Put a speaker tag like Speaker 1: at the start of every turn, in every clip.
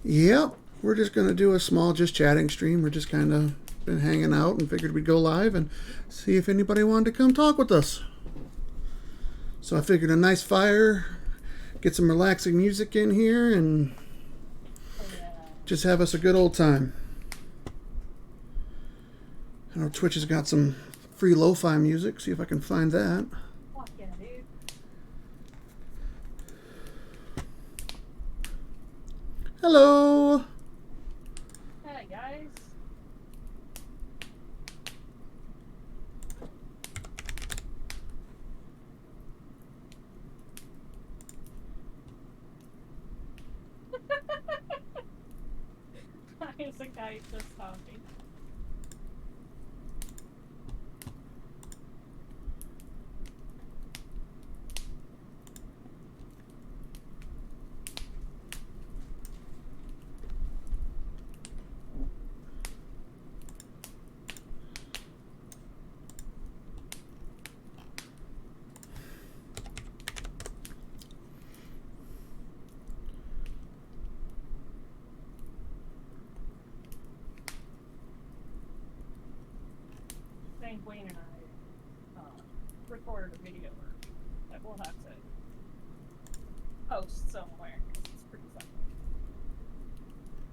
Speaker 1: Yep, we're just going to do a small just chatting stream. We're just kind of been hanging out and figured we'd go live and see if anybody wanted to come talk with us. So I figured a nice fire, get some relaxing music in here, and just have us a good old time. I know Twitch has got some free lo-fi music. See if I can find that.
Speaker 2: Fuck yeah, dude.
Speaker 1: Hello.
Speaker 2: Hey, guys. Why is the guy just talking? Think Wayne and I recorded a video that we'll have to post somewhere. It's pretty funny.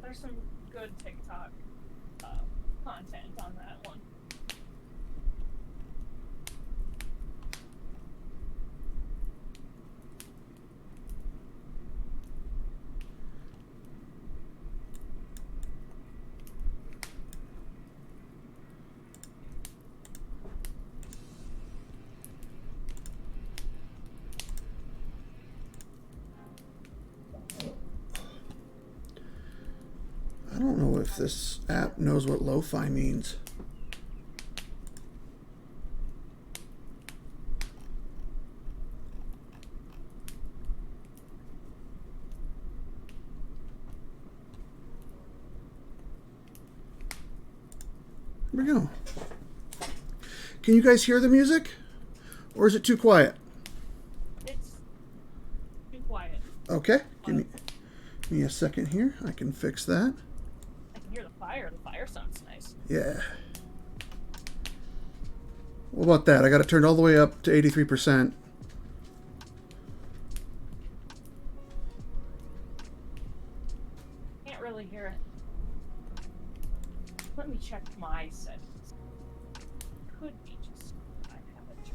Speaker 2: There's some good TikTok content on that one.
Speaker 1: I don't know if this app knows what lo-fi means. Here we go. Can you guys hear the music? Or is it too quiet?
Speaker 2: It's too quiet.
Speaker 1: Okay. Give me a second here. I can fix that.
Speaker 2: I can hear the fire. The fire sounds nice.
Speaker 1: Yeah. What about that? I got it turned all the way up to 83%.
Speaker 2: Can't really hear it. Let me check my settings. Could be just I have it.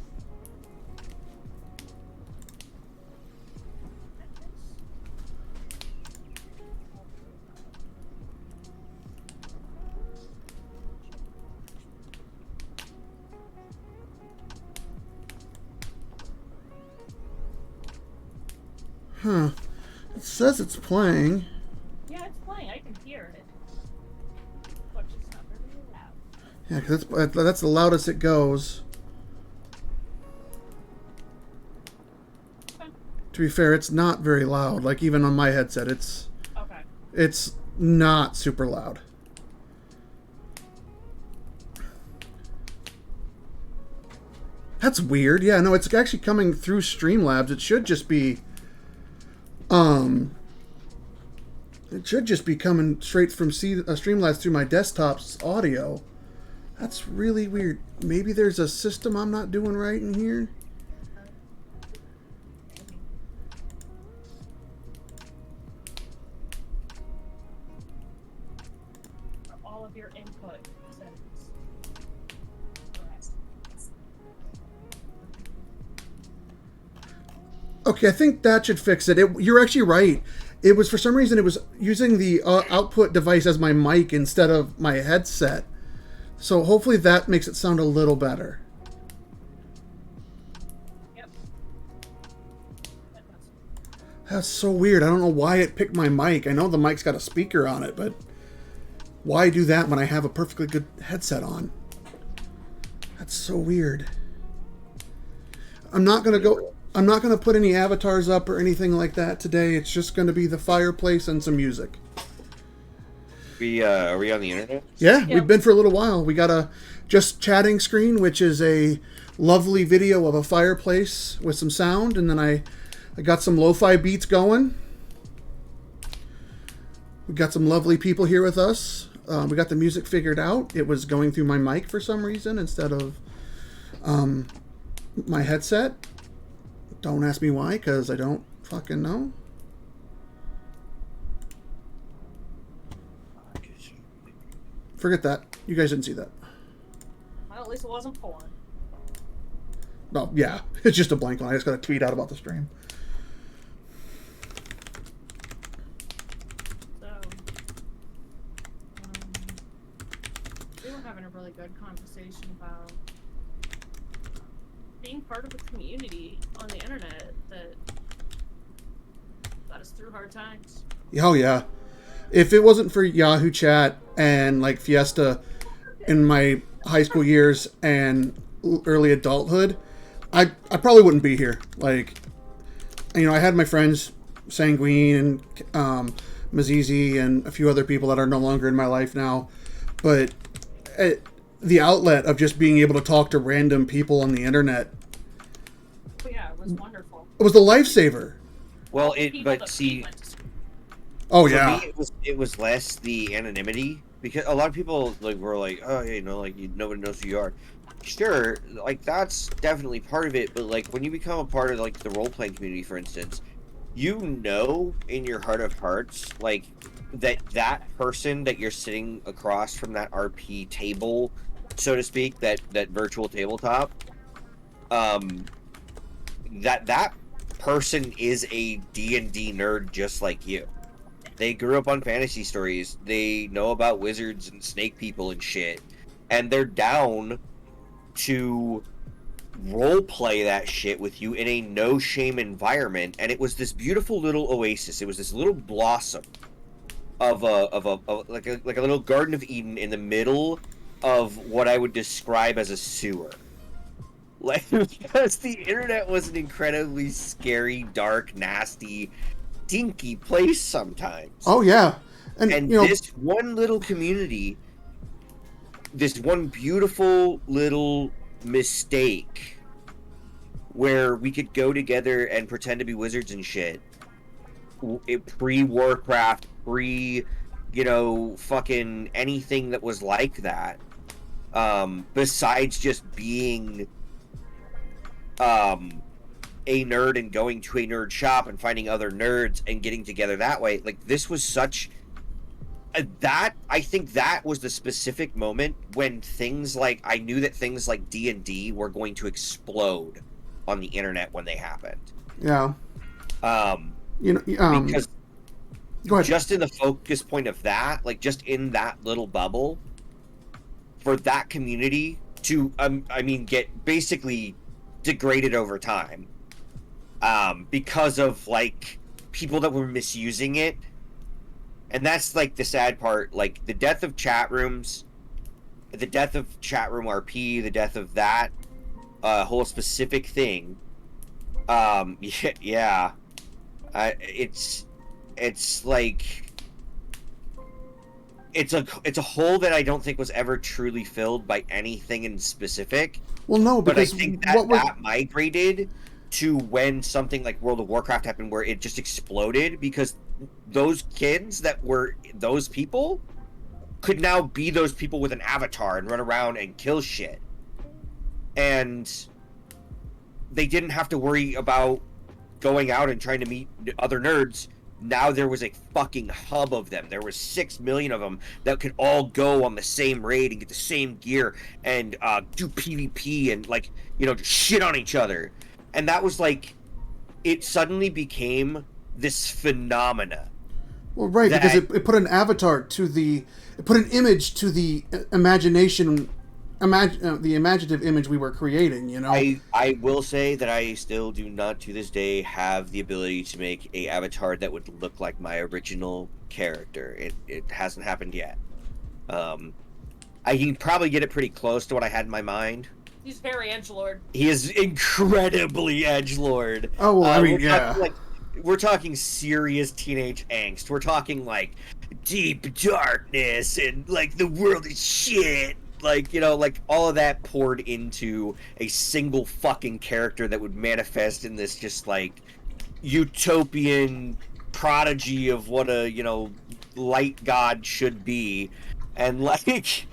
Speaker 1: Huh. It says it's playing.
Speaker 2: Yeah, it's playing. I can hear it. But it's not very loud.
Speaker 1: Yeah, 'cause that's the loudest it goes.
Speaker 2: Okay.
Speaker 1: To be fair, it's not very loud. Like, even on my headset, it's
Speaker 2: Okay.
Speaker 1: not super loud. That's weird. Yeah, no, it's actually coming through Streamlabs. It should just be coming straight from Streamlabs through my desktop's audio. That's really weird. Maybe there's a system I'm not doing right in here.
Speaker 2: All of your input settings.
Speaker 1: Okay, I think that should fix it. You're actually right. It was, for some reason, it was using the output device as my mic instead of my headset. So hopefully that makes it sound a little better.
Speaker 2: Yep.
Speaker 1: That's so weird. I don't know why it picked my mic. I know the mic's got a speaker on it, but why do that when I have a perfectly good headset on? That's so weird. I'm not going to put any avatars up or anything like that today. It's just going to be the fireplace and some music.
Speaker 3: Are we on the internet?
Speaker 1: Yeah,
Speaker 2: Yep.
Speaker 1: we've been for a little while. We got a just chatting screen, which is a lovely video of a fireplace with some sound, and then I got some lo-fi beats going. We got some lovely people here with us. We got the music figured out. It was going through my mic for some reason instead of my headset. Don't ask me why, because I don't fucking know. Forget that. You guys didn't see that.
Speaker 2: Well, at least it wasn't porn.
Speaker 1: Oh, yeah. It's just a blank one. I just got to tweet out about the stream.
Speaker 2: So, we were having a really good conversation about being part of a community on the internet that got us through hard times.
Speaker 1: Oh, yeah. If it wasn't for Yahoo Chat and, like, Fiesta in my high school years and early adulthood, I probably wouldn't be here. Like, you know, I had my friends, Sanguine and Mazizi and a few other people that are no longer in my life now. But the outlet of just being able to talk to random people on the internet.
Speaker 2: But yeah, it was wonderful.
Speaker 1: It was the lifesaver.
Speaker 3: Well,
Speaker 2: People
Speaker 3: but
Speaker 2: that
Speaker 3: see,
Speaker 2: we went to school.
Speaker 1: Oh,
Speaker 3: for
Speaker 1: yeah.
Speaker 3: me, it was less the anonymity, because a lot of people like were like, oh, you know, like nobody knows who you are. Sure, like that's definitely part of it, but like when you become a part of like the role playing community, for instance, you know in your heart of hearts, like that person that you're sitting across from, that RP table, so to speak, that virtual tabletop, that person is a D&D nerd just like you. They grew up on fantasy stories. They know about wizards and snake people and shit. And they're down to role play that shit with you in a no shame environment. And it was this beautiful little oasis. It was this little blossom of a little Garden of Eden in the middle of what I would describe as a sewer. Like, because the internet was an incredibly scary, dark, nasty, stinky place sometimes.
Speaker 1: Oh, yeah. And you know,
Speaker 3: this one little community, this one beautiful little mistake where we could go together and pretend to be wizards and shit, pre-Warcraft, you know, fucking anything that was like that, besides just being a nerd and going to a nerd shop and finding other nerds and getting together that way. Like, this was such that I think that was the specific moment when things like, I knew that things like D&D were going to explode on the internet when they happened.
Speaker 1: Yeah. You know,
Speaker 3: because
Speaker 1: go ahead.
Speaker 3: Just in the focus point of that, like just in that little bubble, for that community to I mean get basically degraded over time, because of like people that were misusing it. And that's like the sad part, like the death of chat rooms, the death of chat room RP, the death of that whole specific thing. Yeah. It's like it's a hole that I don't think was ever truly filled by anything in specific.
Speaker 1: Well, no, because
Speaker 3: but I think that migrated to when something like World of Warcraft happened, where it just exploded, because those kids that were those people could now be those people with an avatar and run around and kill shit. And they didn't have to worry about going out and trying to meet other nerds. Now there was a fucking hub of them. There was 6 million of them that could all go on the same raid and get the same gear and do PvP and, like, you know, just shit on each other. And that was like, it suddenly became this phenomena.
Speaker 1: Well, right, because it put an avatar to it put an image to the imagination, the imaginative image we were creating, you know?
Speaker 3: I will say that I still do not to this day have the ability to make a avatar that would look like my original character. It hasn't happened yet. I can probably get it pretty close to what I had in my mind.
Speaker 2: He's very edgelord.
Speaker 3: He is incredibly edgelord.
Speaker 1: Oh, well, I mean, yeah.
Speaker 3: We're talking serious teenage angst. We're talking, like, deep darkness and, like, the world is shit. Like, you know, like, all of that poured into a single fucking character that would manifest in this just, like, utopian prodigy of what a, you know, light god should be, and like,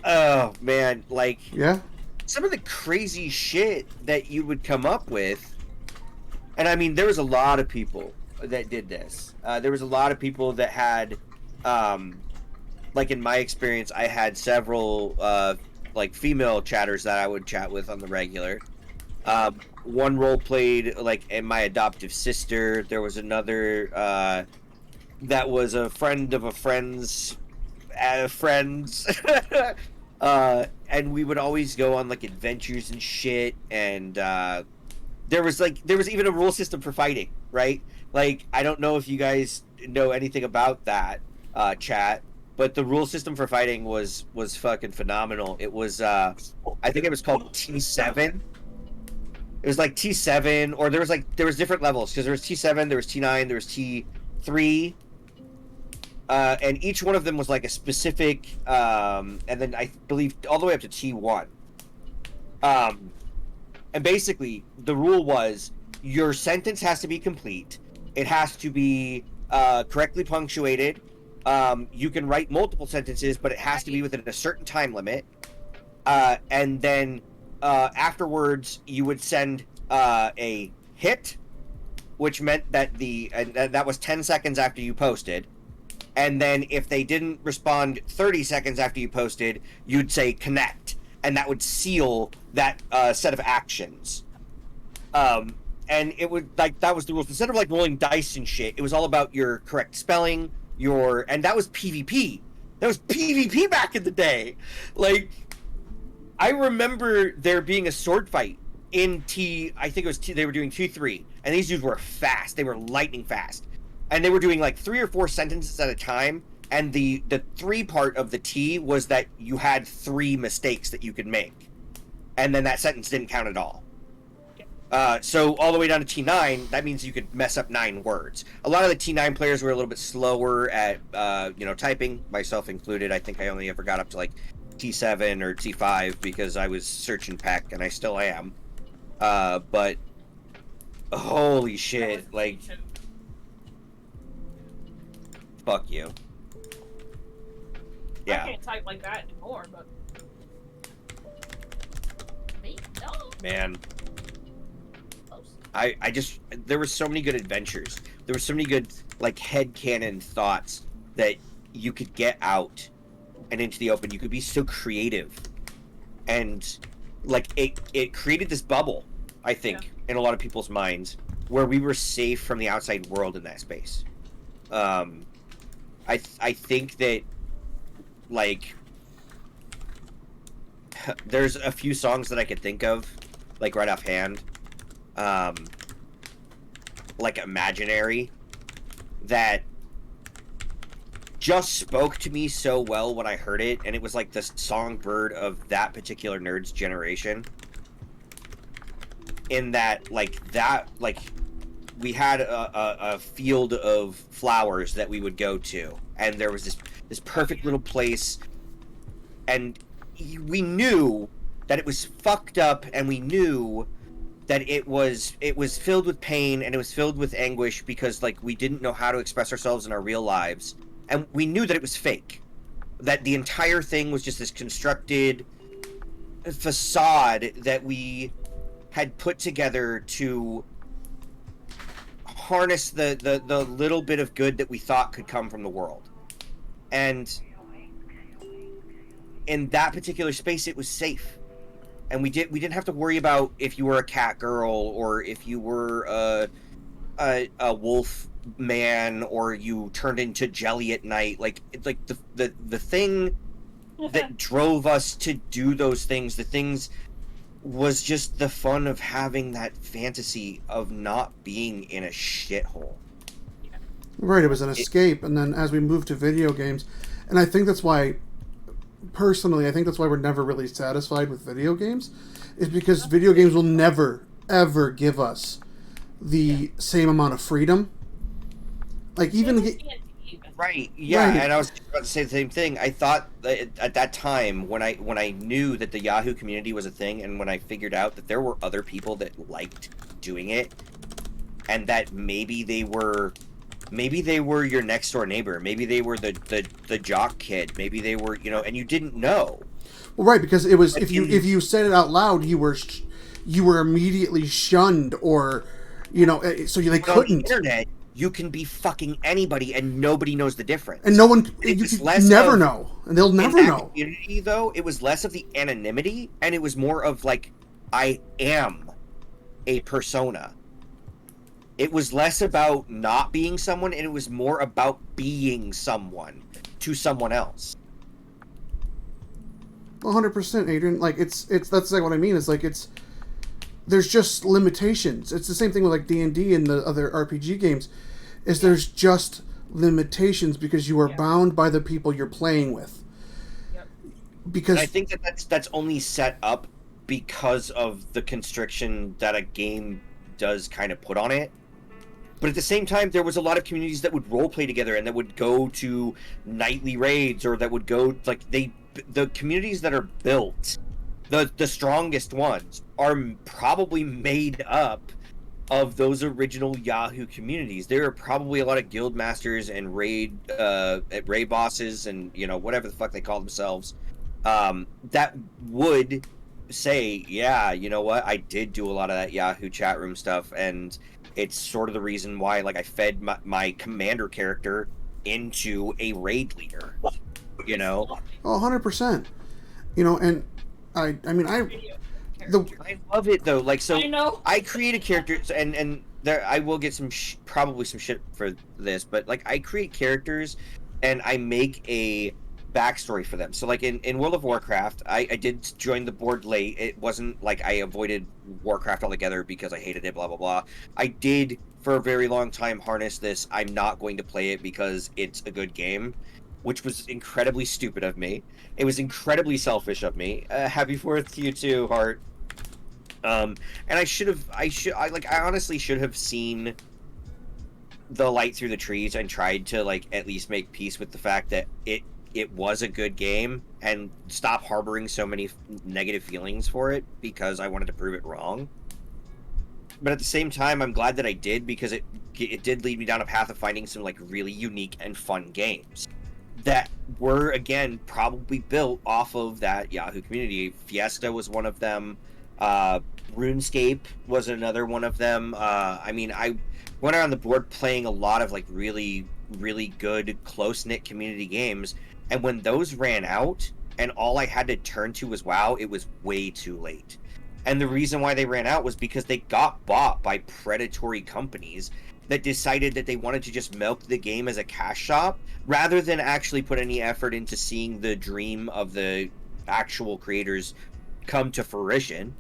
Speaker 3: oh man, like
Speaker 1: Yeah.
Speaker 3: some of the crazy shit that you would come up with. And I mean, there was a lot of people that did this. There was a lot of people that had, like in my experience, I had several like female chatters that I would chat with on the regular. One role played like in my adoptive sister. There was another that was a friend of a friend's friends. And we would always go on like adventures and shit, and there was even a rule system for fighting, right? Like, I don't know if you guys know anything about that, chat, but the rule system for fighting was fucking phenomenal. It was I think it was called T7. It was like T7, or there was different levels, because there was T7, there was T9, there was T3. And each one of them was like a specific, and then I believe all the way up to T1. And basically, the rule was your sentence has to be complete. It has to be correctly punctuated. You can write multiple sentences, but it has to be within a certain time limit. And then afterwards, you would send a hit, which meant that that was 10 seconds after you posted. And then if they didn't respond 30 seconds after you posted, you'd say connect, and that would seal that set of actions. And it would, like, that was the rules. Instead of like rolling dice and shit, it was all about your correct spelling, and that was PvP. That was PvP back in the day. Like, I remember there being a sword fight in I think it was they were doing T3, and these dudes were fast. They were lightning fast. And they were doing like 3 or 4 sentences at a time, and the 3 part of the T was that you had 3 mistakes that you could make, and then that sentence didn't count at all. So all the way down to T9, that means you could mess up 9 words. A lot of the T9 players were a little bit slower at typing, myself included. I think I only ever got up to like T7 or T5 because I was searching Peck, and I still am. But holy shit, like. Fuck you. Yeah.
Speaker 2: I can't type like that anymore, but me, no.
Speaker 3: Man. I just, there were so many good adventures. There were so many good, like, headcanon thoughts that you could get out and into the open. You could be so creative. And, like, it created this bubble, I think, in a lot of people's minds, where we were safe from the outside world in that space. I think that, like, there's a few songs that I could think of, like, right offhand, like Imaginary, that just spoke to me so well when I heard it, and it was like the songbird of that particular nerd's generation, in that, like, we had a field of flowers that we would go to, and there was this perfect little place, and we knew that it was fucked up, and we knew that it was filled with pain, and it was filled with anguish, because, like, we didn't know how to express ourselves in our real lives, and we knew that it was fake, that the entire thing was just this constructed facade that we had put together to harness the little bit of good that we thought could come from the world. And in that particular space, it was safe, and we didn't have to worry about if you were a cat girl, or if you were a wolf man, or you turned into jelly at night. Like the thing that drove us to do those things, the things, was just the fun of having that fantasy of not being in a shithole.
Speaker 1: Right, it was an escape, and then as we moved to video games, and I think that's why, personally, I think that's why we're never really satisfied with video games, is because video games will never, ever give us the same amount of freedom. Like, even...
Speaker 3: Right, yeah,
Speaker 1: right.
Speaker 3: And I was about to say the same thing. I thought that at that time, when I knew that the Yahoo community was a thing, and when I figured out that there were other people that liked doing it, and that maybe they were Maybe they were your next door neighbor. Maybe they were the jock kid. Maybe they were, you know, and you didn't know.
Speaker 1: Well, right, because it was
Speaker 3: But
Speaker 1: if you said it out loud, you were immediately shunned, or you know, so they
Speaker 3: But on the
Speaker 1: couldn't.
Speaker 3: internet, you can be fucking anybody, and nobody knows the difference.
Speaker 1: And no one,
Speaker 3: It
Speaker 1: you
Speaker 3: was
Speaker 1: could
Speaker 3: less
Speaker 1: never
Speaker 3: of-
Speaker 1: know, and they'll
Speaker 3: In
Speaker 1: never
Speaker 3: that
Speaker 1: know.
Speaker 3: community, though, it was less of the anonymity, and it was more of like, I am a persona. It was less about not being someone, and it was more about being someone to someone else.
Speaker 1: 100%, Adrian. Like that's like what I mean. It's like there's just limitations. It's the same thing with like D&D and the other RPG games. There's just limitations because you are bound by the people you're playing with.
Speaker 2: Yep.
Speaker 1: Because
Speaker 3: And I think that's only set up because of the constriction that a game does kind of put on it. But at the same time, there was a lot of communities that would role play together and that would go to nightly raids, or that would go like the communities that are built, the strongest ones are probably made up of those original Yahoo communities. There are probably a lot of guild masters and raid bosses and, you know, whatever the fuck they call themselves, that would say, yeah, you know what, I did do a lot of that Yahoo chat room stuff, and it's sort of the reason why, like, I fed my commander character into a raid leader, you know.
Speaker 1: 100%. You know, and I mean
Speaker 2: Video
Speaker 1: the
Speaker 2: character.
Speaker 3: I love it though. Like, so
Speaker 2: I know.
Speaker 3: I create a character, and there I will get some probably some shit for this, but like I create characters, and I make a backstory for them. So like in World of Warcraft, I did join the board late. It wasn't like I avoided Warcraft altogether because I hated it. Blah blah blah. I did for a very long time harness this. I'm not going to play it because it's a good game, which was incredibly stupid of me. It was incredibly selfish of me. Happy 4th to you too, Heart. And I honestly should have seen the light through the trees and tried to like at least make peace with the fact that it was a good game and stop harboring so many negative feelings for it because I wanted to prove it wrong. But at the same time, I'm glad that I did, because it did lead me down a path of finding some like really unique and fun games that were, again, probably built off of that Yahoo community. Fiesta was one of them. RuneScape was another one of them. I mean, I went around the board playing a lot of like really, really good close-knit community games, and when those ran out and all I had to turn to was WoW, it was way too late. And the reason why they ran out was because they got bought by predatory companies that decided that they wanted to just milk the game as a cash shop rather than actually put any effort into seeing the dream of the actual creators come to fruition.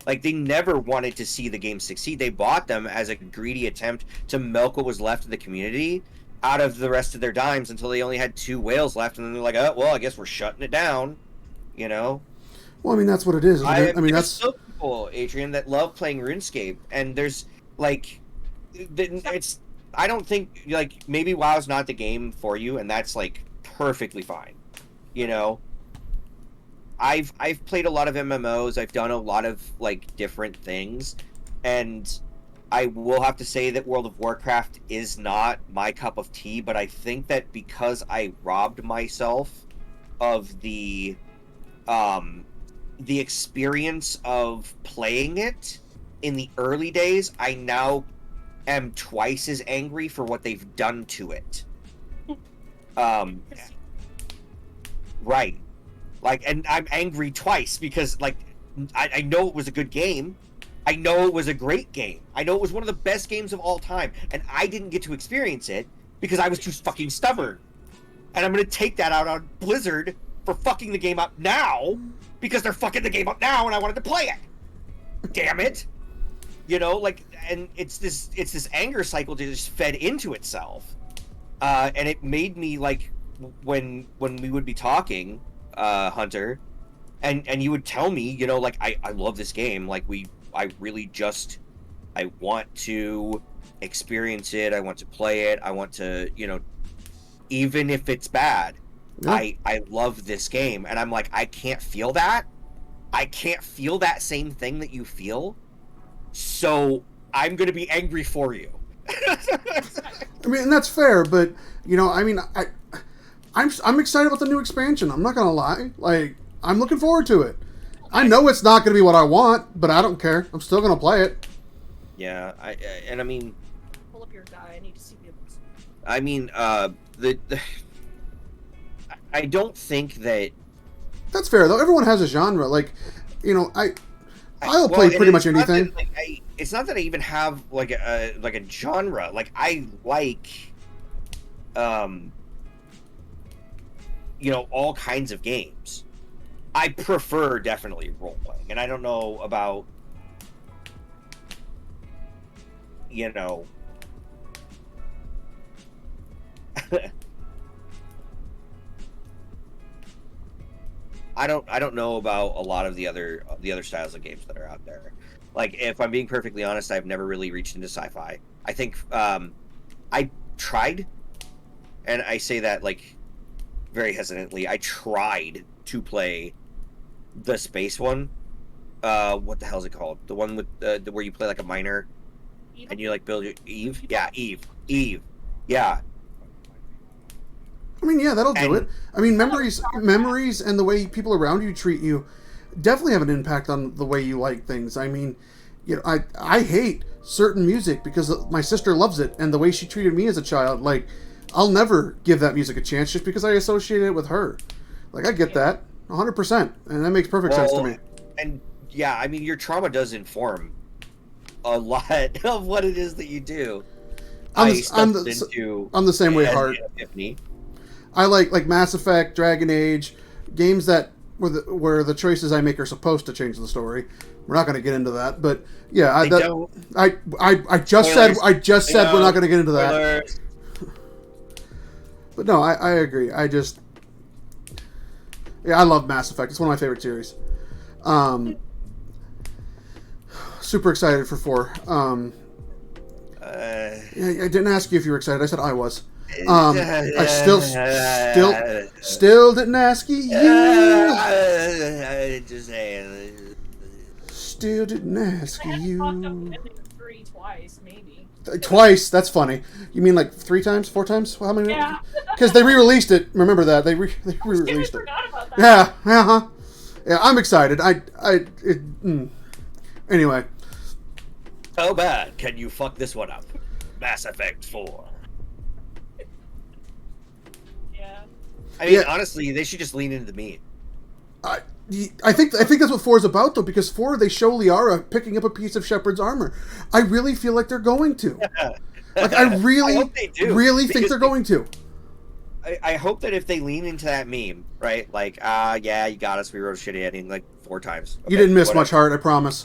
Speaker 3: Like, they never wanted to see the game succeed. They bought them as a greedy attempt to milk what was left of the community out of the rest of their dimes until they only had 2 whales left, and then they're like, oh, well, I guess we're shutting it down, you know?
Speaker 1: well, I mean that's what it is. I mean
Speaker 3: there's
Speaker 1: that's
Speaker 3: still people, Adrian, that love playing RuneScape, and there's like, it's. I don't think like maybe WoW's not the game for you, and that's like perfectly fine. You know, I've played a lot of MMOs. I've done a lot of like different things, and I will have to say that World of Warcraft is not my cup of tea. But I think that because I robbed myself of the experience of playing it in the early days, I now am twice as angry for what they've done to it. Right. Like, and I'm angry twice because, like, I know it was a good game. I know it was a great game. I know it was one of the best games of all time, and I didn't get to experience it because I was too fucking stubborn. And I'm gonna take that out on Blizzard for fucking the game up now because they're fucking the game up now and I wanted to play it. Damn it. You know, like, and it's this anger cycle that just fed into itself. And it made me, like, when we would be talking, Hunter, and you would tell me, you know, like, I love this game, like, I want to experience it, I want to play it, I want to, you know, even if it's bad,
Speaker 1: Yeah.
Speaker 3: I love this game. And I'm like, I can't feel that. I can't feel that same thing that you feel. So I'm going to be angry for you.
Speaker 1: I mean, and that's fair, but you know, I mean, I'm excited about the new expansion. I'm not gonna lie. Like, I'm looking forward to it. I know it's not gonna be what I want, but I don't care. I'm still gonna play it.
Speaker 3: Yeah, and I mean,
Speaker 2: Pull up your guy. I need to see vehicles.
Speaker 3: I mean, I don't think that
Speaker 1: That's fair though. Everyone has a genre. Like, you know, I'll play
Speaker 3: and
Speaker 1: pretty much
Speaker 3: it's not
Speaker 1: anything.
Speaker 3: that, like, it's not that I even have like a genre. Like I like, you know, all kinds of games. I prefer definitely role playing, and I don't know about, you know. I don't know about a lot of the other styles of games that are out there. Like, if I'm being perfectly honest, I've never really reached into sci-fi. I think I tried, and I say that like very hesitantly. I tried to play the space one. What the hell is it called? The one with where you play like a miner and you like build your Eve. Yeah, Eve. Yeah.
Speaker 1: I mean, yeah, that'll do
Speaker 3: And-
Speaker 1: it. I mean, memories, and the way people around you treat you definitely have an impact on the way you like things. I mean, you know, I hate certain music because my sister loves it, and the way she treated me as a child, like, I'll never give that music a chance just because I associate it with her. Like, I get that 100%, and that makes perfect sense to me.
Speaker 3: And yeah, I mean, your trauma does inform a lot of what it is that you do.
Speaker 1: I'm
Speaker 3: I
Speaker 1: the
Speaker 3: stumbled into
Speaker 1: same way,
Speaker 3: an
Speaker 1: Hart.
Speaker 3: epiphany.
Speaker 1: I like Mass Effect, Dragon Age, games that where the choices I make are supposed to change the story. We're not going to get into that, but yeah,
Speaker 3: They don't.
Speaker 1: I just
Speaker 3: Spoilers.
Speaker 1: said we're not going to get into that.
Speaker 3: Spoilers.
Speaker 1: But no, I agree. I love Mass Effect. It's one of my favorite series. Super excited for 4. I didn't ask you if you were excited. I said I was. I still didn't ask you.
Speaker 3: Just saying.
Speaker 1: Still didn't ask
Speaker 2: I fucked up
Speaker 1: you.
Speaker 2: ending 3 twice, maybe.
Speaker 1: Twice. That's funny. You mean like 3 times, 4 times? How many?
Speaker 2: Yeah.
Speaker 1: Because they re-released it. Remember that they
Speaker 2: I
Speaker 1: re-released it.
Speaker 2: forgot about that.
Speaker 1: Yeah. Yeah. I'm excited. Anyway.
Speaker 3: How bad can you fuck this one up? Mass Effect 4.
Speaker 2: Yeah.
Speaker 3: I mean,
Speaker 1: Yeah.
Speaker 3: honestly, they should just lean into the meme.
Speaker 1: I think that's what 4 is about, though, because 4 they show Liara picking up a piece of Shepard's armor. I really feel like they're going to. Like, I really,
Speaker 3: hope they do,
Speaker 1: really think
Speaker 3: because
Speaker 1: they're going to.
Speaker 3: I hope that if they lean into that meme, right? Like, yeah, you got us. We wrote a shitty ending like 4 times.
Speaker 1: You didn't miss much, Heart, I promise.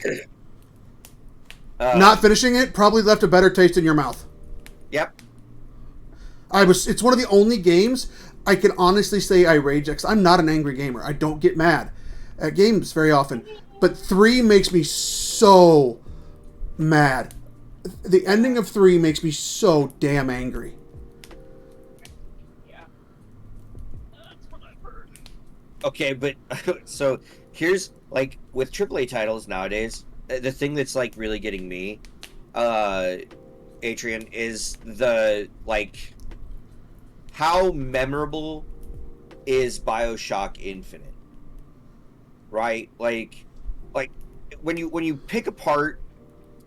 Speaker 1: Not finishing it probably left a better taste in your mouth.
Speaker 3: Yep.
Speaker 1: It's one of the only games I can honestly say I rage at, 'cause I'm not an angry gamer. I don't get mad at games very often. But 3 makes me so mad. The ending of 3 makes me so damn angry.
Speaker 2: Yeah. That's what I've heard.
Speaker 3: Okay, but so here's like with AAA titles nowadays, the thing that's like really getting me, Atrian, is the like how memorable is BioShock Infinite, right? Like when you pick apart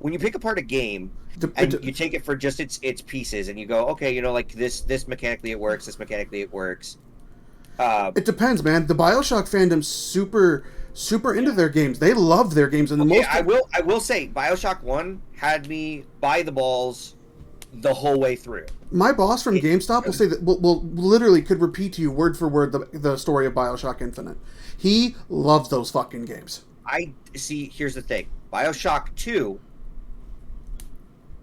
Speaker 3: a game and you take it for just its pieces and you go, okay, you know, like this mechanically it works, this mechanically it works.
Speaker 1: It depends, man. The BioShock fandom's super into their games. They love their games, and
Speaker 3: Okay, I will say BioShock 1 had me by the balls the whole way through.
Speaker 1: My boss from GameStop will say that will literally could repeat to you word for word the story of BioShock Infinite. He loves those fucking games.
Speaker 3: I see. Here's the thing: BioShock 2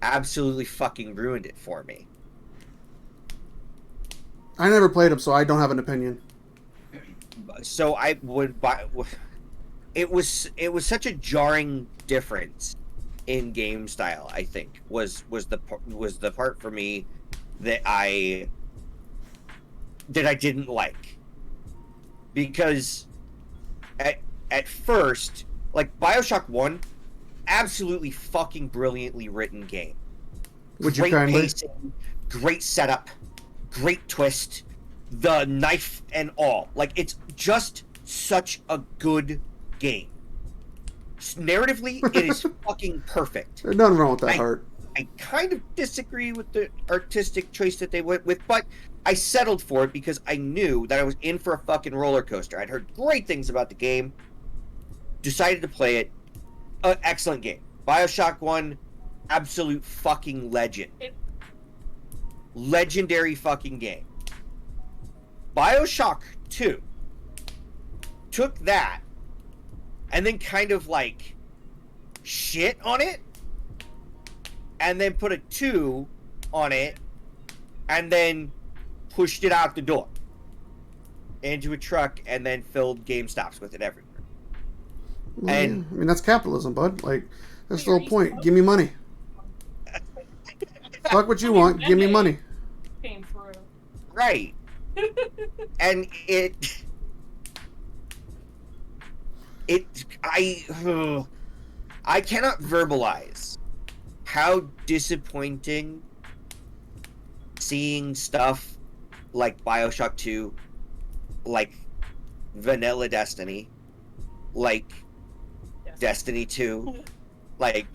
Speaker 3: absolutely fucking ruined it for me.
Speaker 1: I never played them, so I don't have an opinion.
Speaker 3: So I would buy. It was such a jarring difference in game style. I think was the part for me that I didn't like, because at first, like BioShock 1, absolutely fucking brilliantly written game.
Speaker 1: Would you
Speaker 3: great
Speaker 1: kindly?
Speaker 3: pacing, great setup, great twist, the knife and all. Like, it's just such a good game. Narratively, it is fucking perfect.
Speaker 1: There's nothing wrong with that,
Speaker 3: I-
Speaker 1: Heart.
Speaker 3: I kind of disagree with the artistic choice that they went with, but I settled for it because I knew that I was in for a fucking roller coaster. I'd heard great things about the game, decided to play it. Excellent game. BioShock 1, absolute fucking legend. Legendary fucking game. BioShock 2 took that and then kind of like shit on it and then put a 2 on it and then pushed it out the door into a truck and then filled GameStops with it everywhere.
Speaker 1: Well,
Speaker 3: And-
Speaker 1: I mean, that's capitalism, bud. Like, that's the whole point. Give me money. Fuck what you want. Give me money.
Speaker 2: Came through.
Speaker 3: Right. And I cannot verbalize how disappointing seeing stuff like BioShock 2, like Vanilla Destiny, like
Speaker 2: Yes.
Speaker 3: Destiny 2, like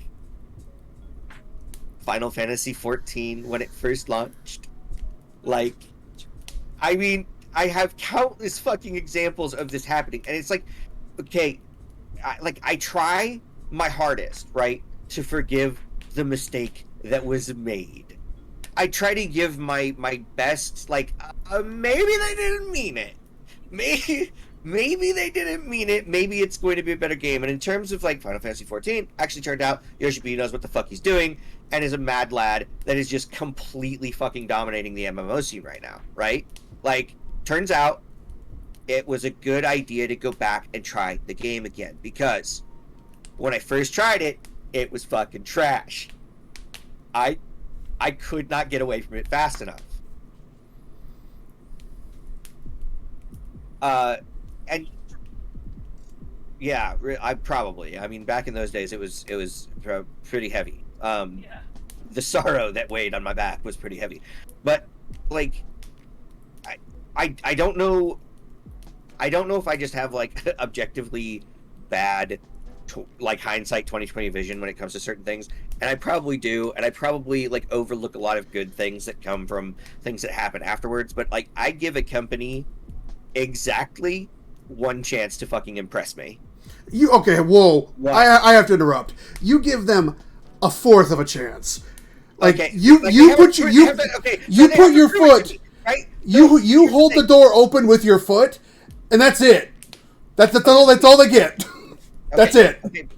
Speaker 3: Final Fantasy 14 when it first launched. Like, I mean, I have countless fucking examples of this happening, and it's like, okay, I try my hardest, right, to forgive the mistake that was made. I try to give my best, like, maybe they didn't mean it. Maybe they didn't mean it. Maybe it's going to be a better game. And in terms of, like, Final Fantasy 14, actually turned out Yoshi B knows what the fuck he's doing and is a mad lad that is just completely fucking dominating the MMO scene right now, right? Like, turns out it was a good idea to go back and try the game again, because when I first tried it, it was fucking trash. I could not get away from it fast enough. And yeah, I mean, back in those days, it was pretty heavy.
Speaker 2: Yeah.
Speaker 3: The sorrow that weighed on my back was pretty heavy. But like, I don't know. I don't know if I just have like objectively bad, like hindsight 2020 vision when it comes to certain things, and I probably do, and I probably like overlook a lot of good things that come from things that happen afterwards. But like, I give a company exactly one chance to fucking impress me.
Speaker 1: Okay, whoa.
Speaker 3: What?
Speaker 1: I have to interrupt. You give them a fourth of a chance. Like,
Speaker 3: Okay,
Speaker 1: you
Speaker 3: like,
Speaker 1: you
Speaker 3: they
Speaker 1: put
Speaker 3: haven't
Speaker 1: you
Speaker 3: proven- okay, so
Speaker 1: you
Speaker 3: they
Speaker 1: put
Speaker 3: haven't
Speaker 1: your
Speaker 3: proven it
Speaker 1: foot
Speaker 3: to me, right?
Speaker 1: you
Speaker 3: Here's
Speaker 1: hold the
Speaker 3: thing.
Speaker 1: door open with your foot, and that's it. That's all they get. That's
Speaker 3: Okay,
Speaker 1: it.
Speaker 3: okay.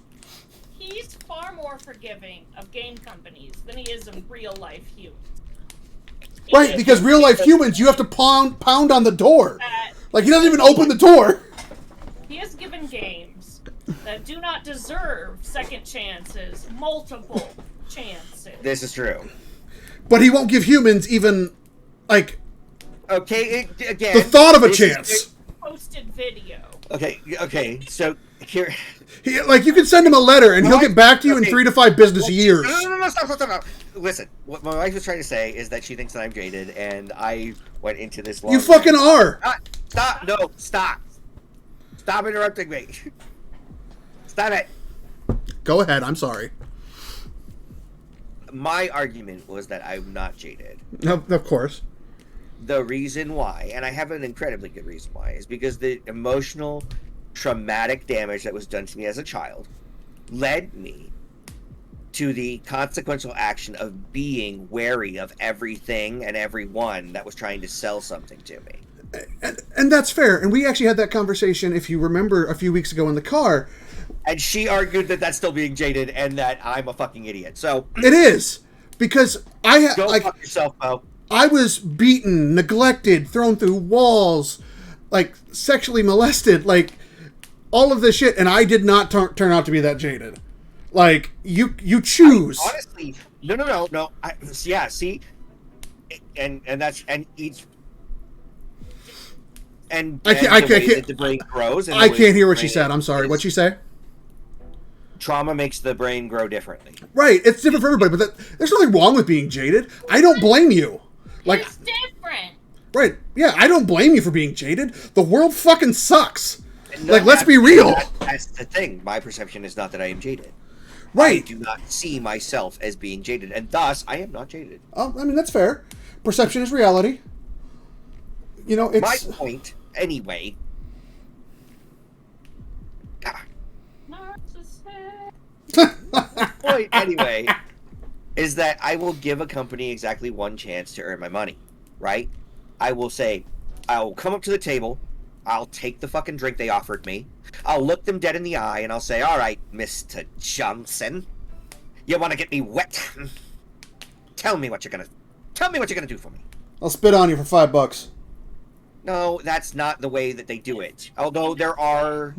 Speaker 2: He's far more forgiving of game companies than he is of real life humans.
Speaker 1: Right, because real life humans, you have to pound on the door.
Speaker 2: That
Speaker 1: Like, he doesn't even open the door.
Speaker 2: he has given games that do not deserve second chances, multiple chances.
Speaker 3: This is true.
Speaker 1: But he won't give humans even, like,
Speaker 3: Okay, again.
Speaker 1: the thought of a
Speaker 3: this is-
Speaker 1: chance.
Speaker 2: Posted video.
Speaker 3: Okay. So here.
Speaker 1: Like, you can send him a letter, and he'll get back to you in
Speaker 3: Okay.
Speaker 1: 3 to 5 business years.
Speaker 3: No, stop. Listen, what my wife was trying to say is that she thinks that I'm jaded, and I went into this long.
Speaker 1: You fucking are.
Speaker 3: Stop! No, stop! Stop interrupting me! Stop it!
Speaker 1: Go ahead. I'm sorry.
Speaker 3: My argument was that I'm not jaded.
Speaker 1: Of course.
Speaker 3: The reason why, and I have an incredibly good reason why, is because the emotional, traumatic damage that was done to me as a child led me to the consequential action of being wary of everything and everyone that was trying to sell something to me.
Speaker 1: And that's fair. And we actually had that conversation, if you remember, a few weeks ago in the car.
Speaker 3: And she argued that that's still being jaded and that I'm a fucking idiot. So
Speaker 1: It is. Because
Speaker 3: go
Speaker 1: like,
Speaker 3: fuck yourself, Mo.
Speaker 1: I was beaten, neglected, thrown through walls, like, sexually molested, like, all of this shit, and I did not turn out to be that jaded. Like, you choose.
Speaker 3: Honestly, no. Yeah, see, and that's and each. And
Speaker 1: I can't-
Speaker 3: the
Speaker 1: I
Speaker 3: way
Speaker 1: can't-
Speaker 3: that the brain grows. And
Speaker 1: I
Speaker 3: the way
Speaker 1: can't
Speaker 3: the
Speaker 1: hear what she
Speaker 3: brain
Speaker 1: said. I'm sorry.
Speaker 3: is-
Speaker 1: What'd she say?
Speaker 3: trauma makes the brain grow differently.
Speaker 1: Right, it's different for everybody, but there's nothing wrong with being jaded. I don't blame you. Like,
Speaker 2: It's different.
Speaker 1: right, yeah, I don't blame you for being jaded. The world fucking sucks.
Speaker 3: No,
Speaker 1: Like, let's
Speaker 3: that's-
Speaker 1: be real.
Speaker 3: That's the thing. My perception is not that I am jaded. I
Speaker 1: Right.
Speaker 3: do not see myself as being jaded, and thus I am not jaded.
Speaker 1: Oh, I mean, that's fair. Perception is reality. You know,
Speaker 3: My
Speaker 1: it's...
Speaker 3: point, anyway.
Speaker 2: Narcissist.
Speaker 3: Point, anyway, is that I will give a company exactly one chance to earn my money, right? I will say, I'll come up to the table, I'll take the fucking drink they offered me, I'll look them dead in the eye, and I'll say, all right, Mr. Johnson, you want to get me wet? Tell me what you're gonna do for me.
Speaker 1: I'll spit on you for $5.
Speaker 3: No, that's not the way that they do it. Although there are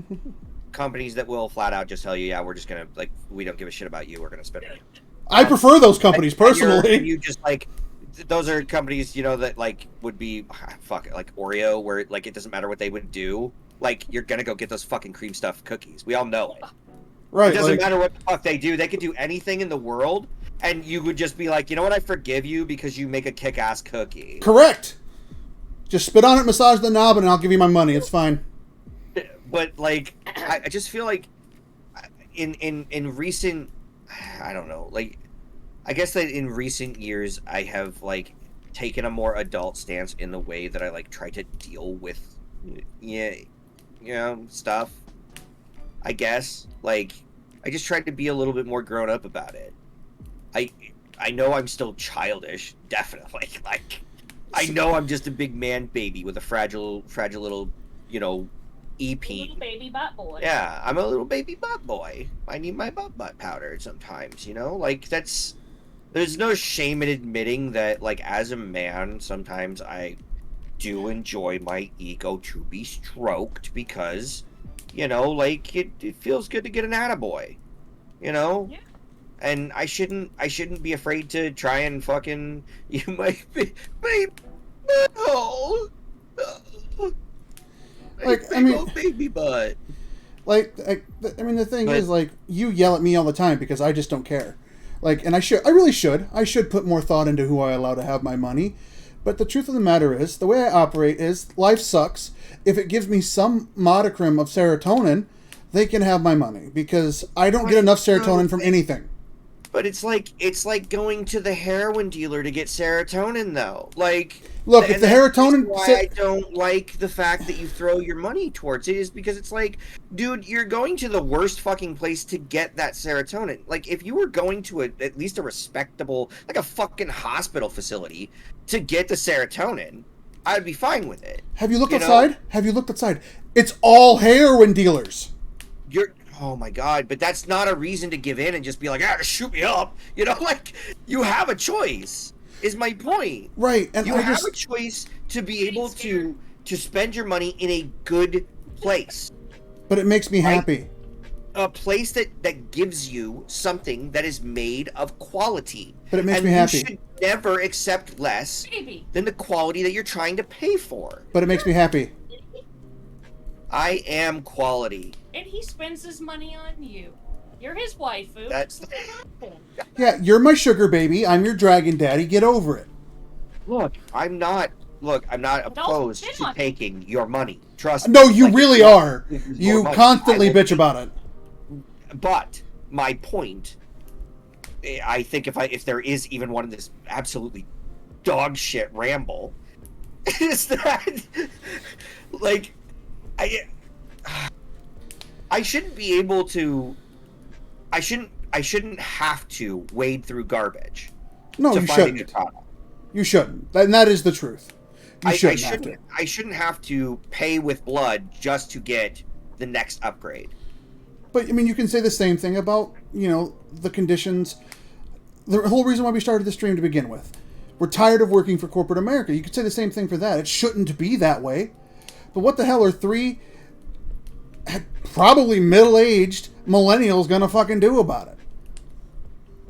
Speaker 3: companies that will flat out just tell you, yeah, we're just gonna, like, we don't give a shit about you, we're gonna spit on you.
Speaker 1: I prefer those companies,
Speaker 3: And
Speaker 1: personally.
Speaker 3: you just, like, those are companies, you know, that, like, would be, fuck it, like Oreo, where, like, it doesn't matter what they would do. Like, you're gonna go get those fucking cream stuffed cookies. We all know it.
Speaker 1: Right,
Speaker 3: It doesn't
Speaker 1: like,
Speaker 3: matter what the fuck they do. They could do anything in the world, and you would just be like, you know what, I forgive you because you make a kick-ass cookie.
Speaker 1: correct. Just spit on it, massage the knob, and I'll give you my money. It's fine.
Speaker 3: But, like, I just feel like in recent, I don't know, like, I guess that in recent years I have, like, taken a more adult stance in the way that I, like, try to deal with, yeah, you know, stuff. I guess, like, I just tried to be a little bit more grown up about it. I know I'm still childish, definitely. Like, I know I'm just a big man baby with a fragile little, you know, EP.
Speaker 2: Little baby butt boy.
Speaker 3: Yeah, I'm a little baby butt boy. I need my butt powdered sometimes, you know? Like, there's no shame in admitting that, like, as a man, sometimes I do enjoy my ego to be stroked because, you know, like, it feels good to get an attaboy, you know?
Speaker 2: Yeah.
Speaker 3: And I shouldn't be afraid to try and fucking, you might be, oh,
Speaker 1: Like, I mean-
Speaker 3: baby butt.
Speaker 1: Like, I mean, the thing is, like, you yell at me all the time because I just don't care. Like, and I really should. I should put more thought into who I allow to have my money. But the truth of the matter is, the way I operate is, life sucks. If it gives me some modicum of serotonin, they can have my money because I don't get enough serotonin from anything.
Speaker 3: But it's like going to the heroin dealer to get serotonin, though. Like,
Speaker 1: Look, if
Speaker 3: and
Speaker 1: the
Speaker 3: that's
Speaker 1: serotonin...
Speaker 3: why I don't like the fact that you throw your money towards it, is because it's like, dude, you're going to the worst fucking place to get that serotonin. Like, if you were going to at least a respectable, like a fucking hospital facility to get the serotonin, I'd be fine with it.
Speaker 1: Have you looked
Speaker 3: You know?
Speaker 1: outside? Have you looked outside? It's all heroin dealers.
Speaker 3: Oh my god, but that's not a reason to give in and just be like, shoot me up. You know, like, you have a choice, is my point.
Speaker 1: Right, and
Speaker 3: You
Speaker 1: I
Speaker 3: have
Speaker 1: just...
Speaker 3: a choice to be able to spend your money in a good place.
Speaker 1: But it makes me
Speaker 3: Right?
Speaker 1: happy.
Speaker 3: A place that gives you something that is made of quality.
Speaker 1: But it makes
Speaker 3: and
Speaker 1: me happy.
Speaker 3: You should never accept less
Speaker 2: Baby.
Speaker 3: than the quality that you're trying to pay for.
Speaker 1: But it makes me happy.
Speaker 3: I am quality.
Speaker 2: And he spends his money on you. You're his waifu.
Speaker 3: That's
Speaker 1: Yeah, you're my sugar baby. I'm your dragon daddy. Get over it.
Speaker 3: Look, I'm not opposed
Speaker 2: spit
Speaker 3: to
Speaker 2: on me.
Speaker 3: taking your money. Trust me.
Speaker 1: No, you
Speaker 3: Like,
Speaker 1: really
Speaker 3: it's not-
Speaker 1: are.
Speaker 3: this is
Speaker 1: You
Speaker 3: your money.
Speaker 1: constantly
Speaker 3: I will-
Speaker 1: bitch about it.
Speaker 3: But my point, I think if there is even one in this absolutely dog shit ramble, is that, like, I shouldn't be able to. I shouldn't have to wade through garbage
Speaker 1: No,
Speaker 3: to
Speaker 1: you
Speaker 3: find a new
Speaker 1: shouldn't.
Speaker 3: product.
Speaker 1: You shouldn't. And that is the truth. You shouldn't have to.
Speaker 3: I shouldn't have to pay with blood just to get the next upgrade.
Speaker 1: But, I mean, you can say the same thing about, you know, the conditions. The whole reason why we started the stream to begin with. We're tired of working for corporate America. You could say the same thing for that. It shouldn't be that way. But what the hell are three probably middle-aged millennials gonna fucking do about it?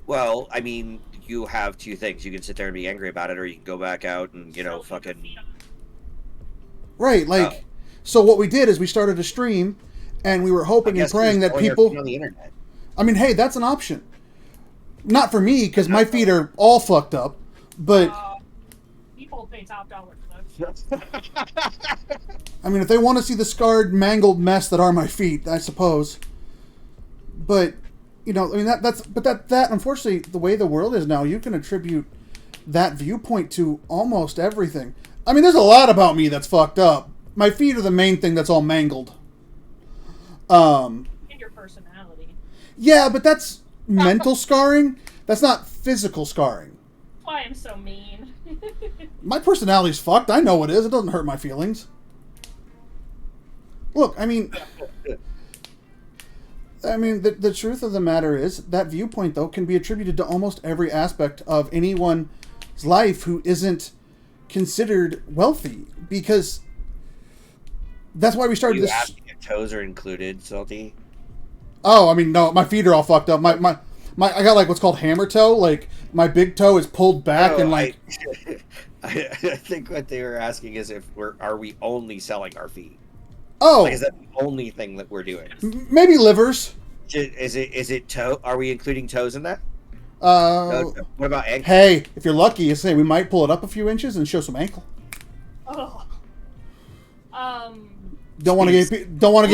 Speaker 3: Well, I mean, you have two things. You can sit there and be angry about it, or you can go back out and, you know, fucking...
Speaker 1: Right, like, so what we did is we started a stream, and we were hoping and praying that people...
Speaker 3: on the internet.
Speaker 1: I mean, hey, that's an option. Not for me, because my feet are all fucked up. But,
Speaker 2: People pay top dollar for those.
Speaker 1: I mean, if they want to see the scarred, mangled mess that are my feet, I suppose. But, you know, I mean, that unfortunately, the way the world is now, you can attribute that viewpoint to almost everything. I mean, there's a lot about me that's fucked up. My feet are the main thing that's all mangled.
Speaker 2: And your personality.
Speaker 1: Yeah, but that's mental scarring. That's not physical scarring.
Speaker 2: That's why I'm so mean.
Speaker 1: My personality's fucked. I know it is. It doesn't hurt my feelings. Look, I mean, the truth of the matter is that viewpoint, though, can be attributed to almost every aspect of anyone's life who isn't considered wealthy, because that's why we started this.
Speaker 3: Asking if toes are included, Salty?
Speaker 1: Oh, I mean, no, my feet are all fucked up. I got like what's called hammer toe. Like my big toe is pulled back and like.
Speaker 3: I think what they were asking is if are we only selling our feet?
Speaker 1: Oh,
Speaker 3: Like, is that the only thing that we're doing?
Speaker 1: maybe livers.
Speaker 3: Is it toe? Are we including toes in that?
Speaker 1: What
Speaker 3: about ankle?
Speaker 1: Hey, if you're lucky, you say we might pull it up a few inches and show some ankle.
Speaker 2: Oh.
Speaker 1: Don't want to get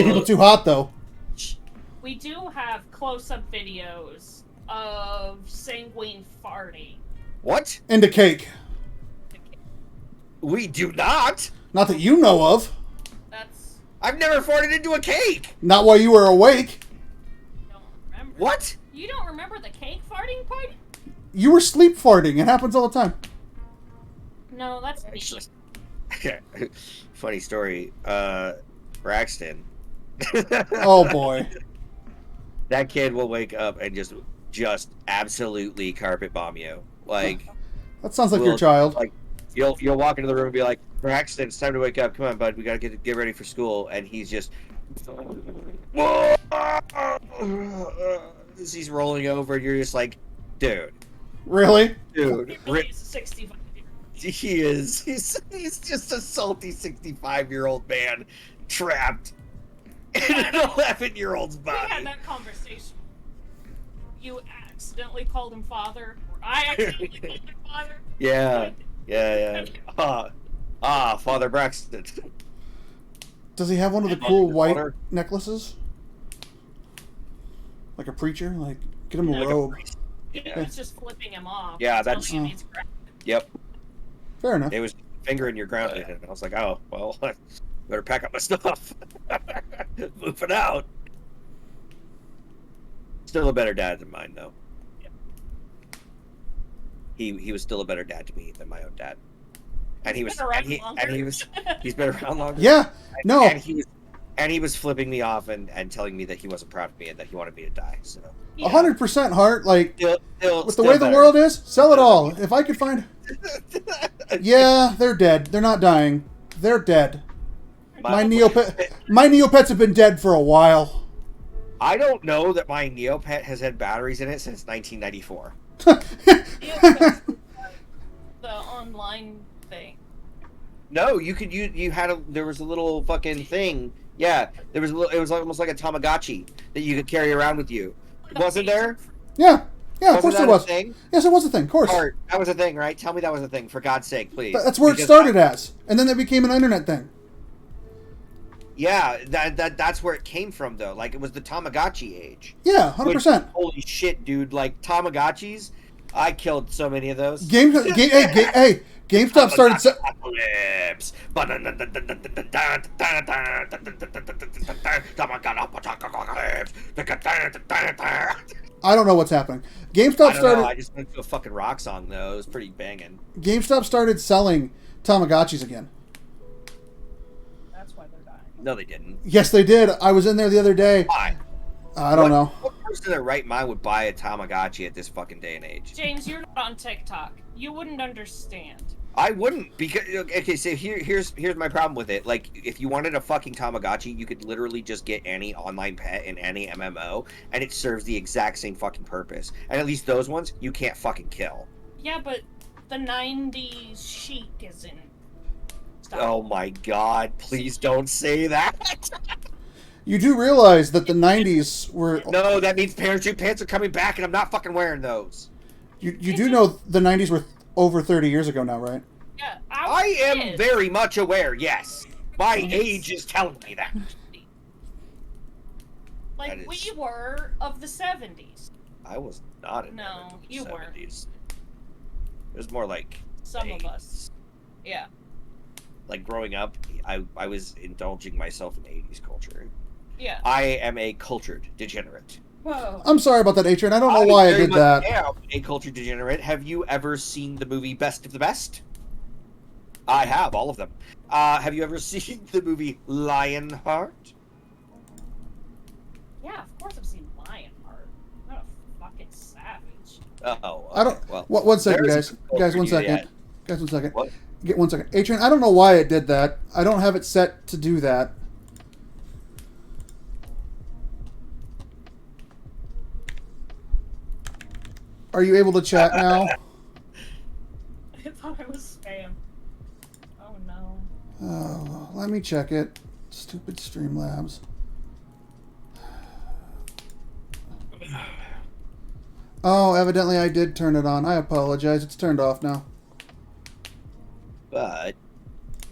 Speaker 1: people too hot though.
Speaker 2: We do have close-up videos of Sanguine farting.
Speaker 3: What?
Speaker 1: Into cake.
Speaker 3: We do not.
Speaker 1: Not that you know of.
Speaker 2: That's...
Speaker 3: I've never farted into a cake.
Speaker 1: Not while you were awake.
Speaker 2: I don't remember.
Speaker 3: What?
Speaker 2: You don't remember the cake farting part?
Speaker 1: You were sleep farting. It happens all the time.
Speaker 2: No, that's me.
Speaker 3: Actually, funny story. Braxton.
Speaker 1: Oh boy.
Speaker 3: That kid will wake up and just absolutely carpet bomb you. Like,
Speaker 1: That sounds like your child.
Speaker 3: Like, you'll walk into the room and be like, Braxton, it's time to wake up. Come on, bud. We gotta get ready for school. And he's just, as he's rolling over, and you're just like, dude,
Speaker 1: Really?
Speaker 3: dude.
Speaker 2: He's 65.
Speaker 3: He is. He's just a salty 65-year-old man trapped in an 11-year-old's
Speaker 2: We had
Speaker 3: body.
Speaker 2: that conversation. You accidentally called him father, or I accidentally called him father.
Speaker 3: Yeah. Father Braxton.
Speaker 1: Does he have one of the
Speaker 3: And
Speaker 1: cool
Speaker 3: his
Speaker 1: white
Speaker 3: daughter.
Speaker 1: necklaces? Like a preacher? Like, get him a
Speaker 3: Like a
Speaker 1: robe.
Speaker 3: priest.
Speaker 2: He
Speaker 3: Yeah.
Speaker 2: was just flipping him off.
Speaker 3: Yeah,
Speaker 2: telling
Speaker 3: that's-
Speaker 2: him he's crap.
Speaker 3: Yep.
Speaker 1: Fair enough.
Speaker 3: It was fingering your grounded, and I was like, oh, well, better pack up my stuff. Moving out. Still a better dad than mine, though.
Speaker 2: Yep.
Speaker 3: He was still a better dad to me than my own dad. And he was
Speaker 2: Been around
Speaker 3: and
Speaker 2: longer.
Speaker 3: he was he's been around longer.
Speaker 1: Yeah. No.
Speaker 3: And he was flipping me off and telling me that he wasn't proud of me and that he wanted me to die. So
Speaker 1: 100% heart. Like,
Speaker 3: still
Speaker 1: with the way the
Speaker 3: better.
Speaker 1: world is, sell it all. If I could find. Yeah, they're dead. They're not dying. They're dead. My Neopets have been dead for a while.
Speaker 3: I don't know that my Neopet has had batteries in it since 1994.
Speaker 2: The online thing.
Speaker 3: No, you could there was a little fucking thing. Yeah, there was it was almost like a Tamagotchi that you could carry around with you. Wasn't there?
Speaker 1: Yeah. Yeah, of
Speaker 3: Wasn't
Speaker 1: course
Speaker 3: that
Speaker 1: there
Speaker 3: a
Speaker 1: was.
Speaker 3: thing?
Speaker 1: Yes, it was a thing. Of course.
Speaker 3: Art, that was a thing, right? Tell me that was a thing, for God's sake, please.
Speaker 1: That's where it
Speaker 3: Because
Speaker 1: started as. And then it became an internet thing.
Speaker 3: Yeah, that's where it came from, though. Like, it was the Tamagotchi age.
Speaker 1: Yeah, 100%.
Speaker 3: Which, holy shit, dude! Like Tamagotchis, I killed so many of those.
Speaker 1: GameStop started.
Speaker 3: Apocalypse.
Speaker 1: I don't know what's happening. GameStop
Speaker 3: I don't
Speaker 1: started.
Speaker 3: know, I just went to a fucking rock song though. It was pretty banging.
Speaker 1: GameStop started selling Tamagotchis again.
Speaker 2: That's why they're dying.
Speaker 3: No, they didn't.
Speaker 1: Yes, they did. I was in there the other day.
Speaker 3: Why?
Speaker 1: I don't know.
Speaker 3: What person in their right mind would buy a Tamagotchi at this fucking day and age?
Speaker 2: James, you're not on TikTok. You wouldn't understand.
Speaker 3: I wouldn't, because okay. So here's my problem with it. Like, if you wanted a fucking Tamagotchi, you could literally just get any online pet in any MMO, and it serves the exact same fucking purpose. And at least those ones you can't fucking kill.
Speaker 2: Yeah, but the 90s chic isn't. Stop.
Speaker 3: Oh my god! Please don't say that.
Speaker 1: You do realize that the 90s were...
Speaker 3: No, that means parachute pants are coming back, and I'm not fucking wearing those.
Speaker 1: You do know the 90s were over 30 years ago now, right?
Speaker 2: Yeah,
Speaker 3: I am
Speaker 2: kids.
Speaker 3: very much aware, yes. My age is telling me that.
Speaker 2: Like,
Speaker 3: That is-
Speaker 2: we were of the 70s.
Speaker 3: I was not in
Speaker 2: No,
Speaker 3: the
Speaker 2: you weren't.
Speaker 3: 70s. It was more like
Speaker 2: Some of
Speaker 3: 80s.
Speaker 2: us. Yeah.
Speaker 3: Like growing up, I was indulging myself in 80s culture.
Speaker 2: Yeah.
Speaker 3: I am a cultured degenerate.
Speaker 2: Whoa.
Speaker 1: I'm sorry about that, Adrian. I don't know why I
Speaker 3: very
Speaker 1: did
Speaker 3: much
Speaker 1: that.
Speaker 3: am a cultured degenerate. Have you ever seen the movie Best of the Best? I have, all of them. Have you ever seen the movie Lionheart?
Speaker 2: Yeah, of course I've seen Lionheart. I'm not a fucking savage.
Speaker 3: Oh,
Speaker 1: I don't.
Speaker 3: well,
Speaker 1: One second,
Speaker 3: there's
Speaker 1: guys.
Speaker 3: a
Speaker 1: Guys, one
Speaker 3: culture,
Speaker 1: second.
Speaker 3: yeah.
Speaker 1: Guys, 1 second.
Speaker 3: What?
Speaker 1: Get 1 second. Adrian, I don't know why it did that. I don't have it set to do that. Are you able to chat now?
Speaker 2: I thought it was spam. Oh no.
Speaker 1: Oh, let me check it. Stupid Streamlabs. Oh, evidently I did turn it on. I apologize. It's turned off now.
Speaker 3: But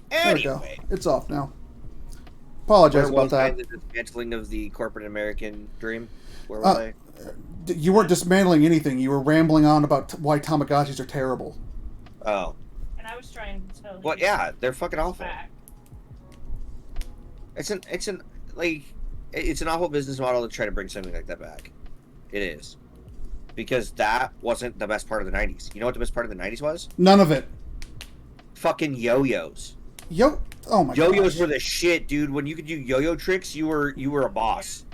Speaker 1: There we go.
Speaker 3: anyway,
Speaker 1: It's off now. Apologize
Speaker 3: where
Speaker 1: about
Speaker 3: was
Speaker 1: that.
Speaker 3: I in the dismantling of the corporate American dream? Where
Speaker 1: Uh,
Speaker 3: was I?
Speaker 1: You weren't dismantling anything. You were rambling on about why Tamagotchis are terrible.
Speaker 3: Oh,
Speaker 2: And I was trying to tell
Speaker 3: well,
Speaker 2: you.
Speaker 3: yeah, they're fucking awful.
Speaker 2: Back.
Speaker 3: It's an awful business model to try to bring something like that back. It is. Because that wasn't the best part of the 90s. You know what the best part of the 90s was?
Speaker 1: None of it.
Speaker 3: Fucking yo-yos.
Speaker 1: Oh my god.
Speaker 3: Yo-yos were the shit, dude. When you could do yo-yo tricks, you were a boss.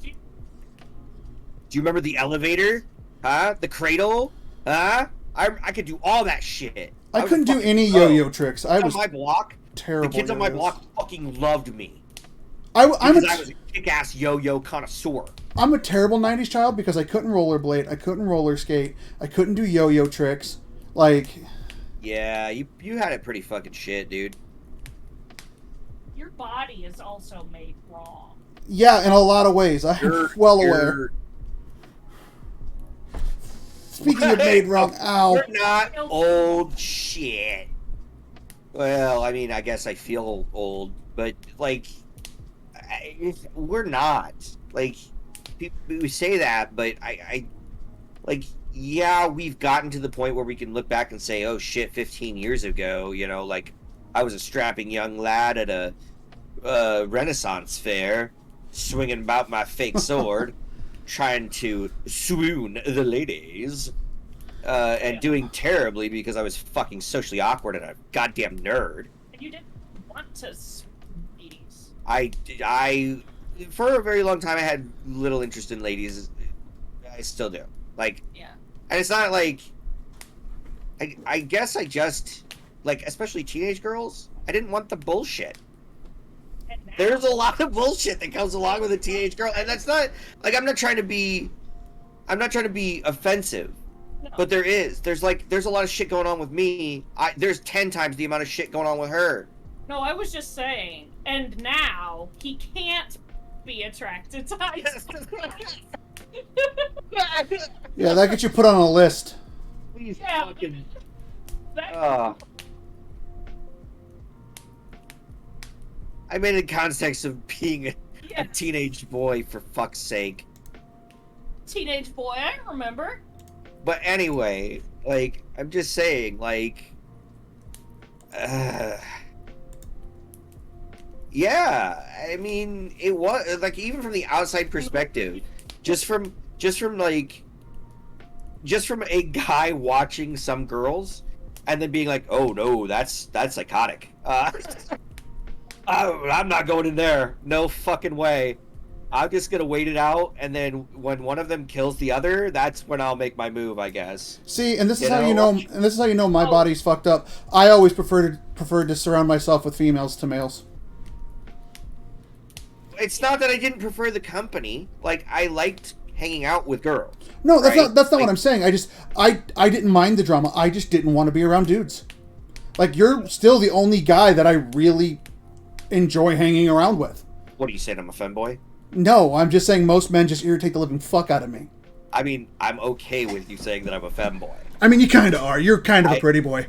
Speaker 3: Do you remember the elevator? Huh? The cradle? Huh? I could do all that shit.
Speaker 1: I
Speaker 3: was
Speaker 1: couldn't do
Speaker 3: fucking
Speaker 1: any
Speaker 3: pro.
Speaker 1: yo-yo tricks. I
Speaker 3: On
Speaker 1: was
Speaker 3: my block,
Speaker 1: terrible.
Speaker 3: the kids on my
Speaker 1: yo-yos.
Speaker 3: block fucking loved me.
Speaker 1: I'm
Speaker 3: Because
Speaker 1: a,
Speaker 3: I was a kick-ass yo-yo connoisseur.
Speaker 1: I'm a terrible 90s child because I couldn't rollerblade, I couldn't roller skate, I couldn't do yo-yo tricks. Like,
Speaker 3: Yeah, you had it pretty fucking shit, dude.
Speaker 2: Your body is also made wrong.
Speaker 1: yeah, in a lot of ways. I'm
Speaker 3: You're
Speaker 1: well aware. Speaking of made wrong, ow.
Speaker 3: You're not old shit. Well, I mean, I guess I feel old, but like, we're not. Like, we say that, but I like, yeah, we've gotten to the point where we can look back and say, oh shit, 15 years ago, you know, like, I was a strapping young lad at a Renaissance fair, swinging about my fake sword, trying to swoon the ladies, and doing terribly because I was fucking socially awkward and a goddamn nerd.
Speaker 2: And you didn't want to ladies.
Speaker 3: I, for a very long time, I had little interest in ladies. I still do. Like,
Speaker 2: Yeah.
Speaker 3: and it's not like, I guess I just, like, especially teenage girls, I didn't want the bullshit.
Speaker 2: And now,
Speaker 3: There's a lot of bullshit that comes along with a teenage girl, and that's not, like, I'm not trying to be offensive,
Speaker 2: no.
Speaker 3: but there's a lot of shit going on with me. There's 10 times the amount of shit going on with her.
Speaker 2: No, I was just saying. And now he can't be attracted to high school.
Speaker 1: Yeah, that gets you put on a list.
Speaker 3: Please
Speaker 2: Yeah.
Speaker 3: fucking.
Speaker 2: That-
Speaker 3: I mean, in context of being a
Speaker 2: yeah,
Speaker 3: teenage boy, for fuck's sake.
Speaker 2: teenage boy, I remember.
Speaker 3: But anyway, like, I'm just saying, like, yeah, I mean, it was, like, even from the outside perspective, just from a guy watching some girls and then being like, oh no, that's psychotic. I'm not going in there. No fucking way. I'm just gonna wait it out, and then when one of them kills the other, that's when I'll make my move, I guess.
Speaker 1: See, and this is
Speaker 3: You
Speaker 1: how
Speaker 3: know?
Speaker 1: you know, and this is how you know my
Speaker 2: Oh.
Speaker 1: body's fucked up. I always preferred to surround myself with females to males.
Speaker 3: It's not that I didn't prefer the company. Like, I liked hanging out with girls.
Speaker 1: No, that's
Speaker 3: Right?
Speaker 1: not what
Speaker 3: Like-
Speaker 1: I'm saying. I didn't mind the drama. I just didn't want to be around dudes. Like, you're still the only guy that I really enjoy hanging around with.
Speaker 3: What are you saying? I'm a femboy?
Speaker 1: No, I'm just saying most men just irritate the living fuck out of me.
Speaker 3: I mean, I'm okay with you saying that I'm a femboy.
Speaker 1: I mean, you kind of are. You're kind of a
Speaker 3: I-
Speaker 1: pretty boy.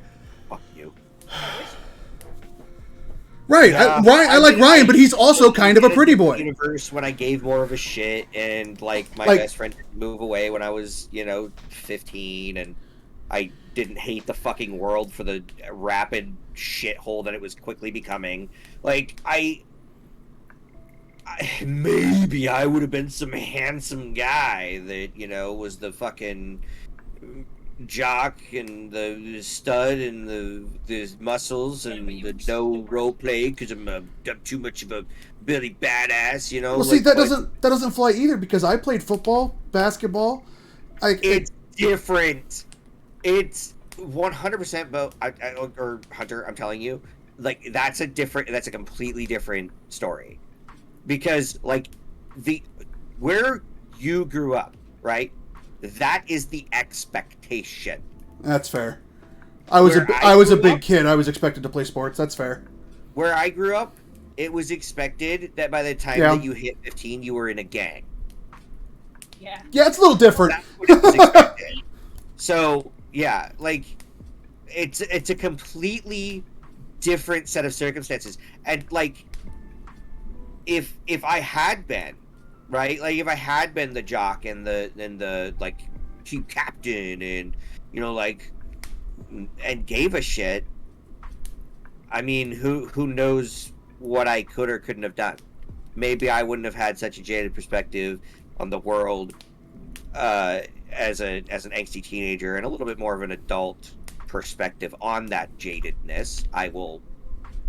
Speaker 3: Fuck you.
Speaker 1: Right.
Speaker 3: Yeah,
Speaker 1: I like
Speaker 3: mean,
Speaker 1: Ryan, but he's also kind of a pretty boy.
Speaker 3: Universe when I gave more of a shit, and like my
Speaker 1: Like-
Speaker 3: best friend didn't move away when I was, 15, and I didn't hate the fucking world for the rapid shithole that it was quickly becoming. Like maybe I would have been some handsome guy that was the fucking jock and the stud and the muscles and the no role play because I'm too much of a Billy badass.
Speaker 1: Well, see, that doesn't fly either because I played football, basketball.
Speaker 3: It's different. It's 100%. But or Hunter, I'm telling you, like that's a completely different story, because like where you grew up, right? That is the expectation.
Speaker 1: That's fair. I was a big
Speaker 3: up,
Speaker 1: kid. I was expected to play sports. That's fair.
Speaker 3: Where I grew up, it was expected that by the time that you hit 15, you were in a gang.
Speaker 2: Yeah.
Speaker 1: Yeah, it's a little different.
Speaker 3: That's what it was expected. So yeah, like it's a completely different set of circumstances, and like if I had been right, like if I had been the jock and the like team captain and like and gave a shit, I mean, who knows what I could or couldn't have done. Maybe I wouldn't have had such a jaded perspective on the world as an angsty teenager, and a little bit more of an adult perspective on that jadedness. I will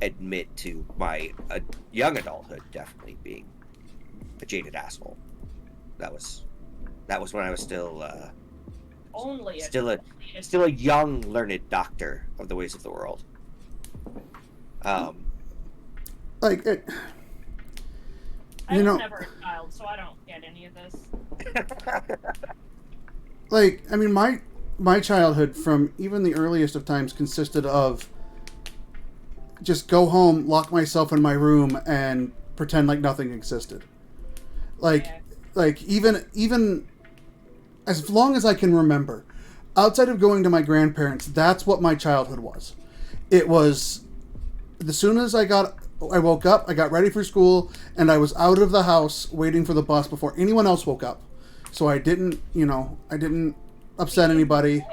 Speaker 3: admit to my young adulthood definitely being a jaded asshole. That was when I was still still a young learned doctor of the ways of the world.
Speaker 1: Like it.
Speaker 2: I was never a child, so I don't get any of this.
Speaker 1: Like, I mean, my childhood from even the earliest of times consisted of just go home, lock myself in my room, and pretend like nothing existed. Like even as long as I can remember, outside of going to my grandparents, that's what my childhood was. It was as soon as I woke up, I got ready for school, and I was out of the house waiting for the bus before anyone else woke up. So I didn't upset anybody.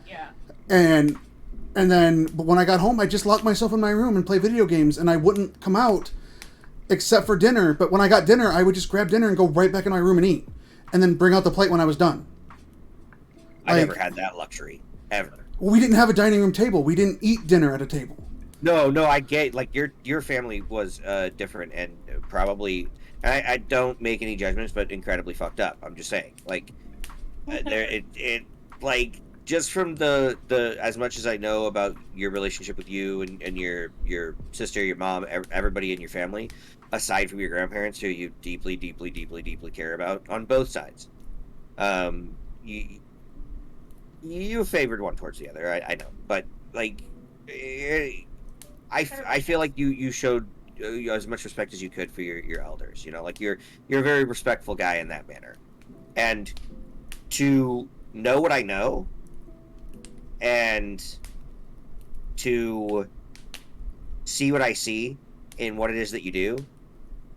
Speaker 2: Yeah.
Speaker 1: And then, but when I got home, I just locked myself in my room and play video games, and I wouldn't come out except for dinner. But when I got dinner, I would just grab dinner and go right back in my room and eat, and then bring out the plate when I was done.
Speaker 3: I never had that luxury ever.
Speaker 1: We didn't have a dining room table. We didn't eat dinner at a table.
Speaker 3: No, I get like your family was different and probably. I don't make any judgments, but incredibly fucked up. I'm just saying, like, it like just from the as much as I know about your relationship with you and your sister, your mom, everybody in your family, aside from your grandparents, who you deeply care about on both sides, you favored one towards the other. I know, but like, I feel like you showed as much respect as you could for your elders. Like you're a very respectful guy in that manner, and to know what I know, and to see what I see in what it is that you do,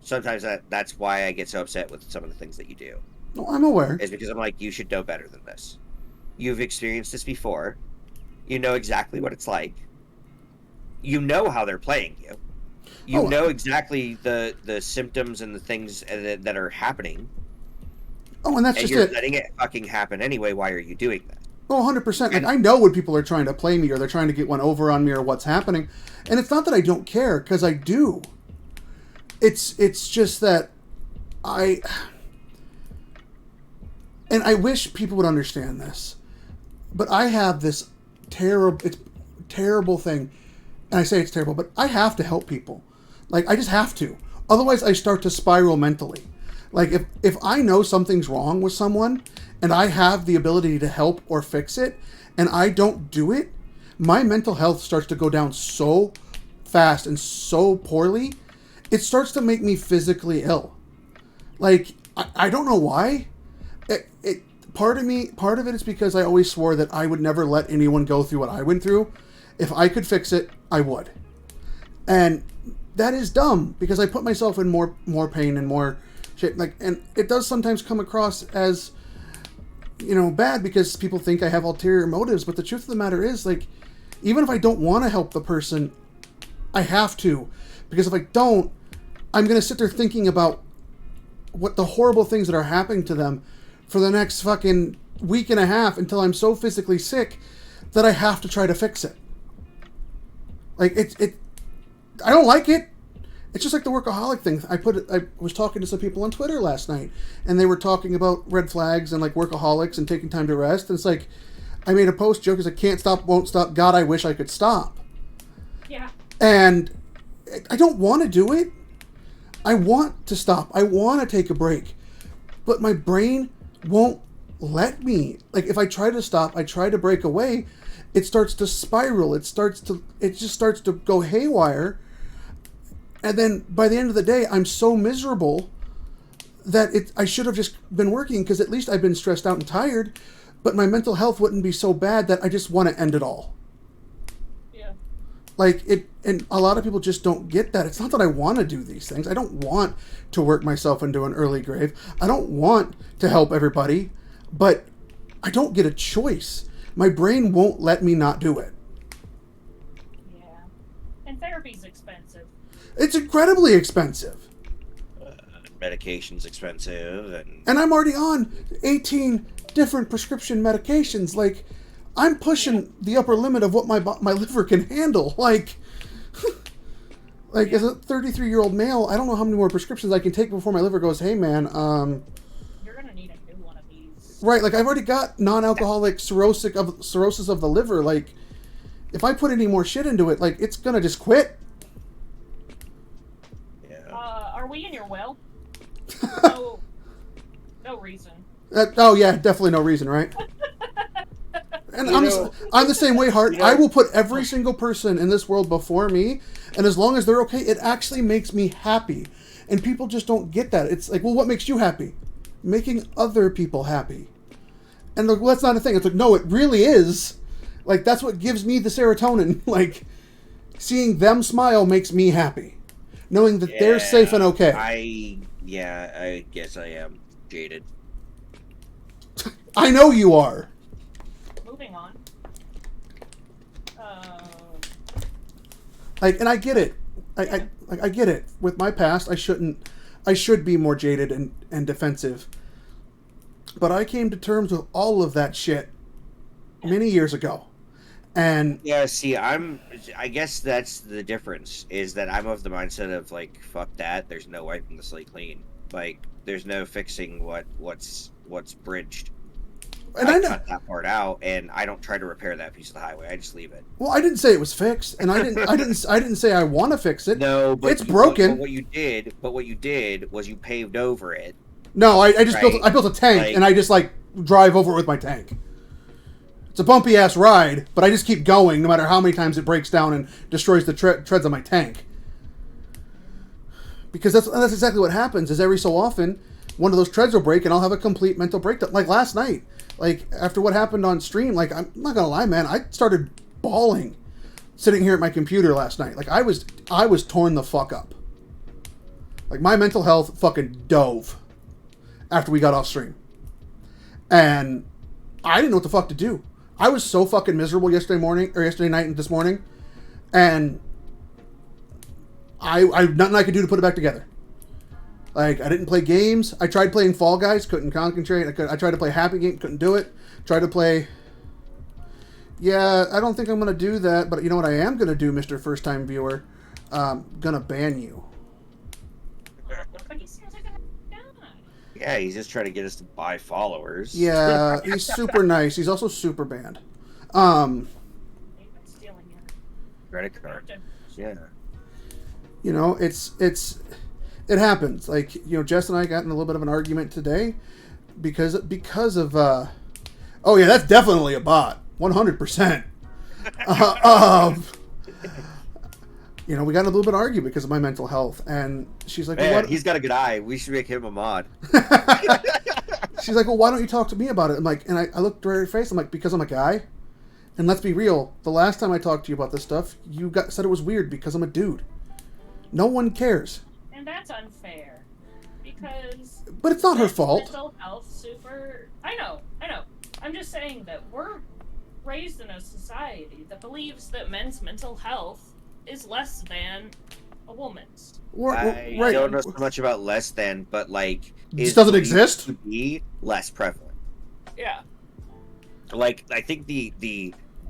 Speaker 3: sometimes that's why I get so upset with some of the things that you do.
Speaker 1: No, I'm aware.
Speaker 3: Is because I'm like, you should know better than this. You've experienced this before. You know exactly what it's like. You know how they're playing you. You know exactly the symptoms and the things that are happening.
Speaker 1: Oh, and that's
Speaker 3: and
Speaker 1: just
Speaker 3: you're
Speaker 1: it.
Speaker 3: letting it fucking happen anyway. Why are you doing that?
Speaker 1: Oh, 100%. Like, I know when people are trying to play me or they're trying to get one over on me or what's happening. And it's not that I don't care, because I do. It's just that and I wish people would understand this, but I have this terrible thing. And I say it's terrible, but I have to help people. Like, I just have to. Otherwise, I start to spiral mentally. Like, if I know something's wrong with someone and I have the ability to help or fix it and I don't do it, my mental health starts to go down so fast and so poorly. it starts to make me physically ill. Like, I don't know why. Part of it is because I always swore that I would never let anyone go through what I went through. If I could fix it, I would. And that is dumb because I put myself in more pain and more shit. Like, and it does sometimes come across as, bad because people think I have ulterior motives. But the truth of the matter is, like, even if I don't want to help the person, I have to, because if I don't, I'm going to sit there thinking about what the horrible things that are happening to them for the next fucking week and a half until I'm so physically sick that I have to try to fix it. Like, I don't like it. It's just like the workaholic thing. I was talking to some people on Twitter last night, and they were talking about red flags and like workaholics and taking time to rest. And it's like, I made a post joke as I can't stop, won't stop. God, I wish I could stop.
Speaker 2: Yeah.
Speaker 1: And I don't want to do it. I want to stop. I want to take a break. But my brain won't let me. Like, if I try to stop, I try to break away, it starts to spiral. It just starts to go haywire. And then by the end of the day, I'm so miserable that I should have just been working because at least I've been stressed out and tired, but my mental health wouldn't be so bad that I just want to end it all.
Speaker 2: Yeah.
Speaker 1: Like, and a lot of people just don't get that. It's not that I want to do these things. I don't want to work myself into an early grave. I don't want to help everybody, but I don't get a choice. My brain won't let me not do it.
Speaker 2: Yeah. And therapy's expensive.
Speaker 1: It's incredibly expensive.
Speaker 3: Medication's expensive,
Speaker 1: and I'm already on 18 different prescription medications. Like, I'm pushing the upper limit of what my liver can handle. Like, as a 33-year-old male, I don't know how many more prescriptions I can take before my liver goes, hey man,
Speaker 2: you're gonna need a new one of these.
Speaker 1: Right, like I've already got non-alcoholic cirrhosis of the liver. Like, if I put any more shit into it, like, it's gonna just quit.
Speaker 2: Are we in your well? No reason.
Speaker 1: Oh yeah, definitely no reason, right? And I'm the same way, Hart. I will put every single person in this world before me, and as long as they're okay, it actually makes me happy. And people just don't get that. It's like, well, what makes you happy? Making other people happy. And look, well, that's not a thing. It's like, no, it really is. Like, that's what gives me the serotonin. Like, seeing them smile makes me happy. Knowing that they're safe and okay.
Speaker 3: I guess I am jaded.
Speaker 1: I know you are.
Speaker 2: Moving on.
Speaker 1: Like, and I get it. I get it. With my past, I should be more jaded and defensive. But I came to terms with all of that shit many years ago. And
Speaker 3: yeah, see, I guess that's the difference, is that I'm of the mindset of, like, fuck that, there's no wiping the slate clean. Like, there's no fixing what's bridged. And I cut that part out, and I don't try to repair that piece of the highway. I just leave it.
Speaker 1: Well, I didn't say it was fixed, and I didn't say I want to fix it.
Speaker 3: No, but
Speaker 1: it's broken.
Speaker 3: But what you did was you paved over it.
Speaker 1: No, I just built a tank, and I just, like, drive over it with my tank. It's a bumpy ass ride, but I just keep going no matter how many times it breaks down and destroys the treads on my tank. Because that's exactly what happens. Is every so often one of those treads will break, and I'll have a complete mental breakdown. Like last night, like after what happened on stream, like I'm not gonna lie, man, I started bawling sitting here at my computer last night. Like I was torn the fuck up. Like my mental health fucking dove after we got off stream, and I didn't know what the fuck to do. I was so fucking miserable yesterday night and this morning, and I nothing I could do to put it back together. Like, I didn't play games. I tried playing Fall Guys, couldn't concentrate. I tried to play Happy Game, couldn't do it. Tried to play... Yeah, I don't think I'm going to do that, but you know what I am going to do, Mr. First Time Viewer? Gonna ban you.
Speaker 2: But he sounds like a guy.
Speaker 3: Yeah, he's just trying to get us to buy followers.
Speaker 1: Yeah, he's super nice. He's also super banned.
Speaker 2: They've been stealing your
Speaker 3: Credit card. Yeah.
Speaker 1: You know, it happens. Like, you know, Jess and I got in a little bit of an argument today because of oh yeah, that's definitely a bot. 100%. you know, we got in a little bit of argument because of my mental health, and she's like,
Speaker 3: Man,
Speaker 1: well, what?
Speaker 3: he's got a good eye. We should make him a mod.
Speaker 1: She's like, well, why don't you talk to me about it? I'm like, and I looked right at her face. I'm like, because I'm a guy. And let's be real. The last time I talked to you about this stuff, you said it was weird because I'm a dude. No one cares.
Speaker 2: And that's unfair. Because...
Speaker 1: But it's not her
Speaker 2: men's
Speaker 1: fault.
Speaker 2: Mental health super... I know. I'm just saying that we're raised in a society that believes that men's mental health is less than a woman's.
Speaker 3: I
Speaker 1: Right.
Speaker 3: don't know so much about less than, but like...
Speaker 1: This doesn't
Speaker 3: believed
Speaker 1: exist?
Speaker 3: To be less prevalent.
Speaker 2: Yeah.
Speaker 3: Like, I think the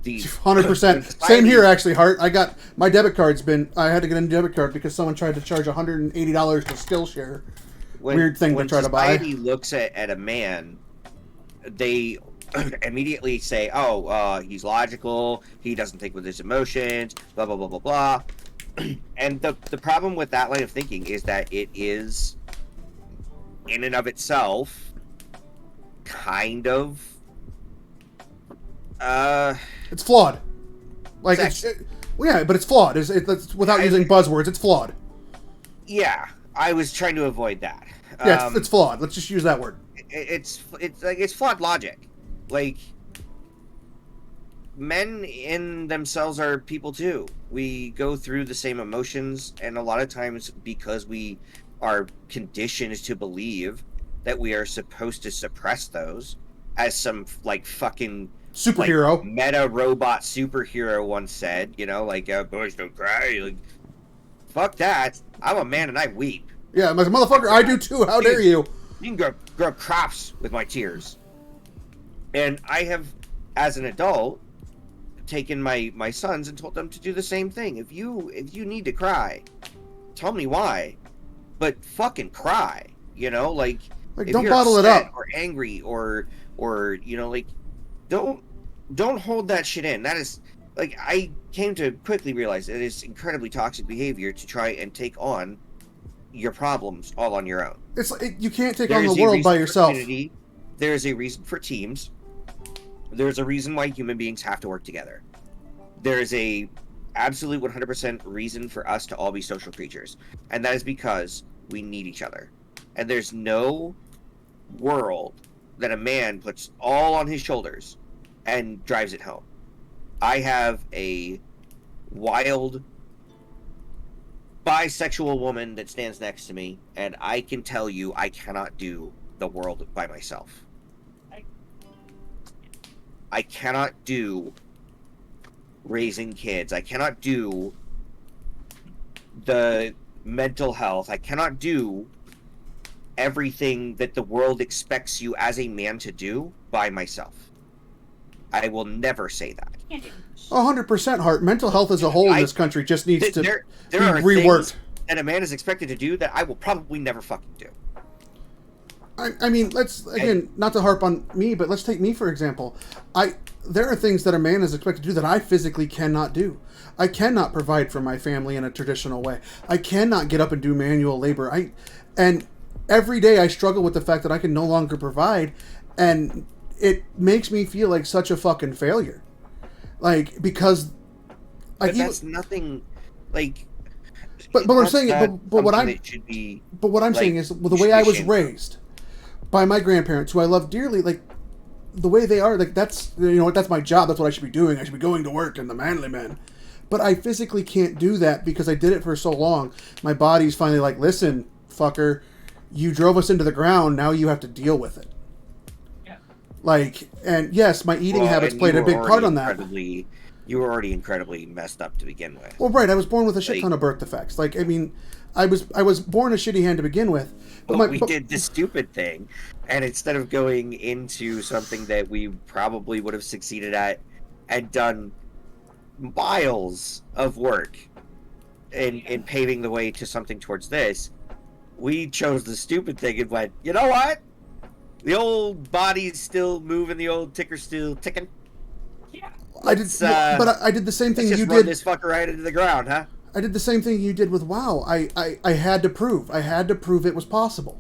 Speaker 1: 100%. Same here, actually, Hart. I got my debit card's been. I had to get a new debit card because someone tried to charge $180 to Skillshare. Weird thing to try to buy.
Speaker 3: When society looks at a man, they immediately say, "Oh, he's logical. He doesn't think with his emotions." Blah blah blah blah blah. And the problem with that line of thinking is that it is, in and of itself, kind of.
Speaker 1: It's flawed. Like,
Speaker 3: Sex.
Speaker 1: well, yeah, but it's flawed. It's without using buzzwords, it's flawed.
Speaker 3: Yeah, I was trying to avoid that.
Speaker 1: Yeah, it's flawed. Let's just use that word.
Speaker 3: It's like it's flawed logic. Like, men in themselves are people too. We go through the same emotions, and a lot of times because we are conditioned to believe that we are supposed to suppress those, as some like fucking
Speaker 1: Superhero.
Speaker 3: like, meta robot superhero once said, you know, like boys don't cry. Like, fuck that. I'm a man and I weep.
Speaker 1: Yeah, I'm like, motherfucker, I do too. How dare you?
Speaker 3: You can grow crops with my tears. And I have, as an adult, taken my sons and told them to do the same thing. If you need to cry, tell me why. But fucking cry. You know, like if
Speaker 1: don't
Speaker 3: you're
Speaker 1: bottle it
Speaker 3: upset
Speaker 1: up.
Speaker 3: or angry or you know, like don't hold that shit in. That is like I came to quickly realize it is incredibly toxic behavior to try and take on your problems all on your own.
Speaker 1: It's like, you can't take
Speaker 3: There
Speaker 1: on
Speaker 3: is
Speaker 1: the
Speaker 3: a
Speaker 1: world by
Speaker 3: reason for
Speaker 1: yourself.
Speaker 3: community. There is a reason for teams. There's a reason why human beings have to work together. There is a absolute 100% reason for us to all be social creatures, and that is because we need each other. And there's no world that a man puts all on his shoulders and drives it home. I have a wild bisexual woman that stands next to me, and I can tell you I cannot do the world by myself. I cannot do raising kids. I cannot do the mental health. I cannot do everything that the world expects you as a man to do by myself. I will never say that.
Speaker 1: 100% Hart. Mental health as a whole in this country just needs to
Speaker 3: There
Speaker 1: be
Speaker 3: are
Speaker 1: reworked.
Speaker 3: things that a man is expected to do that I will probably never fucking do.
Speaker 1: I mean, let's again not to harp on me, but let's take me for example. There are things that a man is expected to do that I physically cannot do. I cannot provide for my family in a traditional way. I cannot get up and do manual labor. And every day I struggle with the fact that I can no longer provide, and it makes me feel like such a fucking failure. Like, because
Speaker 3: But that's nothing like.
Speaker 1: But what I'm
Speaker 3: that's
Speaker 1: saying,
Speaker 3: not
Speaker 1: but what
Speaker 3: something
Speaker 1: I'm
Speaker 3: that should be.
Speaker 1: But what I'm
Speaker 3: like,
Speaker 1: saying is, well, the
Speaker 3: you
Speaker 1: way
Speaker 3: should
Speaker 1: I
Speaker 3: be
Speaker 1: was
Speaker 3: ashamed of.
Speaker 1: raised by my grandparents, who I love dearly, like the way they are, like that's, you know what, that's my job. That's what I should be doing. I should be going to work and the manly man. But I physically can't do that because I did it for so long. My body's finally like, listen, fucker, you drove us into the ground. Now you have to deal with it.
Speaker 2: Yeah.
Speaker 1: Like, and yes, my eating habits
Speaker 3: and
Speaker 1: played
Speaker 3: you
Speaker 1: a
Speaker 3: were
Speaker 1: big part
Speaker 3: already
Speaker 1: on that.
Speaker 3: You were already incredibly messed up to begin with.
Speaker 1: Well, right. I was born with a shit
Speaker 3: Like-
Speaker 1: ton of birth defects. Like, I mean, I was born a shitty hand to begin with.
Speaker 3: But we did the stupid thing, and instead of going into something that we probably would have succeeded at and done miles of work in paving the way to something towards this, we chose the stupid thing and went, you know what? The old body's still moving, the old ticker's still ticking.
Speaker 2: Yeah.
Speaker 1: I did,
Speaker 3: Let's,
Speaker 1: but I did the same thing
Speaker 3: Let's
Speaker 1: you
Speaker 3: just run
Speaker 1: did.
Speaker 3: this fucker right into the ground, huh?
Speaker 1: I did the same thing you did with WoW. I had to prove. I had to prove it was possible.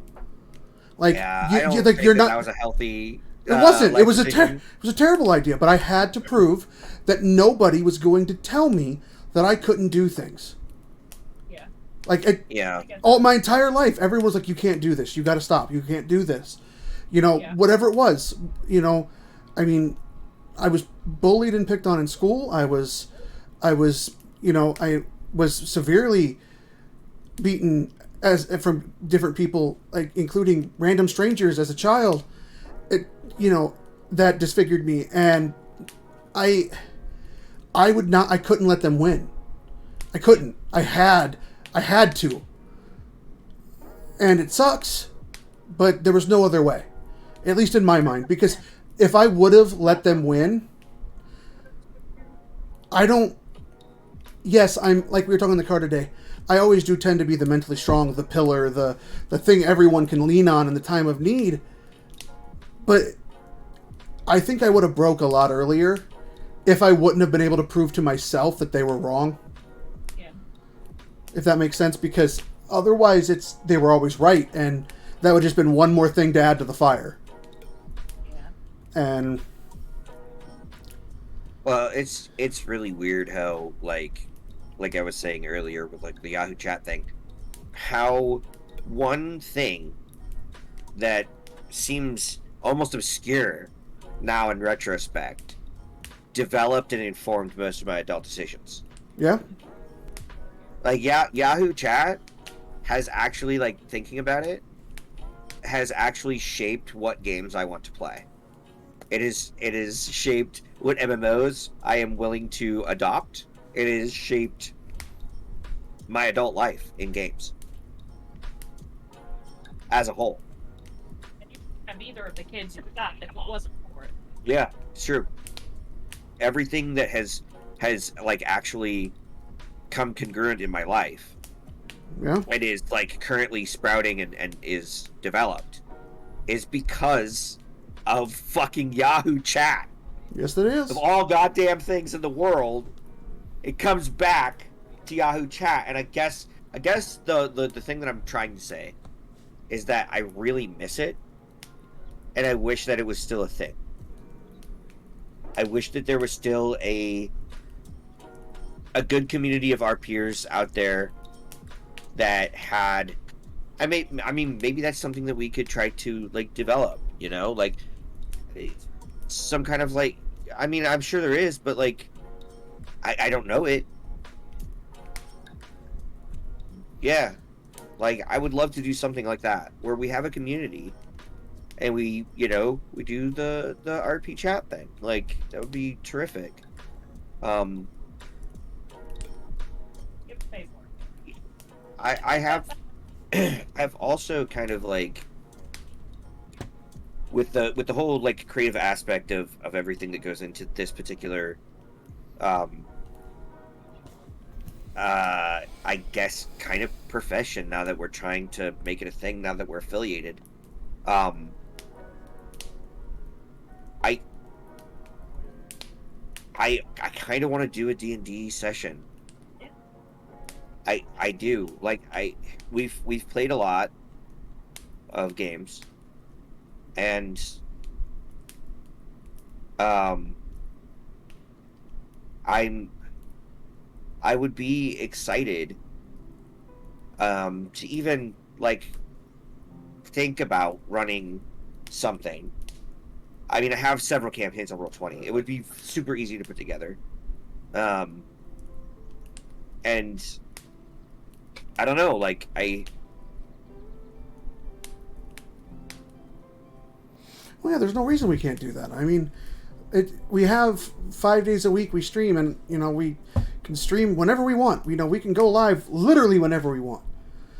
Speaker 1: Like,
Speaker 3: Yeah,
Speaker 1: you,
Speaker 3: I don't
Speaker 1: you, like
Speaker 3: think
Speaker 1: you're
Speaker 3: that
Speaker 1: not.
Speaker 3: that was a healthy.
Speaker 1: It wasn't.
Speaker 3: life
Speaker 1: It was
Speaker 3: decision.
Speaker 1: it was a terrible idea. But I had to prove that nobody was going to tell me that I couldn't do things. Like,
Speaker 3: Yeah.
Speaker 2: I get
Speaker 1: all
Speaker 2: that.
Speaker 1: my entire life, everyone was like, you can't do this. You got to stop. You can't do this. You know,
Speaker 2: Yeah.
Speaker 1: whatever it was. You know, I mean, I was bullied and picked on in school. I was, you know, I was severely beaten as from different people, like including random strangers as a child. It, you know, that disfigured me, and I couldn't let them win. I couldn't. I had to. And it sucks, but there was no other way. At least in my mind. Because if I would have let them win, I don't... Yes, I'm... Like we were talking in the car today, I always do tend to be the mentally strong, the pillar, the thing everyone can lean on in the time of need. But I think I would have broke a lot earlier if I wouldn't have been able to prove to myself that they were wrong.
Speaker 2: Yeah.
Speaker 1: If that makes sense, because otherwise they were always right, and that would just been one more thing to add to the fire.
Speaker 2: Yeah.
Speaker 1: And
Speaker 3: Well, it's really weird how like I was saying earlier with like the Yahoo chat thing, how one thing that seems almost obscure now in retrospect developed and informed most of my adult decisions.
Speaker 1: yeah,
Speaker 3: Like Yahoo chat has actually, like, thinking about it, has actually shaped what games I want to play. It is shaped what MMOs I am willing to adopt. It has shaped my adult life in games as a whole.
Speaker 2: And you wouldn't have either of the kids you got if it wasn't for it.
Speaker 3: Yeah, it's true. Everything that has like actually come congruent in my life,
Speaker 1: yeah,
Speaker 3: and is like currently sprouting and is developed, is because of fucking Yahoo chat.
Speaker 1: yes, it is.
Speaker 3: Of all goddamn things in the world, it comes back to Yahoo chat. And I guess the thing that I'm trying to say is that I really miss it, and I wish that it was still a thing. I wish that there was still a good community of our peers out there that had... I mean, maybe that's something that we could try to, like, develop, you know? Like, some kind of, like... I mean, I'm sure there is, but, like, I don't know it. Yeah. Like, I would love to do something like that, where we have a community, and we, you know, we do the RP chat thing. Like, that would be terrific.
Speaker 2: You have to pay for it.
Speaker 3: I have I've also kind of like with the whole like creative aspect of everything that goes into this particular I guess kind of profession, now that we're trying to make it a thing, now that we're affiliated. I kind of want to do a D&D session. I do. Like, we've played a lot of games, and I would be excited to even like think about running something. I mean, I have several campaigns on Roll20. It would be super easy to put together. And I don't know, like,
Speaker 1: Well, yeah, there's no reason we can't do that. I mean, we have 5 days a week we stream, and, you know, we can stream whenever we want. You know, we can go live literally whenever we want.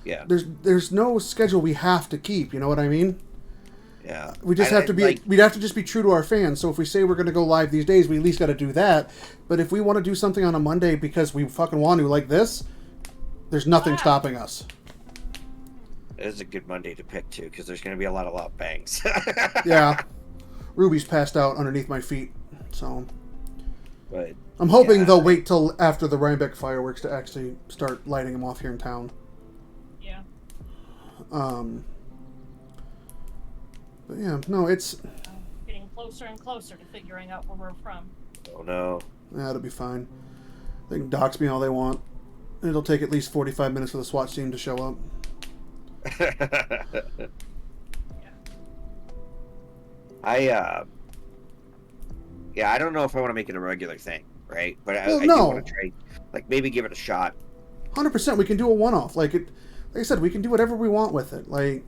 Speaker 3: yeah.
Speaker 1: There's no schedule we have to keep, you know what I mean?
Speaker 3: Yeah.
Speaker 1: We just have to be,
Speaker 3: like,
Speaker 1: we'd have to just be true to our fans. So if we say we're going to go live these days, we at least got to do that. But if we want to do something on a Monday because we fucking want to, like this, there's nothing
Speaker 2: Wow.
Speaker 1: stopping us.
Speaker 3: it is a good Monday to pick, too, because there's going to be a lot of bangs.
Speaker 1: Yeah. Ruby's passed out underneath my feet. So
Speaker 3: But
Speaker 1: I'm hoping
Speaker 3: yeah.
Speaker 1: they'll wait till after the Rhinebeck fireworks to actually start lighting them off here in town.
Speaker 2: Yeah.
Speaker 1: But yeah, no, it's...
Speaker 2: Getting closer and closer to figuring out where we're from.
Speaker 3: Oh, no.
Speaker 1: Yeah, it'll be fine. They can dox me all they want. It'll take at least 45 minutes for the SWAT team to show up.
Speaker 3: Yeah, I don't know if I want to make it a regular thing, right? But
Speaker 1: Well,
Speaker 3: I do
Speaker 1: no.
Speaker 3: want to try, like, maybe give it a shot.
Speaker 1: 100%, we can do a one-off. Like I said, we can do whatever we want with it. Like,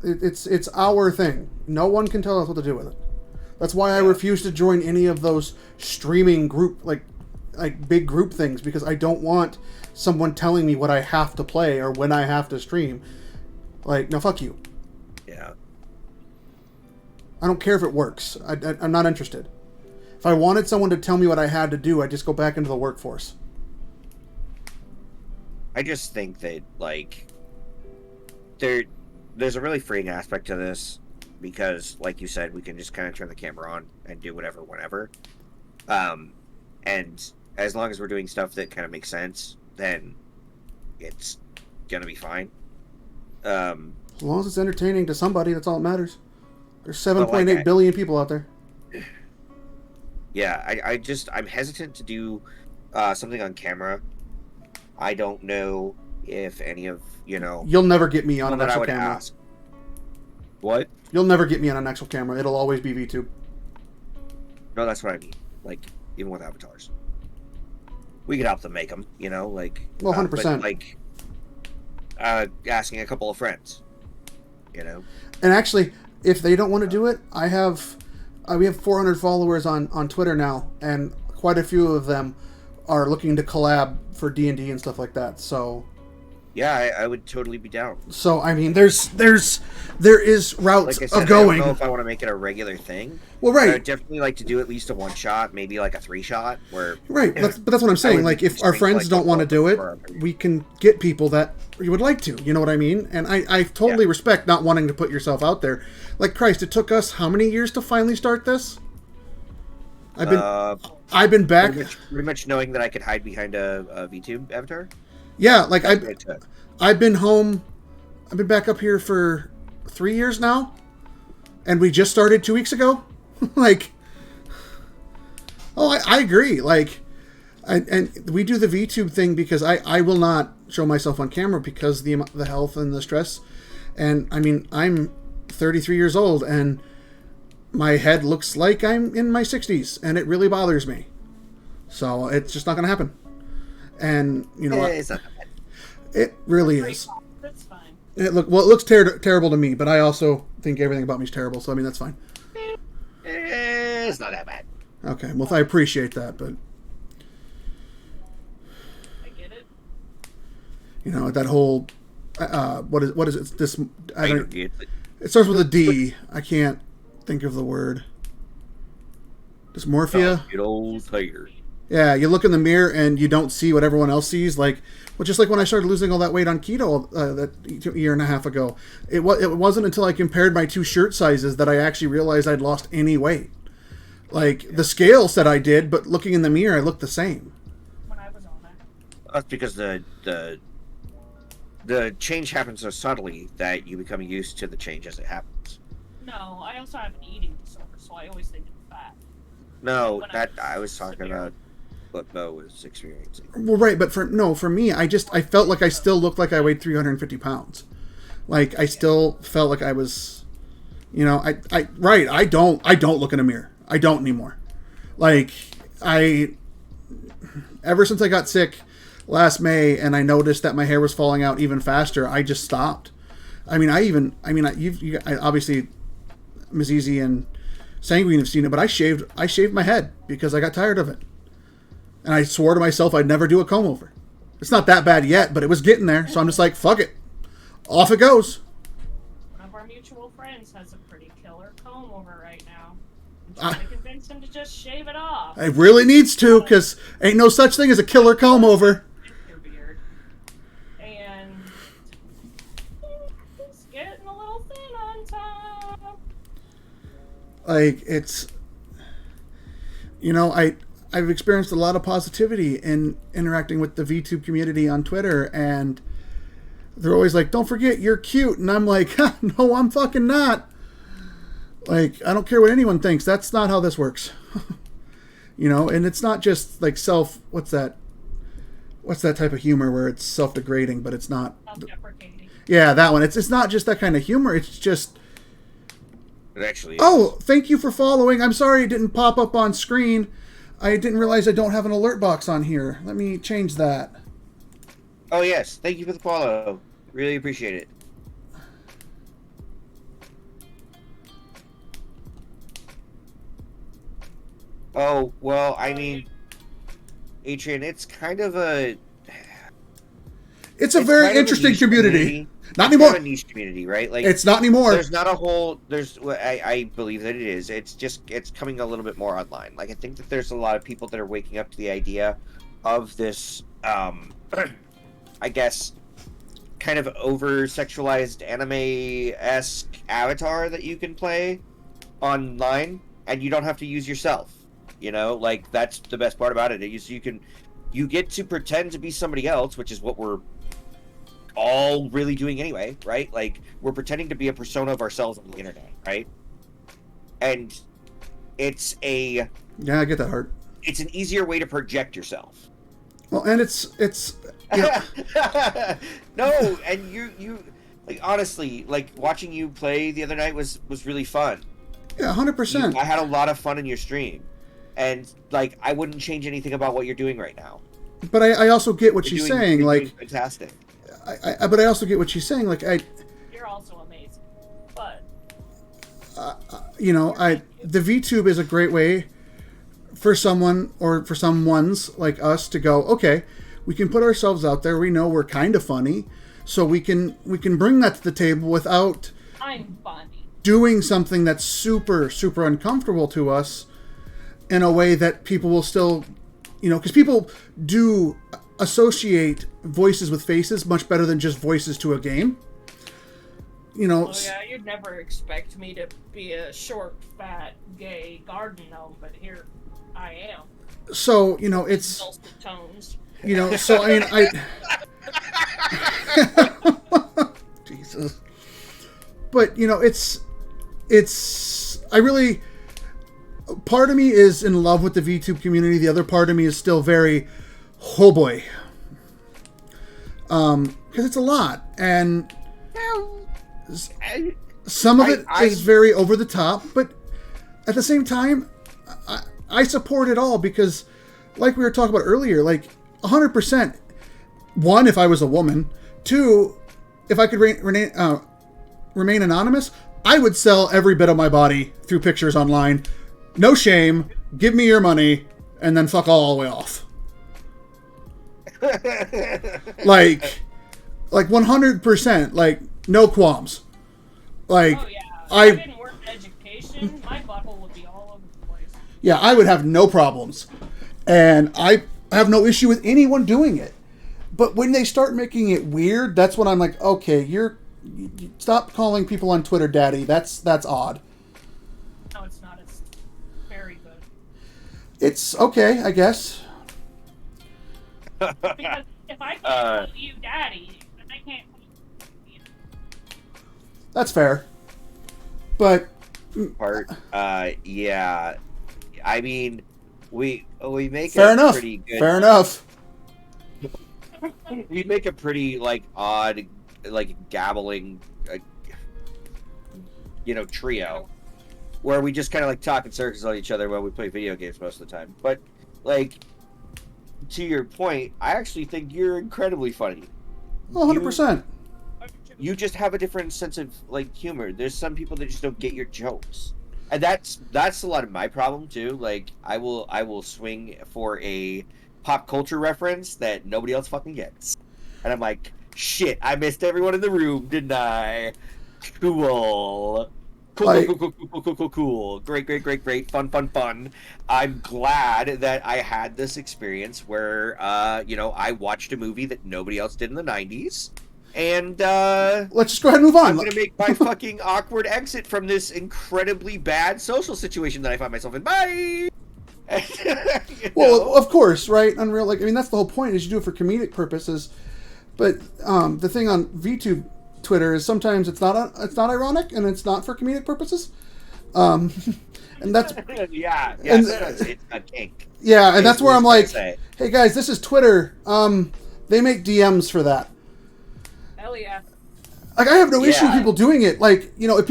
Speaker 1: it's our thing. No one can tell us what to do with it. That's why I refuse to join any of those streaming group, like big group things, because I don't want someone telling me what I have to play or when I have to stream. Like, no, fuck you.
Speaker 3: Yeah.
Speaker 1: I don't care if it works. I'm not interested. If I wanted someone to tell me what I had to do, I'd just go back into the workforce.
Speaker 3: I just think that, like, there's a really freeing aspect to this because, like you said, we can just kind of turn the camera on and do whatever, whenever. And as long as we're doing stuff that kind of makes sense, then it's gonna be fine.
Speaker 1: As long as it's entertaining to somebody, that's all that matters. There's
Speaker 3: But, like,
Speaker 1: 7.8 billion people out there.
Speaker 3: Yeah, I'm hesitant to do something on camera. I don't know if any of,
Speaker 1: You'll never get me on an
Speaker 3: that I
Speaker 1: actual
Speaker 3: would
Speaker 1: camera.
Speaker 3: ask. What?
Speaker 1: You'll never get me on an actual camera. It'll always be VTube.
Speaker 3: No, that's what I mean. Like, even with avatars. We could help them make them, like...
Speaker 1: Well, 100%.
Speaker 3: But, like, asking a couple of friends,
Speaker 1: And actually, if they don't want to do it, we have 400 followers on Twitter now, and quite a few of them are looking to collab for D&D and stuff like that. So,
Speaker 3: yeah, I would totally be down.
Speaker 1: so I mean, there is routes
Speaker 3: Like I said,
Speaker 1: of going.
Speaker 3: I don't know if I want to make it a regular thing.
Speaker 1: Well,
Speaker 3: I
Speaker 1: right,
Speaker 3: would definitely like to do at least a one shot, maybe like a 3-shot, where
Speaker 1: right. But that's what I'm saying.
Speaker 3: would
Speaker 1: Like, if our
Speaker 3: stream,
Speaker 1: friends
Speaker 3: like,
Speaker 1: don't want to do it,
Speaker 3: for-
Speaker 1: we can get people that you would like to. You know what I mean? And I totally respect not wanting to put yourself out there. Like, Christ, it took us how many years to finally start this? I've been back.
Speaker 3: pretty much knowing that I could hide behind a VTube avatar.
Speaker 1: Yeah, like
Speaker 3: It took.
Speaker 1: I've been home. I've been back up here for 3 years now, and we just started 2 weeks ago. Like, oh, I agree. Like, and we do the VTube thing because I will not show myself on camera because the health and the stress. And I mean, I'm 33 years old, and my head looks like I'm in my 60s, and it really bothers me. So it's just not going to happen. And you know what?
Speaker 3: It's not bad.
Speaker 1: It really is.
Speaker 2: That's fine.
Speaker 1: It looks terrible to me, but I also think everything about me is terrible. So I mean, that's fine.
Speaker 3: It's not that bad.
Speaker 1: Okay, well, I appreciate that, but
Speaker 2: I get it.
Speaker 1: you know that whole what is it? This I don't,
Speaker 3: It-
Speaker 1: it starts with a D. I can't think of the word. Dysmorphia.
Speaker 3: Good old tiger.
Speaker 1: Yeah, you look in the mirror and you don't see what everyone else sees. Like, well, just like when I started losing all that weight on keto that year and a half ago, it wasn't until I compared my two shirt sizes that I actually realized I'd lost any weight. Like, the scale said I did, but looking in the mirror, I looked the same.
Speaker 2: When I was on that.
Speaker 3: That's because the change happens so subtly that you become used to the change as it happens.
Speaker 2: No, I also have an eating disorder, so I always think it's fat.
Speaker 3: No,
Speaker 2: When
Speaker 3: I was talking
Speaker 2: severe.
Speaker 3: about what Bo was experiencing.
Speaker 1: Well, right, but for me, I felt like I still looked like I weighed 350 pounds. Like, I still felt like I was, you know, I don't look in a mirror. I don't anymore. Like, ever since I got sick last May and I noticed that my hair was falling out even faster, I just stopped. I mean, obviously, Ms. Easy and Sanguine have seen it, but I shaved my head because I got tired of it. And I swore to myself I'd never do a comb over. It's not that bad yet, but it was getting there. So I'm just like, fuck it. Off it goes.
Speaker 2: One of our mutual friends has a pretty killer comb over right now. I'm trying to convince him to just shave it off.
Speaker 1: It really needs to, because ain't no such thing as a killer comb over.
Speaker 2: Your beard. And it's getting a little thin on top.
Speaker 1: Like, it's, you know, I've experienced a lot of positivity in interacting with the VTube community on Twitter, and they're always like, don't forget, you're cute. And I'm like, no, I'm fucking not. Like, I don't care what anyone thinks. That's not how this works. You know, and it's not just like what's that type of humor where it's self-degrading, but it's not.
Speaker 2: Self-deprecating.
Speaker 1: Yeah, that one. It's not just that kind of humor. It's just.
Speaker 3: It actually is.
Speaker 1: Oh, thank you for following. I'm sorry it didn't pop up on screen. I didn't realize I don't have an alert box on here. Let me change that.
Speaker 3: Oh, yes. Thank you for the follow. Really appreciate it. Oh, well, I mean, Adrian, it's kind of a...
Speaker 1: It's a
Speaker 3: it's
Speaker 1: very
Speaker 3: kind of a
Speaker 1: interesting
Speaker 3: niche
Speaker 1: community. Not
Speaker 3: It's
Speaker 1: anymore.
Speaker 3: kind of a niche community, right? Like,
Speaker 1: It's not anymore.
Speaker 3: there's not a whole... I believe that it is. It's just... It's coming a little bit more online. Like, I think that there's a lot of people that are waking up to the idea of this, I guess, kind of over-sexualized anime-esque avatar that you can play online, and you don't have to use yourself. You know, like, that's the best part about it. You get to pretend to be somebody else, which is what we're all really doing anyway, right? Like, we're pretending to be a persona of ourselves on the internet, right? And it's
Speaker 1: Yeah, I get that, Hart.
Speaker 3: it's an easier way to project yourself.
Speaker 1: Well, and it's yeah,
Speaker 3: No, and you like, honestly, like, watching you play the other night was really fun.
Speaker 1: yeah, 100%.
Speaker 3: I had a lot of fun in your stream, and like, I wouldn't change anything about what you're doing right now.
Speaker 1: But I also get what
Speaker 3: You're
Speaker 1: she's
Speaker 3: doing-
Speaker 1: saying.
Speaker 3: you're
Speaker 1: Like,
Speaker 3: doing fantastic.
Speaker 1: but I also get what she's saying. Like,
Speaker 2: You're also amazing. But
Speaker 1: you know, the VTube is a great way for someone or for someone's like us to go, okay, we can put ourselves out there. We know we're kind of funny, so we can bring that to the table without
Speaker 2: I'm funny.
Speaker 1: doing something that's super uncomfortable to us in a way that people will still, you know, because people do associate voices with faces much better than just voices to a game. You know,
Speaker 2: Oh yeah, you'd never expect me to be a short, fat, gay garden gnome, but here I am.
Speaker 1: so, you know, it's,
Speaker 2: Dulcet tones.
Speaker 1: you know, so I mean, Jesus. But, you know, it's I really, part of me is in love with the VTube community. The other part of me is still very, oh boy. Because it's a lot. And some of it is very over the top, but at the same time, I support it all because, like we were talking about earlier, like 100%. One, if I was a woman. Two, if I could remain anonymous, I would sell every bit of my body through pictures online. No shame. Give me your money, and then fuck all the way off. Like 100%. Like, no qualms. Like,
Speaker 2: Oh yeah. If I didn't work in education, my butthole would be all over the place.
Speaker 1: yeah, I would have no problems. And I have no issue with anyone doing it. But when they start making it weird, that's when I'm like, okay, you stop calling people on Twitter daddy. That's odd.
Speaker 2: No, it's not. It's very good.
Speaker 1: It's okay, I guess.
Speaker 2: Because if I can't call you daddy, then I can't call you.
Speaker 1: That's fair. But
Speaker 3: Part, yeah. I mean, we make
Speaker 1: fair
Speaker 3: a
Speaker 1: enough.
Speaker 3: pretty good.
Speaker 1: Fair enough.
Speaker 3: We make a pretty, like, odd, like, gabbling, trio, where we just kind of, like, talk in circles on each other while we play video games most of the time. But, like, to your point, I actually think you're incredibly funny.
Speaker 1: 100%.
Speaker 3: You just have a different sense of, like, humor. There's some people that just don't get your jokes, and that's a lot of my problem too. Like, I will swing for a pop culture reference that nobody else fucking gets, and I'm like, shit, I missed everyone in the room, didn't I? Cool. Cool. Great. Fun. I'm glad that I had this experience where, I watched a movie that nobody else did in the 90s. And,
Speaker 1: Let's just go ahead and move on.
Speaker 3: I'm gonna make my fucking awkward exit from this incredibly bad social situation that I find myself in. Bye!
Speaker 1: Well, of course, right? Unreal. Like, I mean, that's the whole point. Is you do it for comedic purposes. But the thing on VTube Twitter is sometimes it's not ironic and it's not for comedic purposes. And that's
Speaker 3: yeah,
Speaker 1: And-
Speaker 3: it's a kink.
Speaker 1: yeah, and that's where I'm like,
Speaker 3: Say.
Speaker 1: hey guys, this is Twitter. They make DMs for that.
Speaker 2: Hell yeah.
Speaker 1: Like, I have no issue with
Speaker 3: Yeah.
Speaker 1: people doing it. Like, you know, if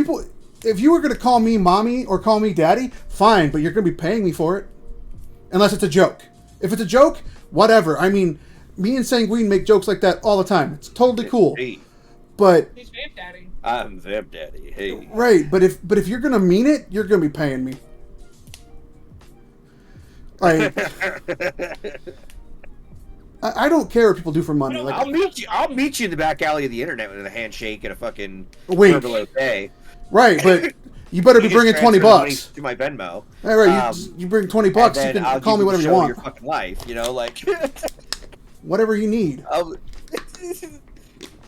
Speaker 1: you were going to call me mommy or call me daddy, fine, but you're going to be paying me for it. Unless it's a joke. If it's a joke, whatever. I mean, me and Sanguine make jokes like that all the time. It's totally cool.
Speaker 3: Hey,
Speaker 1: But,
Speaker 2: He's Vape Daddy.
Speaker 3: I'm Vamp Daddy. Hey.
Speaker 1: right, but if you're going to mean it, you're going to be paying me. Like, I don't care what people do for money. Like,
Speaker 3: I'll meet you in the back alley of the internet with a handshake and a fucking
Speaker 1: Wink.
Speaker 3: verbal okay.
Speaker 1: right, but you better be
Speaker 3: You just
Speaker 1: bringing
Speaker 3: transfer
Speaker 1: 20
Speaker 3: the money
Speaker 1: bucks.
Speaker 3: to my Venmo.
Speaker 1: All right,
Speaker 3: Um,
Speaker 1: you bring 20 bucks, you
Speaker 3: and then
Speaker 1: can
Speaker 3: I'll
Speaker 1: call
Speaker 3: give
Speaker 1: me whatever
Speaker 3: the
Speaker 1: you
Speaker 3: show
Speaker 1: want.
Speaker 3: Your fucking life, you know, like.
Speaker 1: Whatever you need.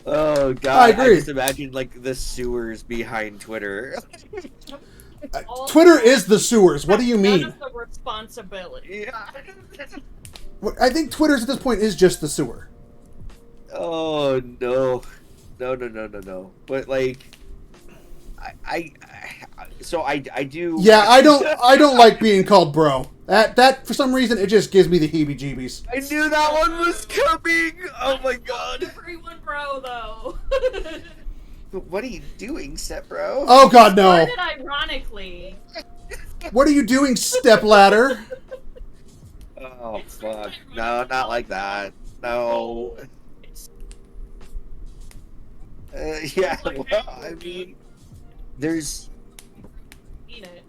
Speaker 3: Oh god!
Speaker 1: I agree.
Speaker 3: just imagine like the sewers behind Twitter.
Speaker 1: Twitter is the sewers. What do you
Speaker 2: None
Speaker 1: mean?
Speaker 2: of the responsibility.
Speaker 3: Yeah.
Speaker 1: I think Twitter's at this point is just the sewer.
Speaker 3: Oh no, no! But like, so I do.
Speaker 1: Yeah, I don't like being called bro. That for some reason it just gives me the heebie-jeebies.
Speaker 3: I knew that one was coming. Oh my god!
Speaker 2: Everyone, bro, though.
Speaker 3: What are you doing, Set Bro?
Speaker 1: Oh god, no!
Speaker 2: Started ironically.
Speaker 1: What are you doing, stepladder?
Speaker 3: Oh fuck! No, not like that. No.
Speaker 2: It's
Speaker 3: Yeah. Well, I mean, there's.
Speaker 2: eat it.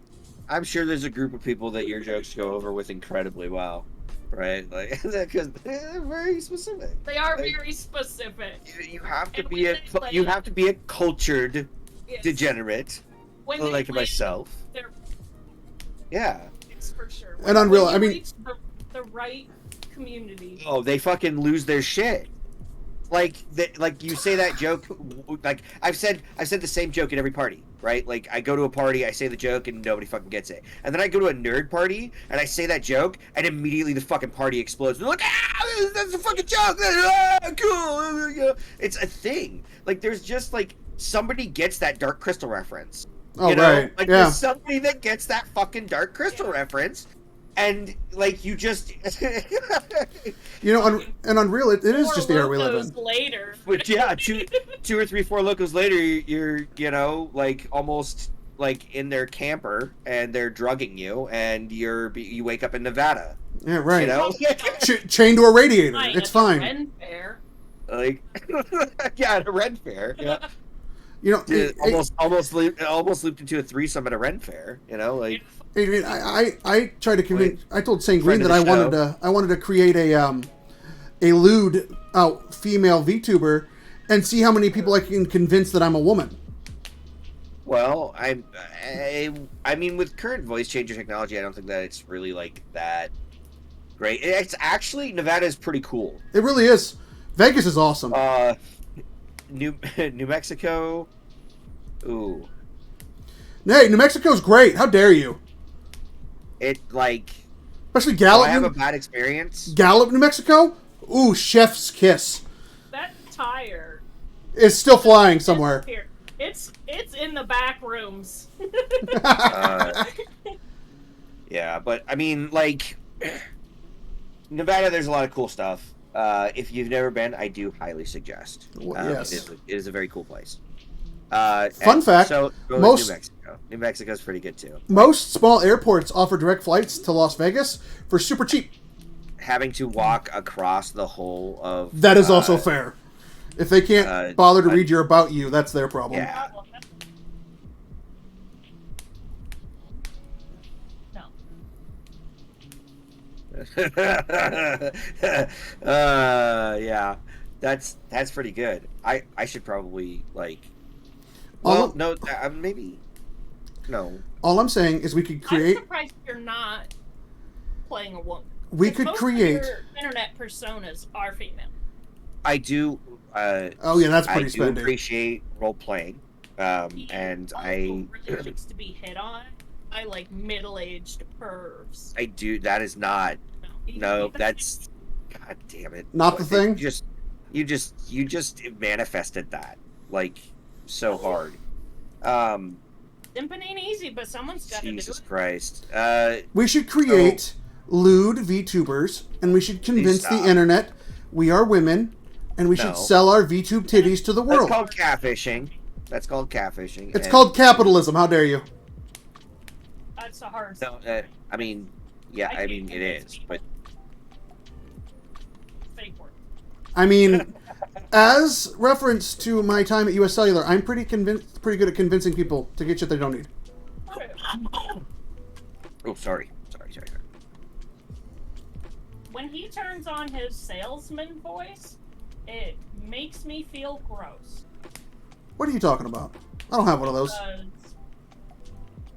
Speaker 3: I'm sure there's a group of people that your jokes go over with incredibly well, right? Like, because they're very specific.
Speaker 2: They are
Speaker 3: Like,
Speaker 2: very specific.
Speaker 3: You have to
Speaker 2: And
Speaker 3: be
Speaker 2: when
Speaker 3: a
Speaker 2: they play-
Speaker 3: you have to be a cultured
Speaker 2: Yes.
Speaker 3: degenerate,
Speaker 2: When they
Speaker 3: like
Speaker 2: play,
Speaker 3: myself.
Speaker 2: they're-
Speaker 3: Yeah.
Speaker 2: It's for sure.
Speaker 1: And Unreal,
Speaker 2: When
Speaker 1: I
Speaker 2: you
Speaker 1: mean-
Speaker 2: reach the right community.
Speaker 3: Oh, they fucking lose their shit. Like you say that joke. Like I've said the same joke at every party, right? Like I go to a party, I say the joke, and nobody fucking gets it. And then I go to a nerd party, and I say that joke, and immediately the fucking party explodes. They're like, ah, that's a fucking joke. Ah, cool. It's a thing. Like there's just like somebody gets that Dark Crystal reference.
Speaker 1: Oh
Speaker 3: You know?
Speaker 1: right,
Speaker 3: Like
Speaker 1: yeah.
Speaker 3: there's somebody that gets that fucking Dark Crystal reference, and like you just.
Speaker 1: You know, and Unreal, it is
Speaker 2: Four
Speaker 1: just the era we live
Speaker 2: locos
Speaker 1: in.
Speaker 2: Later.
Speaker 3: But yeah, two or three, four locos later, you're like almost like in their camper, and they're drugging you, and you wake up in Nevada.
Speaker 1: Yeah, right.
Speaker 3: You know,
Speaker 1: Chained to a radiator.
Speaker 2: Fine,
Speaker 1: It's
Speaker 2: a
Speaker 1: fine.
Speaker 2: Ren fair.
Speaker 3: like yeah, at a Ren fair. Yeah,
Speaker 1: You know,
Speaker 3: almost looped into a threesome at a Ren fair. You know, like
Speaker 1: Adrian, I tried to convince. I told St. Green
Speaker 3: Friend
Speaker 1: that
Speaker 3: of the
Speaker 1: I wanted to create a lewd female VTuber and see how many people I can convince that I'm a woman.
Speaker 3: well, I mean, with current voice changer technology, I don't think that it's really like that great. It's actually Nevada is pretty cool.
Speaker 1: It really is. Vegas is awesome.
Speaker 3: New Mexico. Ooh,
Speaker 1: Hey, New Mexico's great. How dare you?
Speaker 3: it like.
Speaker 1: Especially
Speaker 3: Do I
Speaker 1: Gallup,
Speaker 3: have a bad experience?
Speaker 1: Gallup, New Mexico. Ooh, chef's kiss.
Speaker 2: That tire.
Speaker 1: It's still flying somewhere.
Speaker 2: Here. It's in the back rooms.
Speaker 3: Yeah, but I mean, like Nevada, there's a lot of cool stuff. If you've never been, I do highly suggest.
Speaker 1: Yes.
Speaker 3: It is a very cool place.
Speaker 1: Fun fact,
Speaker 3: So go
Speaker 1: most-
Speaker 3: to New Mexico. New Mexico's pretty good too.
Speaker 1: Most small airports offer direct flights to Las Vegas for super cheap.
Speaker 3: Having to walk across the whole of
Speaker 1: That is also fair. If they can't bother to read your about you, that's their problem.
Speaker 3: Yeah.
Speaker 2: No.
Speaker 3: Yeah, that's pretty good. I should probably like.
Speaker 1: All-
Speaker 3: Well, no, maybe. No.
Speaker 1: All I'm saying is we could
Speaker 2: I'm
Speaker 1: create.
Speaker 2: surprised you're not playing a woman.
Speaker 1: We
Speaker 2: 'Cause
Speaker 1: could
Speaker 2: most of
Speaker 1: create.
Speaker 2: your internet personas are female.
Speaker 3: I do.
Speaker 1: Oh yeah, that's
Speaker 3: I
Speaker 1: pretty
Speaker 3: do
Speaker 1: spendy.
Speaker 3: appreciate role playing, and
Speaker 2: Also
Speaker 3: I
Speaker 2: really likes to be hit on by like middle-aged pervs.
Speaker 3: I do. That is not. No, that's. God damn it!
Speaker 1: Not the thing?
Speaker 3: You just manifested that like so hard.
Speaker 2: Simping ain't easy, but someone's got to do
Speaker 3: Jesus
Speaker 2: it.
Speaker 3: Christ.
Speaker 1: We should create lewd VTubers, and we should convince the
Speaker 3: stop.
Speaker 1: internet we are women, and we should
Speaker 3: No.
Speaker 1: sell our VTube titties to the
Speaker 3: That's
Speaker 1: world.
Speaker 3: called catfishing. That's called catfishing.
Speaker 1: It's
Speaker 3: and-
Speaker 1: called capitalism. How dare you?
Speaker 2: That's a hard.
Speaker 3: No, I mean, yeah, I mean it is, but
Speaker 2: Fake word.
Speaker 1: I mean, as reference to my time at US Cellular, I'm pretty good at convincing people to get shit they don't need.
Speaker 3: oh, sorry.
Speaker 2: When he turns on his salesman voice, it makes me feel gross.
Speaker 1: What are you talking about? I don't have one of those.
Speaker 2: Because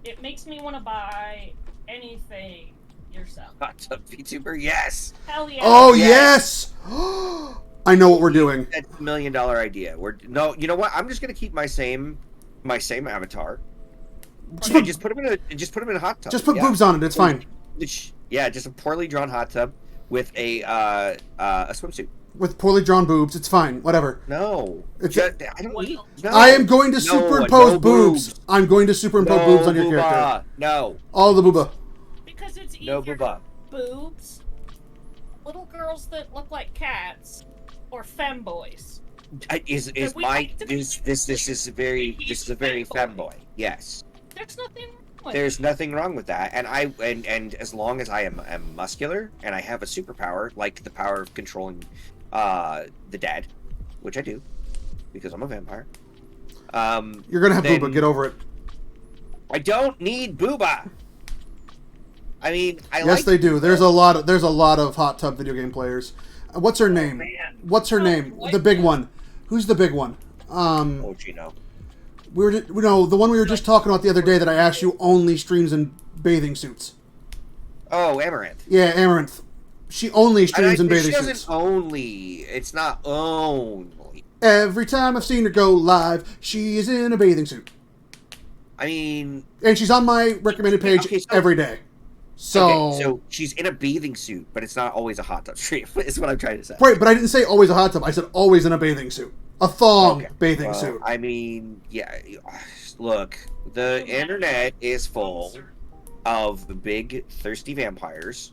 Speaker 2: it makes me want to buy anything yourself.
Speaker 3: Hot tub VTuber, yes.
Speaker 2: Hell yeah.
Speaker 1: Oh
Speaker 3: Yes.
Speaker 1: yes! I know what we're doing.
Speaker 3: That's $1 million idea. You know what? I'm just gonna keep my same avatar.
Speaker 1: Just put,
Speaker 3: Just put him in a hot tub.
Speaker 1: just put
Speaker 3: yeah.
Speaker 1: boobs on it. It's fine.
Speaker 3: Yeah, just a poorly drawn hot tub with a swimsuit.
Speaker 1: With poorly drawn boobs, it's fine. Whatever.
Speaker 3: No,
Speaker 1: It's-
Speaker 3: I don't need. No.
Speaker 1: I am going to superimpose
Speaker 3: no
Speaker 1: boobs.
Speaker 3: boobs.
Speaker 1: I'm going to superimpose
Speaker 3: No
Speaker 1: boobs on your
Speaker 3: booba.
Speaker 1: character.
Speaker 3: No,
Speaker 1: All the booba.
Speaker 2: Because it's
Speaker 3: no
Speaker 2: either
Speaker 3: booba.
Speaker 2: boobs, little girls that look like cats, or femboys.
Speaker 3: Is
Speaker 2: we
Speaker 3: my
Speaker 2: like to be-
Speaker 3: this is a very femboy. Yes.
Speaker 2: There's nothing wrong with
Speaker 3: There's
Speaker 2: it.
Speaker 3: nothing wrong with that, and as long as I am muscular and I have a superpower like the power of controlling the dead, which I do because I'm a vampire.
Speaker 1: You're gonna have
Speaker 3: Then-
Speaker 1: booba. Get over it.
Speaker 3: I don't need booba. I mean,
Speaker 1: Yes, they do. There's a lot of hot tub video game players. What's her name?
Speaker 2: man.
Speaker 1: What's her
Speaker 2: Oh,
Speaker 1: name?
Speaker 2: white
Speaker 1: The big
Speaker 2: man.
Speaker 1: one. Who's the big one?
Speaker 3: Oh, Gino.
Speaker 1: The one we were just talking about the other day that I asked you only streams in bathing suits.
Speaker 3: Oh, Amaranth.
Speaker 1: Yeah, Amaranth. She only streams in bathing
Speaker 3: she doesn't
Speaker 1: suits.
Speaker 3: only. It's not only.
Speaker 1: Every time I've seen her go live, she is in a bathing suit.
Speaker 3: I mean,
Speaker 1: And she's on my recommended page
Speaker 3: Okay, so-
Speaker 1: every day.
Speaker 3: okay, so she's in a bathing suit, but it's not always a hot tub stream. Is what I'm trying to say.
Speaker 1: Right, but I didn't say always a hot tub. I said always in a bathing suit. A thong
Speaker 3: Okay,
Speaker 1: bathing
Speaker 3: well,
Speaker 1: suit.
Speaker 3: I mean, yeah. Look, the internet is full of big thirsty vampires,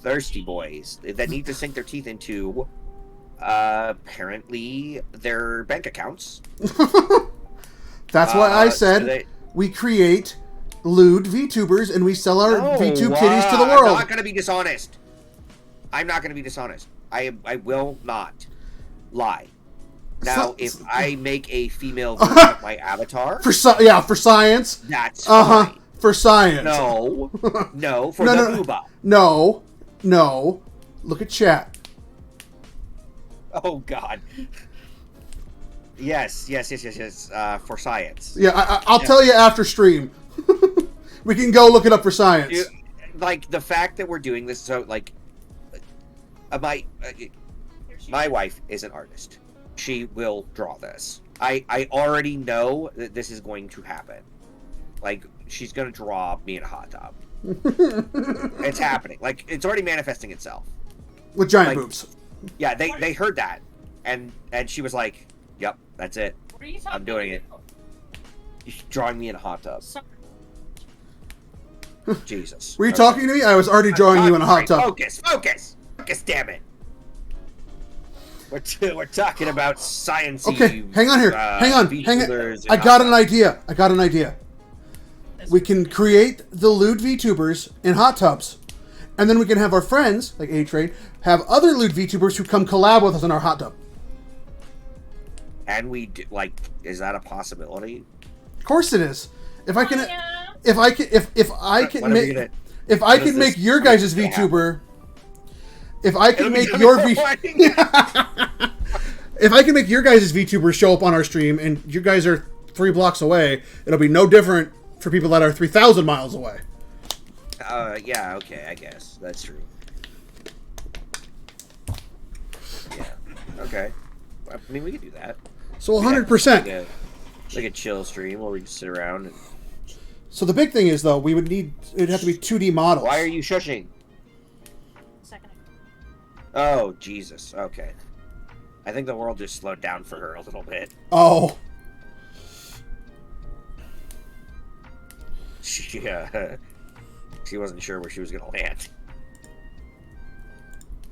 Speaker 3: thirsty boys that need to sink their teeth into apparently their bank accounts.
Speaker 1: That's why I
Speaker 3: so
Speaker 1: said
Speaker 3: that-
Speaker 1: we create lewd VTubers and we sell our
Speaker 3: No,
Speaker 1: VTube titties to the
Speaker 3: I'm
Speaker 1: world.
Speaker 3: not going to be dishonest. I'm not going to be dishonest. I will not lie. Now,
Speaker 1: So-
Speaker 3: if I make a female version of my avatar,
Speaker 1: For science.
Speaker 3: that's fine.
Speaker 1: For science.
Speaker 3: No, no, for
Speaker 1: No,
Speaker 3: the
Speaker 1: no.
Speaker 3: booba.
Speaker 1: No. Look at chat.
Speaker 3: Oh God. Yes. For science.
Speaker 1: Yeah, I'll tell you after stream. We can go look it up for science.
Speaker 3: You- like the fact that we're doing this, so like, my wife is an artist. She will draw this. I already know that this is going to happen. Like, she's gonna draw me in a hot tub. It's happening. Like, it's already manifesting itself.
Speaker 1: With giant
Speaker 3: like-
Speaker 1: boobs.
Speaker 3: Yeah, they heard that, and she was like, "Yep, that's it.
Speaker 2: What are you talking
Speaker 3: I'm doing it.
Speaker 2: about?
Speaker 3: She's drawing me in a hot tub."
Speaker 2: Sorry.
Speaker 3: Jesus.
Speaker 1: Were you
Speaker 3: Okay.
Speaker 1: talking to me? I was already drawing you in a hot tub.
Speaker 3: Focus! Damn it! We're talking about sciencey.
Speaker 1: Okay, hang on here. Hang on.
Speaker 3: VTubers and
Speaker 1: I got an
Speaker 3: hot
Speaker 1: idea. We can create the lewd VTubers in hot tubs. And then we can have our friends, like A-Train, have other lewd VTubers who come collab with us in our hot tub.
Speaker 3: And we do, like, is that a possibility?
Speaker 1: Of course it is. If I can,
Speaker 2: Yeah.
Speaker 1: if I can
Speaker 3: When are we gonna-
Speaker 1: if I
Speaker 3: when is
Speaker 1: can make
Speaker 3: this-
Speaker 1: your
Speaker 3: when
Speaker 1: guys'
Speaker 3: is this gonna
Speaker 1: VTuber, if I can
Speaker 3: It'll be
Speaker 1: make
Speaker 3: done
Speaker 1: your
Speaker 3: in
Speaker 1: V,
Speaker 3: the morning.
Speaker 1: if I can make your guys' VTubers show up on our stream, and you guys are 3 blocks away, it'll be no different for people that are 3,000 miles away.
Speaker 3: Yeah, okay, I guess that's true. Yeah, okay. I mean, we could do that.
Speaker 1: So 100%.
Speaker 3: Like a chill stream where we just sit around. And...
Speaker 1: So the big thing is, though, it'd have to be 2D models.
Speaker 3: Why are you shushing?
Speaker 2: Second.
Speaker 3: Oh, Jesus. Okay. I think the world just slowed down for her a little bit.
Speaker 1: Oh.
Speaker 3: She wasn't sure where she was gonna land.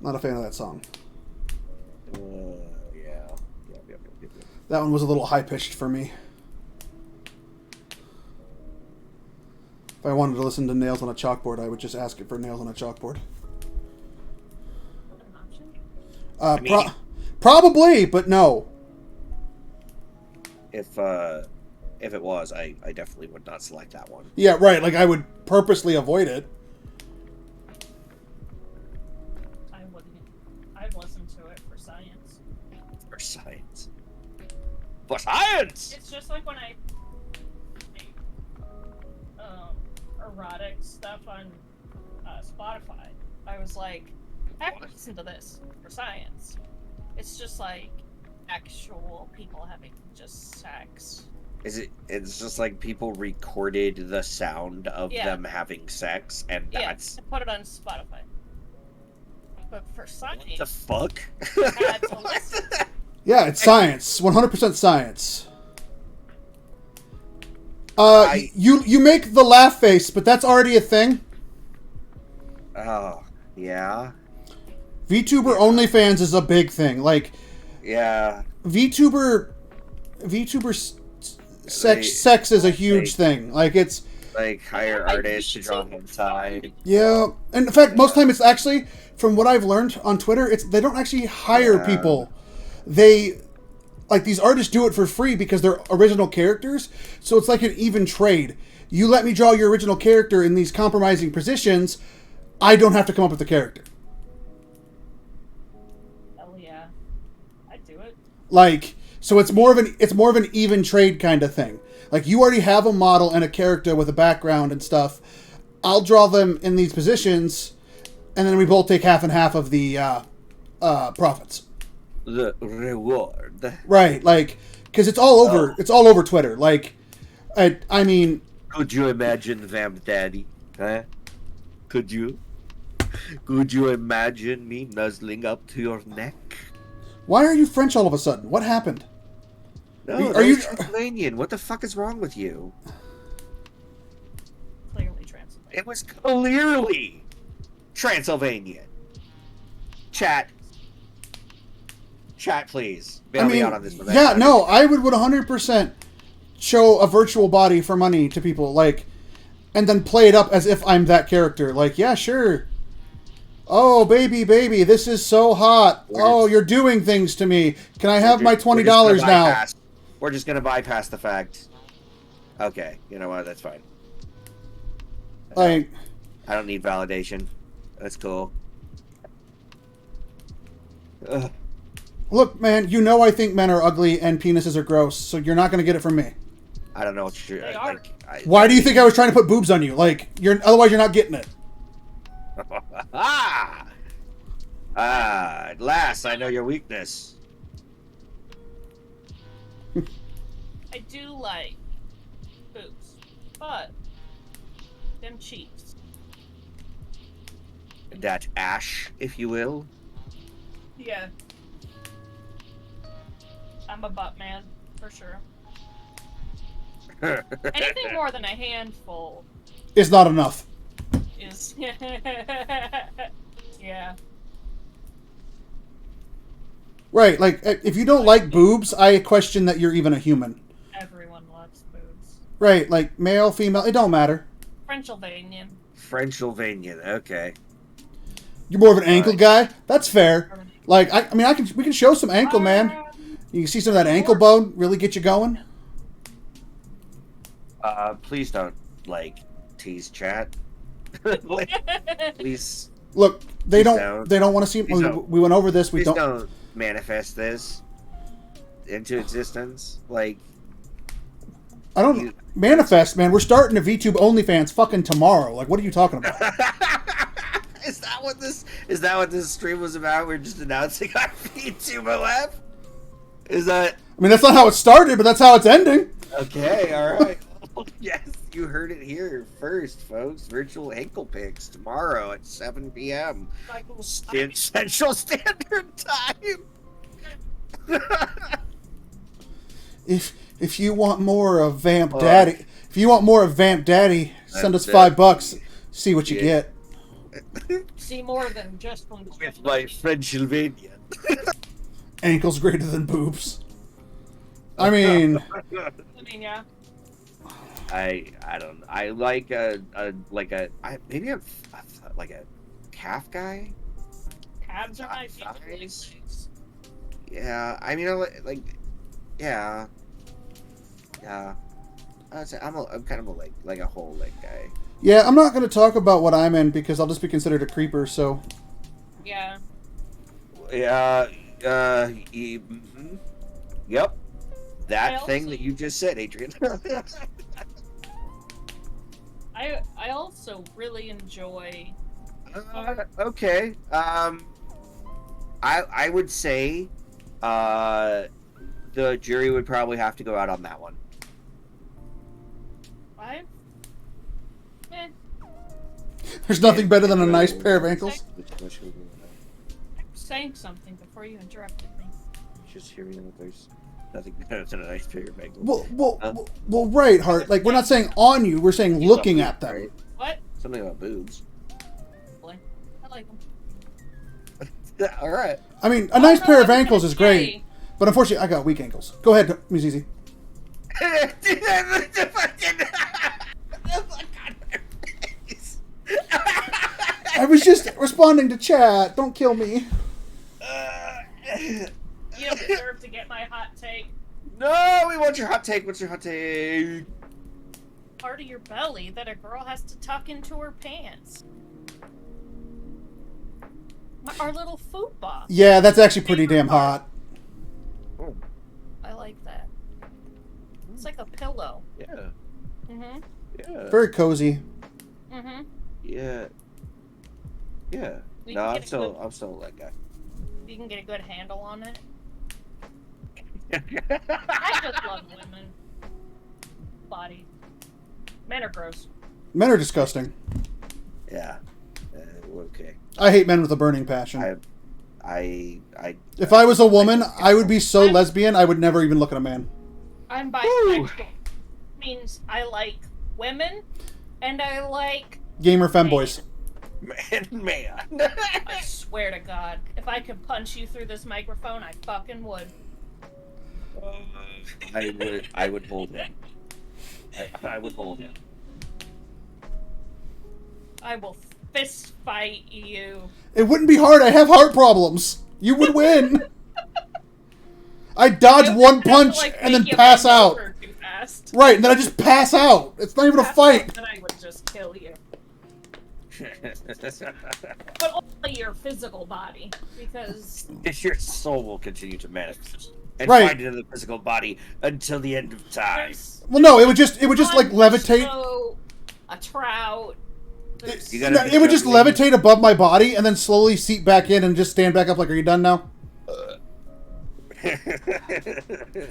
Speaker 1: Not a fan of that song.
Speaker 3: Yeah.
Speaker 1: That one was a little high pitched for me. If I wanted to listen to Nails on a Chalkboard, I would just ask it for Nails on a Chalkboard.
Speaker 2: An option?
Speaker 3: I mean-
Speaker 1: Probably, but no.
Speaker 3: If it was, I definitely would not select that one.
Speaker 1: Yeah, right. Like I would purposely avoid it.
Speaker 2: I wouldn't. I'd listen to it for science.
Speaker 3: For science. For science!
Speaker 2: It's just like when I make erotic stuff on Spotify. I was like, I would listen to this for science. It's just like actual people having just sex.
Speaker 3: It's just like people recorded the sound of
Speaker 2: Yeah.
Speaker 3: them having sex, and
Speaker 2: Yeah,
Speaker 3: that's...
Speaker 2: I put it on Spotify. But for science,
Speaker 3: What the fuck?
Speaker 2: I had to listen.
Speaker 1: Yeah, it's science. 100% science.
Speaker 3: I-
Speaker 1: You make the laugh face, but that's already a thing.
Speaker 3: Oh, yeah?
Speaker 1: VTuber OnlyFans is a big thing. Like
Speaker 3: Yeah.
Speaker 1: VTuber sex is a huge thing. Like it's
Speaker 3: Like, hire artists to draw hentai.
Speaker 1: yeah. And in fact, most time it's actually, from what I've learned on Twitter, it's they don't actually hire
Speaker 3: Yeah.
Speaker 1: people. They like these artists do it for free because they're original characters. So it's like an even trade. You let me draw your original character in these compromising positions, I don't have to come up with the character.
Speaker 2: Hell yeah, I'd do it.
Speaker 1: Like, so it's more of an even trade kind of thing. Like you already have a model and a character with a background and stuff. I'll draw them in these positions, and then we both take half and half of the profits.
Speaker 3: The reward.
Speaker 1: Right, like, because it's all over. It's all over Twitter. Like, I mean,
Speaker 3: Could you imagine Vamp Daddy? Huh? Could you? Could you imagine me nuzzling up to your neck?
Speaker 1: why are you French all of a sudden? What happened?
Speaker 3: No,
Speaker 1: Are
Speaker 3: that
Speaker 1: you-
Speaker 3: was Transylvanian. What the fuck is wrong with you?
Speaker 2: Clearly Transylvania.
Speaker 3: It was clearly Transylvanian. Chat, please. Bail me out on this one.
Speaker 1: yeah, no, I would 100% show a virtual body for money to people, like, and then play it up as if I'm that character. Like, yeah, sure. Oh, baby, this is so hot. Oh, you're doing things to me. Can I have my $20 now?
Speaker 3: We're just gonna bypass the fact. Okay, you know what? That's fine.
Speaker 1: Like,
Speaker 3: I don't need validation. That's cool. Ugh.
Speaker 1: look, man, you know I think men are ugly and penises are gross, so you're not going to get it from me.
Speaker 3: I don't know what you're.
Speaker 2: They are.
Speaker 3: Like,
Speaker 1: Why do you think I was trying to put boobs on you? Like, otherwise you're not getting it.
Speaker 3: At last I know your weakness.
Speaker 2: I do like boobs, but them cheeks.
Speaker 3: That ash, if you will.
Speaker 2: Yeah. I'm a butt man, for sure. Anything more than a handful
Speaker 1: It's not enough.
Speaker 2: is. Yeah.
Speaker 1: Right, like, if you don't like boobs, I question that you're even a human.
Speaker 2: Everyone loves boobs.
Speaker 1: Right, like, male, female, it don't matter.
Speaker 2: Frenchylvanian.
Speaker 3: Frenchylvanian, okay.
Speaker 1: You're more of an ankle guy? That's fair. Like, we can show some ankle, man. You can see some of that ankle bone really get you going.
Speaker 3: Please don't, like, tease chat. Please,
Speaker 1: Look, they
Speaker 3: Please
Speaker 1: don't want to see.
Speaker 3: Please don't.
Speaker 1: We went over this. We
Speaker 3: please
Speaker 1: don't.
Speaker 3: don't manifest this into existence. Like,
Speaker 1: I don't
Speaker 3: you-
Speaker 1: manifest, man. We're starting a VTube OnlyFans fucking tomorrow. Like, what are you talking about?
Speaker 3: is that what this stream was about? We're just announcing our VTube OF? Is that
Speaker 1: I mean, that's not how it started, but that's how it's ending.
Speaker 3: okay? All right. Yes, you heard it here first, folks. Virtual ankle pics tomorrow at 7 p.m. Central Standard Time.
Speaker 1: If you want more of Vamp
Speaker 3: Hold
Speaker 1: Daddy, if you want more of Vamp Daddy Send us $5. See what you get.
Speaker 2: See more than just one.
Speaker 3: With my friend Sylvania.
Speaker 1: Ankles greater than boobs. I mean,
Speaker 2: I mean, yeah.
Speaker 3: I don't. I like maybe a like a calf guy.
Speaker 2: Calves are my
Speaker 3: Thighs?
Speaker 2: favorite things.
Speaker 3: Yeah, I mean, yeah. I'm kind of a like a whole leg guy.
Speaker 1: yeah, I'm not going to talk about what I'm in because I'll just be considered a creeper, so...
Speaker 2: Yeah.
Speaker 3: Yeah. Yep. That
Speaker 2: I
Speaker 3: thing
Speaker 2: also-
Speaker 3: that you just said, Adrian.
Speaker 2: I also really enjoy.
Speaker 3: Okay. I would say, the jury would probably have to go out on that one.
Speaker 2: Eh,
Speaker 1: There's nothing better than a nice pair of ankles.
Speaker 2: I'm saying something before you interrupted me.
Speaker 3: Just hearing that there's nothing better than a nice pair of ankles.
Speaker 1: Well, right, Hart. Like, we're not saying on you, we're saying looking at them.
Speaker 3: Right?
Speaker 2: What?
Speaker 3: Something about boobs.
Speaker 2: I like them.
Speaker 3: All right.
Speaker 1: I mean, a nice
Speaker 2: Oh, no,
Speaker 1: pair of
Speaker 2: I was
Speaker 1: ankles
Speaker 2: gonna
Speaker 1: is great.
Speaker 2: say,
Speaker 1: But unfortunately, I got weak ankles. Go ahead, Miss Easy. I was just responding to chat. Don't kill me.
Speaker 2: You don't deserve to get my hot take.
Speaker 3: No, we want your hot take. What's your hot take?
Speaker 2: Part of your belly that a girl has to tuck into her pants. Our little food box.
Speaker 1: Yeah, that's actually pretty damn hot.
Speaker 2: I like that. It's like a pillow.
Speaker 3: Yeah.
Speaker 2: Mm-hmm.
Speaker 3: Yeah.
Speaker 1: Very cozy.
Speaker 2: Mm-hmm.
Speaker 3: Yeah. Yeah.
Speaker 2: We
Speaker 3: No,
Speaker 2: can
Speaker 3: I'm
Speaker 2: get a
Speaker 3: still
Speaker 2: good-
Speaker 3: I'm still that guy.
Speaker 2: You can get a good handle on it. I just love women. Body. Men are gross.
Speaker 1: Men are disgusting.
Speaker 3: Yeah. Okay.
Speaker 1: I hate men with a burning passion.
Speaker 3: I
Speaker 1: If I was a woman, I would be so lesbian, I would never even look at a man.
Speaker 2: I'm bisexual. Means I like women and I like
Speaker 1: Gamer femboys.
Speaker 3: man.
Speaker 2: I swear to God, if I could punch you through this microphone, I fucking would.
Speaker 3: I would hold him. I would hold him.
Speaker 2: I will fist fight you.
Speaker 1: It wouldn't be hard. I have heart problems. You would win. I'd dodge
Speaker 2: You
Speaker 1: one
Speaker 2: have to,
Speaker 1: punch
Speaker 2: like,
Speaker 1: and then
Speaker 2: make you
Speaker 1: pass
Speaker 2: bend
Speaker 1: out.
Speaker 2: over too fast.
Speaker 1: Right, and then I just pass out. It's not even a fight.
Speaker 2: Then I would just kill you. But only your physical body, because
Speaker 3: Your soul will continue to manifest and
Speaker 1: Right.
Speaker 3: find it in the physical body until the end of time.
Speaker 2: there's
Speaker 1: Well, no, it would just like
Speaker 2: one
Speaker 1: levitate.
Speaker 2: snow, a trout. there's-
Speaker 3: You gotta
Speaker 1: No,
Speaker 3: be
Speaker 1: it would just
Speaker 3: juggling.
Speaker 1: levitate above my body and then slowly seep back in and just stand back up. Like, are you done now?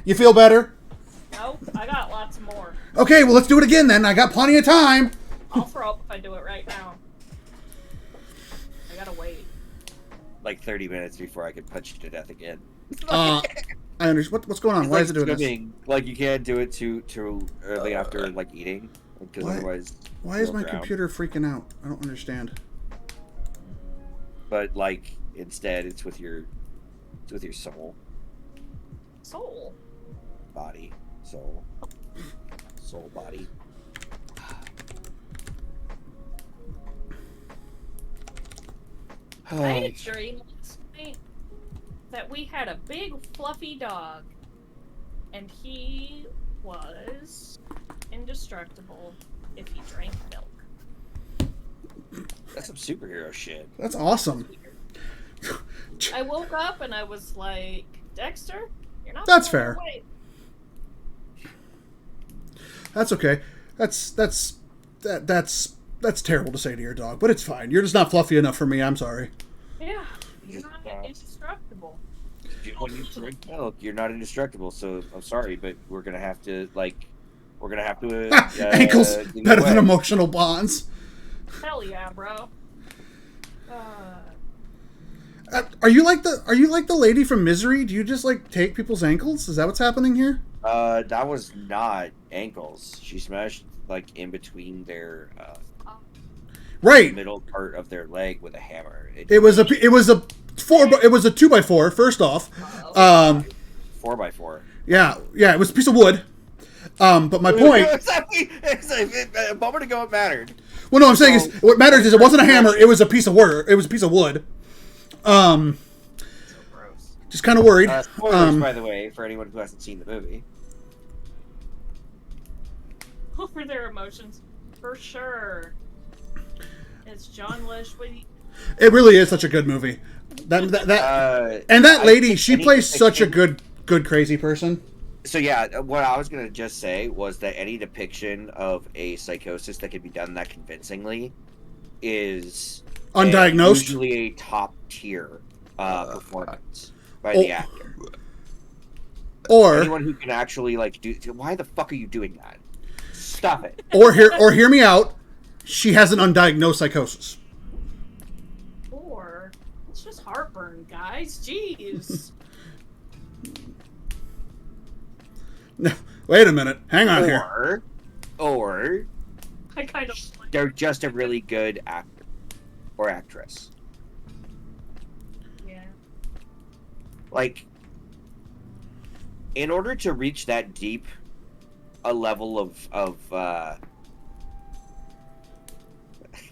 Speaker 1: You feel better?
Speaker 2: Nope, I got lots more.
Speaker 1: Okay, well, let's do it again then. I got plenty of time.
Speaker 2: I'll throw up if I do it right now. I gotta wait.
Speaker 3: Like 30 minutes before I can punch you to death again.
Speaker 1: I understand. What's going on?
Speaker 3: It's
Speaker 1: Why
Speaker 3: like
Speaker 1: is it doing this?
Speaker 3: swimming. Like you can't do it too early after like eating, because
Speaker 1: What?
Speaker 3: otherwise.
Speaker 1: Why is
Speaker 3: you'll
Speaker 1: my
Speaker 3: drown.
Speaker 1: computer freaking out? I don't understand.
Speaker 3: But like instead, it's with your soul,
Speaker 2: Soul.
Speaker 3: body, soul, body.
Speaker 2: I had a dream last night that we had a big fluffy dog, and he was indestructible if he drank milk.
Speaker 3: That's some superhero shit.
Speaker 1: That's awesome.
Speaker 2: I woke up and I was like, Dexter, you're not.
Speaker 1: That's
Speaker 2: going
Speaker 1: fair.
Speaker 2: away."
Speaker 1: That's okay. That's terrible to say to your dog, but it's fine. You're just not fluffy enough for me. I'm sorry.
Speaker 2: Yeah, you're not indestructible.
Speaker 3: When you drink milk, you're not indestructible. So I'm sorry, but we're gonna have to
Speaker 1: Ankles
Speaker 3: give you
Speaker 1: better than
Speaker 3: away.
Speaker 1: emotional bonds.
Speaker 2: Hell yeah, bro.
Speaker 1: Are you like the lady from Misery? Do you just like take people's ankles? Is that what's happening here?
Speaker 3: That was not ankles. She smashed like in between their
Speaker 1: Right.
Speaker 3: middle part of their leg with a hammer.
Speaker 1: It was a 2x4. First off,
Speaker 2: Uh-oh.
Speaker 3: 4x4.
Speaker 1: yeah, it was a piece of wood. But my point.
Speaker 3: A moment ago, it mattered.
Speaker 1: Well, no, I'm saying is what matters is it wasn't a hammer. It was a piece of wood. It was a piece of wood.
Speaker 2: So gross.
Speaker 1: Just kind of worried.
Speaker 3: Spoilers, by the way, for anyone who hasn't seen the movie.
Speaker 2: Over their emotions, for sure. It's John Lishway.
Speaker 1: It really is such a good movie. And that lady, she plays such a good crazy person.
Speaker 3: So yeah, what I was gonna just say was that any depiction of a psychosis that can be done that convincingly is
Speaker 1: Undiagnosed?
Speaker 3: usually a top tier performance by the actor.
Speaker 1: Or
Speaker 3: Anyone who can actually like do. Why the fuck are you doing that? Stop it.
Speaker 1: or hear me out. She has an undiagnosed psychosis.
Speaker 2: Or it's just heartburn, guys. Jeez.
Speaker 1: No, wait a minute. Hang on here.
Speaker 3: Or
Speaker 2: I kind of.
Speaker 3: they're just a really good actor or actress.
Speaker 2: Yeah.
Speaker 3: Like, in order to reach that deep a level of
Speaker 2: I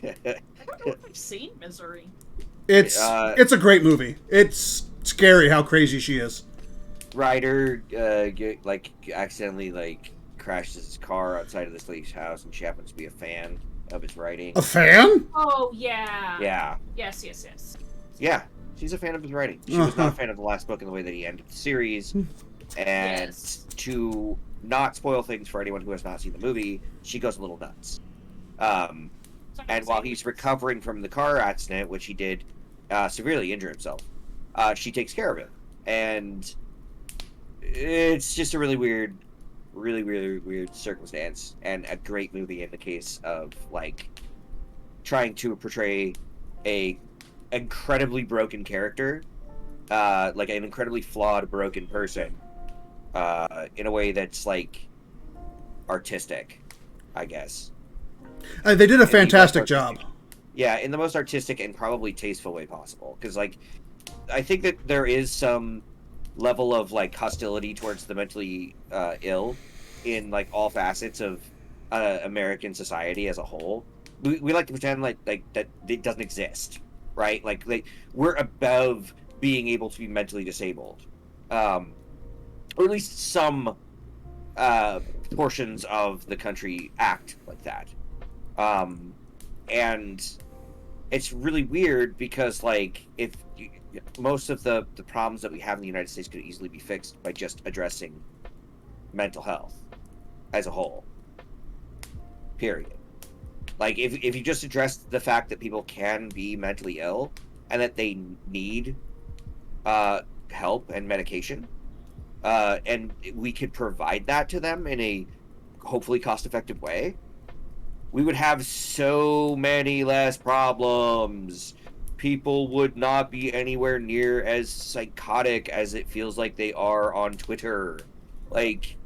Speaker 2: don't know if I've seen Misery.
Speaker 1: It's a great movie. It's scary how crazy she is.
Speaker 3: Ryder accidentally like crashes his car outside of this lady's house, and she happens to be a fan of his writing.
Speaker 1: A fan?
Speaker 2: Oh yeah.
Speaker 3: Yeah,
Speaker 2: Yes.
Speaker 3: yeah, she's a fan of his writing. She was not a fan of the last book and the way that he ended the series. And
Speaker 2: Yes.
Speaker 3: to not spoil things for anyone who has not seen the movie, she goes a little nuts. And while he's recovering from the car accident, which he did severely injure himself, she takes care of him. And it's just a really weird circumstance, and a great movie in the case of like trying to portray a incredibly broken character, like an incredibly flawed, broken person, in a way that's like artistic, I guess.
Speaker 1: They did a fantastic job.
Speaker 3: Yeah, in the most artistic and probably tasteful way possible. Because, like, I think that there is some level of, like, hostility towards the mentally ill in, like, all facets of American society as a whole. We like to pretend, like that it doesn't exist, right? Like, we're above being able to be mentally disabled. Or at least some portions of the country act like that. And it's really weird because, like, if most of the problems that we have in the United States could easily be fixed by just addressing mental health as a whole. Period. Like, if you just address the fact that people can be mentally ill and that they need help and medication, and we could provide that to them in a hopefully cost-effective way, we would have so many less problems. People would not be anywhere near as psychotic as it feels like they are on Twitter. Like,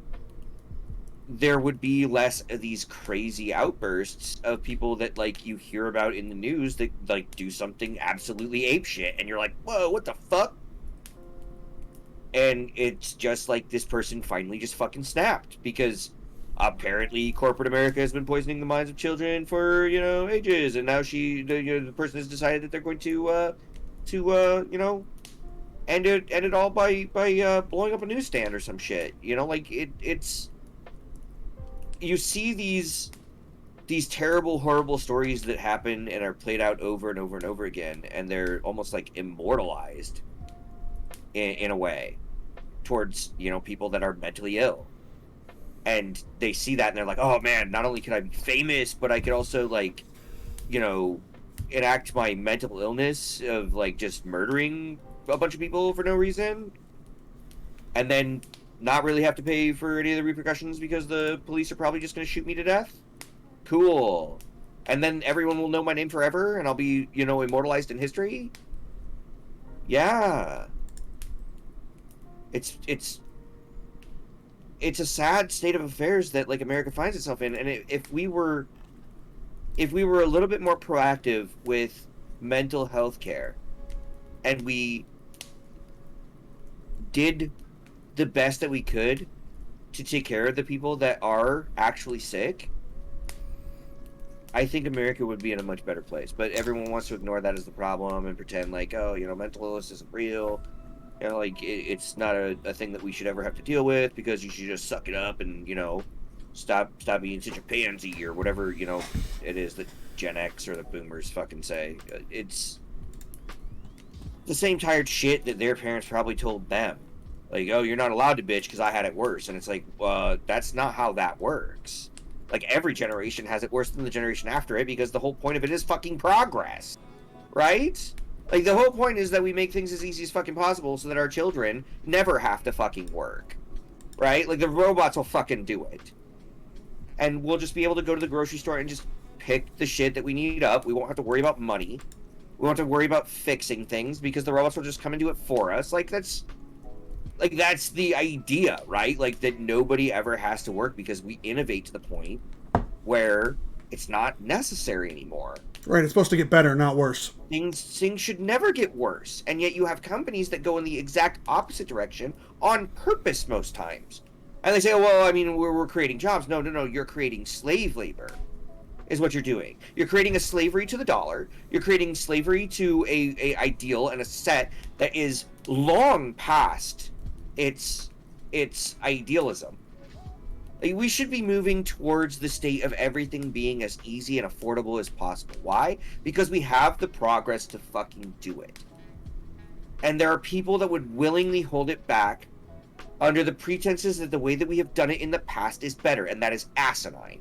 Speaker 3: there would be less of these crazy outbursts of people that, like, you hear about in the news that, like, do something absolutely apeshit, and you're like, whoa, what the fuck? And it's just like this person finally just fucking snapped because apparently corporate America has been poisoning the minds of children for, ages, and now the person has decided that they're going to end it all by blowing up a newsstand or some shit. It's you see these terrible, horrible stories that happen and are played out over and over and over again, and they're almost like immortalized in a way towards people that are mentally ill. And they see that and they're like, oh man, not only can I be famous, but I could also, like, enact my mental illness of, like, just murdering a bunch of people for no reason. And then not really have to pay for any of the repercussions because the police are probably just going to shoot me to death. Cool. And then everyone will know my name forever and I'll be, immortalized in history. Yeah. It's it's a sad state of affairs that like America finds itself in. And if we were a little bit more proactive with mental health care, and we did the best that we could to take care of the people that are actually sick, I think America would be in a much better place. But everyone wants to ignore that as the problem and pretend like, oh, mental illness isn't real. Like it's not a thing that we should ever have to deal with, because you should just suck it up and stop being such a pansy, or whatever it is that Gen X or the Boomers fucking say. It's the same tired shit that their parents probably told them, like, oh, you're not allowed to bitch because I had it worse. And it's like, that's not how that works. Like, every generation has it worse than the generation after it, because the whole point of it is fucking progress, right? Like, the whole point is that we make things as easy as fucking possible so that our children never have to fucking work, right? Like, the robots will fucking do it. And we'll just be able to go to the grocery store and just pick the shit that we need up. We won't have to worry about money. We won't have to worry about fixing things, because the robots will just come and do it for us. That's the idea, right? Like, that nobody ever has to work because we innovate to the point where it's not necessary anymore.
Speaker 1: Right, it's supposed to get better, not worse.
Speaker 3: Things should never get worse, and yet you have companies that go in the exact opposite direction on purpose most times. And they say, oh, well, I mean, we're creating jobs. No, you're creating slave labor, is what you're doing. You're creating a slavery to the dollar. You're creating slavery to a ideal and a set that is long past its idealism. Like, we should be moving towards the state of everything being as easy and affordable as possible. Why? Because we have the progress to fucking do it. And there are people that would willingly hold it back under the pretenses that the way that we have done it in the past is better, and that is asinine.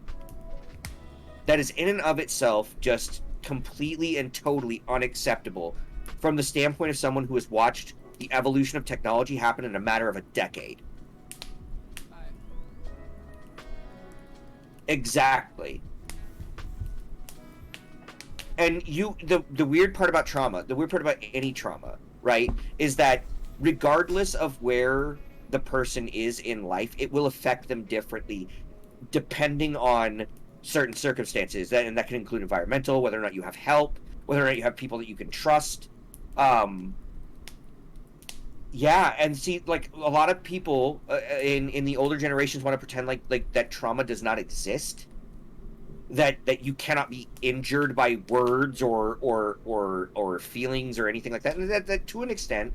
Speaker 3: That is in and of itself just completely and totally unacceptable from the standpoint of someone who has watched the evolution of technology happen in a matter of a decade. Exactly. And the weird part about trauma, the weird part about any trauma, right, is that regardless of where the person is in life, it will affect them differently depending on certain circumstances. And that can include environmental, whether or not you have help, whether or not you have people that you can trust. Yeah, and see, like, a lot of people in the older generations want to pretend like that trauma does not exist, that you cannot be injured by words or feelings or anything like that. And that to an extent,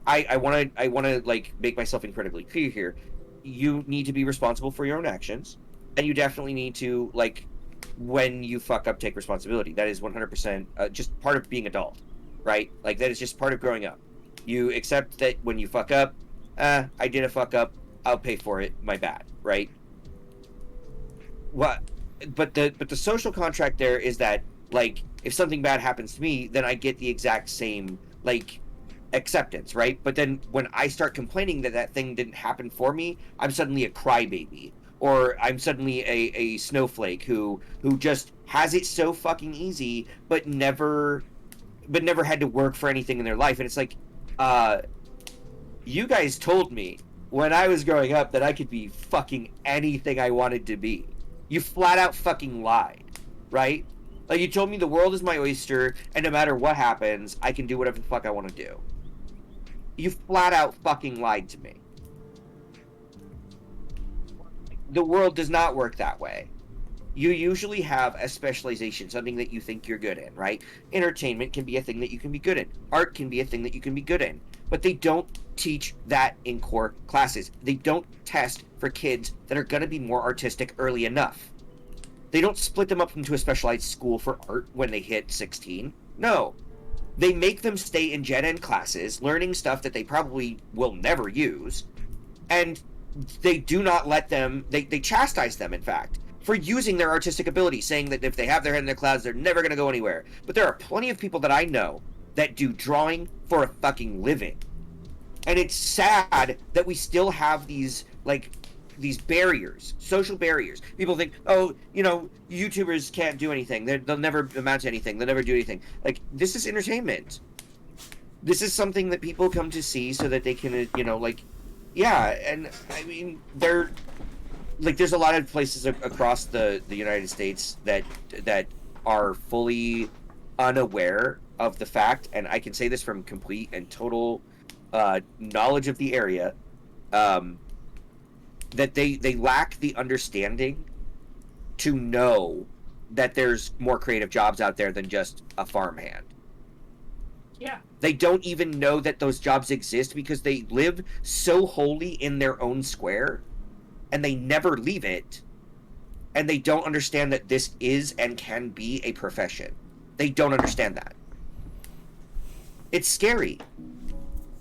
Speaker 3: I want to like make myself incredibly clear here. You need to be responsible for your own actions, and you definitely need to, like, when you fuck up, take responsibility. That is 100% just part of being adult, right? Like, that is just part of growing up. You accept that when you fuck up, I did a fuck up, I'll pay for it, my bad, right? What? But the social contract there is that, like, if something bad happens to me, then I get the exact same, like, acceptance, right? But then when I start complaining that thing didn't happen for me, I'm suddenly a crybaby, or I'm suddenly a snowflake who just has it so fucking easy, but never had to work for anything in their life. And it's like, you guys told me when I was growing up that I could be fucking anything I wanted to be. You flat out fucking lied, right? Like, you told me the world is my oyster, and no matter what happens, I can do whatever the fuck I want to do. You flat out fucking lied to me. The world does not work that way. You usually have a specialization, something that you think you're good in, right? Entertainment can be a thing that you can be good in. Art can be a thing that you can be good in. But they don't teach that in core classes. They don't test for kids that are going to be more artistic early enough. They don't split them up into a specialized school for art when they hit 16. No. They make them stay in gen ed classes, learning stuff that they probably will never use. And they do not let them... They chastise them, in fact, for using their artistic ability, saying that if they have their head in their clouds, they're never going to go anywhere. But there are plenty of people that I know that do drawing for a fucking living. And it's sad that we still have these barriers, social barriers. People think, oh, YouTubers can't do anything. They'll never amount to anything. They'll never do anything. Like, this is entertainment. This is something that people come to see so that they can, Yeah, and I mean, there's a lot of places across the United States that are fully unaware of the fact, and I can say this from complete and total knowledge of the area, um, that they lack the understanding to know that there's more creative jobs out there than just a farmhand.
Speaker 2: Yeah.
Speaker 3: They don't even know that those jobs exist because they live so wholly in their own square and they never leave it, and they don't understand that this is and can be a profession. They don't understand that. It's scary.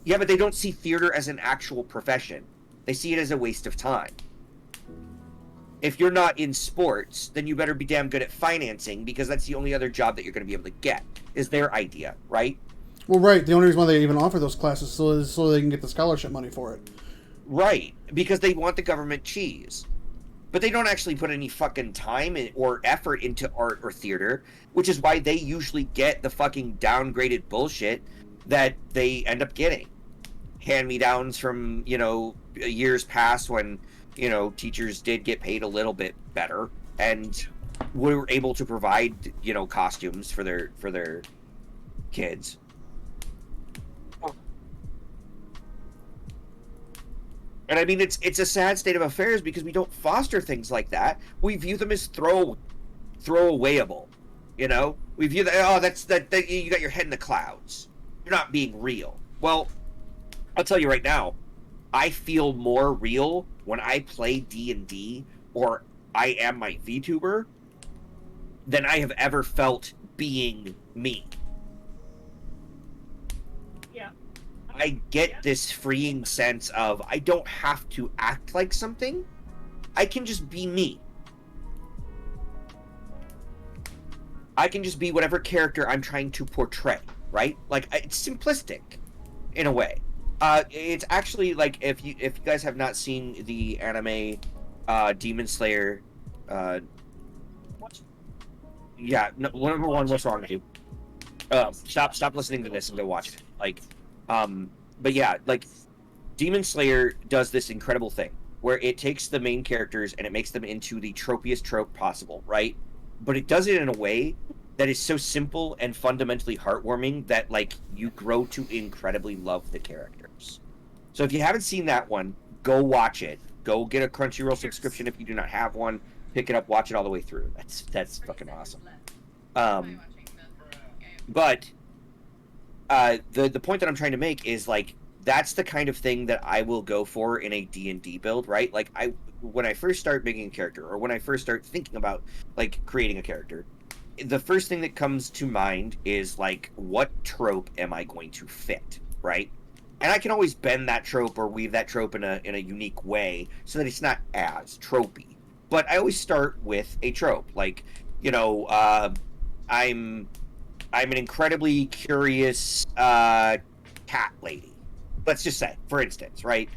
Speaker 3: Yeah, but they don't see theater as an actual profession. They see it as a waste of time. If you're not in sports, then you better be damn good at financing, because that's the only other job that you're going to be able to get, is their idea, right?
Speaker 1: Well, right. The only reason why they even offer those classes is so they can get the scholarship money for it.
Speaker 3: Right, because they want the government cheese. But they don't actually put any fucking time or effort into art or theater, which is why they usually get the fucking downgraded bullshit that they end up getting. Hand-me-downs from, years past when, teachers did get paid a little bit better and were able to provide, costumes for their kids. And I mean, it's a sad state of affairs because we don't foster things like that. We view them as throwawayable. We view that you got your head in the clouds. You're not being real. Well, I'll tell you right now, I feel more real when I play D&D or I am my VTuber than I have ever felt being me.
Speaker 2: Yeah.
Speaker 3: I get this freeing sense of I don't have to act like something. I can just be me. I can just be whatever character I'm trying to portray, right? Like, it's simplistic in a way. It's actually like if you guys have not seen the anime Demon Slayer,
Speaker 2: What?
Speaker 3: yeah, no, number one, what's wrong with you? Stop listening to this and go watch it. Like, but yeah, like Demon Slayer does this incredible thing where it takes the main characters and it makes them into the tropiest trope possible, right? But it does it in a way that is so simple and fundamentally heartwarming that, like, you grow to incredibly love the characters. So if you haven't seen that one, go watch it. Go get a Crunchyroll subscription if you do not have one. Pick it up, watch it all the way through. That's fucking awesome. But the point that I'm trying to make is, like, that's the kind of thing that I will go for in a D&D build, right? Like, when I first start making a character, or when I first start thinking about, like, creating a character, the first thing that comes to mind is, like, what trope am I going to fit, right? And I can always bend that trope or weave that trope in a unique way so that it's not as tropey. But I always start with a trope, like, I'm an incredibly curious cat lady. Let's just say, for instance, right?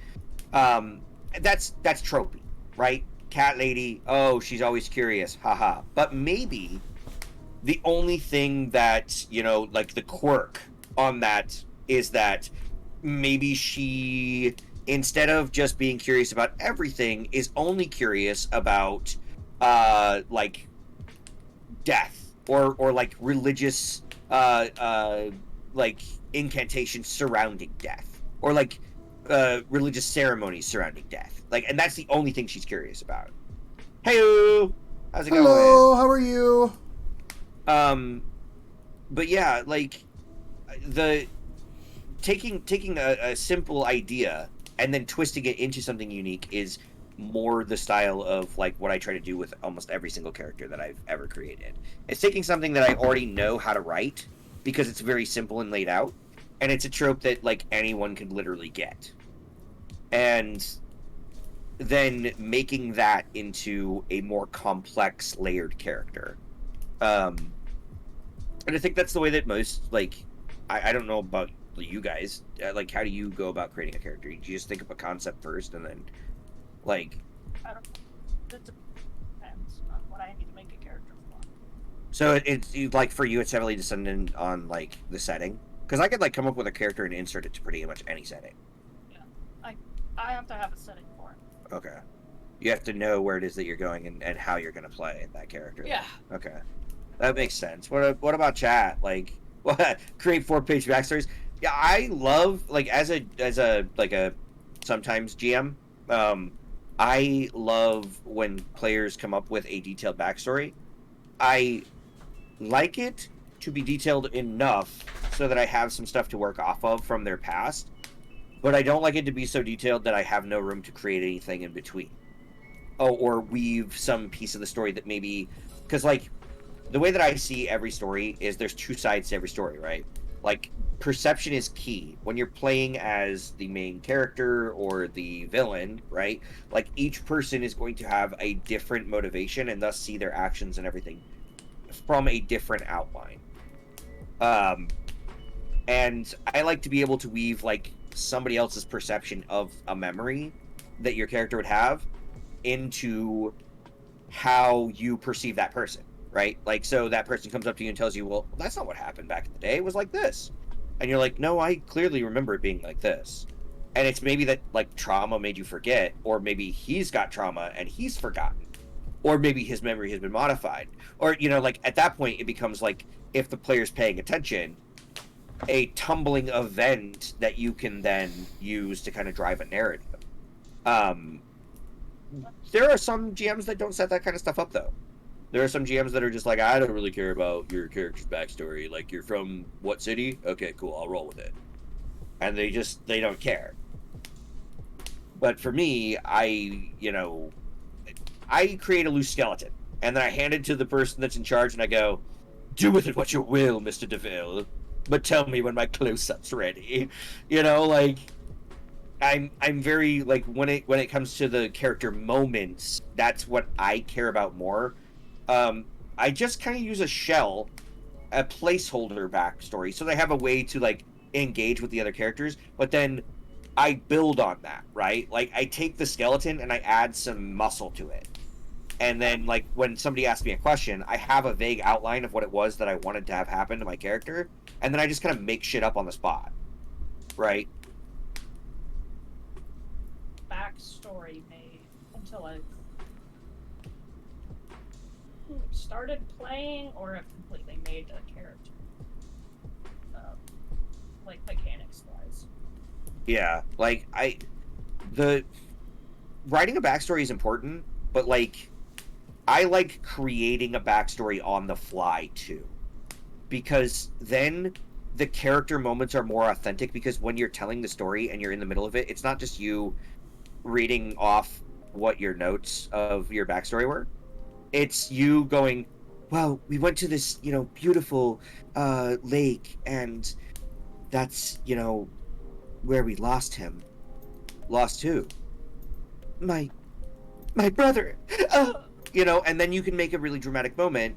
Speaker 3: That's tropey, right? Cat lady, oh, she's always curious, haha. But maybe the only thing that, like the quirk on that is that maybe she, instead of just being curious about everything, is only curious about, like, death or like religious, like incantations surrounding death, or like religious ceremonies surrounding death. Like, and that's the only thing she's curious about. Hey-o! How's it going?
Speaker 1: Hello, how are you?
Speaker 3: But yeah, like, the taking a simple idea and then twisting it into something unique is more the style of, like, what I try to do with almost every single character that I've ever created. It's taking something that I already know how to write because it's very simple and laid out, and it's a trope that, like, anyone could literally get, and then making that into a more complex, layered character. And I think that's the way that most, like, I don't know about you guys, like, how do you go about creating a character? Do you just think of a concept first and then, like...
Speaker 2: I don't know. It depends on what I need to make a character for.
Speaker 3: So it's like, for you, it's heavily dependent on, like, the setting? Because I could, like, come up with a character and insert it to pretty much any setting.
Speaker 2: Yeah. I have to have a setting for it.
Speaker 3: Okay. You have to know where it is that you're going and how you're going to play that character.
Speaker 2: Yeah.
Speaker 3: Okay. That makes sense. What about chat? Like, what? Create 4-page backstories? Yeah, I love, like, as a sometimes GM, I love when players come up with a detailed backstory. I like it to be detailed enough so that I have some stuff to work off of from their past, but I don't like it to be so detailed that I have no room to create anything in between. Oh, or weave some piece of the story that maybe, because like the way that I see every story is there's two sides to every story, right? Like perception is key when you're playing as the main character or the villain, right? Like each person is going to have a different motivation and thus see their actions and everything from a different outline. And I like to be able to weave like somebody else's perception of a memory that your character would have into how you perceive that person, right? Like, so that person comes up to you and tells you, well, that's not what happened back in the day. It was like this. And you're like, no, I clearly remember it being like this. And it's maybe that, like, trauma made you forget, or maybe he's got trauma and he's forgotten. Or maybe his memory has been modified. Or, you know, like, at that point, it becomes like, if the player's paying attention, a tumbling event that you can then use to kind of drive a narrative. There are some GMs that don't set that kind of stuff up, though. There are some GMs that are just like, I don't really care about your character's backstory. Like, you're from what city? Okay, cool, I'll roll with it. And they don't care. But for me, I create a loose skeleton. And then I hand it to the person that's in charge, and I go, do with it what you will, Mr. DeVille. But tell me when my close-up's ready. You know, like... I'm very, like, when it comes to the character moments, that's what I care about more. I just kind of use a shell, a placeholder backstory, so they have a way to, like, engage with the other characters, but then I build on that, right? Like, I take the skeleton and I add some muscle to it. And then, like, when somebody asks me a question, I have a vague outline of what it was that I wanted to have happen to my character, and then I just kind of make shit up on the spot, right?
Speaker 2: Backstory made until I started playing or have completely made a character. Like mechanics wise.
Speaker 3: Yeah, like the writing a backstory is important, but like I like creating a backstory on the fly too. Because then the character moments are more authentic, because when you're telling the story and you're in the middle of it, it's not just you reading off what your notes of your backstory were. It's you going, well, we went to this, beautiful lake, and that's, where we lost him. Lost who? My brother. And then you can make a really dramatic moment,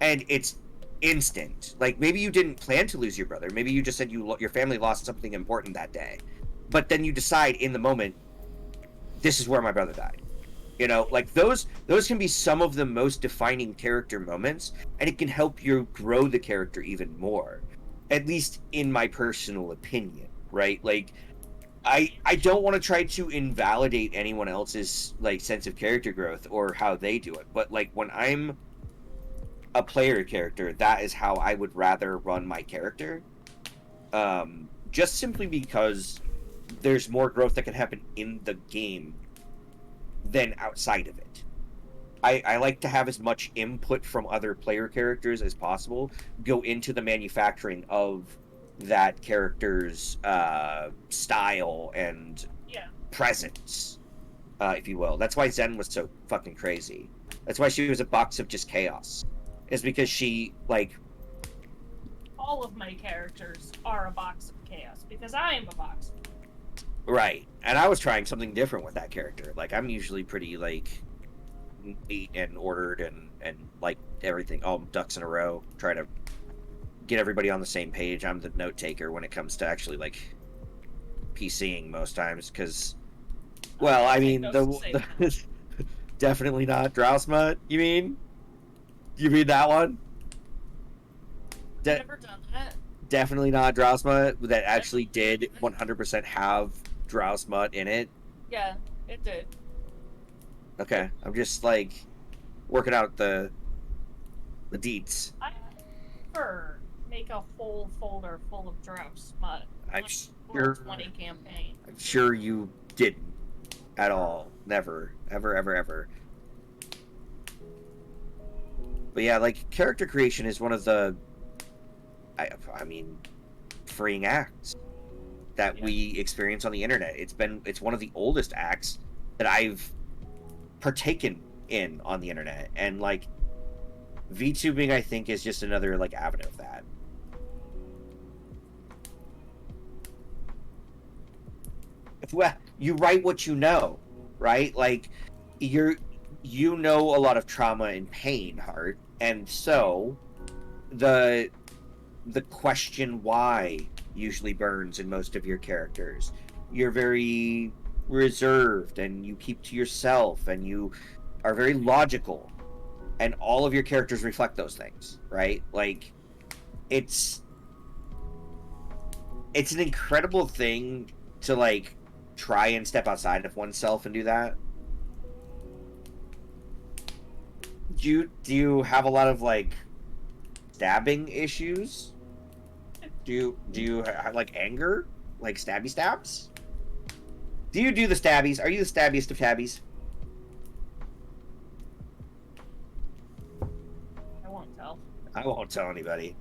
Speaker 3: and it's instant. Like, maybe you didn't plan to lose your brother. Maybe you just said your family lost something important that day. But then you decide in the moment, this is where my brother died. Like those can be some of the most defining character moments, and it can help you grow the character even more. At least in my personal opinion, right? Like, I don't want to try to invalidate anyone else's, like, sense of character growth or how they do it. But, like, when I'm a player character, that is how I would rather run my character. Just simply because there's more growth that can happen in the game than outside of it. I like to have as much input from other player characters as possible go into the manufacturing of that character's style and presence, if you will. That's why Zen was so fucking crazy. That's why she was a box of just chaos. Is because she, like...
Speaker 2: All of my characters are a box of chaos, because I am a box.
Speaker 3: Right. And I was trying something different with that character. Like, I'm usually pretty, like, neat and ordered and like, everything, all ducks in a row. Try to get everybody on the same page. I'm the note taker when it comes to actually, like, PCing most times, because, well, I mean, the definitely not Drowsmut, you mean? You mean that one?
Speaker 2: I've never done that.
Speaker 3: Definitely not Drowsmut, that actually did 100% have Drowsmut in it.
Speaker 2: Yeah, it did.
Speaker 3: Okay, I'm just like working out the deets.
Speaker 2: I never make a whole folder full of drafts, but
Speaker 3: I'm
Speaker 2: World
Speaker 3: sure
Speaker 2: 20 campaign.
Speaker 3: I'm sure you didn't at all. Never, ever, ever, ever. But yeah, like character creation is one of the, I mean, freeing acts that
Speaker 2: Yeah.
Speaker 3: we experience on the internet. It's one of the oldest acts that I've partaken in on the internet, and like VTubing, I think, is just another like avenue of that. Well, you write what you know, right? Like you know a lot of trauma and pain, Hart, and so the question why usually burns in most of your characters. You're very reserved and you keep to yourself and you are very logical, and all of your characters reflect those things, right? Like it's an incredible thing to like try and step outside of oneself and do that. Do you have a lot of like stabbing issues? Do you have like anger, like stabby stabs? Do you do the stabbies? Are you the stabbiest of tabbies?
Speaker 2: I won't tell.
Speaker 3: I won't tell anybody.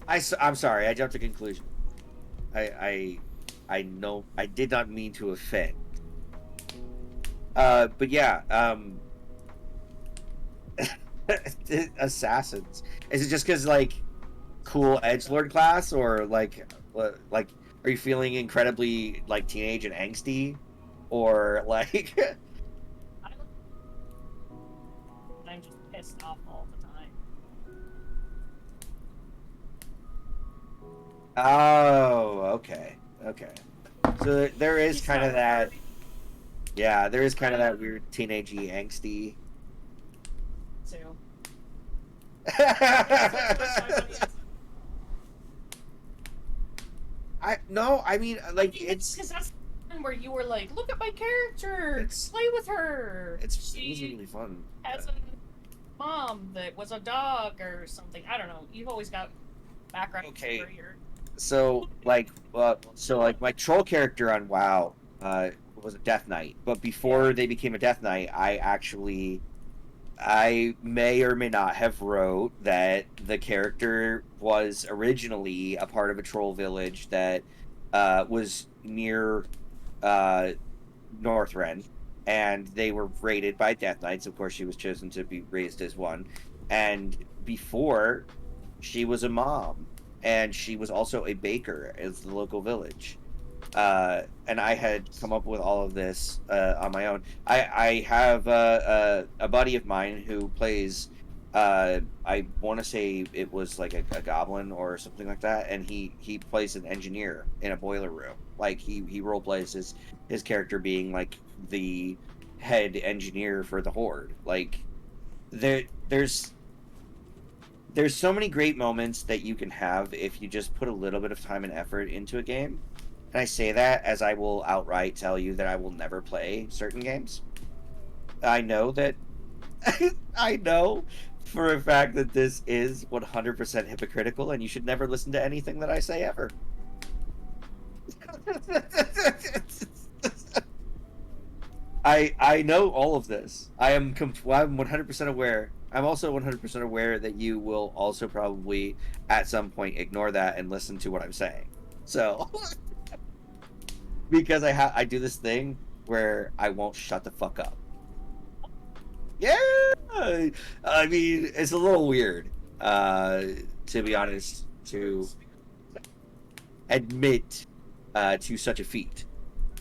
Speaker 3: I'm sorry. I jumped to conclusion. I know I did not mean to offend. But yeah, assassins. Is it just because like cool edgelord class, or like are you feeling incredibly like teenage and angsty, or like?
Speaker 2: I'm just pissed off all the time.
Speaker 3: Oh, okay, okay. So there is
Speaker 2: He's
Speaker 3: kind
Speaker 2: not
Speaker 3: of that.
Speaker 2: very
Speaker 3: Yeah, there is kind of that weird teenagey angsty.
Speaker 2: too.
Speaker 3: I mean like it's
Speaker 2: because that's where you were like, look at my character,
Speaker 3: It's-
Speaker 2: play with her.
Speaker 3: it was
Speaker 2: She
Speaker 3: really fun.
Speaker 2: has a mom that was a dog or something. I don't know. You've always got background
Speaker 3: Okay.
Speaker 2: for your
Speaker 3: So like my troll character on WoW was a Death Knight, but before they became a Death Knight, I may or may not have wrote that the character was originally a part of a troll village that was near Northrend, and they were raided by Death Knights. Of course, she was chosen to be raised as one, and before she was a mom, and she was also a baker as the local village. And I had come up with all of this on my own. I have a buddy of mine who plays. I want to say it was like a goblin or something like that, and he plays an engineer in a boiler room. Like he role plays his character being like the head engineer for the horde. Like there's so many great moments that you can have if you just put a little bit of time and effort into a game. And I say that as I will outright tell you that I will never play certain games. I know that I know for a fact that this is 100% hypocritical, and you should never listen to anything that I say ever. I know all of this. I'm 100% aware. I'm also 100% aware that you will also probably at some point ignore that and listen to what I'm saying. So because I do this thing where I won't shut the fuck up. Yeah, I mean it's a little weird, to be honest, to admit to such a feat.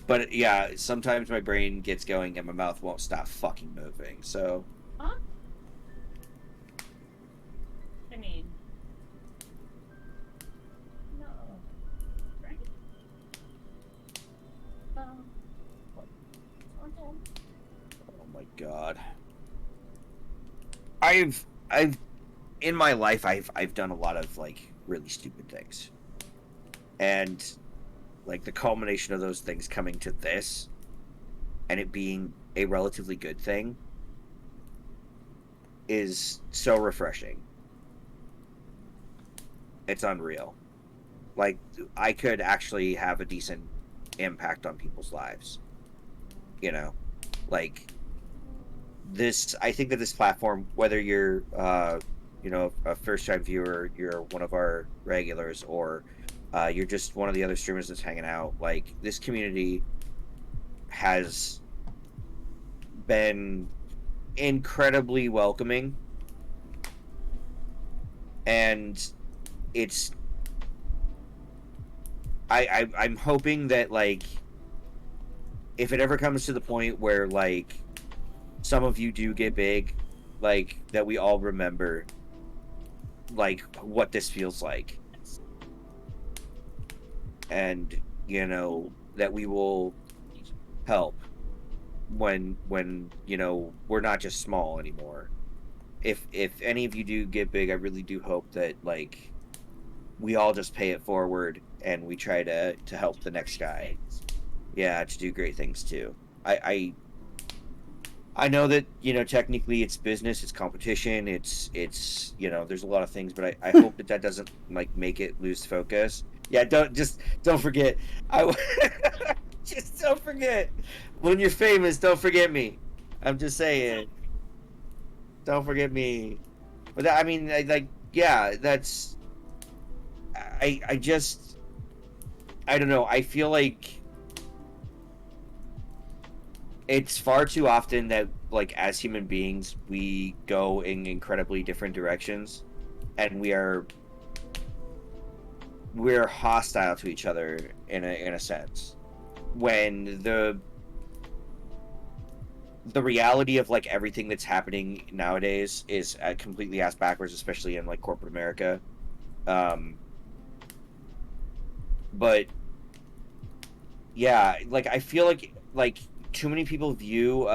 Speaker 3: But yeah, sometimes my brain gets going and my mouth won't stop fucking moving. So
Speaker 2: huh? I mean, no, right? Okay.
Speaker 3: oh my god, I've in my life I've done a lot of like really stupid things, and like the culmination of those things coming to this, and it being a relatively good thing, is so refreshing. It's unreal. Like, I could actually have a decent impact on people's lives. You know, like this. I think that this platform, whether you're, a first-time viewer, you're one of our regulars, or you're just one of the other streamers that's hanging out. Like, this community has been incredibly welcoming, and it's I'm hoping that, like, if it ever comes to the point where, like, some of you do get big, like, that we all remember, like, what this feels like, and that we will help when we're not just small anymore. If any of you do get big, I really do hope that, like, we all just pay it forward and we try to help the next guy. Yeah, to do great things too. I know that technically it's business, it's competition, it's there's a lot of things, but I hope that doesn't, like, make it lose focus. Yeah, don't forget. Just don't forget. When you're famous, don't forget me. I'm just saying. Don't forget me. But I mean, that's. I don't know. I feel like it's far too often that, like, as human beings, we go in incredibly different directions, and we're hostile to each other in a sense, when the reality of, like, everything that's happening nowadays is completely ass backwards, especially in, like, corporate America. But yeah, like, I feel like too many people view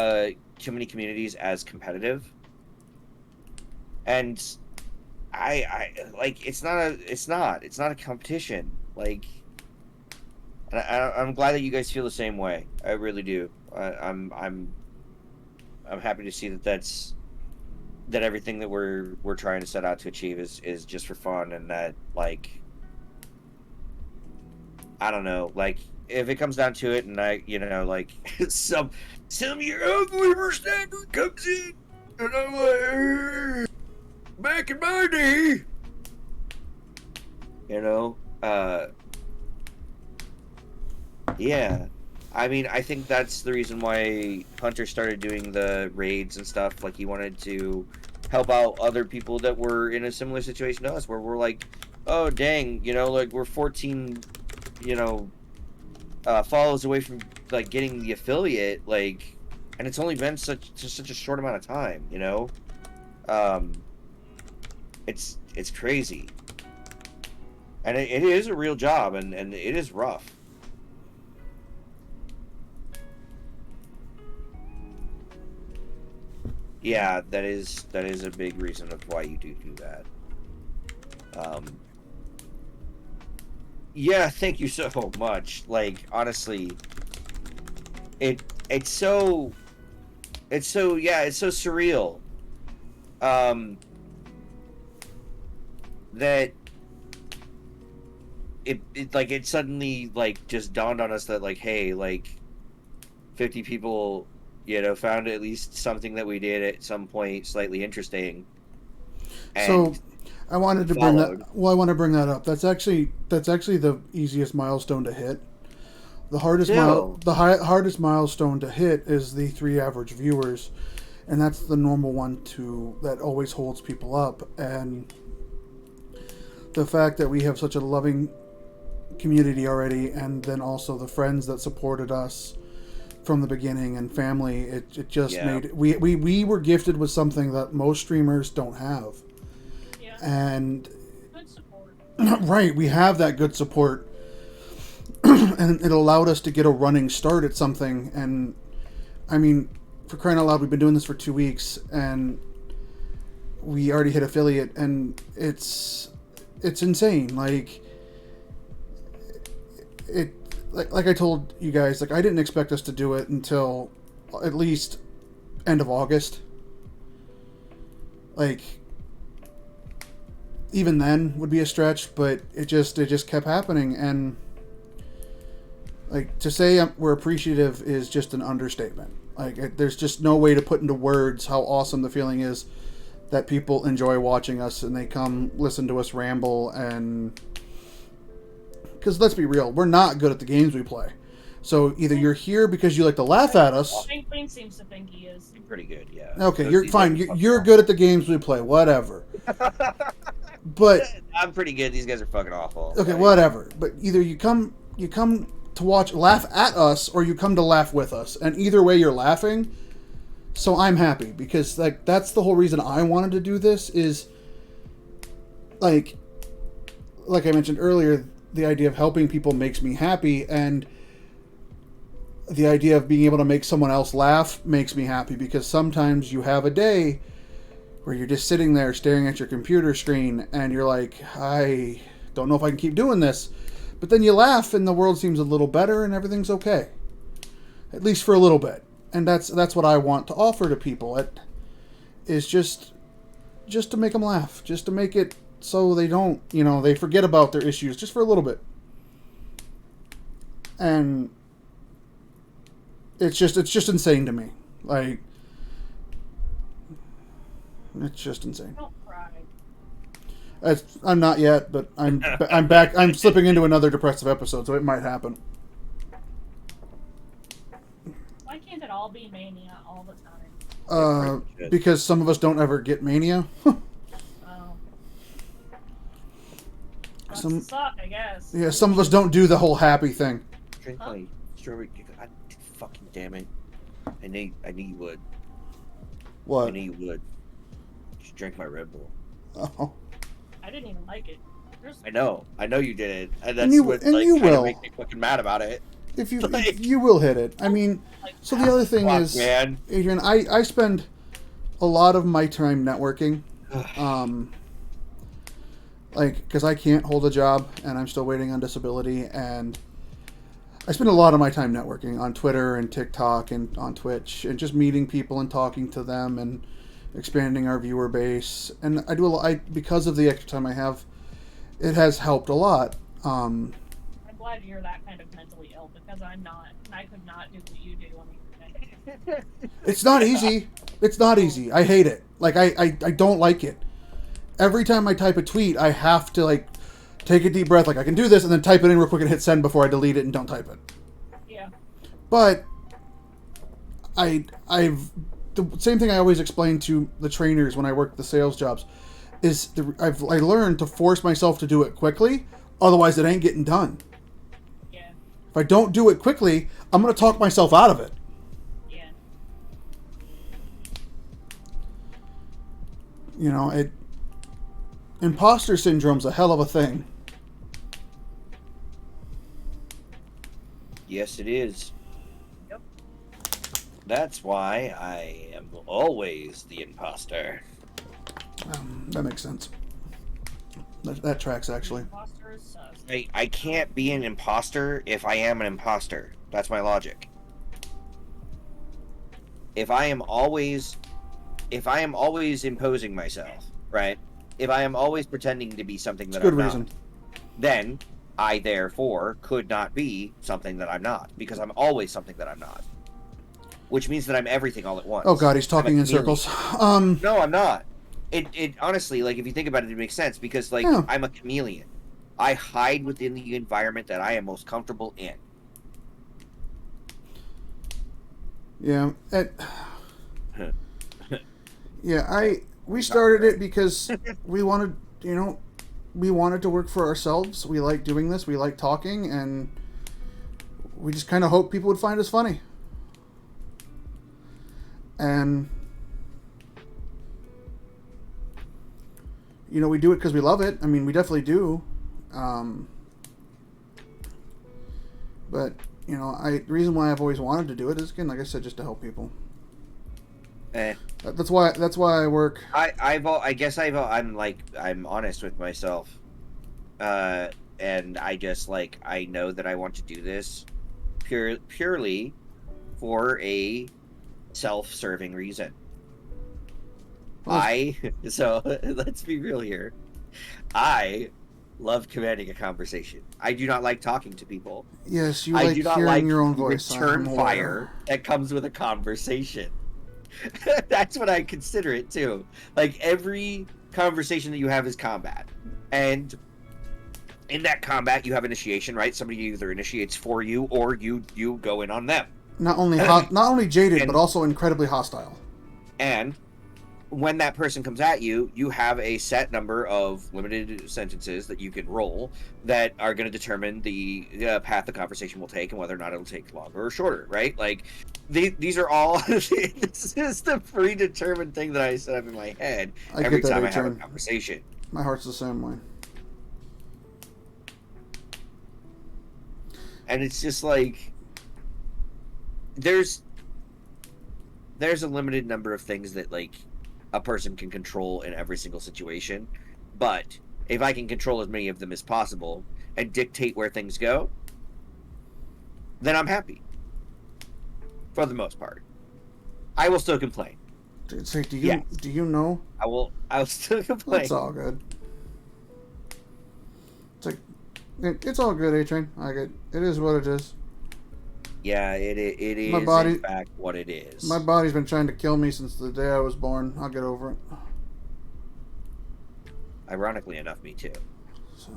Speaker 3: too many communities as competitive, and I like, it's not a competition. Like, I'm glad that you guys feel the same way. I really do. I'm happy to see that everything that we're trying to set out to achieve is just for fun, and that, like, I don't know, like, if it comes down to it, and like, some of your ugly standard comes in, and I'm like, back in my day, yeah. I mean, I think that's the reason why Hunter started doing the raids and stuff. Like, he wanted to help out other people that were in a similar situation to us, where we're like, oh, dang, like, we're 14, follows away from, like, getting the affiliate, like, and it's only been such a short amount of time, it's crazy, and it is a real job, and it is rough. Yeah, that is a big reason of why you do that. Yeah, thank you so much. Like, honestly, it's so surreal. That it suddenly, like, just dawned on us that, like, hey, like, 50 people, found at least something that we did at some point slightly interesting.
Speaker 1: So I wanted to bring that. Well, I want to bring that up. That's actually the easiest milestone to hit. The hardest hardest milestone to hit is the 3 average viewers, and that's the normal one that always holds people up. And the fact that we have such a loving community already, and then also the friends that supported us from the beginning, and family, it just made we were gifted with something that most streamers don't have.
Speaker 2: Yeah.
Speaker 1: And
Speaker 2: Good support.
Speaker 1: Right, we have that good support, and it allowed us to get a running start at something. And I mean, for crying out loud, we've been doing this for 2 weeks, and we already hit affiliate, and it's insane. Like, like I told you guys, like I didn't expect us to do it until at least end of August. Like even then would be a stretch, but it just kept happening, and like to say we're appreciative is just an understatement. Like there's just no way to put into words how awesome the feeling is that people enjoy watching us and they come listen to us ramble. And because let's be real, we're not good at the games we play. So either you're here because you like to laugh at us.
Speaker 2: Queen seems to think he is.
Speaker 3: Pretty good, yeah.
Speaker 1: Okay,
Speaker 3: Those
Speaker 1: you're
Speaker 3: these
Speaker 1: fine.
Speaker 3: guys are
Speaker 1: You're
Speaker 3: fucking
Speaker 1: good at the games we play. Whatever. But
Speaker 3: awful. I'm pretty good. These guys are fucking awful.
Speaker 1: okay,
Speaker 3: Like,
Speaker 1: whatever. But either you come to laugh at us, or you come to laugh with us, and either way you're laughing. So I'm happy because like that's the whole reason I wanted to do this is like I mentioned earlier, the idea of helping people makes me happy, and the idea of being able to make someone else laugh makes me happy, because sometimes you have a day where you're just sitting there staring at your computer screen and you're like, I don't know if I can keep doing this. But then you laugh and the world seems a little better and everything's okay. At least for a little bit. And that's what I want to offer to people. It is just to make them laugh. Just to make it so they don't, they forget about their issues just for a little bit. And it's just insane to me. Like, it's just insane.
Speaker 2: Don't cry.
Speaker 1: I'm not yet, but I'm back. I'm slipping into another depressive episode, so it might happen.
Speaker 2: Why can't it all be mania all the time?
Speaker 1: Because some of us don't ever get mania.
Speaker 2: Oh.
Speaker 1: Some-
Speaker 2: Suck, I guess.
Speaker 1: Yeah, some of us don't do the whole happy thing.
Speaker 3: Drink my strawberry. God, fucking damn it! I knew you would. I
Speaker 1: What?
Speaker 3: knew you would. Just drink my Red Bull.
Speaker 1: Oh.
Speaker 2: I didn't even like it.
Speaker 3: I know you did it, and that's
Speaker 1: you-
Speaker 3: what
Speaker 1: and
Speaker 3: like
Speaker 1: you
Speaker 3: kind of
Speaker 1: will.
Speaker 3: makes me fucking mad about it.
Speaker 1: If you
Speaker 3: Like-
Speaker 1: you will hit it. I mean,
Speaker 2: Like,
Speaker 1: so the other thing
Speaker 3: Fuck,
Speaker 1: is,
Speaker 3: man.
Speaker 1: Adrian, I spend a lot of my time networking. Like, because I can't hold a job and I'm still waiting on disability, and I spend a lot of my time networking on Twitter and TikTok and on Twitch and just meeting people and talking to them and expanding our viewer base. And I do a lot, because of the extra time I have, it has helped a lot.
Speaker 2: I'm glad you're that kind of mentally ill, because I'm not. And I could not do what you do on the
Speaker 1: It's not easy. It's not easy. I hate it. Like, I don't like it. Every time I type a tweet, I have to, like, take a deep breath, like, I can do this, and then type it in real quick and hit send before I delete it and don't type it.
Speaker 2: Yeah.
Speaker 1: But I've the same thing I always explain to the trainers when I work the sales jobs is I learned to force myself to do it quickly, otherwise it ain't getting done.
Speaker 2: Yeah.
Speaker 1: If I don't do it quickly, I'm going to talk myself out of it.
Speaker 2: Yeah.
Speaker 1: Imposter syndrome's a hell of a thing.
Speaker 3: Yes, it is.
Speaker 2: Yep.
Speaker 3: That's why I am always the imposter.
Speaker 1: That makes sense. That tracks, actually.
Speaker 2: Imposter is sus.
Speaker 3: I can't be an imposter if I am an imposter. That's my logic. If I am always imposing myself, right? If I am always pretending to be something that
Speaker 1: Good
Speaker 3: I'm
Speaker 1: reason.
Speaker 3: not, then I therefore could not be something that I'm not, because I'm always something that I'm not. Which means that I'm everything all at once.
Speaker 1: Oh god, he's talking
Speaker 3: I'm a
Speaker 1: in
Speaker 3: chameleon.
Speaker 1: circles.
Speaker 3: No, I'm not. It honestly, like, if you think about it, it makes sense, because, like,
Speaker 1: Yeah.
Speaker 3: I'm a chameleon. I hide within the environment that I am most comfortable in.
Speaker 1: Yeah. We started it because we wanted, we wanted to work for ourselves. We like doing this. We like talking, and we just kind of hoped people would find us funny. And we do it because we love it. I mean, we definitely do. But the reason why I've always wanted to do it is, again, like I said, just to help people. That's why I work.
Speaker 3: I'm honest with myself. and I just like I know that I want to do this purely for a self-serving reason.
Speaker 1: Well,
Speaker 3: So let's be real here. I love commanding a conversation. I do not like talking to people.
Speaker 1: yes, you
Speaker 3: I
Speaker 1: like
Speaker 3: do not
Speaker 1: hearing
Speaker 3: like
Speaker 1: your own
Speaker 3: the
Speaker 1: voice.
Speaker 3: return
Speaker 1: I'm
Speaker 3: fire
Speaker 1: aware.
Speaker 3: that comes with a conversation. That's what I consider it too. Like every conversation that you have is combat, and in that combat you have initiation, right? Somebody either initiates for you or you go in on them.
Speaker 1: Not only jaded, but
Speaker 3: And-
Speaker 1: also incredibly hostile.
Speaker 3: And when that person comes at you, you have a set number of limited sentences that you can roll that are going to determine the path the conversation will take and whether or not it'll take longer or shorter, right? Like, these are all. This is the predetermined thing that I set up in my head
Speaker 1: I
Speaker 3: every
Speaker 1: get that,
Speaker 3: time I have a
Speaker 1: A-Train.
Speaker 3: conversation.
Speaker 1: My heart's the same way.
Speaker 3: And it's just like there's a limited number of things that like a person can control in every single situation, but if I can control as many of them as possible and dictate where things go, then I'm happy for the most part. I will still complain.
Speaker 1: It's like,
Speaker 3: Yes.
Speaker 1: do you know?
Speaker 3: I'll still complain.
Speaker 1: It's all good. It's like it's all good, A-Train. It is what it is.
Speaker 3: Yeah, it is
Speaker 1: My body-
Speaker 3: in fact what it is.
Speaker 1: My body's been trying to kill me since the day I was born. I'll get over it.
Speaker 3: Ironically enough, me too.
Speaker 1: So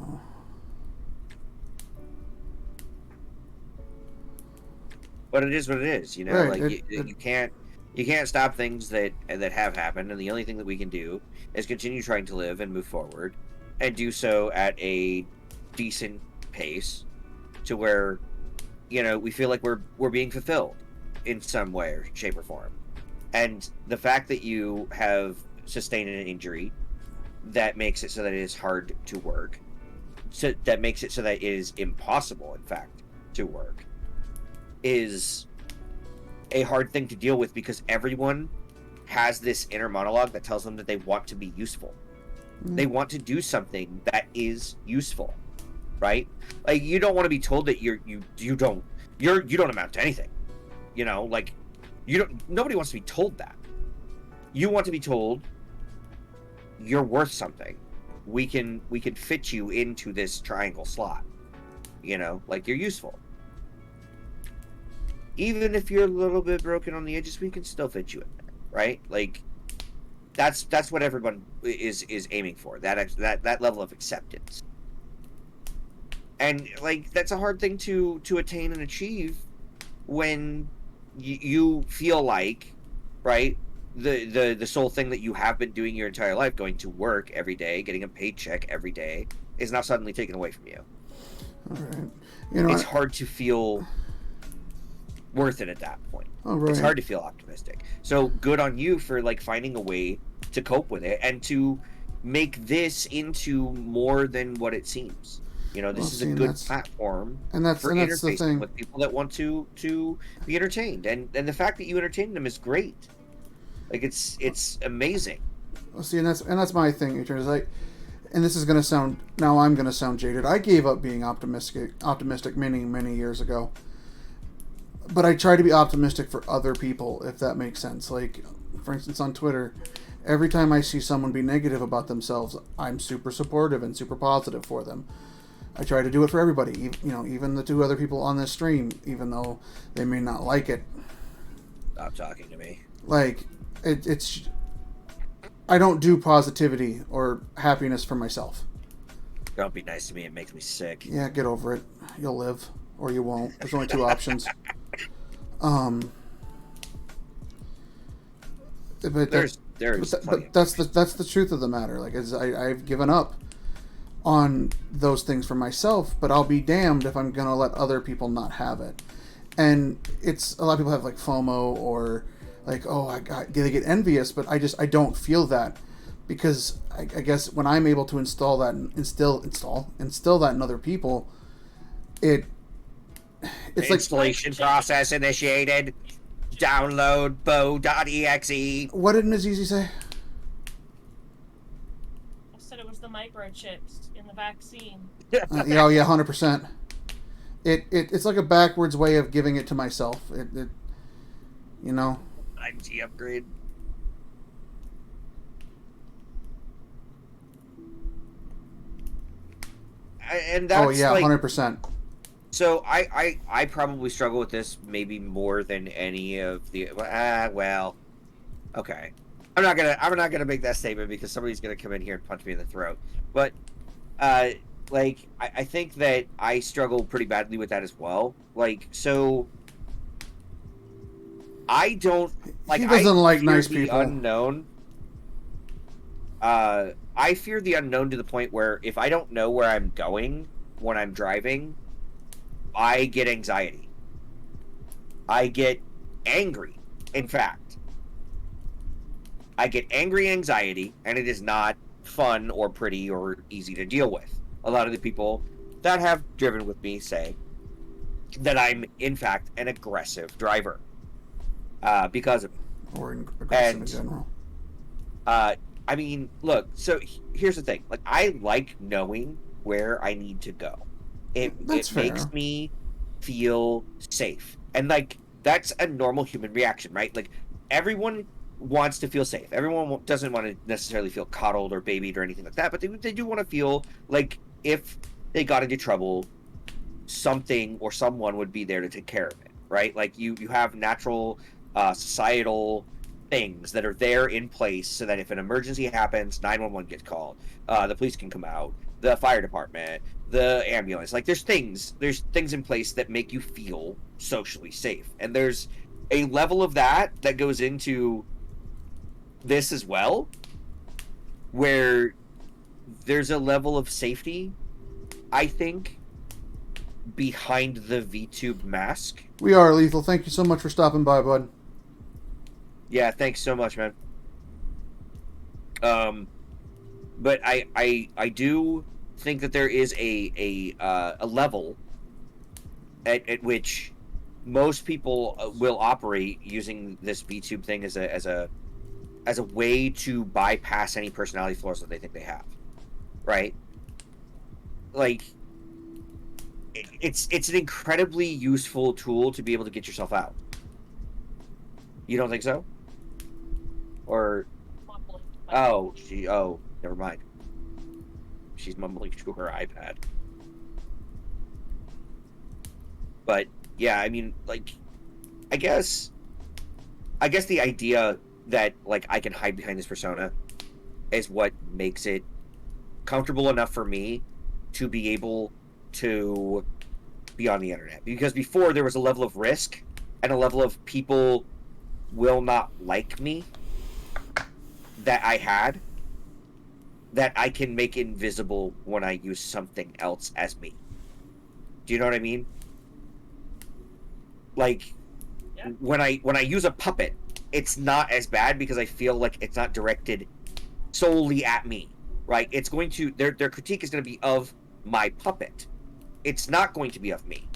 Speaker 3: But it is what it is, you know.
Speaker 1: Right,
Speaker 3: Like you can't stop things that have happened, and the only thing that we can do is continue trying to live and move forward, and do so at a decent pace, to where, you know, we feel like we're being fulfilled in some way or shape or form. And the fact that you have sustained an injury that makes it so that it is hard to work, so that makes it so that it is impossible, in fact, to work, is a hard thing to deal with, because everyone has this inner monologue that tells them that they want to be useful. They want to do something that is useful, right? Like, you don't want to be told that you don't amount to anything. You know, like, nobody wants to be told that. You want to be told you're worth something. We can fit you into this triangle slot. You know, like, you're useful. Even if you're a little bit broken on the edges, we can still fit you in there, right? Like, that's what everyone is aiming for. That level of acceptance. And like, that's a hard thing to attain and achieve when you feel like, right, the sole thing that you have been doing your entire life, going to work every day, getting a paycheck every day, is now suddenly taken away from you.
Speaker 1: all right. You know,
Speaker 3: It's hard to feel worth it at that point.
Speaker 1: all right.
Speaker 3: It's hard to feel optimistic. So good on you for like finding a way to cope with it and to make this into more than what it seems. You know, this
Speaker 1: Well,
Speaker 3: is
Speaker 1: see,
Speaker 3: a
Speaker 1: and
Speaker 3: good
Speaker 1: that's-
Speaker 3: platform
Speaker 1: And that's
Speaker 3: for
Speaker 1: the
Speaker 3: interfacing
Speaker 1: thing.
Speaker 3: with people that want to be entertained, and the fact that you entertain them is great. Like, it's amazing.
Speaker 1: Well, see, and that's my thing, A-Train, is like, and this is gonna sound, now I'm gonna sound jaded. I gave up being optimistic many years ago. But I try to be optimistic for other people, if that makes sense. Like, for instance, on Twitter, every time I see someone be negative about themselves, I'm super supportive and super positive for them. I try to do it for everybody, you know, even the two other people on this stream, even though they may not like it.
Speaker 3: Stop talking to me.
Speaker 1: Like, it's I don't do positivity or happiness for myself.
Speaker 3: Don't be nice to me. It makes me sick.
Speaker 1: Yeah, get over it. You'll live, or you won't. There's only two options. But
Speaker 3: There's plenty
Speaker 1: but that's the truth of the matter. Like, I've given up on those things for myself, but I'll be damned if I'm gonna let other people not have it. And it's, a lot of people have like FOMO, or like, oh, they get envious, but I don't feel that, because I guess when I'm able to instill that in other people, it's like
Speaker 3: installation process initiated. Download bow.exe.
Speaker 1: What did Ms. Easy say?
Speaker 2: I said it was the microchips in the vaccine.
Speaker 1: Yeah, oh yeah, 100%. It's like a backwards way of giving it to myself. You know.
Speaker 3: 5G upgrade. And that's
Speaker 1: Oh yeah,
Speaker 3: like
Speaker 1: 100%.
Speaker 3: so. I probably struggle with this maybe more than any of the. Well, okay. I'm not gonna make that statement because somebody's gonna come in here and punch me in the throat. But uh, like I think that I struggle pretty badly with that as well. Like so, I don't like.
Speaker 1: He doesn't like
Speaker 3: fear
Speaker 1: nice
Speaker 3: the
Speaker 1: people.
Speaker 3: unknown. I fear the unknown to the point where if I don't know where I'm going when I'm driving, I get anxiety. I get angry. In fact, I get angry anxiety, and it is not fun or pretty or easy to deal with. A lot of the people that have driven with me say that I'm, in fact, an aggressive driver because of it.
Speaker 1: Or aggressive in
Speaker 3: And
Speaker 1: general.
Speaker 3: I mean, look. So here's the thing. Like, I like knowing where I need to go.
Speaker 1: That's
Speaker 3: It
Speaker 1: fair.
Speaker 3: makes me feel safe, and like that's a normal human reaction, right? Like everyone wants to feel safe. Everyone doesn't want to necessarily feel coddled or babied or anything like that, but they do want to feel like if they got into trouble, something or someone would be there to take care of it, right? Like you have natural societal things that are there in place so that if an emergency happens, 911 gets called, the police can come out, the fire department, the ambulance. Like there's things in place that make you feel socially safe, and there's a level of that goes into this as well, where there's a level of safety, I think, behind the VTube mask.
Speaker 1: We are Lethal. Thank you so much for stopping by, bud.
Speaker 3: Yeah, thanks so much, man. But I do think that there is a level at which most people will operate using this VTube thing as a way to bypass any personality flaws that they think they have, right? Like it's an incredibly useful tool to be able to get yourself out. You don't think so? Or
Speaker 2: Mumbling.
Speaker 3: oh, never mind. She's mumbling to her iPad. But yeah, I mean, like, I guess the idea that like I can hide behind this persona is what makes it comfortable enough for me to be able to be on the internet. Because before there was a level of risk and a level of people will not like me that I had that I can make invisible when I use something else as me. Do you know what I mean? Like
Speaker 2: Yeah.
Speaker 3: when I use a puppet, it's not as bad because I feel like it's not directed solely at me, right? It's going to their critique is going to be of my puppet. It's not going to be of me.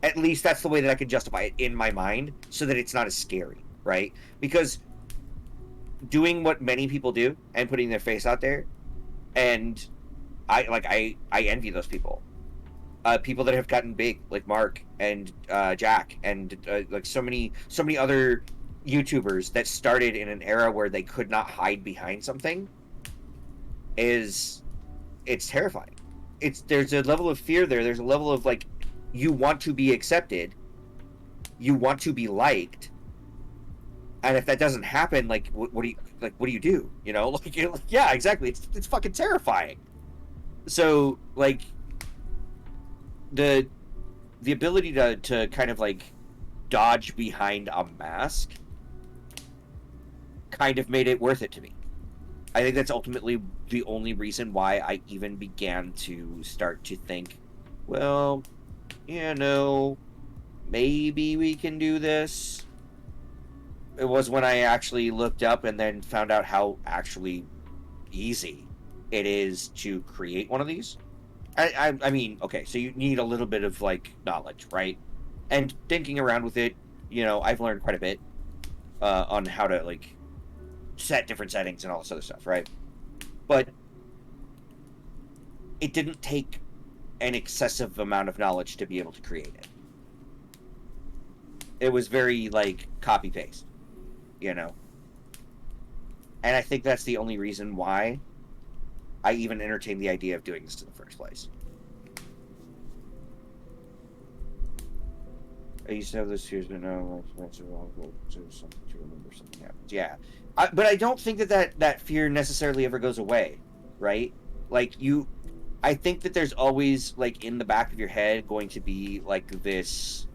Speaker 3: At least that's the way that I can justify it in my mind, so that it's not as scary, right? Because doing what many people do and putting their face out there, and I envy those people. People that have gotten big, like Mark and Jack, and like so many other YouTubers that started in an era where they could not hide behind something. It's terrifying. There's a level of fear there. There's a level of like, you want to be accepted, you want to be liked, and if that doesn't happen, like what do you do? You know, like yeah, exactly. It's fucking terrifying. So like the ability to kind of like dodge behind a mask kind of made it worth it to me. I think that's ultimately the only reason why I even began to start to think, well, you know, maybe we can do this. It was when I actually looked up and then found out how actually easy it is to create one of these. I mean, okay, so you need a little bit of like knowledge, right? And thinking around with it, you know, I've learned quite a bit on how to like set different settings and all this other stuff, right? But it didn't take an excessive amount of knowledge to be able to create it. It was very like copy paste, you know. And I think that's the only reason why I even entertained the idea of doing this in the first place. I used to have those fears, but now that's wrong. Something to remember, something happens. Yeah, but I don't think that fear necessarily ever goes away, right? Like I think that there's always like in the back of your head going to be like this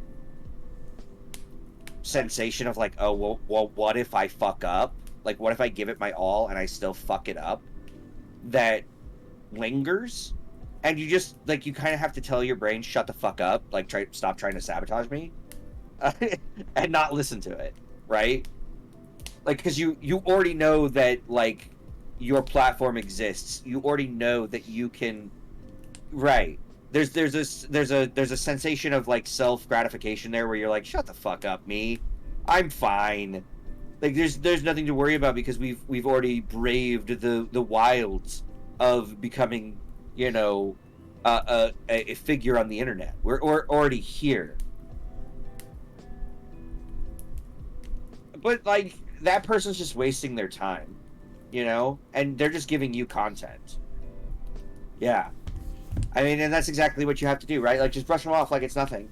Speaker 3: sensation of like, oh well, what if I fuck up? Like, what if I give it my all and I still fuck it up? That lingers, and you just like you kind of have to tell your brain, shut the fuck up, like stop trying to sabotage me, and not listen to it, right? Like, because you already know that like your platform exists. You already know that you can, right? There's a sensation of like self gratification there where you're like, shut the fuck up, me, I'm fine. Like there's nothing to worry about because we've already braved the wilds of becoming, you know, a figure on the internet. We're already here. But like that person's just wasting their time, you know, and they're just giving you content. Yeah. I mean, and that's exactly what you have to do, right? Like, just brush them off like it's nothing.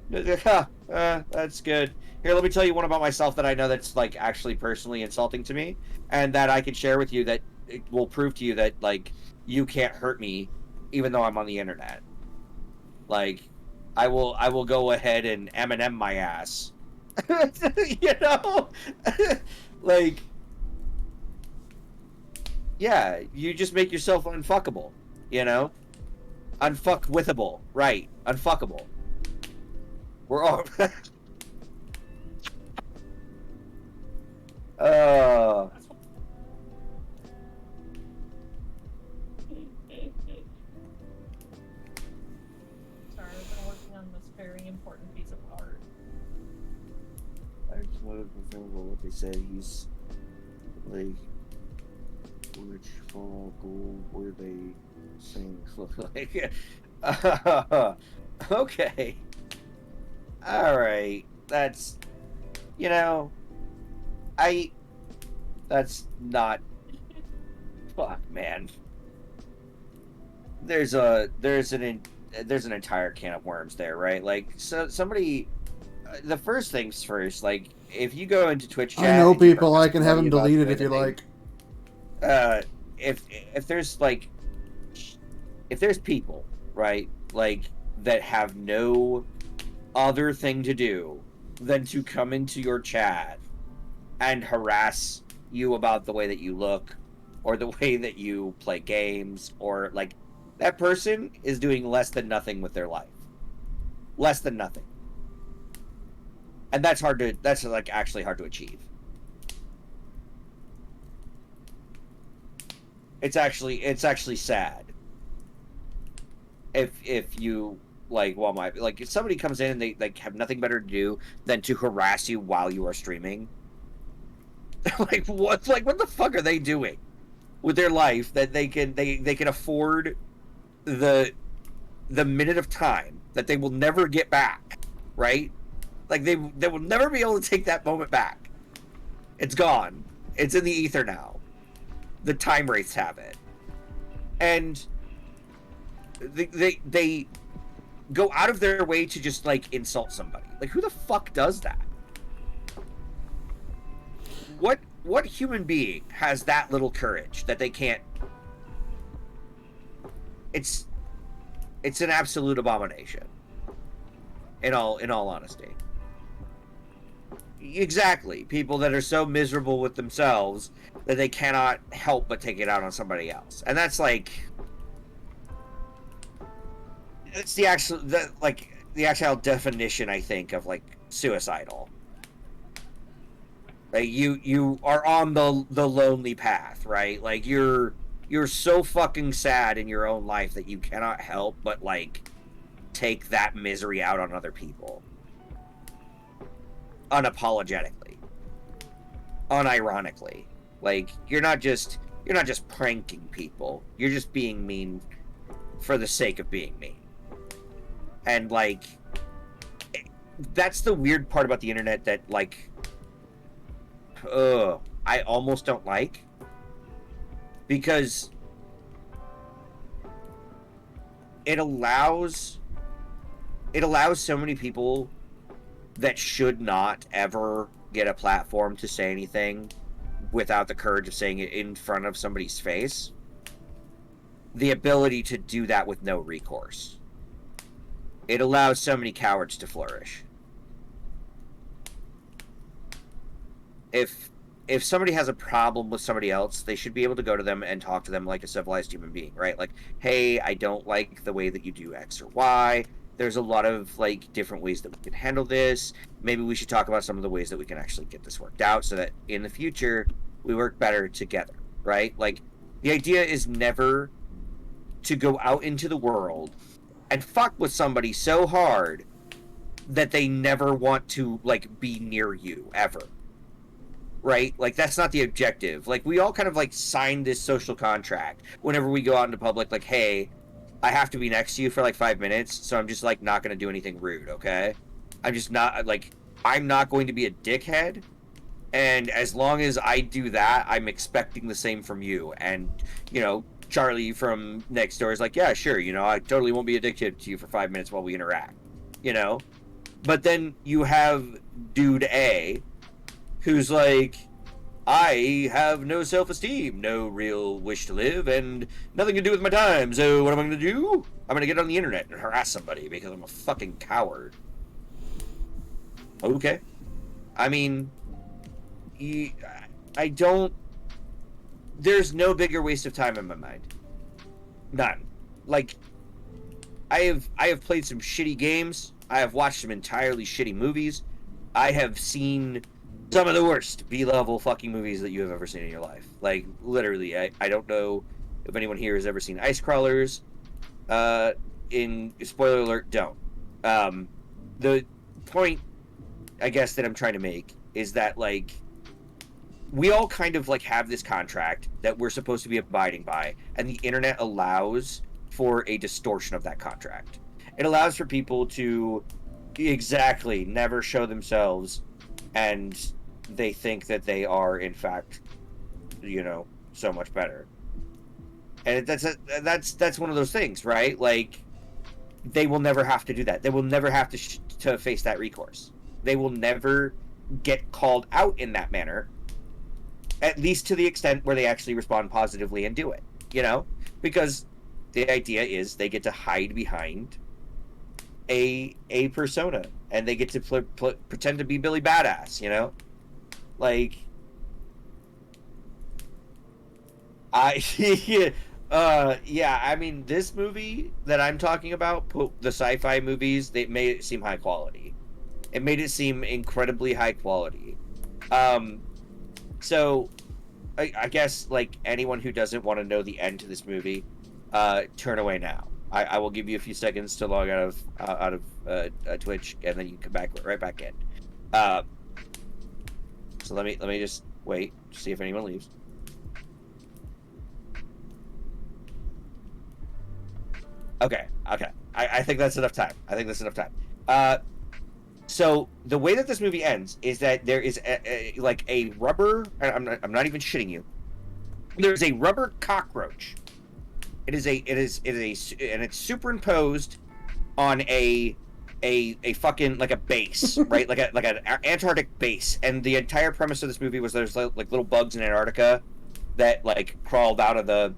Speaker 3: That's good. Here, let me tell you one about myself that I know that's, like, actually personally insulting to me, and that I can share with you that it will prove to you that, like, you can't hurt me, even though I'm on the internet. Like, I will go ahead and Eminem my ass. You know? Like, yeah, you just make yourself unfuckable. You know? Unfuckwithable. Right. Unfuckable. We're all...
Speaker 2: Sorry, I've been working on this very important piece of art.
Speaker 3: I just wanted to know what they said. He's like, which fall goal were they saying? Like, okay, all right. That's, you know, that's not. Fuck, man. There's an entire can of worms there, right? Like, so somebody. The first things first, like, if you go into Twitch chat,
Speaker 1: I know people. I can have them deleted if you like.
Speaker 3: If there's like, if there's people, right, like, that have no other thing to do than to come into your chat and harass you about the way that you look or the way that you play games, or like, that person is doing less than nothing with their life. Less than nothing. And that's like actually hard to achieve. It's actually sad. If you like, well, if somebody comes in and they like have nothing better to do than to harass you while you are streaming. Like what the fuck are they doing with their life that they can afford the minute of time that they will never get back, right? Like they will never be able to take that moment back. It's gone. It's in the ether now. The time wraiths have it, and they go out of their way to just like insult somebody. Like, who the fuck does that? What human being has that little courage that they can't? It's an absolute abomination. In all honesty. Exactly. People that are so miserable with themselves that they cannot help but take it out on somebody else. And that's like, it's the actual definition, I think, of like suicidal. Like you are on the lonely path, right? Like you're so fucking sad in your own life that you cannot help but like take that misery out on other people. Unapologetically. Unironically. Like, you're not just pranking people. You're just being mean for the sake of being mean. And like, that's the weird part about the internet that like, I almost don't like, because it allows so many people that should not ever get a platform to say anything without the courage of saying it in front of somebody's face, the ability to do that with no recourse. It allows so many cowards to flourish. If somebody has a problem with somebody else, they should be able to go to them and talk to them like a civilized human being, right? Like, hey, I don't like the way that you do X or Y. There's a lot of like different ways that we can handle this. Maybe we should talk about some of the ways that we can actually get this worked out so that in the future we work better together, right? Like, the idea is never to go out into the world and fuck with somebody so hard that they never want to like be near you ever. Right? Like, that's not the objective. Like, we all kind of like sign this social contract whenever we go out into public, like, hey, I have to be next to you for like 5 minutes, so I'm just like not going to do anything rude, okay? I'm just not like, I'm not going to be a dickhead, and as long as I do that, I'm expecting the same from you. And, you know, Charlie from next door is like, yeah, sure, you know, I totally won't be a dickhead to you for 5 minutes while we interact, you know? But then you have dude A, who's like, I have no self-esteem, no real wish to live, and nothing to do with my time, so what am I going to do? I'm going to get on the internet and harass somebody because I'm a fucking coward. Okay. I mean, I don't... There's no bigger waste of time in my mind. None. Like, I have played some shitty games. I have watched some entirely shitty movies. I have seen some of the worst B-level fucking movies that you have ever seen in your life. Like, literally, I don't know if anyone here has ever seen Ice Crawlers. Spoiler alert, don't. The point, I guess, that I'm trying to make is that, like, we all kind of, like, have this contract that we're supposed to be abiding by, and the internet allows for a distortion of that contract. It allows for people to exactly never show themselves, and they think that they are, in fact, you know, so much better. And that's one of those things, right? Like, they will never have to do that. They will never have to face that recourse. They will never get called out in that manner, at least to the extent where they actually respond positively and do it, you know? Because the idea is they get to hide behind a persona, and they get to pretend to be Billy Badass, you know? Like, yeah, I mean, this movie that I'm talking about, the sci-fi movies, they made it seem high quality. It made it seem incredibly high quality. So, I guess, like, anyone who doesn't want to know the end to this movie, turn away now. I will give you a few seconds to log out of Twitch, and then you come right back in. So let me just wait to see if anyone leaves. Okay. I think that's enough time. So the way that this movie ends is that there is a rubber. I'm not even shitting you. There's a rubber cockroach. It is and it's superimposed on a fucking, like, a base, right? like an Antarctic base. And the entire premise of this movie was there's like little bugs in Antarctica that like crawled out of the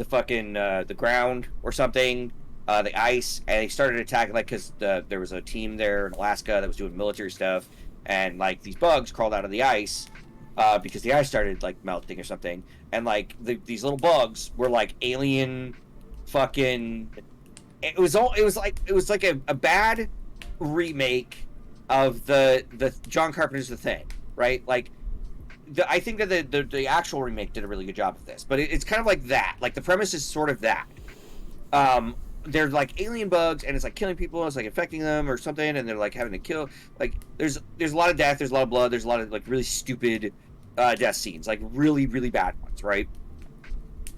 Speaker 3: fucking the ground or something, the ice, and they started attacking, like, because there was a team there in Alaska that was doing military stuff, and like these bugs crawled out of the ice because the ice started like melting or something, and like these little bugs were like alien fucking. It was like a bad remake of the John Carpenter's The Thing, right? Like, I think that the actual remake did a really good job of this, but it's kind of like that. Like, the premise is sort of that. They're like alien bugs, and it's like killing people, and it's like infecting them or something, and they're like having to kill. Like, there's a lot of death, there's a lot of blood, there's a lot of like really stupid death scenes, like really, really bad ones, right?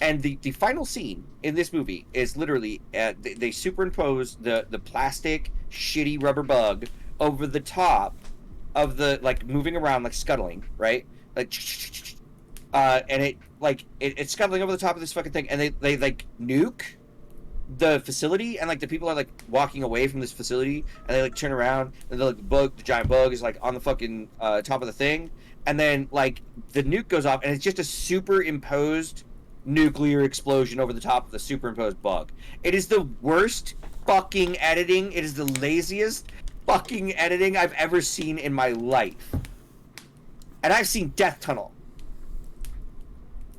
Speaker 3: And the final scene in this movie is literally they superimpose the plastic shitty rubber bug over the top of the, like, moving around, like scuttling, right? Like, and it's scuttling over the top of this fucking thing, and they like nuke the facility, and like the people are like walking away from this facility, and they like turn around, and the giant bug is like on the fucking top of the thing, and then like the nuke goes off, and it's just a superimposed nuclear explosion over the top of the superimposed bug. It is the worst fucking editing. It is the laziest fucking editing I've ever seen in my life. And I've seen Death Tunnel.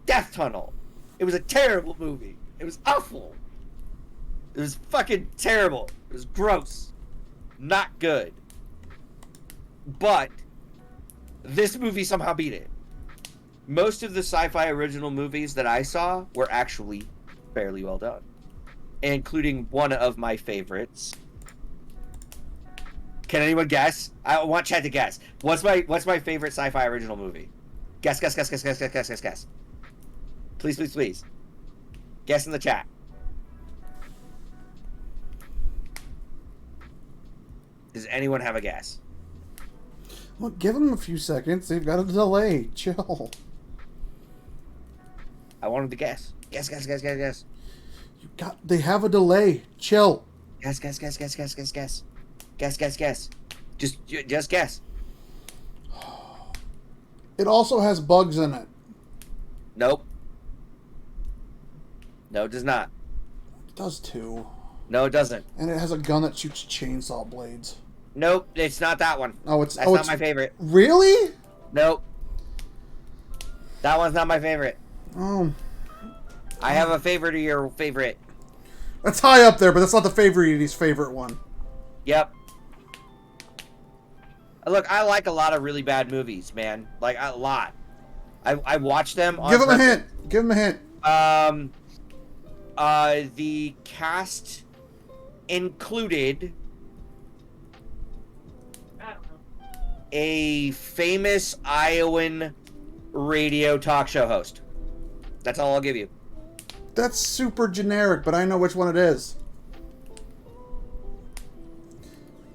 Speaker 3: Death Tunnel. It was a terrible movie. It was awful. It was fucking terrible. It was gross. Not good. But this movie somehow beat it. Most of the sci-fi original movies that I saw were actually fairly well done, including one of my favorites. Can anyone guess? I want Chad to guess. What's my favorite sci-fi original movie? Guess. Please. Guess in the chat. Does anyone have a guess?
Speaker 1: Well, give them a few seconds. They've got a delay. Chill.
Speaker 3: I want him to guess. Guess.
Speaker 1: They have a delay. Chill.
Speaker 3: Guess. Just guess.
Speaker 1: It also has bugs in it.
Speaker 3: Nope. No, it does not.
Speaker 1: It does too.
Speaker 3: No, it doesn't.
Speaker 1: And it has a gun that shoots chainsaw blades.
Speaker 3: Nope, it's not that one.
Speaker 1: That's
Speaker 3: not my favorite.
Speaker 1: Really?
Speaker 3: Nope. That one's not my favorite.
Speaker 1: Oh.
Speaker 3: I have a favorite of your favorite.
Speaker 1: That's high up there, but that's not the favorite's favorite one.
Speaker 3: Yep. Look, I like a lot of really bad movies, man. Like, a lot. I watch them on
Speaker 1: Give him a hint. Give him a hint.
Speaker 3: The cast included a famous Iowan radio talk show host. That's all I'll give you.
Speaker 1: That's super generic, but I know which one it is.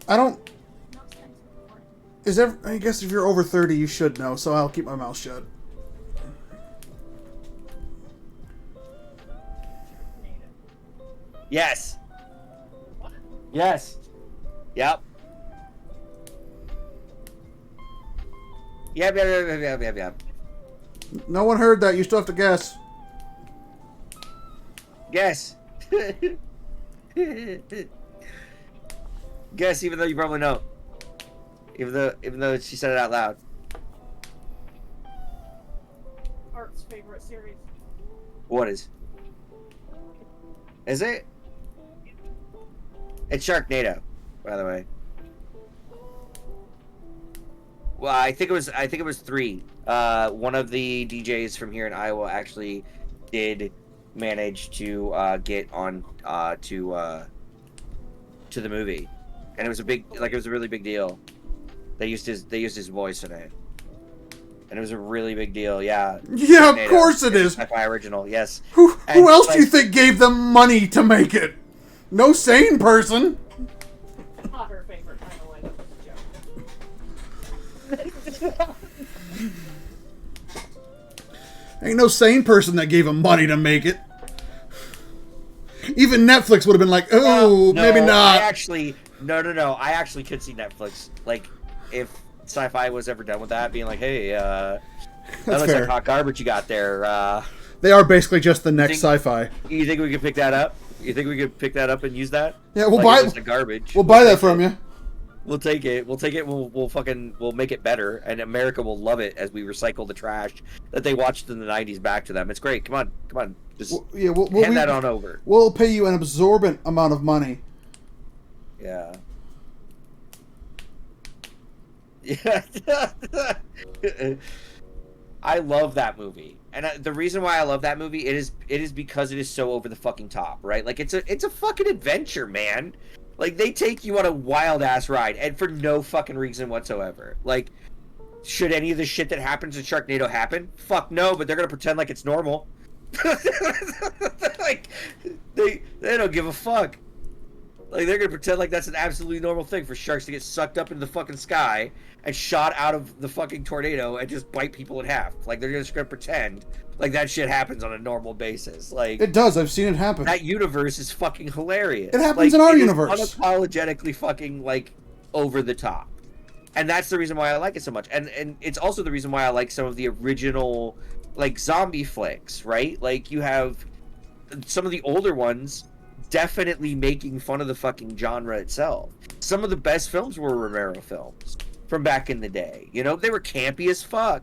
Speaker 1: I don't... I guess if you're over 30, you should know, so I'll keep my mouth shut.
Speaker 3: Yes. Yes. Yep. Yep.
Speaker 1: No one heard that. You still have to guess.
Speaker 3: Guess. Guess, even though you probably know. Even though she said it out loud.
Speaker 2: Art's favorite series.
Speaker 3: What is? Is it? It's Sharknado, by the way. Well, I think it was 3. One of the DJs from here in Iowa actually did manage to get on to the movie, and it was a really big deal. They used his voice in it, and it was a really big deal. Yeah.
Speaker 1: Yeah, of course it is.
Speaker 3: Sci-fi original, yes.
Speaker 1: Who else do you think gave them money to make it? No sane person.
Speaker 2: Not her favorite, by the way. That was a joke.
Speaker 1: Ain't no sane person that gave them money to make it. Even Netflix would have been like, oh,
Speaker 3: no,
Speaker 1: maybe not.
Speaker 3: No. I actually could see Netflix, like, if Sci-Fi was ever done with that, being like, hey, that looks
Speaker 1: fair.
Speaker 3: like hot garbage you got there.
Speaker 1: They are basically just the next sci-fi.
Speaker 3: You think we could pick that up? You think we could pick that up and use that?
Speaker 1: Yeah, we'll
Speaker 3: like
Speaker 1: buy
Speaker 3: the garbage.
Speaker 1: We'll buy that from you.
Speaker 3: We'll take it. We'll make it better, and America will love it as we recycle the trash that they watched in the '90s back to them. It's great. Come on. Just hand that on over.
Speaker 1: We'll pay you an absorbent amount of money.
Speaker 3: Yeah. Yeah. I love that movie, and the reason why I love that movie it is because it is so over the fucking top, right? Like it's a fucking adventure, man. Like they take you on a wild ass ride, and for no fucking reason whatsoever. Like, should any of the shit that happens in Sharknado happen? Fuck no, but they're gonna pretend like it's normal. Like they don't give a fuck. Like they're gonna pretend like that's an absolutely normal thing for sharks to get sucked up into the fucking sky and shot out of the fucking tornado and just bite people in half. Like they're just gonna pretend like that shit happens on a normal basis. Like
Speaker 1: It does. I've seen it happen.
Speaker 3: that universe is fucking hilarious.
Speaker 1: It happens
Speaker 3: Like,
Speaker 1: in our
Speaker 3: it is
Speaker 1: universe.
Speaker 3: unapologetically fucking like over the top. And that's the reason why I like it so much. And it's also the reason why I like some of the original like zombie flicks, right? Like you have some of the older ones definitely making fun of the fucking genre itself. Some of the best films were Romero films from back in the day. You know, they were campy as fuck.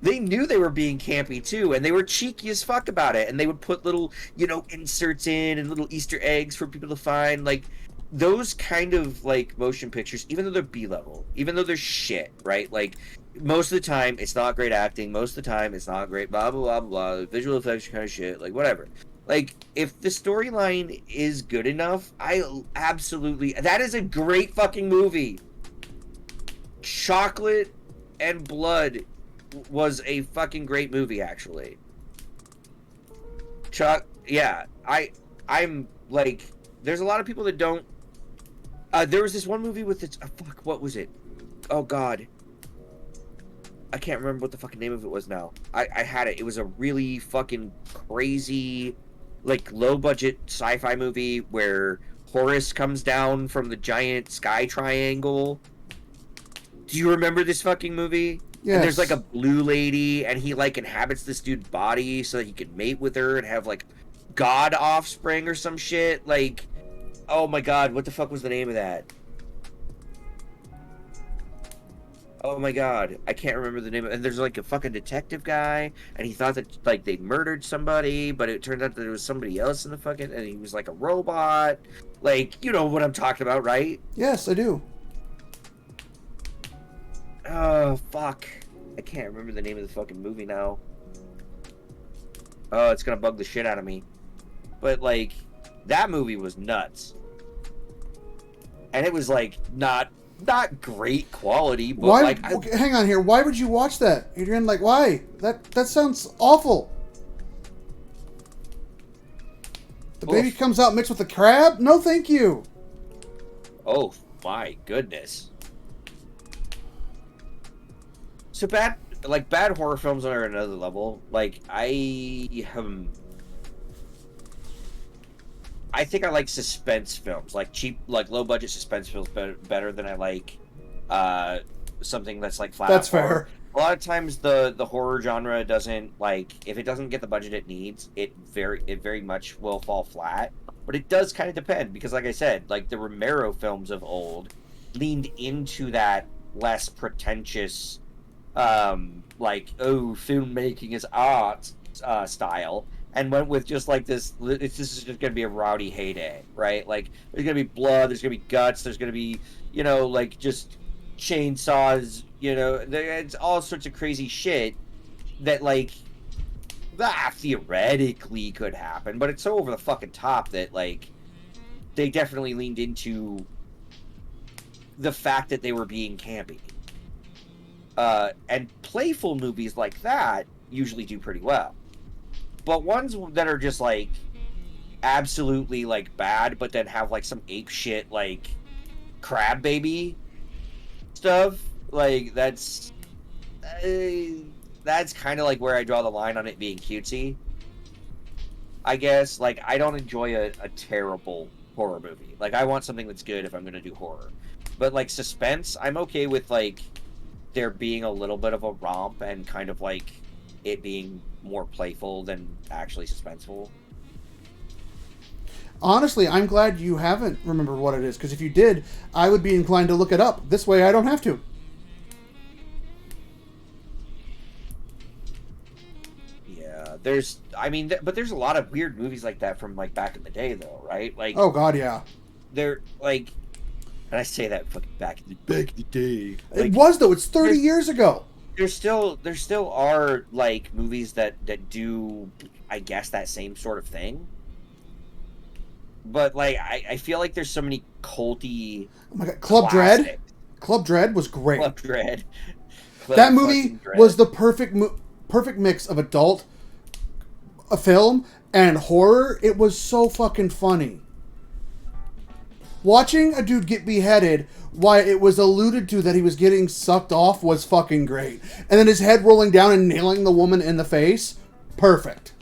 Speaker 3: They knew they were being campy too, and they were cheeky as fuck about it. And they would put little, you know, inserts in and little Easter eggs for people to find. Like those kind of like motion pictures, even though they're B-level, even though they're shit, right? Like most of the time, it's not great acting. Most of the time, it's not great. Blah blah blah blah. Visual effects kind of shit. Like whatever. Like if the storyline is good enough, I absolutely that is a great fucking movie. Chocolate and Blood was a fucking great movie, actually. Yeah, I'm like, there's a lot of people that don't. There was this one movie with its fuck. What was it? Oh God, I can't remember what the fucking name of it was now. I had it. It was a really fucking crazy, like low budget sci-fi movie where Horus comes down from the giant sky triangle. Do you remember this fucking movie?
Speaker 1: Yes.
Speaker 3: And there's like a blue lady, and he like inhabits this dude's body so that he can mate with her and have like god offspring or some shit. Like, oh my god, what the fuck was the name of that? Oh my god, I can't remember the name of it. And there's like a fucking detective guy, and he thought that like they murdered somebody, but it turned out that it was somebody else in the fucking, and he was like a robot. Like, you know what I'm talking about, right?
Speaker 1: Yes, I do.
Speaker 3: Oh, fuck. I can't remember the name of the fucking movie now. Oh, it's gonna bug the shit out of me. But, like, that movie was nuts. And it was, like, not great quality, but,
Speaker 1: Why?
Speaker 3: like...
Speaker 1: Okay, hang on here. Why would you watch that, Adrian? Like, why? That sounds awful. The baby
Speaker 3: Oof.
Speaker 1: comes out mixed with a crab? No, thank you.
Speaker 3: Oh, my goodness. So bad horror films are at another level. Like, I think I like suspense films, like cheap, like low budget suspense films better than I like something that's like flat.
Speaker 1: That's
Speaker 3: out horror.
Speaker 1: fair.
Speaker 3: A lot of times the horror genre doesn't, like, if it doesn't get the budget it needs, it very much will fall flat. But it does kind of depend, because like I said, like the Romero films of old leaned into that less pretentious, like, oh, filmmaking is art style, and went with just like this is just gonna be a rowdy heyday, right? Like there's gonna be blood, there's gonna be guts, there's gonna be, you know, like just chainsaws, you know, it's all sorts of crazy shit that, like, that theoretically could happen, but it's so over the fucking top that, like, they definitely leaned into the fact that they were being campy. And playful movies like that usually do pretty well. But ones that are just, like, absolutely, like, bad, but then have, like, some ape shit, like, crab baby stuff, like, that's kind of, like, where I draw the line on it being cutesy, I guess. Like, I don't enjoy a terrible horror movie. Like, I want something that's good if I'm gonna do horror. But, like, suspense, I'm okay with, like, there being a little bit of a romp and kind of like it being more playful than actually suspenseful.
Speaker 1: Honestly, I'm glad you haven't remembered what it is, because if you did, I would be inclined to look it up. This way I don't have to.
Speaker 3: Yeah, but there's a lot of weird movies like that from, like, back in the day, though, right? Like,
Speaker 1: Oh god, yeah.
Speaker 3: they're like, and I say that fucking back in the day. Like,
Speaker 1: It was, though. It's 30 years ago.
Speaker 3: there still are, like, movies that do, I guess, that same sort of thing. But, like, I feel like there's so many culty
Speaker 1: Oh my god, Club
Speaker 3: classics.
Speaker 1: Dread. Club Dread was great.
Speaker 3: Club Dread.
Speaker 1: That movie
Speaker 3: fucking Dread.
Speaker 1: was the perfect mix of adult a film and horror, it was so fucking funny. Watching a dude get beheaded while it was alluded to that he was getting sucked off was fucking great. And then his head rolling down and nailing the woman in the face, perfect.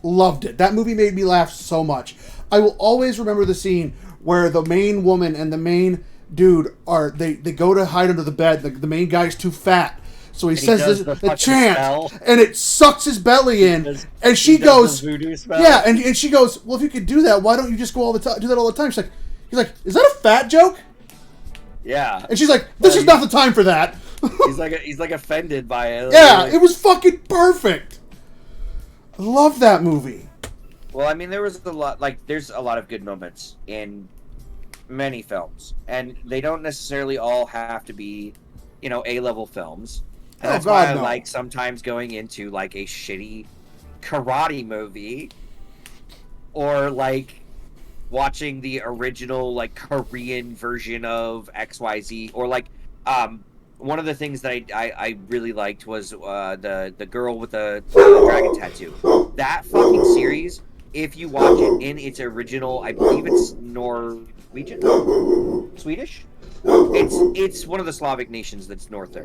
Speaker 1: Loved it. That movie made me laugh so much. I will always remember the scene where the main woman and the main dude they go to hide under the bed. The main guy's too fat. So he says the chant, and it sucks his belly in, and she goes, yeah, and she goes, well, if you could do that, why don't you just go all the time, do that all the time? He's like, is that a fat joke?
Speaker 3: Yeah.
Speaker 1: And she's like, this is not the time for that.
Speaker 3: he's like offended by it.
Speaker 1: Yeah, it was fucking perfect. I love that movie.
Speaker 3: Well, I mean, there's a lot of good moments in many films, and they don't necessarily all have to be, A-level films. And that's why I like sometimes going into like a shitty karate movie, or like watching the original like Korean version of XYZ, or like one of the things that I really liked was the girl with the dragon tattoo. That fucking series, if you watch it in its original, I believe it's Norwegian, Swedish. It's one of the Slavic nations that's north there.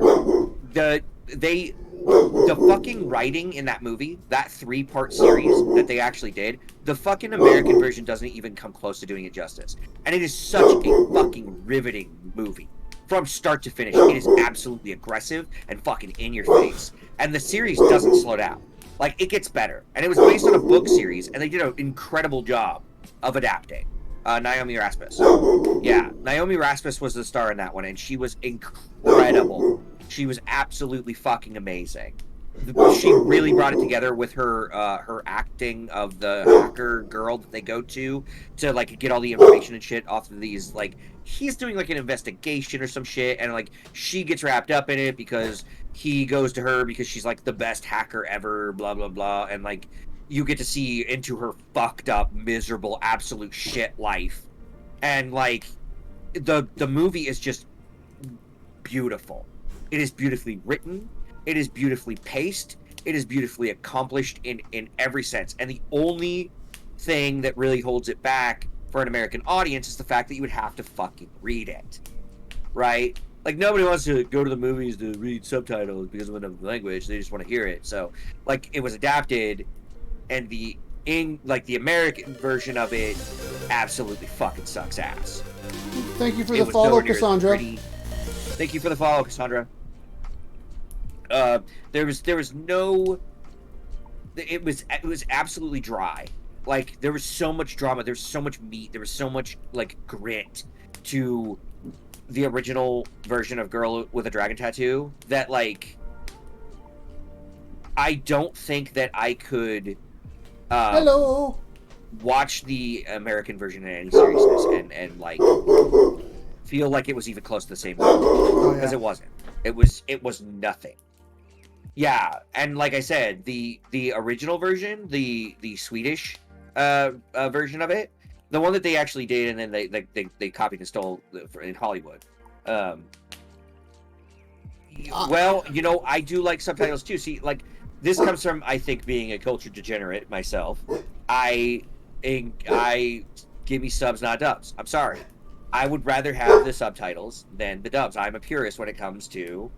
Speaker 3: The fucking writing in that movie, that 3-part series that they actually did, the fucking American version doesn't even come close to doing it justice. And it is such a fucking riveting movie. From start to finish, it is absolutely aggressive and fucking in your face. And the series doesn't slow down. Like, it gets better. And it was based on a book series, and they did an incredible job of adapting. Naomi Rasmus. Yeah, Naomi Rasmus was the star in that one, and she was incredible. She was absolutely fucking amazing. She really brought it together with her her acting of the hacker girl that they go to like get all the information and shit off of these, like, he's doing like an investigation or some shit, and like she gets wrapped up in it because he goes to her because she's like the best hacker ever, blah blah blah, and like you get to see into her fucked up, miserable, absolute shit life. And like the movie is just beautiful. It is beautifully written. It is beautifully paced. It is beautifully accomplished in every sense. And the only thing that really holds it back for an American audience is the fact that you would have to fucking read it. Right? Like, nobody wants to go to the movies to read subtitles because of another language. They just want to hear it. So, like, it was adapted, and the American version of it absolutely fucking sucks ass.
Speaker 1: Thank you for the follow, Cassandra.
Speaker 3: Thank you for the follow, Cassandra. There was no. It was absolutely dry. Like, there was so much drama. There was so much meat. There was so much like grit to the original version of Girl with a Dragon Tattoo that, like, I don't think that I could watch the American version in any seriousness and like feel like it was even close to the same movie, because it wasn't. It was nothing. Yeah, and like I said, the original version, the Swedish version of it, the one that they actually did, and then they copied and stole in Hollywood. Well, I do like subtitles too. See, like, this comes from, I think, being a culture degenerate myself. I give me subs, not dubs. I'm sorry. I would rather have the subtitles than the dubs. I'm a purist when it comes to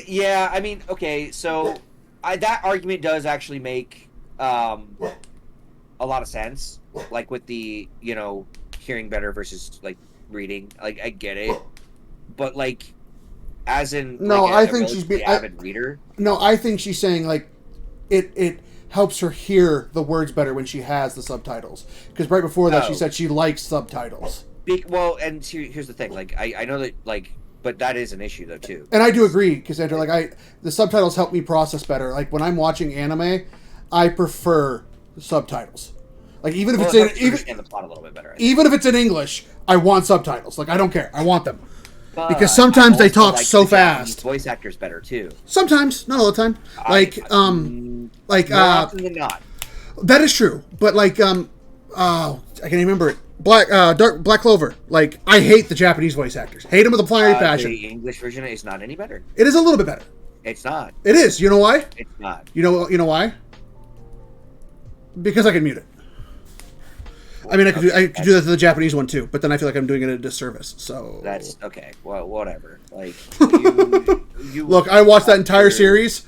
Speaker 3: yeah, I mean, okay, so that argument does actually make a lot of sense, like with the, hearing better versus like reading. Like, I get it, but like, as in,
Speaker 1: no,
Speaker 3: like,
Speaker 1: I think she's
Speaker 3: being avid reader.
Speaker 1: No, I think she's saying like it helps her hear the words better when she has the subtitles, because right before that she said she likes subtitles.
Speaker 3: Well, and here's the thing, like, I know that, like, but that is an issue though too.
Speaker 1: And I do agree, because like the subtitles help me process better. Like, when I'm watching anime, I prefer the subtitles. Like, even if it's
Speaker 3: understand the plot a little bit better.
Speaker 1: Even if it's in English, I want subtitles. Like, I don't care. I want them. Because sometimes they talk so fast.
Speaker 3: Voice actors better too.
Speaker 1: Sometimes, not all the time. More
Speaker 3: often than not.
Speaker 1: That is true. But like, I can't remember it. Black Clover. Like, I hate the Japanese voice actors. Hate them with a fiery passion.
Speaker 3: The English version is not any better.
Speaker 1: It is a little bit better.
Speaker 3: It's not.
Speaker 1: It is. You know why?
Speaker 3: It's not.
Speaker 1: You know why? Because I can mute it. I mean, I could do that to the Japanese one too, but then I feel like I'm doing it a disservice. So
Speaker 3: That's okay. Well, whatever. Like, you
Speaker 1: look, I watched that entire series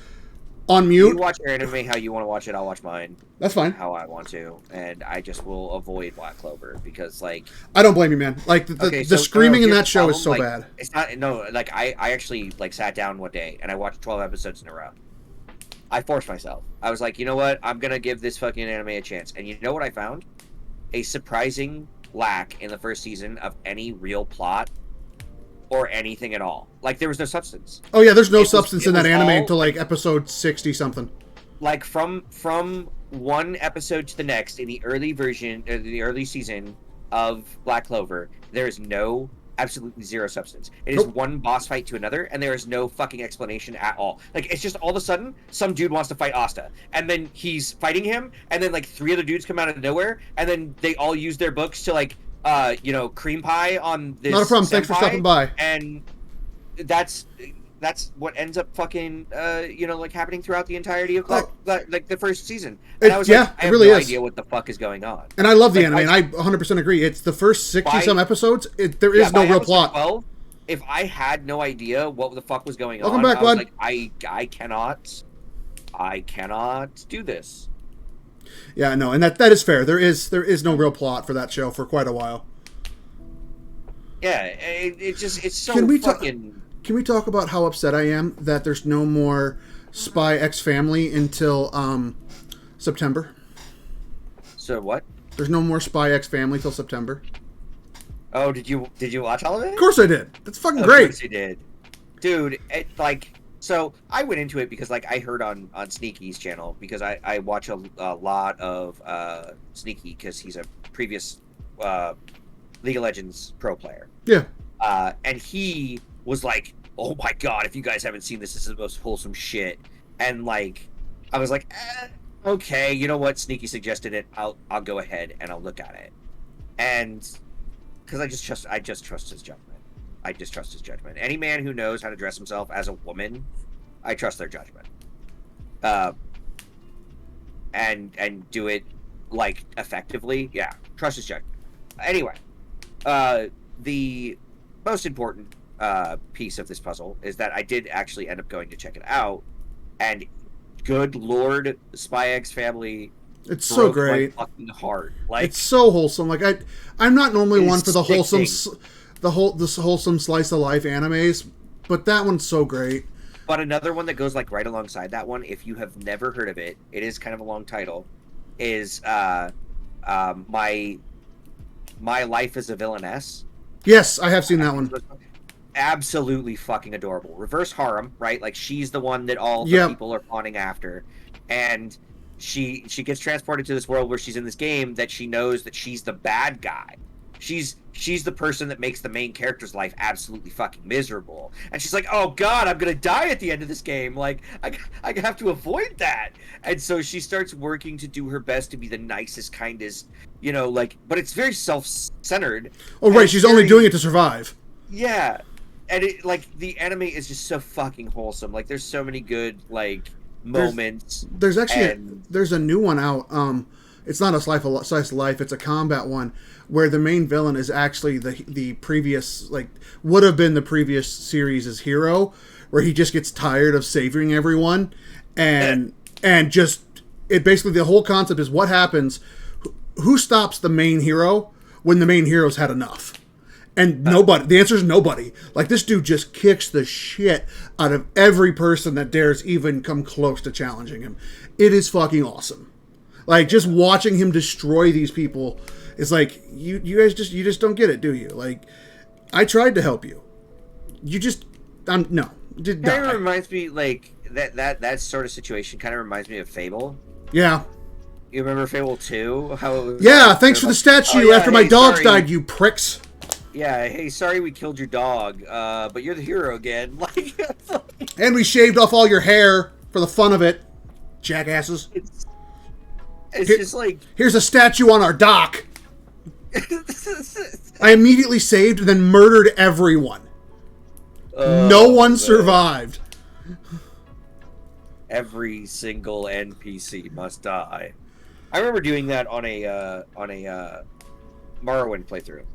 Speaker 1: on mute.
Speaker 3: You watch your anime how you want to watch it. I'll watch mine
Speaker 1: That's fine.
Speaker 3: how I want to, and I just will avoid Black Clover because, like,
Speaker 1: I don't blame you, man. Like the screaming in
Speaker 3: here's
Speaker 1: that
Speaker 3: the
Speaker 1: show is so
Speaker 3: problem, like,
Speaker 1: bad.
Speaker 3: It's not like I actually like sat down one day and I watched 12 episodes in a row. I forced myself. I was like, you know what? I'm gonna give this fucking anime a chance. And you know what I found? A surprising lack in the first season of any real plot or anything at all. Like, there was no substance.
Speaker 1: Oh yeah, there's no substance in that anime
Speaker 3: all,
Speaker 1: until like episode 60 something.
Speaker 3: Like from one episode to the next in the early version, the early season of Black Clover, there is absolutely zero substance. It is one boss fight to another, and there is no fucking explanation at all. Like, it's just all of a sudden, some dude wants to fight Asta, and then he's fighting him, and then like 3 other dudes come out of nowhere, and then they all use their books to like, cream pie on this.
Speaker 1: Not a problem. Thanks for stopping by.
Speaker 3: And that's what ends up fucking, like happening throughout the entirety of like the first season. And I was like, I have
Speaker 1: really
Speaker 3: no
Speaker 1: is.
Speaker 3: idea what the fuck is going on.
Speaker 1: And I love the
Speaker 3: Like,
Speaker 1: anime, and I 100% agree. It's the first 60 some episodes. There is no real plot.
Speaker 3: 12, if I had no idea what the fuck was going
Speaker 1: Welcome
Speaker 3: on,
Speaker 1: back,
Speaker 3: I was
Speaker 1: bud.
Speaker 3: like, I cannot do this.
Speaker 1: Yeah, no, and that is fair. There is no real plot for that show for quite a while.
Speaker 3: Yeah, it's so
Speaker 1: Can we
Speaker 3: fucking.
Speaker 1: Can we talk about how upset I am that there's no more Spy X Family until September?
Speaker 3: So what?
Speaker 1: There's no more Spy X Family till September.
Speaker 3: Oh, did you watch all of it?
Speaker 1: Of course I did. That's fucking
Speaker 3: Of
Speaker 1: great.
Speaker 3: course you did, dude. So I went into it because like I heard on Sneaky's channel, because I watch a lot of Sneaky because he's a previous League of Legends pro player.
Speaker 1: Yeah.
Speaker 3: And he was like, "Oh my god, if you guys haven't seen this, this is the most wholesome shit." And like, I was like, okay, you know what? Sneaky suggested it. I'll go ahead and I'll look at it. And because I just trust his judgment. I just trust his judgment. Any man who knows how to dress himself as a woman, I trust their judgment. And do it like effectively. Yeah, trust his judgment. Anyway, the most important piece of this puzzle is that I did actually end up going to check it out, and good lord, Spy X Family.
Speaker 1: It's so
Speaker 3: broke
Speaker 1: great.
Speaker 3: my fucking heart. Like,
Speaker 1: It's so wholesome. Like I'm not normally
Speaker 3: It
Speaker 1: one
Speaker 3: is
Speaker 1: for the wholesome,
Speaker 3: sickening.
Speaker 1: this wholesome slice of life animes, but that one's so great.
Speaker 3: but another one that goes like right alongside that one, if you have never heard of it, it is kind of a long title, is my Life as a Villainess.
Speaker 1: Yes, I have seen that one.
Speaker 3: Absolutely fucking adorable. Reverse harem, right? Like, she's the one that all the
Speaker 1: Yep.
Speaker 3: people are fawning after, and she gets transported to this world where she's in this game that she knows that she's the bad guy. She's the person that makes the main character's life absolutely fucking miserable, and she's like, "Oh God, I'm gonna die at the end of this game. Like, I have to avoid that." And so she starts working to do her best to be the nicest, kindest, but it's very self-centered.
Speaker 1: Oh right, she's only doing it to survive.
Speaker 3: Yeah, and it, like, the anime is just so fucking wholesome. Like, there's so many good moments.
Speaker 1: There's actually
Speaker 3: and-
Speaker 1: there's a new one out. It's not a slice of life. It's a combat one where the main villain is actually the previous, would have been the previous series' hero, where he just gets tired of saving everyone, and just it basically, the whole concept is what happens, who stops the main hero when the main hero's had enough. And nobody. The answer is nobody. Like, this dude just kicks the shit out of every person that dares even come close to challenging him. It is fucking awesome. Like, just watching him destroy these people is like, you guys just don't get it, do you? Like, I tried to help you. You just, no. Did
Speaker 3: Kind of
Speaker 1: not.
Speaker 3: reminds me, like, that sort of situation kind of reminds me of Fable.
Speaker 1: Yeah.
Speaker 3: You remember Fable 2? How it was,
Speaker 1: Yeah, thanks for the statue
Speaker 3: "Oh, yeah,
Speaker 1: after my
Speaker 3: hey,
Speaker 1: dogs
Speaker 3: sorry.
Speaker 1: died, you pricks.
Speaker 3: Yeah, hey, sorry we killed your dog, but you're the hero again. Like,
Speaker 1: And we shaved off all your hair for the fun of it, jackasses.
Speaker 3: it's
Speaker 1: Here-
Speaker 3: just like,
Speaker 1: Here's a statue on our dock. I immediately saved, then murdered everyone.
Speaker 3: Oh,
Speaker 1: No one
Speaker 3: man.
Speaker 1: survived.
Speaker 3: Every single NPC must die. I remember doing that on a Morrowind playthrough.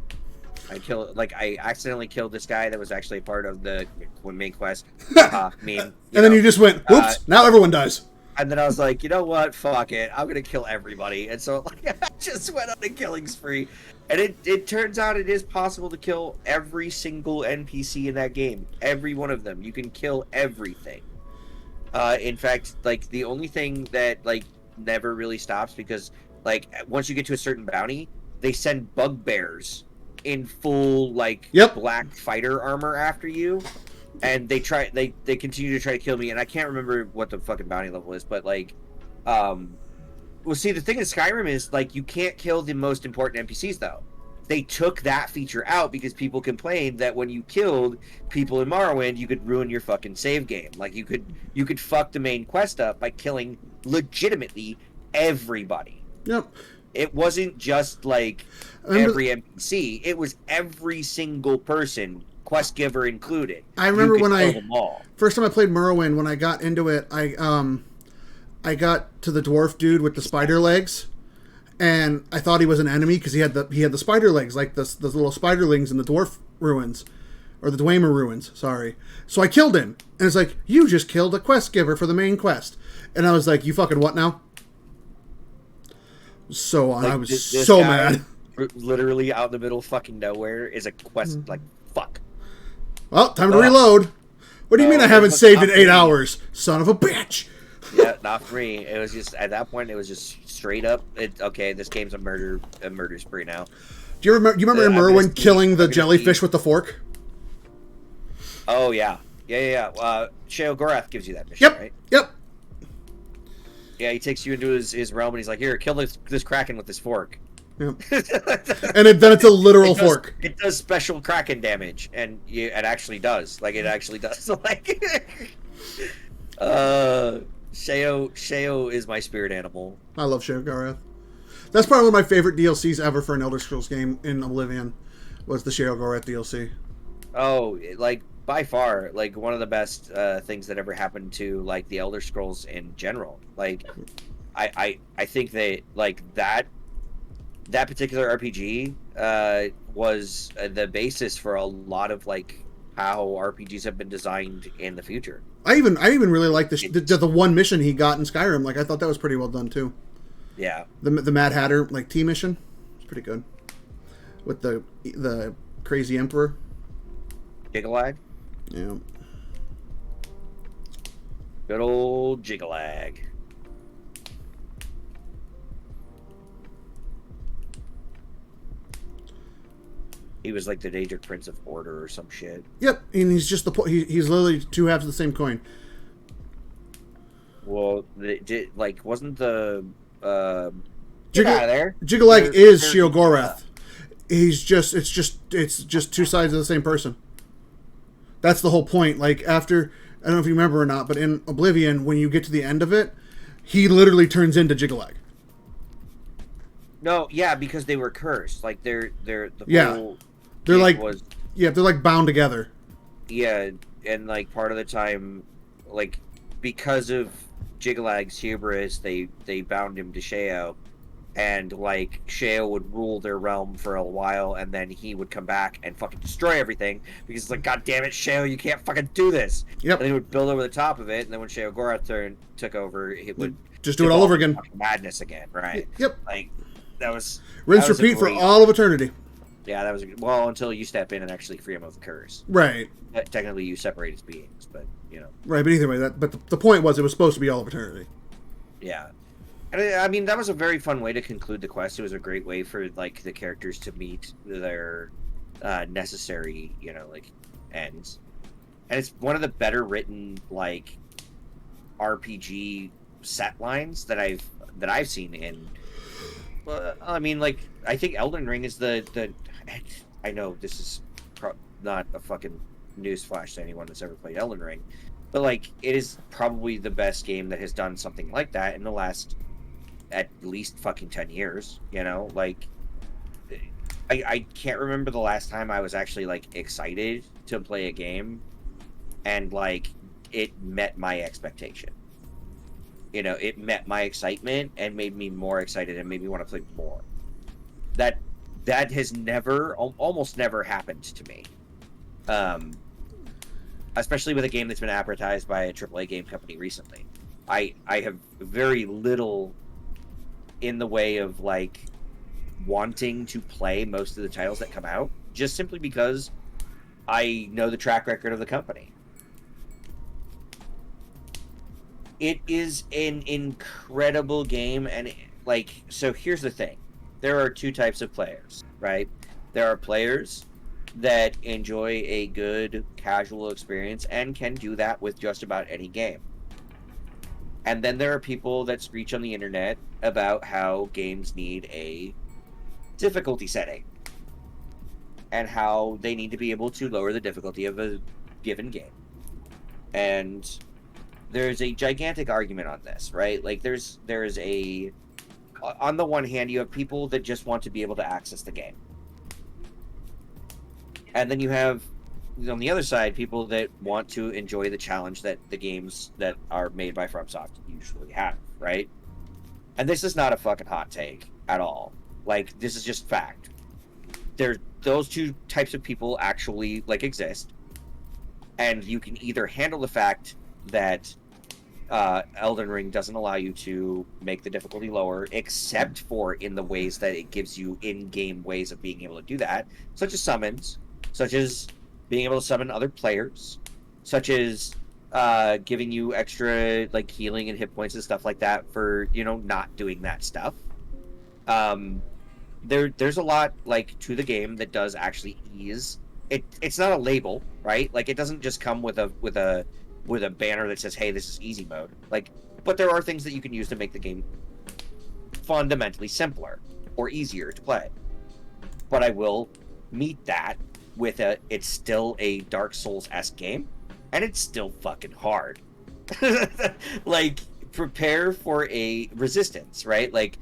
Speaker 3: I accidentally killed this guy that was actually a part of the main quest.
Speaker 1: And then you just went, whoops, now everyone dies.
Speaker 3: And then I was like, you know what? Fuck it. I'm gonna kill everybody. And so I just went on a killing spree. And it turns out it is possible to kill every single NPC in that game. Every one of them. You can kill everything. In fact, like the only thing that like never really stops, because like once you get to a certain bounty, they send bugbears in full like black fighter armor after you, and they continue to try to kill me, and I can't remember what the fucking bounty level is, but like well, see, the thing in Skyrim is like you can't kill the most important NPCs though. They took that feature out because people complained that when you killed people in Morrowind, you could ruin your fucking save game. Like you could fuck the main quest up by killing legitimately everybody.
Speaker 1: Yep.
Speaker 3: It wasn't just like every NPC. It was every single person, quest giver included.
Speaker 1: I remember when
Speaker 3: first
Speaker 1: time I played Morrowind, when I got into it, I got to the dwarf dude with the spider legs, and I thought he was an enemy because he had the spider legs, like the little spiderlings in the dwarf ruins, or the Dwemer ruins. Sorry. So I killed him, and it's like, you just killed a quest giver for the main quest, and I was like, you fucking what now? So like, I was this so mad.
Speaker 3: Literally out in the middle of fucking nowhere is a quest. Like, fuck.
Speaker 1: Well, time to reload. What do you mean I haven't saved in 8 hours? Son of a bitch.
Speaker 3: Yeah, not for me. It was just, at that point, it was just straight up, okay, this game's a murder spree now.
Speaker 1: Do you remember in Morrowind killing the jellyfish with the fork?
Speaker 3: Oh, yeah. Yeah. Sheogorath gives you that mission, right?
Speaker 1: Yep.
Speaker 3: Yeah, he takes you into his realm, and he's like, here, kill this kraken with this fork.
Speaker 1: Yep. And then it's a literal fork.
Speaker 3: It does special kraken damage, and it actually does. Like, it actually does. Like, Sheo is my spirit animal.
Speaker 1: I love Sheogorath. That's probably one of my favorite DLCs ever for an Elder Scrolls game in Oblivion, was the Sheogorath DLC.
Speaker 3: Oh, like, by far, like, one of the best things that ever happened to, like, the Elder Scrolls in general. Like, I think that, like, that particular RPG was the basis for a lot of, like, how RPGs have been designed in the future.
Speaker 1: I even really like the one mission he got in Skyrim. Like, I thought that was pretty well done too.
Speaker 3: Yeah.
Speaker 1: The Mad Hatter like T mission, it's pretty good. With the crazy emperor.
Speaker 3: Jigalag.
Speaker 1: Yeah.
Speaker 3: Good old Jigalag. He was like the Daedric Prince of Order or some shit.
Speaker 1: Yep, and he's just he's literally two halves of the same coin.
Speaker 3: Well, wasn't the get out of there?
Speaker 1: Jigalag is Sheogorath. It's just two sides of the same person. That's the whole point. Like, after, I don't know if you remember or not, but in Oblivion, when you get to the end of it, he literally turns into Jigalag.
Speaker 3: No, yeah, because they were cursed. Like, they're
Speaker 1: like bound together.
Speaker 3: Yeah, and like part of the time, like, because of Jigalag's hubris, they bound him to Sheo, and like Sheo would rule their realm for a while, and then he would come back and fucking destroy everything because it's like, God damn it, Sheo, you can't fucking do this.
Speaker 1: Yep.
Speaker 3: And he would build over the top of it, and then when Sheogorath took over, it would
Speaker 1: just do it all over again.
Speaker 3: Madness again, right?
Speaker 1: Yep.
Speaker 3: Like, that was
Speaker 1: rinse repeat for all of eternity.
Speaker 3: Yeah, that was well until you step in and actually free him of the curse.
Speaker 1: Right.
Speaker 3: Technically, you separate his beings, but you know.
Speaker 1: Right, but either way, the point was it was supposed to be all of eternity.
Speaker 3: Yeah, and I mean that was a very fun way to conclude the quest. It was a great way for like the characters to meet their necessary, like ends, and it's one of the better written like RPG set lines that I've seen in. I mean, like, I think Elden Ring is the I know this is not a fucking newsflash to anyone that's ever played Elden Ring, but like, it is probably the best game that has done something like that in the last at least fucking 10 years. Like, I can't remember the last time I was actually like excited to play a game and like it met my expectation. You know, it met my excitement and made me more excited and made me want to play more. That has never, almost never happened to me. Especially with a game that's been advertised by a AAA game company recently. I have very little in the way of like wanting to play most of the titles that come out, just simply because I know the track record of the company. It is an incredible game, and like, so here's the thing. There are two types of players, right? There are players that enjoy a good casual experience and can do that with just about any game. And then there are people that screech on the internet about how games need a difficulty setting and how they need to be able to lower the difficulty of a given game. And there's a gigantic argument on this, right? Like there's a, on the one hand, you have people that just want to be able to access the game. And then you have, on the other side, people that want to enjoy the challenge that the games that are made by FromSoft usually have, right? And this is not a fucking hot take at all. Like, this is just fact. Those two types of people actually, like, exist. And you can either handle the fact that Elden Ring doesn't allow you to make the difficulty lower, except for in the ways that it gives you in-game ways of being able to do that, such as summons, such as being able to summon other players, such as giving you extra like healing and hit points and stuff like that for, you know, not doing that stuff. There's a lot like to the game that does actually ease. It's not a label, right? Like it doesn't just come with a banner that says, "Hey, this is easy mode." Like, but there are things that you can use to make the game fundamentally simpler or easier to play. But I will meet that with it's still a Dark Souls-esque game, and it's still fucking hard. Like, prepare for a resistance, right? Like,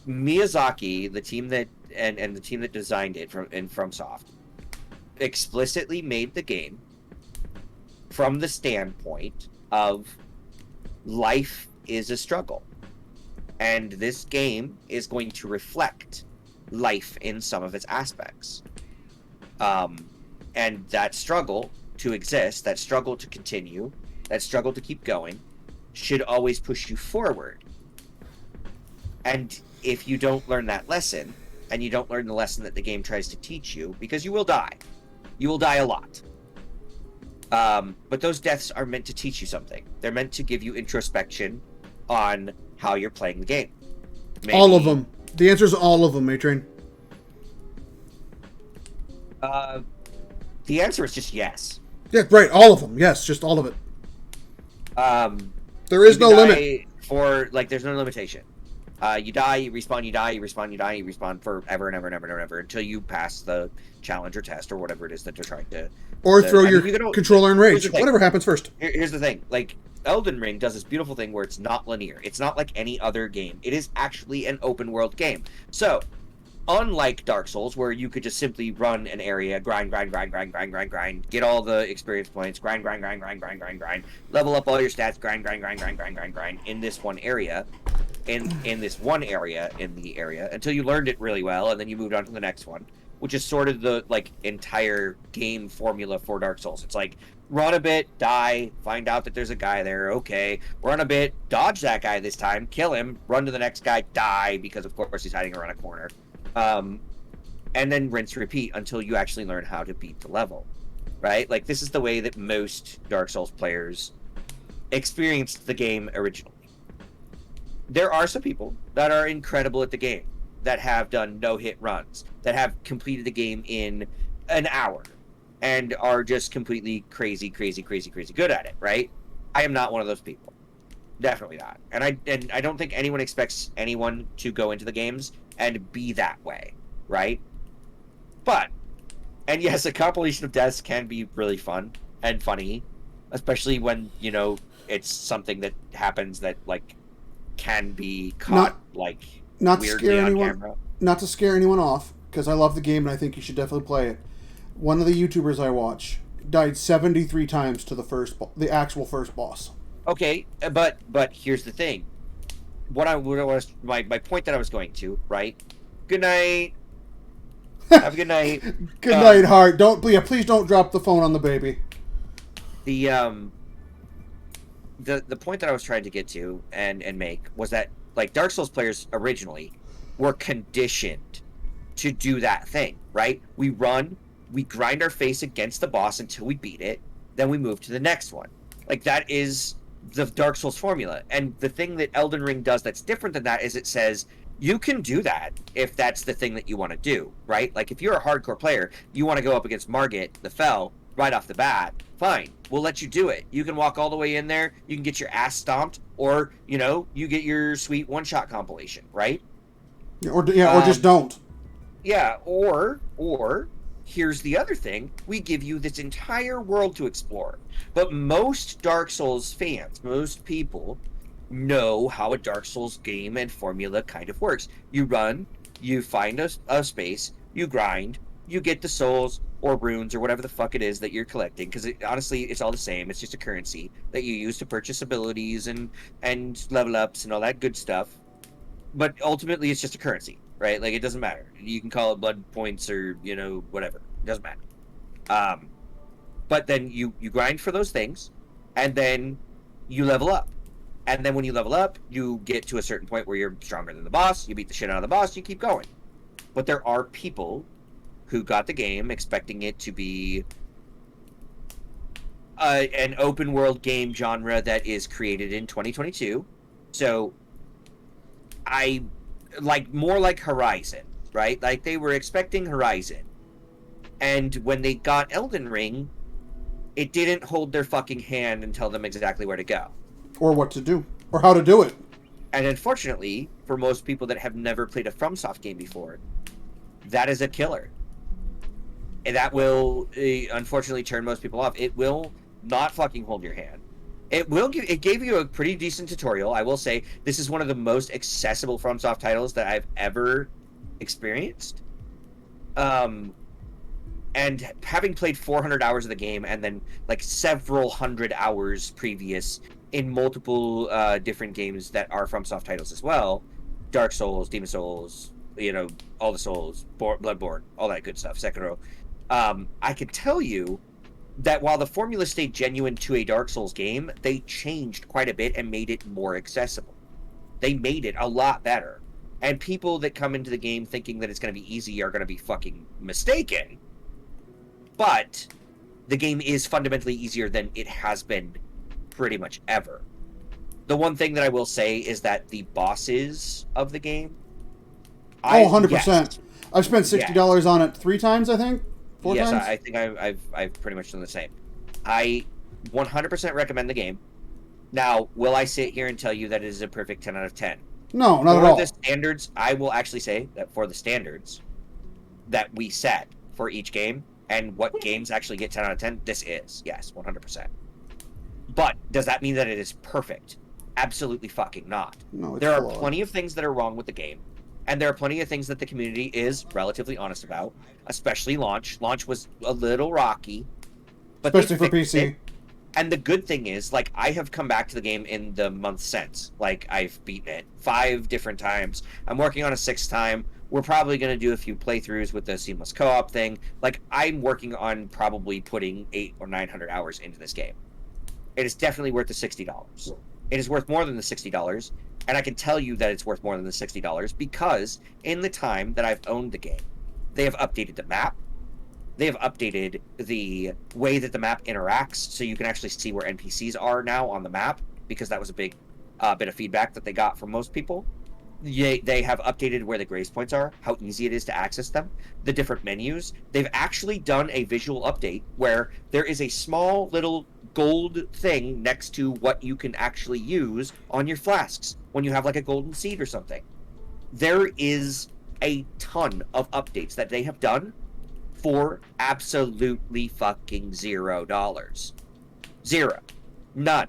Speaker 3: Miyazaki, the team that and the team that designed it from FromSoft, explicitly made the game from the standpoint of life is a struggle, and this game is going to reflect life in some of its aspects. And that struggle to exist, that struggle to continue, that struggle to keep going, should always push you forward. And if you don't learn that lesson, and you don't learn the lesson that the game tries to teach you, because you will die. You will die a lot. But those deaths are meant to teach you something. They're meant to give you introspection on how you're playing the game. Maybe,
Speaker 1: all of them. The answer is all of them, Matrain.
Speaker 3: The answer is just yes.
Speaker 1: Yeah, right. All of them. Yes, just all of it. There is no limit.
Speaker 3: For like, there's no limitation. You die, you respawn, you die, you respawn, you die, you respawn forever and ever and ever and ever until you pass the challenge or test or whatever it is that they're trying to.
Speaker 1: Or throw your controller in rage. Whatever happens first.
Speaker 3: Here's the thing. Like, Elden Ring does this beautiful thing where it's not linear. It's not like any other game. It is actually an open world game. So, unlike Dark Souls, where you could just simply run an area, grind, get all the experience points, grind, level up all your stats, grind in this one area, in this one area, in the area, until you learned it really well, and then you moved on to the next one, which is sort of the, like, entire game formula for Dark Souls. It's like, run a bit, die, find out that there's a guy there, okay, run a bit, dodge that guy this time, kill him, run to the next guy, die, because of course he's hiding around a corner. And then rinse, repeat until you actually learn how to beat the level, right? Like, this is the way that most Dark Souls players experienced the game originally. There are some people that are incredible at the game, that have done no-hit runs, that have completed the game in an hour, and are just completely crazy good at it, right? I am not one of those people. Definitely not. And I don't think anyone expects anyone to go into the games and be that way, right? But, and yes, a compilation of deaths can be really fun and funny, especially when, you know, it's something that happens that, like, can be caught,
Speaker 1: not to scare anyone. Not to scare anyone off. because I love the game and I think you should definitely play it. One of the YouTubers I watch died 73 times to the actual first boss.
Speaker 3: Okay, but here's the thing. What I was my point that I was going to, right? Good night. Have a good night.
Speaker 1: Good night, Heart. Please don't drop the phone on the baby.
Speaker 3: The point that I was trying to get to and make was that, like, Dark Souls players originally were conditioned to do that thing, right? We grind our face against the boss until we beat it, then we move to the next one. Like, that is the Dark Souls formula. And the thing that Elden Ring does that's different than that is it says, you can do that if that's the thing that you want to do, right? Like, if you're a hardcore player, you want to go up against Margit, the Fel, right off the bat, fine, we'll let you do it. You can walk all the way in there, you can get your ass stomped, or, you know, you get your sweet one-shot compilation, right?
Speaker 1: Or just don't.
Speaker 3: Yeah, or here's the other thing, we give you this entire world to explore. But most Dark Souls fans, most people, know how a Dark Souls game and formula kind of works. You run, you find a space, you grind, you get the souls or runes or whatever the fuck it is that you're collecting, because honestly, it's all the same. It's just a currency that you use to purchase abilities and level ups and all that good stuff. But ultimately, it's just a currency, right? Like, it doesn't matter. You can call it blood points or, you know, whatever. It doesn't matter. But then you grind for those things, and then you level up. And then when you level up, you get to a certain point where you're stronger than the boss, you beat the shit out of the boss, you keep going. But there are people who got the game expecting it to be an open world game genre that is created in 2022. So more like Horizon, right? Like, they were expecting Horizon. And when they got Elden Ring, it didn't hold their fucking hand and tell them exactly where to go.
Speaker 1: Or what to do. Or how to do it.
Speaker 3: And unfortunately, for most people that have never played a FromSoft game before, that is a killer. And that will, unfortunately, turn most people off. It will not fucking hold your hand. It gave you a pretty decent tutorial. I will say, this is one of the most accessible FromSoft titles that I've ever experienced. And having played 400 hours of the game and then, like, several hundred hours previous in multiple different games that are FromSoft titles as well, Dark Souls, Demon Souls, you know, all the Souls, Bloodborne, all that good stuff, Sekiro, I can tell you that while the formula stayed genuine to a Dark Souls game, they changed quite a bit and made it more accessible. They made it a lot better. And people that come into the game thinking that it's going to be easy are going to be fucking mistaken. But the game is fundamentally easier than it has been pretty much ever. The one thing that I will say is that the bosses of the game...
Speaker 1: 100%.
Speaker 3: Yes,
Speaker 1: I've spent $60 on it 3 times, I think? 4 times?
Speaker 3: Yes, I think I've pretty much done the same. I 100% recommend the game. Now, will I sit here and tell you that it is a perfect 10 out of 10?
Speaker 1: No, not at all.
Speaker 3: For the standards, I will actually say that for the standards that we set for each game, and what games actually get 10 out of 10, this is, yes, 100%. But does that mean that it is perfect? Absolutely fucking not.
Speaker 1: No,
Speaker 3: there are plenty of things that are wrong with the game, and there are plenty of things that the community is relatively honest about, especially launch. Launch was a little rocky, but
Speaker 1: especially for PC.
Speaker 3: it. And the good thing is, like, I have come back to the game in the month since. Like, I've beaten it 5 different times. I'm working on a 6th time. We're probably going to do a few playthroughs with the seamless co-op thing. Like, I'm working on probably putting 800 or 900 hours into this game. It is definitely worth the $60. It is worth more than the $60, and I can tell you that it's worth more than the $60 because in the time that I've owned the game, they have updated the map. They have updated the way that the map interacts, so you can actually see where NPCs are now on the map, because that was a big bit of feedback that they got from most people. They have updated where the grace points are, how easy it is to access them, the different menus. They've actually done a visual update where there is a small little gold thing next to what you can actually use on your flasks when you have like a golden seed or something. There is a ton of updates that they have done for absolutely fucking $0. Zero. None.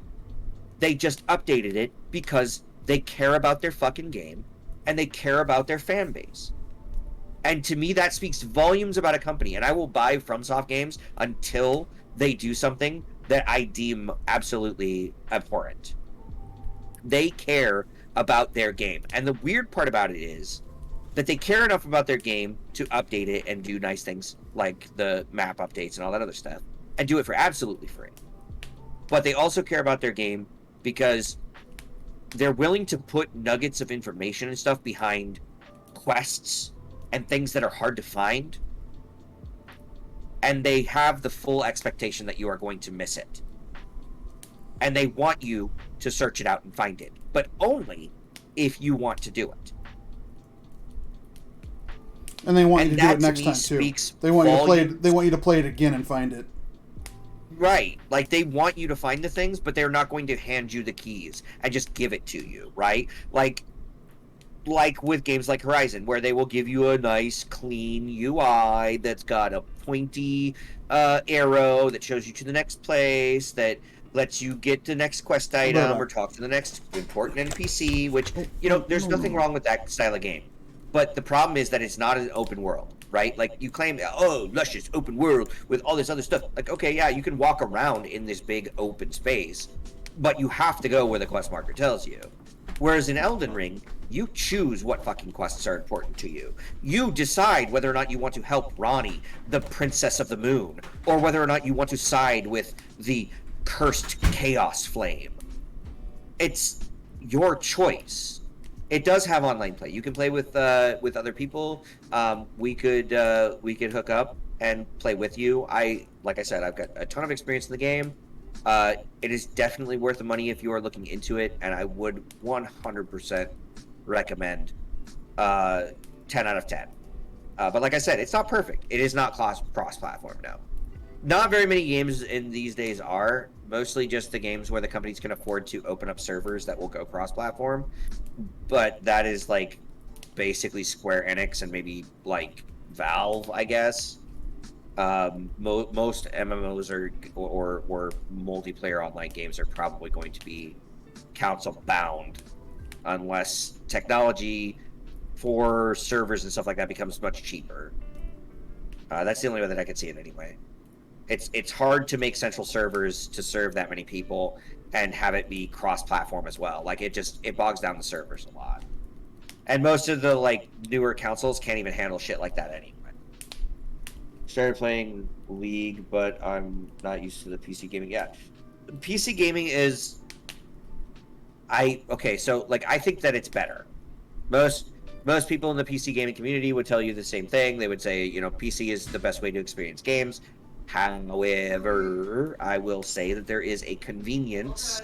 Speaker 3: They just updated it because they care about their fucking game and they care about their fan base. And to me, that speaks volumes about a company. And I will buy FromSoft games until they do something that I deem absolutely abhorrent. They care about their game. And the weird part about it is that they care enough about their game to update it and do nice things like the map updates and all that other stuff, and do it for absolutely free. But they also care about their game because they're willing to put nuggets of information and stuff behind quests and things that are hard to find, and they have the full expectation that you are going to miss it, and they want you to search it out and find it, but only if you want to do it.
Speaker 1: And they want
Speaker 3: And
Speaker 1: you to do
Speaker 3: that
Speaker 1: it
Speaker 3: to
Speaker 1: next
Speaker 3: me
Speaker 1: time too.
Speaker 3: speaks
Speaker 1: They want you to play it.
Speaker 3: volumes.
Speaker 1: They want you to play it again and find it.
Speaker 3: Right. Like, they want you to find the things, but they're not going to hand you the keys and just give it to you, right? Like with games like Horizon, where they will give you a nice, clean UI that's got a pointy arrow that shows you to the next place, that lets you get the next quest item or talk to the next important NPC, which, you know, there's nothing wrong with that style of game. But the problem is that it's not an open world, right? Like, you claim, oh, luscious open world with all this other stuff. Like, okay, yeah, you can walk around in this big open space, but you have to go where the quest marker tells you. Whereas in Elden Ring, you choose what fucking quests are important to you. You decide whether or not you want to help Ranni, the Princess of the Moon, or whether or not you want to side with the cursed Chaos Flame. It's your choice. It does have online play. You can play with other people. We could hook up and play with you. Like I said, I've got a ton of experience in the game. It is definitely worth the money if you are looking into it, and I would 100% recommend 10 out of 10. But like I said, it's not perfect. It is not cross-platform now. Not very many games in these days are. Mostly just the games where the companies can afford to open up servers that will go cross-platform. But that is like basically Square Enix and maybe like Valve, I guess. Most MMOs or multiplayer online games are probably going to be console bound, unless technology for servers and stuff like that becomes much cheaper. That's the only way that I could see it anyway. It's hard to make central servers to serve that many people and have it be cross-platform as well. Like, it bogs down the servers a lot. And most of the like newer consoles can't even handle shit like that anyway. Started playing League, but I'm not used to the PC gaming. Yeah, PC gaming is. So like I think that it's better. Most people in the PC gaming community would tell you the same thing. They would say, you know, PC is the best way to experience games. However, I will say that there is a convenience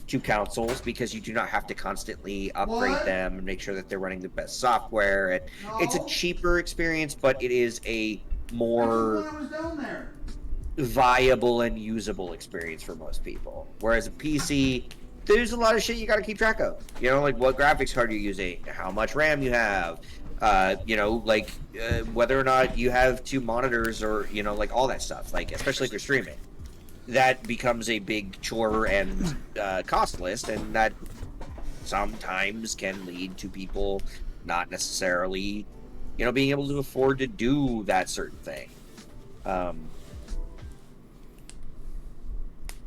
Speaker 3: to consoles because you do not have to constantly upgrade them and make sure that they're running the best software. And it's a cheaper experience, but it is a more viable and usable experience for most people. Whereas a PC, there's a lot of shit you got to keep track of. You know, like what graphics card you're using, how much RAM you have, you know, like whether or not you have 2 monitors or, you know, like all that stuff. Like, especially if you're streaming, that becomes a big chore and cost list, and that sometimes can lead to people not necessarily, you know, being able to afford to do that certain thing.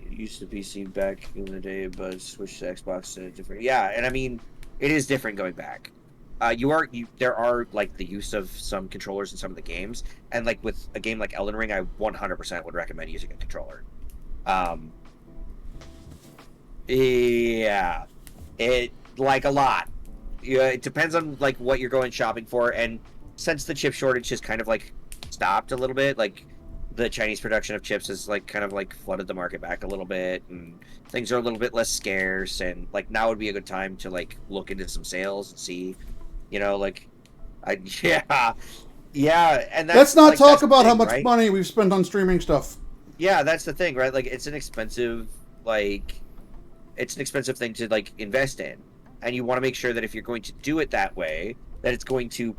Speaker 3: It used to PC back in the day, but switched to Xbox to different. Yeah, and I mean, it is different going back. There are like the use of some controllers in some of the games, and like with a game like Elden Ring, I 100% would recommend using a controller. Yeah, it like a lot. Yeah, it depends on like what you're going shopping for, and since the chip shortage has kind of like stopped a little bit, like the Chinese production of chips has like kind of like flooded the market back a little bit, and things are a little bit less scarce, and like now would be a good time to like look into some sales and see, you know, like yeah, and that's,
Speaker 1: let's not
Speaker 3: like,
Speaker 1: talk
Speaker 3: that's the
Speaker 1: about how
Speaker 3: thing,
Speaker 1: much
Speaker 3: right?
Speaker 1: money we've spent on streaming stuff.
Speaker 3: Yeah, that's the thing, right? Like, it's an expensive thing to like invest in, and you want to make sure that if you're going to do it that way, that it's going to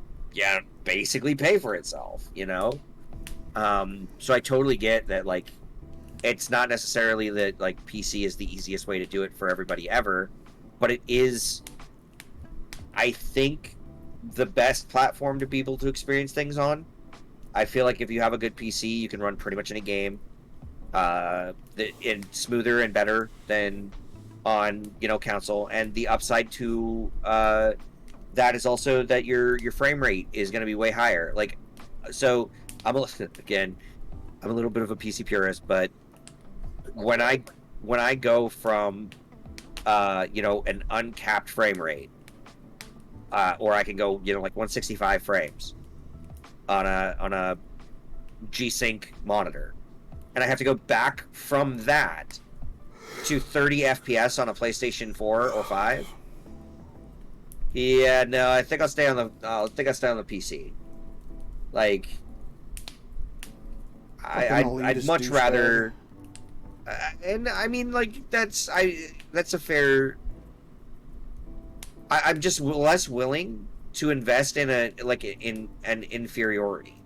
Speaker 3: basically pay for itself, you know. So I totally get that. Like, it's not necessarily that like PC is the easiest way to do it for everybody ever, but it is, I think, the best platform to be able to experience things on. I feel like if you have a good PC, you can run pretty much any game. In smoother and better than on console. And the upside to that is also that your frame rate is going to be way higher. Like, so I'm a little bit of a PC purist, but when I go from an uncapped frame rate, or I can go like 165 frames on a G-Sync monitor, and I have to go back from that to 30 FPS on a PlayStation 4 or 5. Yeah, no, I think I'll stay on the PC. Like, I'd much rather. And I mean, like, that's a fair. I'm just less willing to invest in in an inferiority,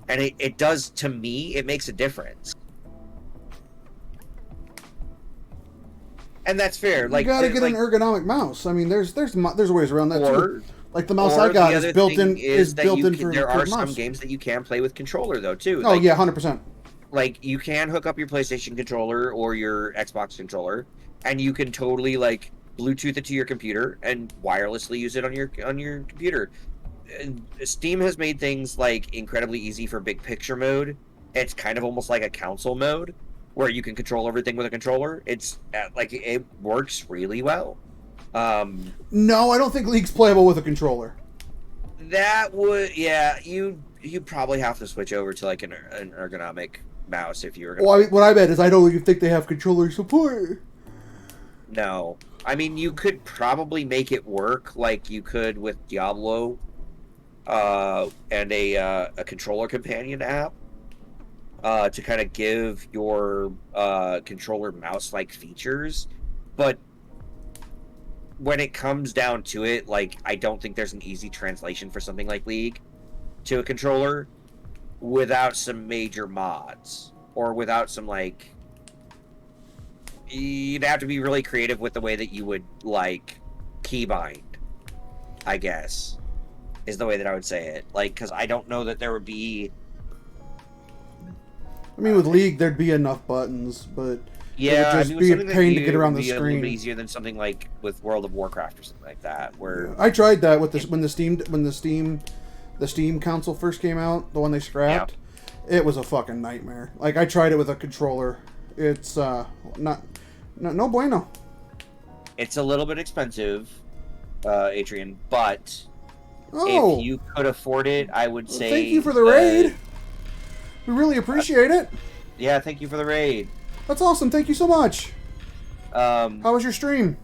Speaker 3: and it does, to me, it makes a difference. And that's fair. Like,
Speaker 1: you gotta get an ergonomic mouse. I mean, there's ways around that too. Like the mouse I got is built in.
Speaker 3: There are some games that you can play with controller though too.
Speaker 1: Oh, like, yeah, 100%.
Speaker 3: Like, you can hook up your PlayStation controller or your Xbox controller, and you can totally like Bluetooth it to your computer and wirelessly use it on your computer. Steam has made things like incredibly easy for big picture mode. It's kind of almost like a console mode, where you can control everything with a controller. It's like, it works really well.
Speaker 1: No, I don't think League's playable with a controller.
Speaker 3: That would, yeah, you probably have to switch over to like an ergonomic mouse if you were.
Speaker 1: Well, what I bet is I don't even think they have controller support.
Speaker 3: No, I mean, you could probably make it work like you could with Diablo, and a controller companion app. To kind of give your controller mouse-like features, but when it comes down to it, like, I don't think there's an easy translation for something like League to a controller without some major mods, or without some, like, you'd have to be really creative with the way that you would, like, keybind, I guess, is the way that I would say it. Like, because I don't know that there would be.
Speaker 1: I mean, with League, there'd be enough buttons, but
Speaker 3: yeah,
Speaker 1: it would just be a pain to get around the screen.
Speaker 3: A little bit easier than something like with World of Warcraft or something like that. Where
Speaker 1: I tried that with this when the Steam console first came out, the one they scrapped. Yeah. It was a fucking nightmare. Like, I tried it with a controller. It's no bueno.
Speaker 3: It's a little bit expensive, Adrian, but if you could afford it, I would say.
Speaker 1: Thank you for the raid. We really appreciate it.
Speaker 3: Yeah, thank you for the raid.
Speaker 1: That's awesome. Thank you so much. How was your stream?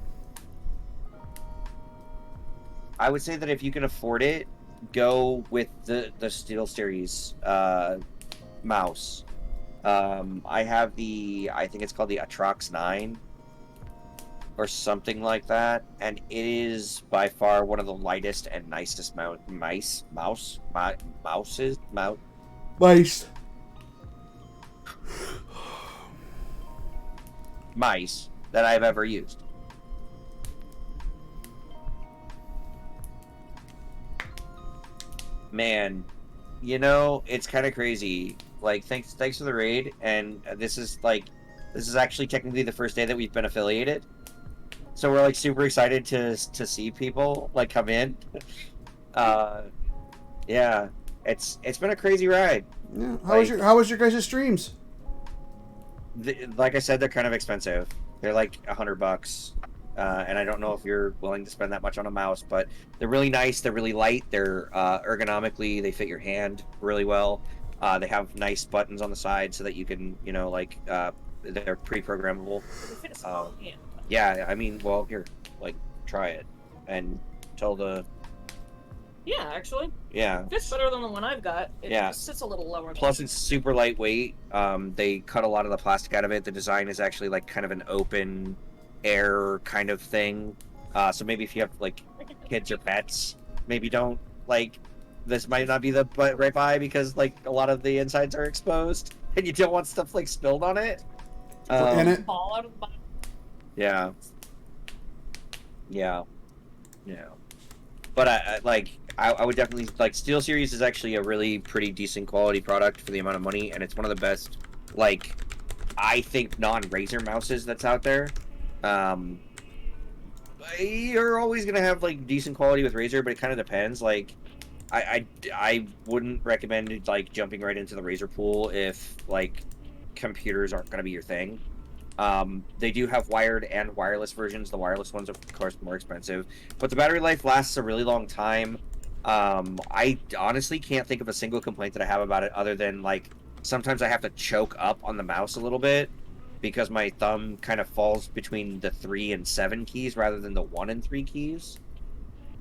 Speaker 3: I would say that if you can afford it, go with the SteelSeries mouse. I have I think it's called the Atrox 9 or something like that, and it is by far one of the lightest and nicest mice that I've ever used. Man, it's kind of crazy. Like, thanks for the raid, and this is actually technically the first day that we've been affiliated, so we're like super excited to see people like come in. Yeah, it's been a crazy ride.
Speaker 1: Yeah. How was your guys' streams?
Speaker 3: Like I said, they're kind of expensive. They're like $100, and I don't know if you're willing to spend that much on a mouse, but they're really nice. They're really light. They're ergonomically, they fit your hand really well. They have nice buttons on the side so that you can, they're pre-programmable. Yeah, I mean, well, here, like, try it and tell the.
Speaker 2: Yeah, actually.
Speaker 3: Yeah.
Speaker 2: It's better than the one I've got. It just sits a little lower.
Speaker 3: Plus, it's super lightweight. They cut a lot of the plastic out of it. The design is actually like kind of an open air kind of thing. So maybe if you have like kids or pets, maybe don't like. This might not be the right buy because like a lot of the insides are exposed and you don't want stuff like spilled on it.
Speaker 1: In it.
Speaker 2: Fall out of the bottom. Yeah.
Speaker 3: Yeah. But I like I would definitely like SteelSeries is actually a really pretty decent quality product for the amount of money, and it's one of the best, like, I think non-Razer mouses that's out there. Um, you're always gonna have like decent quality with Razer, but it kind of depends. Like, I wouldn't recommend like jumping right into the Razer pool if like computers aren't gonna be your thing. They do have wired and wireless versions. The wireless ones, of course, more expensive, but the battery life lasts a really long time. I honestly can't think of a single complaint that I have about it other than like sometimes I have to choke up on the mouse a little bit because my thumb kind of falls between the 3 and 7 keys rather than the 1 and 3 keys.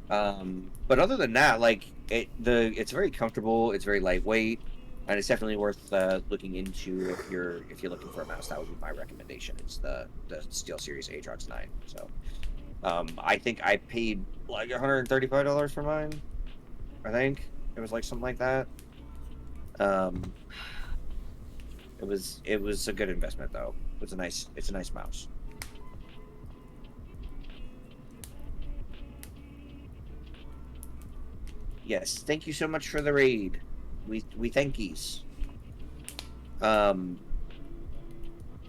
Speaker 3: But other than that, like it's very comfortable, it's very lightweight, and it's definitely worth looking into if you're looking for a mouse. That would be my recommendation. It's the SteelSeries Atrox 9. So, I think I paid like $135 for mine. I think it was like something like that. It was a good investment though. It's a nice mouse. Yes, thank you so much for the raid. We thank yous. But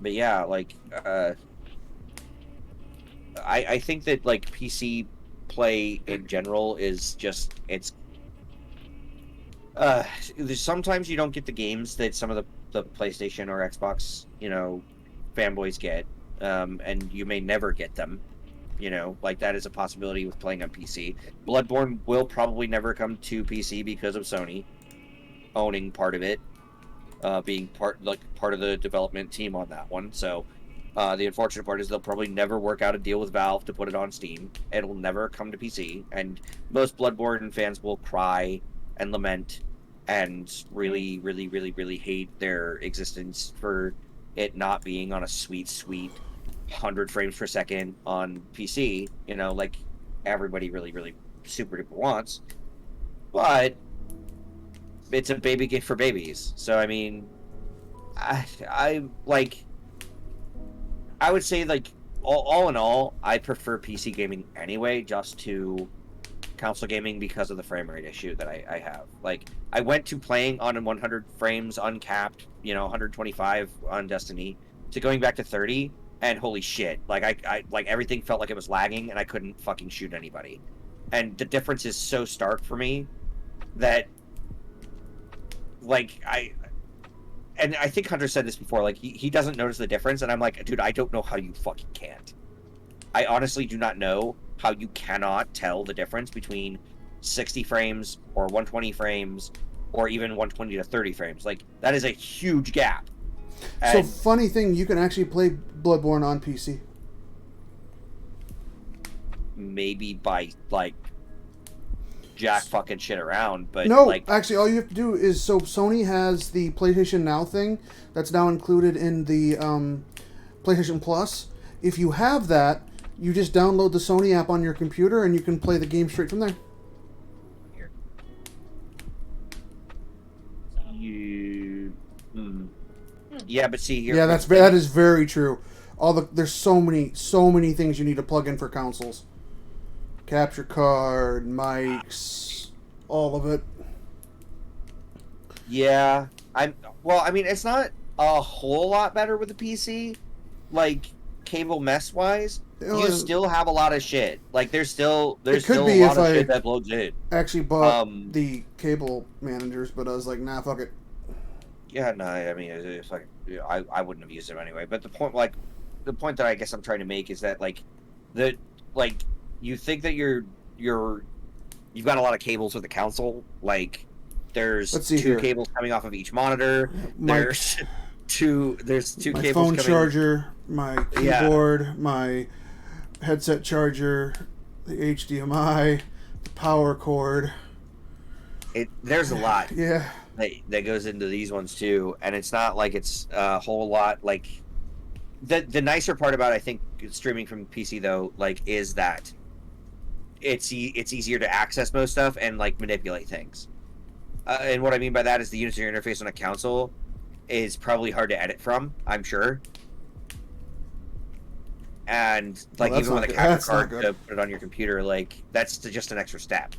Speaker 3: yeah, like I think that like PC play in general is just sometimes you don't get the games that some of the PlayStation or Xbox, fanboys get, and you may never get them. Like that is a possibility with playing on PC. Bloodborne will probably never come to PC because of Sony owning part of it, being part of the development team on that one. So the unfortunate part is they'll probably never work out a deal with Valve to put it on Steam. It'll never come to PC, and most Bloodborne fans will cry and lament and really, really, really, really hate their existence for it not being on a sweet 100 frames per second on PC, like everybody really, really super duper wants. But it's a baby gift for babies. So, I mean, I would say, like, all in all, I prefer PC gaming anyway, just to console gaming because of the frame rate issue that I have. Like, I went to playing on 100 frames uncapped, 125 on Destiny, to going back to 30, and holy shit, like I like everything felt like it was lagging and I couldn't fucking shoot anybody. And the difference is so stark for me that like I think Hunter said this before, like he doesn't notice the difference, and I'm like, dude, I don't know how you fucking can't. I honestly do not know how you cannot tell the difference between 60 frames or 120 frames or even 120 to 30 frames. Like, that is a huge gap.
Speaker 1: So, funny thing, you can actually play Bloodborne on PC.
Speaker 3: Maybe by, like, jack fucking shit around, but
Speaker 1: no,
Speaker 3: like,
Speaker 1: actually, all you have to do is, so Sony has the PlayStation Now thing that's now included in the PlayStation Plus. If you have that, you just download the Sony app on your computer and you can play the game straight from there.
Speaker 3: Yeah, but see here.
Speaker 1: Yeah, that is very true. There's so many things you need to plug in for consoles. Capture card, mics, all of it.
Speaker 3: Yeah, I mean, it's not a whole lot better with the PC, like cable mesh wise. You still have a lot of shit. Like there's still a lot of shit that blows in.
Speaker 1: Actually bought the cable managers, but I was like, nah, fuck it.
Speaker 3: Yeah, no, I mean, it's like I wouldn't have used them anyway. But the point that I guess I'm trying to make is that you think that you've got a lot of cables with the console. Like there's two cables coming off of each monitor. There's two cables.
Speaker 1: My phone charger, my keyboard, my headset charger, the HDMI, the power cord.
Speaker 3: There's a lot.
Speaker 1: Yeah.
Speaker 3: That goes into these ones too, and it's not like it's a whole lot. Like the nicer part about, I think, streaming from PC though, like, is that it's easier to access most stuff and like manipulate things. And what I mean by that is the user interface on a console is probably hard to edit from, I'm sure. And like even with a capture card to put it on your computer, like that's just an extra step.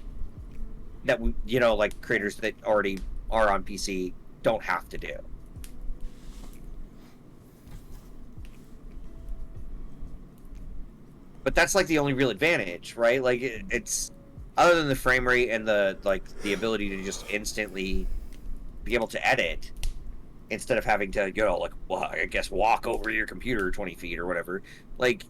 Speaker 3: that we, you know, like creators that already are on PC don't have to do. But that's like the only real advantage, right? Like it's other than the frame rate and the like the ability to just instantly be able to edit instead of having to, you know, like, well, I guess walk over your computer 20 feet or whatever. Like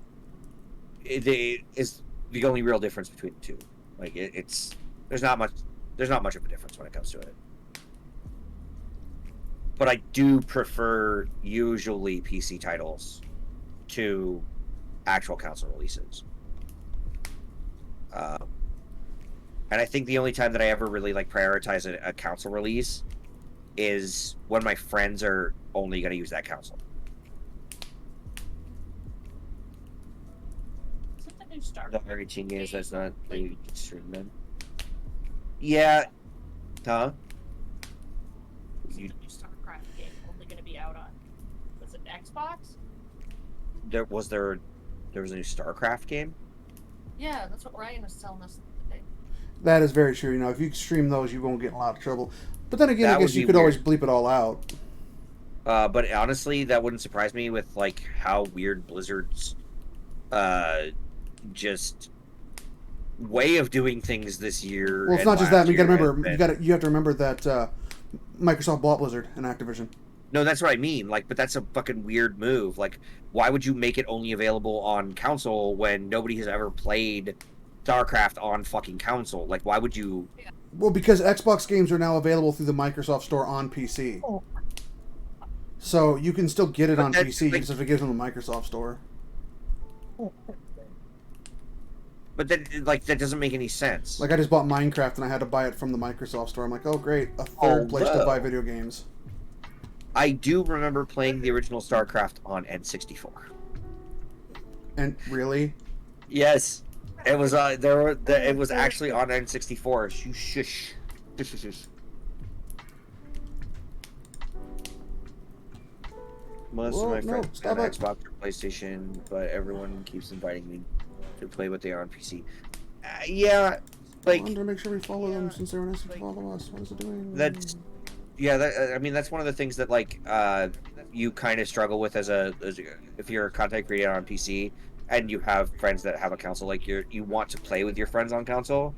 Speaker 3: it is the only real difference between the two. Like it's there's not much of a difference when it comes to it. But I do prefer usually PC titles to actual console releases. And I think the only time that I ever really like prioritize a console release is when my friends are only going to use that console.
Speaker 2: Isn't the new Star
Speaker 3: The 18 games that's not like stream them. Yeah. Huh?
Speaker 2: Isn't the new StarCraft game only going to be out on? Was it Xbox?
Speaker 3: There was a new StarCraft game.
Speaker 2: Yeah, that's what Ryan was telling us today.
Speaker 1: That is very true. You know, if you stream those, you won't get in a lot of trouble. But then again,
Speaker 3: That
Speaker 1: I
Speaker 3: would
Speaker 1: guess you
Speaker 3: be
Speaker 1: could always
Speaker 3: weird.
Speaker 1: bleep it all out.
Speaker 3: But honestly, that wouldn't surprise me with like how weird Blizzard's just way of doing things this year.
Speaker 1: Well, it's
Speaker 3: and
Speaker 1: not just that.
Speaker 3: last
Speaker 1: You got to
Speaker 3: year
Speaker 1: remember.
Speaker 3: has been-
Speaker 1: You have to remember that Microsoft bought Blizzard and Activision.
Speaker 3: No, that's what I mean. Like, but that's a fucking weird move. Like, why would you make it only available on console when nobody has ever played StarCraft on fucking console? Like, why would you?
Speaker 1: Well, because Xbox games are now available through the Microsoft Store on PC,
Speaker 2: Oh.
Speaker 1: so you can still get it
Speaker 3: But
Speaker 1: on
Speaker 3: that's,
Speaker 1: PC. You
Speaker 3: like-
Speaker 1: just have to get it from the Microsoft Store.
Speaker 3: But that doesn't make any sense.
Speaker 1: Like I just bought Minecraft and I had to buy it from the Microsoft Store. I'm like, oh great, a third place to
Speaker 3: Although-
Speaker 1: buy video games.
Speaker 3: I do remember playing the original StarCraft on N64.
Speaker 1: And really,
Speaker 3: Yes, it was. It was actually on N64. Shush. Most
Speaker 1: Whoa,
Speaker 3: of my
Speaker 1: no,
Speaker 3: friends
Speaker 1: stop
Speaker 3: have
Speaker 1: it.
Speaker 3: Xbox or PlayStation, but everyone keeps inviting me to play what they are on PC. Yeah,
Speaker 1: I
Speaker 3: like
Speaker 1: wanted to make sure we follow them since they were nice to follow us. What is it doing?
Speaker 3: that's yeah. I mean, that's one of the things that like you kind of struggle with as if you're a content creator on PC and you have friends that have a console. Like you want to play with your friends on console,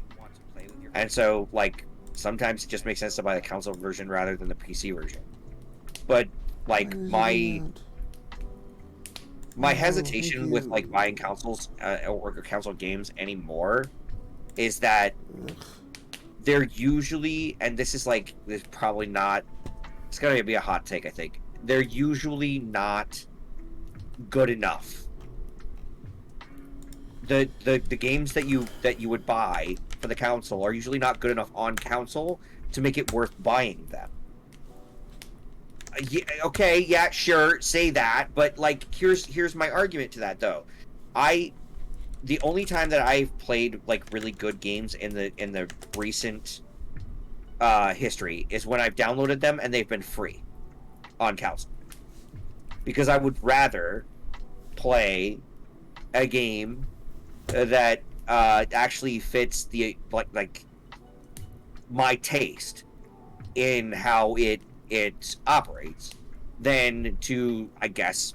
Speaker 3: and so like sometimes it just makes sense to buy the console version rather than the PC version. But like
Speaker 1: Why is it
Speaker 3: my
Speaker 1: doing
Speaker 3: my
Speaker 1: Oh,
Speaker 3: hesitation
Speaker 1: thank
Speaker 3: with
Speaker 1: you.
Speaker 3: like buying consoles or console games anymore is that
Speaker 1: that? Ugh.
Speaker 3: they're usually, and this is like, this is probably not, it's gonna be a hot take, I think. They're usually not good enough. The games that you would buy for the console are usually not good enough on console to make it worth buying them. Yeah, okay, yeah, sure, say that, but like here's my argument to that though. The only time that I've played like really good games in the recent history is when I've downloaded them and they've been free on console. Because I would rather play a game that actually fits the like my taste in how it operates than to, I guess,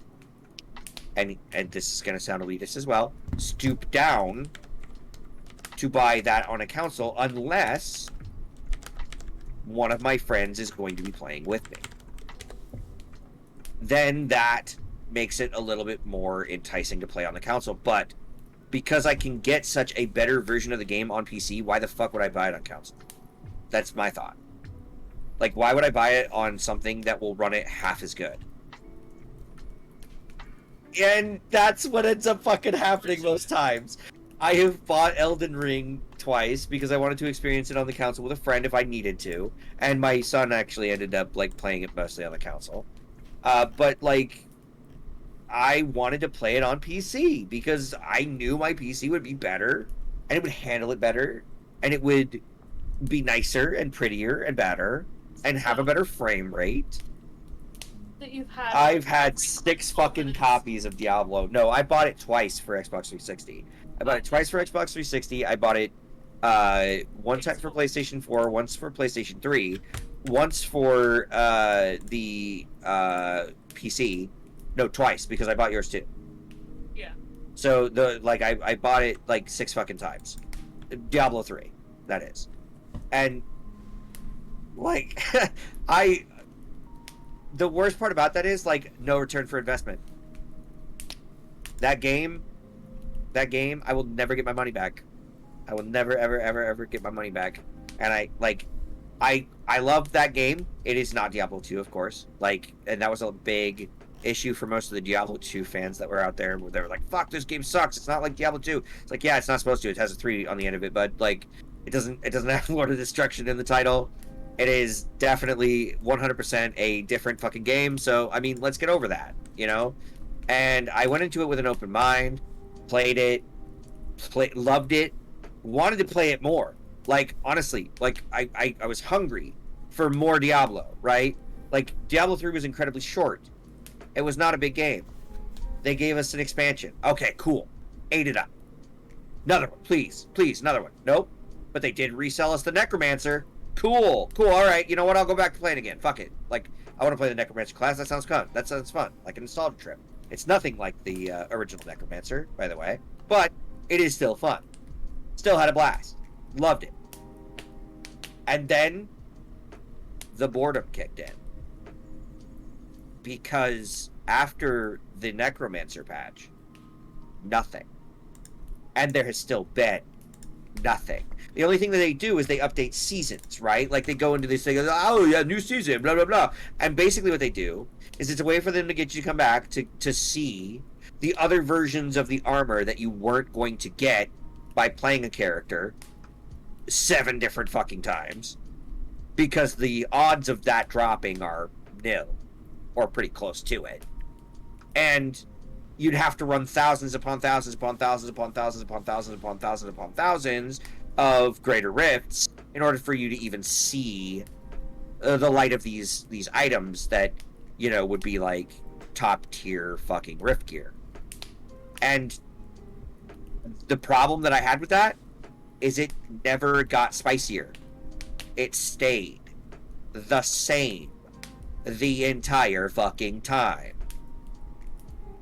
Speaker 3: and this is gonna sound elitist as well, stoop down to buy that on a console unless one of my friends is going to be playing with me. Then that makes it a little bit more enticing to play on the console. But because I can get such a better version of the game on PC, why the fuck would I buy it on console? That's my thought. Like, why would I buy it on something that will run it half as good? And that's what ends up fucking happening most times. I have bought Elden Ring twice because I wanted to experience it on the console with a friend if I needed to, and my son actually ended up like playing it mostly on the console. But like, I wanted to play it on PC because I knew my PC would be better, and it would handle it better, and it would be nicer and prettier and better, and have a better frame rate.
Speaker 2: That you've had.
Speaker 3: I've had 6 fucking copies of Diablo. No, I bought it twice for Xbox 360. I bought it twice for Xbox 360. I bought it One time for PlayStation 4, once for PlayStation 3, once for the PC. No, twice because I bought yours too.
Speaker 2: Yeah.
Speaker 3: So I bought it like 6 fucking times. Diablo 3, that is. And like the worst part about that is like no return for investment. That game, I will never get my money back. I will never ever get my money back. And I love that game. It is not Diablo 2, of course. Like, and that was a big issue for most of the Diablo 2 fans that were out there, where they were like, fuck, this game sucks. It's not like Diablo 2. It's like, yeah, it's not supposed to. It has a 3 on the end of it, but like it doesn't have Lord of Destruction in the title. It is definitely 100% a different fucking game. So, I mean, let's get over that, you know? And I went into it with an open mind, played it, loved it, wanted to play it more. Like, honestly, like, I was hungry for more Diablo, right? Like, Diablo 3 was incredibly short. It was not a big game. They gave us an expansion. Okay, cool. Ate it up. Another one, please. Please, another one. Nope. But they did resell us the Necromancer. Cool. Cool, alright. You know what? I'll go back to playing again. Fuck it. Like, I want to play the Necromancer class. That sounds fun. That sounds fun. Like an nostalgia trip. It's nothing like the original Necromancer, by the way. But it is still fun. Still had a blast. Loved it. And then the boredom kicked in. Because after the Necromancer patch, nothing. And there has still been nothing. The only thing that they do is they update seasons, right? Like they go into this thing, oh yeah, new season, blah, blah, blah. And basically what they do is it's a way for them to get you to come back to see the other versions of the armor that you weren't going to get by playing a character 7 different fucking times. Because the odds of that dropping are nil. Or pretty close to it. And you'd have to run thousands upon thousands upon thousands upon thousands upon thousands upon thousands upon thousands of greater rifts in order for you to even see the light of these items that, you know, would be like top tier fucking rift gear. And the problem that I had with that is it never got spicier. It stayed the same the entire fucking time.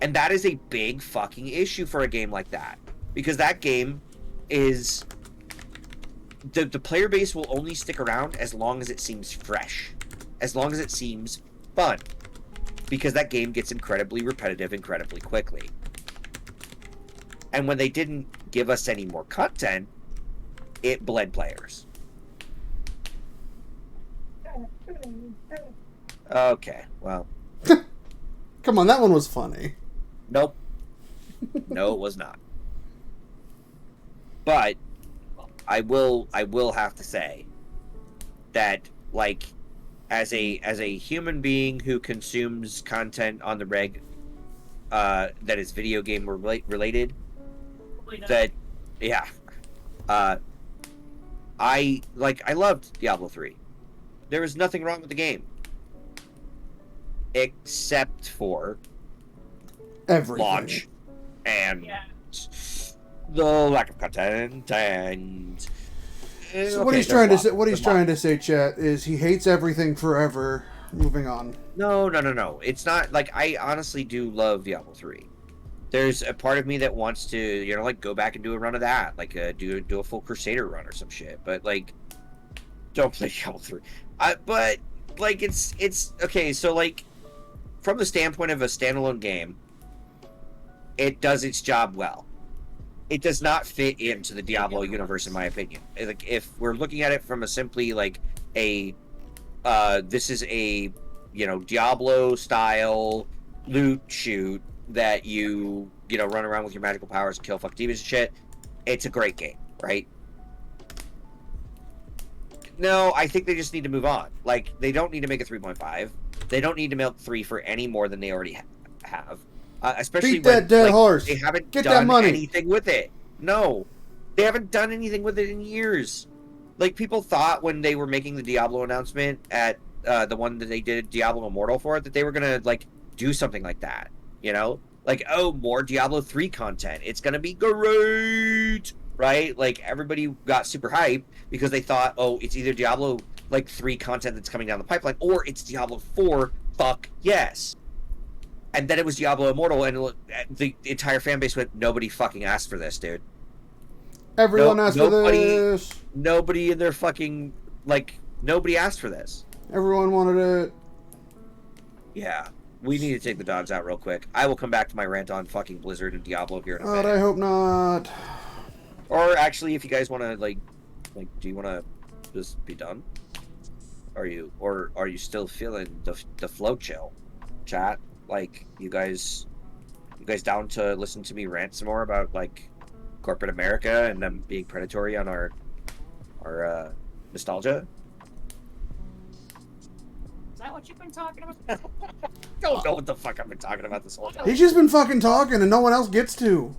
Speaker 3: And that is a big fucking issue for a game like that. Because that game is... The player base will only stick around as long as it seems fresh. As long as it seems fun. Because that game gets incredibly repetitive incredibly quickly. And when they didn't give us any more content, it bled players. Okay, well.
Speaker 1: Come on, that one was funny.
Speaker 3: Nope. No, it was not. But I will have to say that, like, as a human being who consumes content on the reg that is video game related, that I loved Diablo 3. There was nothing wrong with the game. Except for
Speaker 1: Everything.
Speaker 3: launch and the lack of content and
Speaker 1: so what he's trying to say, chat, is he hates everything forever. Moving on.
Speaker 3: No. It's not like I honestly do love Diablo 3. There's a part of me that wants to, you know, like go back and do a run of that, like do a full Crusader run or some shit. But like, don't play Diablo 3. But like it's okay. So like, from the standpoint of a standalone game, it does its job well. It does not fit into the Diablo universe, in my opinion. Like, if we're looking at it from a simply like this is a, you know, Diablo style loot shoot that you know, run around with your magical powers and kill fuck demons and shit, it's a great game, right? No, I think they just need to move on. Like, they don't need to make a 3.5. They don't need to milk 3 for any more than they already have. Especially
Speaker 1: beat that dead horse.
Speaker 3: They haven't
Speaker 1: Get
Speaker 3: done
Speaker 1: that money.
Speaker 3: anything with it. No, they haven't done anything with it in years. Like, people thought when they were making the Diablo announcement at the one that they did Diablo Immortal for, that they were gonna like do something like that. You know, like, oh, more Diablo 3 content. It's gonna be great. right? Like everybody got super hyped because they thought, oh, it's either Diablo like 3 content that's coming down the pipeline, or it's Diablo 4. Fuck yes. And then it was Diablo Immortal, and the entire fan base went, nobody fucking asked for this, dude.
Speaker 1: Everyone asked for this.
Speaker 3: Nobody in their fucking, like, nobody asked for this.
Speaker 1: Everyone wanted it.
Speaker 3: Yeah. We need to take the dogs out real quick. I will come back to my rant on fucking Blizzard and Diablo here in a
Speaker 1: But
Speaker 3: minute.
Speaker 1: I hope not.
Speaker 3: Or actually, if you guys want to, like, do you want to just be done? Are you still feeling the flow chill, chat? Like, you guys down to listen to me rant some more about like corporate America and them being predatory on our nostalgia?
Speaker 2: Is that what you've been talking about?
Speaker 3: Don't know what the fuck I've been talking about this whole time.
Speaker 1: He's just been fucking talking and no one else gets to.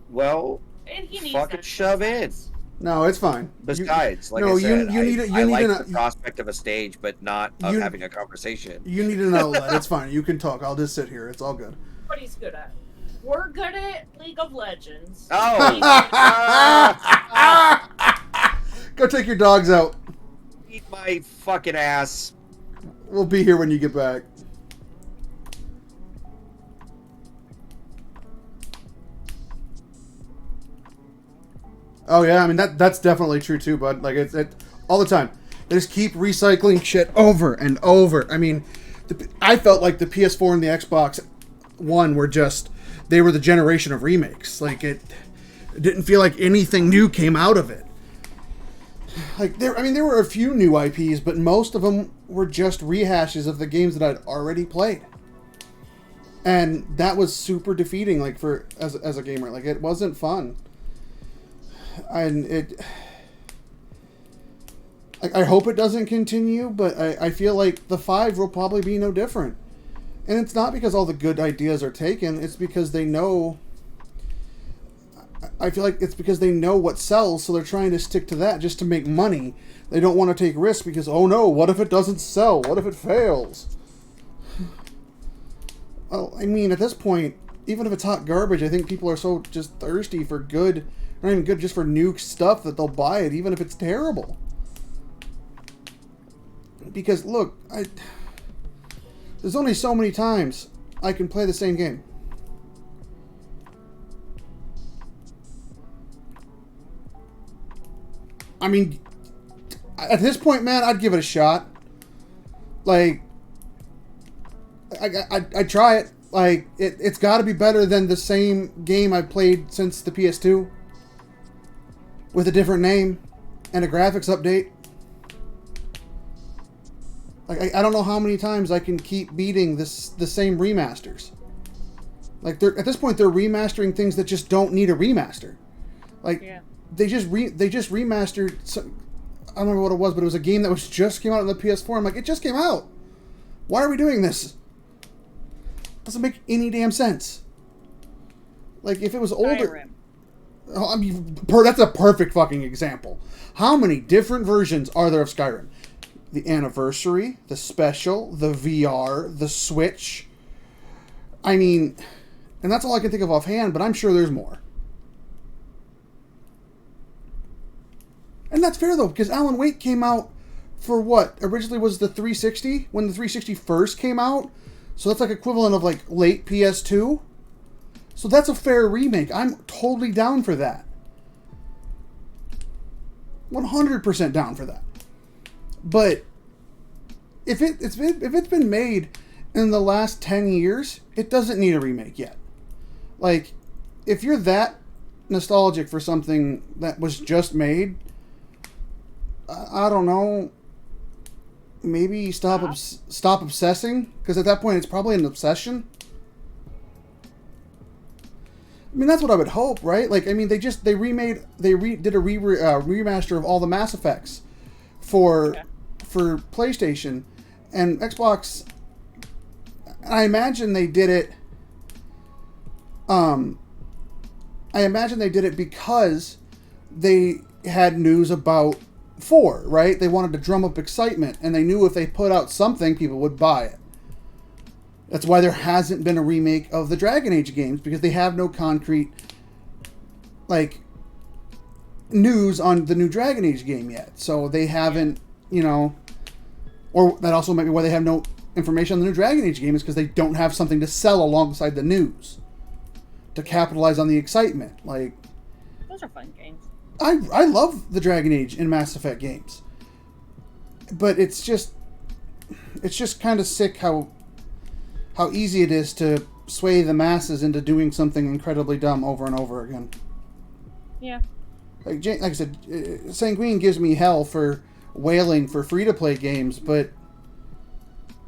Speaker 3: Well,
Speaker 2: And he needs
Speaker 3: fucking
Speaker 2: that
Speaker 3: shove in.
Speaker 1: No, it's fine.
Speaker 3: Besides, like
Speaker 1: no,
Speaker 3: I said, I like
Speaker 1: an-
Speaker 3: the prospect of a stage, but not of
Speaker 1: you-
Speaker 3: having a conversation.
Speaker 1: You need an outlet. It's fine. You can talk. I'll just sit here. It's all good.
Speaker 2: What he's good at. We're good at League of Legends.
Speaker 3: Oh!
Speaker 1: Go take your dogs out.
Speaker 3: Eat my fucking ass.
Speaker 1: We'll be here when you get back. Oh yeah, I mean that's definitely true too, bud. Like it's all the time. They just keep recycling shit over and over. I mean, I felt like the PS4 and the Xbox One were they were the generation of remakes. Like it didn't feel like anything new came out of it. Like there were a few new IPs, but most of them were just rehashes of the games that I'd already played. And that was super defeating, like as a gamer. Like it wasn't fun. And I hope it doesn't continue, but I feel like the 5 will probably be no different. And it's not because all the good ideas are taken, it's because they know... I feel like it's because they know what sells, so they're trying to stick to that just to make money. They don't want to take risks because, oh no, what if it doesn't sell? What if it fails? Well, I mean, at this point, even if it's hot garbage, I think people are so just thirsty for good... Not even good, just for new stuff that they'll buy it, even if it's terrible. Because, look, there's only so many times I can play the same game. I mean, at this point, man, I'd give it a shot. Like, I'd try it. Like, it's got to be better than the same game I've played since the PS2. With a different name and a graphics update. Like I don't know how many times I can keep beating the same remasters. Like at this point they're remastering things that just don't need a remaster. Like
Speaker 2: Yeah.
Speaker 1: they just remastered. I don't remember what it was, but it was a game that just came out on the PS4. I'm like, it just came out. Why are we doing this? Doesn't make any damn sense. Like if it was older.
Speaker 2: Skyrim.
Speaker 1: I mean, that's a perfect fucking example. How many different versions are there of Skyrim? The Anniversary, the Special, the VR, the Switch. I mean, and that's all I can think of offhand, but I'm sure there's more. And that's fair, though, because Alan Wake came out for what? Originally was the 360, when the 360 first came out. So that's like equivalent of like late PS2. So that's a fair remake. I'm totally down for that. 100% down for that. But if it's been made in the last 10 years, it doesn't need a remake yet. Like, if you're that nostalgic for something that was just made, I don't know. Maybe stop obsessing, because at that point it's probably an obsession. I mean, that's what I would hope, right? Like, I mean, they did a remaster of all the Mass Effects for PlayStation and Xbox. I imagine they did it. I imagine they did it because they had news about 4, right? They wanted to drum up excitement, and they knew if they put out something, people would buy it. That's why there hasn't been a remake of the Dragon Age games, because they have no concrete, like, news on the new Dragon Age game yet. So they haven't, you know, or that also might be why they have no information on the new Dragon Age game, is because they don't have something to sell alongside the news to capitalize on the excitement. Like,
Speaker 2: Those are fun games.
Speaker 1: I love the Dragon Age and Mass Effect games, but it's just kind of sick how easy it is to sway the masses into doing something incredibly dumb over and over again.
Speaker 2: Yeah.
Speaker 1: Like I said, Sanguine gives me hell for wailing for free-to-play games, but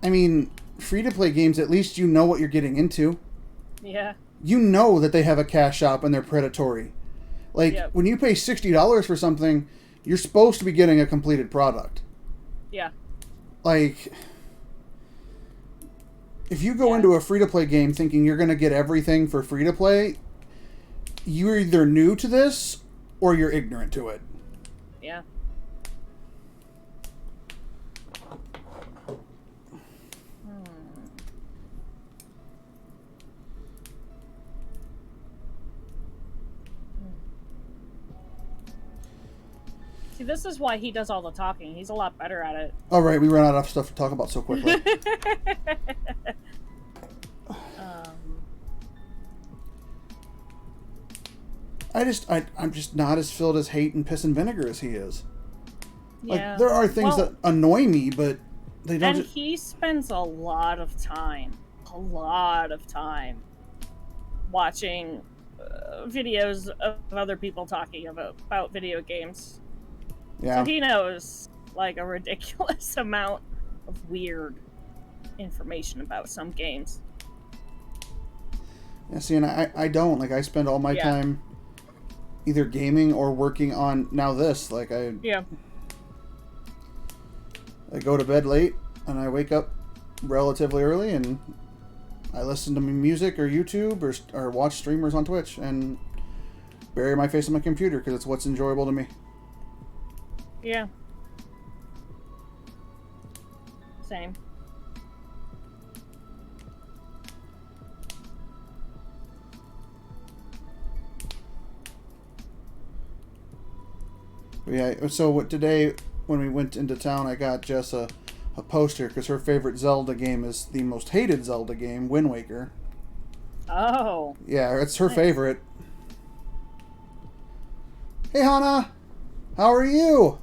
Speaker 1: I mean, free-to-play games, at least you know what you're getting into.
Speaker 2: Yeah.
Speaker 1: You know that they have a cash shop and they're predatory. Like,
Speaker 2: Yep.
Speaker 1: when you pay $60 for something, you're supposed to be getting a completed product.
Speaker 2: Yeah.
Speaker 1: Like, if you go
Speaker 2: Yeah.
Speaker 1: into a free-to-play game thinking you're going to get everything for free-to-play, you're either new to this or you're ignorant to it.
Speaker 2: Yeah. See, this is why he does all the talking. He's a lot better at it.
Speaker 1: All right, we ran out of stuff to talk about so quickly. I'm just not as filled as hate and piss and vinegar as he is.
Speaker 2: Yeah.
Speaker 1: Like, there are things that annoy me, but they don't.
Speaker 2: And he spends a lot of time watching videos of other people talking about video games.
Speaker 1: Yeah.
Speaker 2: So he knows like a ridiculous amount of weird information about some games.
Speaker 1: Yeah, see, and I don't. Like, I spend all my time either gaming or working on now this. Like, I go to bed late and I wake up relatively early and I listen to music or YouTube or watch streamers on Twitch and bury my face in my computer because it's what's enjoyable to me.
Speaker 2: Yeah. Same.
Speaker 1: Yeah, so today when we went into town, I got Jess a poster because her favorite Zelda game is the most hated Zelda game, Wind Waker.
Speaker 2: Oh.
Speaker 1: Yeah, it's her
Speaker 2: Nice.
Speaker 1: favorite. Hey, Hana! How are you?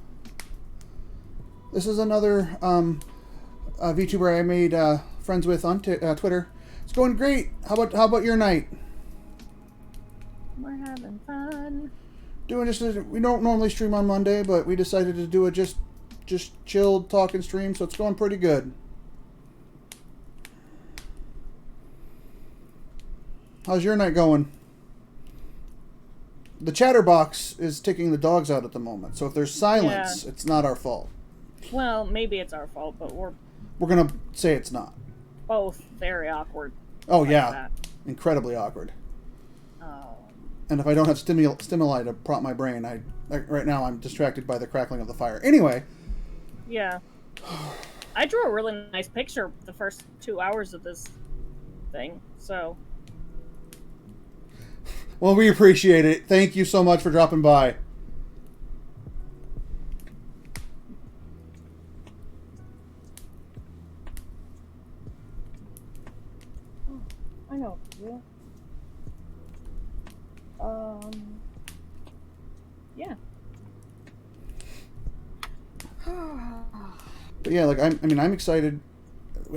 Speaker 1: This is another VTuber I made friends with on Twitter. It's going great. How about your night?
Speaker 2: We're having fun.
Speaker 1: Doing we don't normally stream on Monday, but we decided to do a just chilled talking stream, so it's going pretty good. How's your night going? The chatterbox is taking the dogs out at the moment, so if there's silence, it's not our fault.
Speaker 2: Well, maybe it's our fault, but we're
Speaker 1: Gonna say it's not.
Speaker 2: both very awkward.
Speaker 1: Oh
Speaker 2: like
Speaker 1: yeah,
Speaker 2: that.
Speaker 1: incredibly awkward.
Speaker 2: Oh.
Speaker 1: And if I don't have stimuli to prompt my brain, right now I'm distracted by the crackling of the fire. Anyway.
Speaker 2: Yeah. I drew a really nice picture the first 2 hours of this thing, so.
Speaker 1: Well, we appreciate it. Thank you so much for dropping by.
Speaker 2: I know what to do. Yeah.
Speaker 1: But yeah, like I'm excited.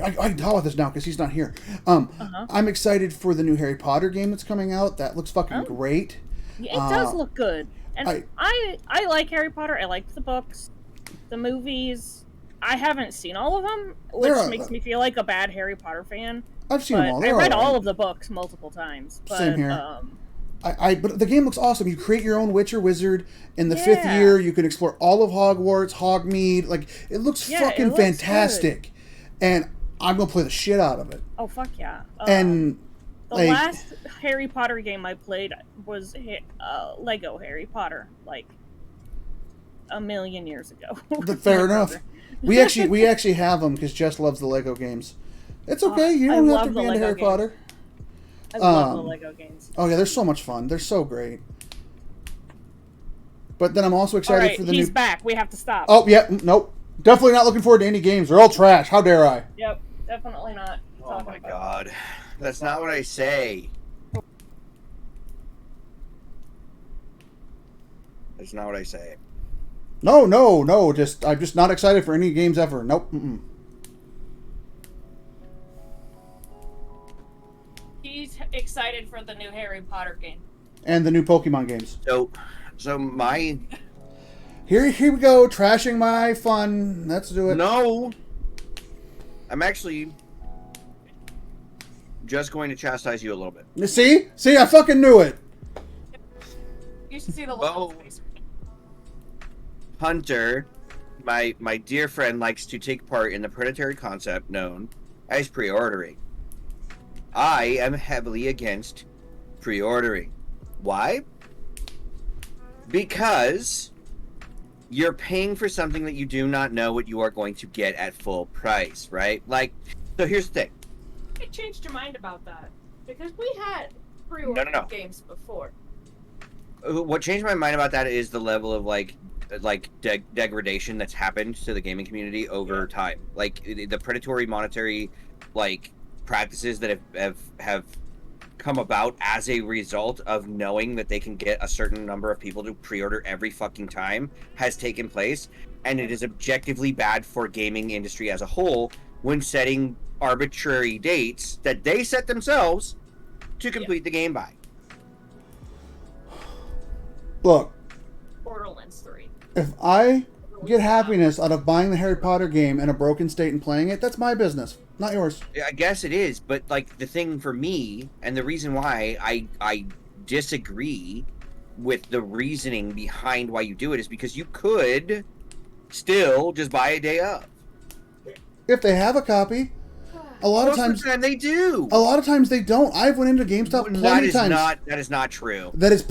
Speaker 1: I can talk about this now because he's not here. I'm excited for the new Harry Potter game that's coming out. That looks fucking great.
Speaker 2: It does look good. And I like Harry Potter. I like the books, the movies. I haven't seen all of them, which makes me feel like a bad Harry Potter fan.
Speaker 1: I've seen them all.
Speaker 2: I read all of the books multiple times. But,
Speaker 1: Same here. But the game looks awesome. You create your own Witcher wizard. In the 5th year, you can explore all of Hogwarts, Hogsmeade. Like, it looks fucking fantastic. Good. And I'm gonna play the shit out of it.
Speaker 2: Oh fuck yeah!
Speaker 1: And
Speaker 2: the last Harry Potter game I played was Lego Harry Potter, like a million years ago.
Speaker 1: Fair enough. We actually have them because Jess loves the Lego games. It's okay. You don't have to be into Harry Potter.
Speaker 2: I love the Lego games.
Speaker 1: Oh yeah, they're so much fun. They're so great. But then I'm also excited
Speaker 4: Alright,
Speaker 1: for the
Speaker 4: he's
Speaker 1: new.
Speaker 4: back. We have to stop.
Speaker 1: Oh yeah, nope. Definitely not looking forward to any games. They're all trash. How dare I?
Speaker 2: Yep, definitely not.
Speaker 3: Oh
Speaker 2: talking
Speaker 3: my
Speaker 2: about
Speaker 3: god. That's not what I say. That's not what I say.
Speaker 1: No, no, no. I'm just not excited for any games ever. Nope. Mm-mm.
Speaker 2: He's excited for the new Harry Potter game.
Speaker 1: And the new Pokemon games.
Speaker 3: So my
Speaker 1: Here we go, trashing my fun. Let's do it.
Speaker 3: no. I'm actually just going to chastise you a little bit.
Speaker 1: See, I fucking knew it.
Speaker 2: You should see the look
Speaker 3: Well-
Speaker 2: on his face.
Speaker 3: Hunter, my dear friend, likes to take part in the predatory concept known as pre-ordering. I am heavily against pre-ordering. Why? Because you're paying for something that you do not know what you are going to get at full price, right? Like, so here's the thing.
Speaker 2: I changed your mind about that because we had pre-order
Speaker 3: No.
Speaker 2: games before.
Speaker 3: What changed my mind about that is the level of degradation that's happened to the gaming community over time. Like the predatory monetary practices that have come about as a result of knowing that they can get a certain number of people to pre-order every fucking time has taken place, and it is objectively bad for gaming industry as a whole when setting arbitrary dates that they set themselves to complete the game by.
Speaker 1: Look,
Speaker 2: Borderlands 3.
Speaker 1: if I get happiness out of buying the Harry Potter game in a broken state and playing it, that's my business, not yours.
Speaker 3: I guess it is, but the thing for me, and the reason why I disagree with the reasoning behind why you do it is because you could still just buy a day of.
Speaker 1: If they have a copy, a lot of
Speaker 3: Most
Speaker 1: times
Speaker 3: of the time they do.
Speaker 1: a lot of times they don't. I've went into GameStop plenty of times.
Speaker 3: That is not true.
Speaker 1: There's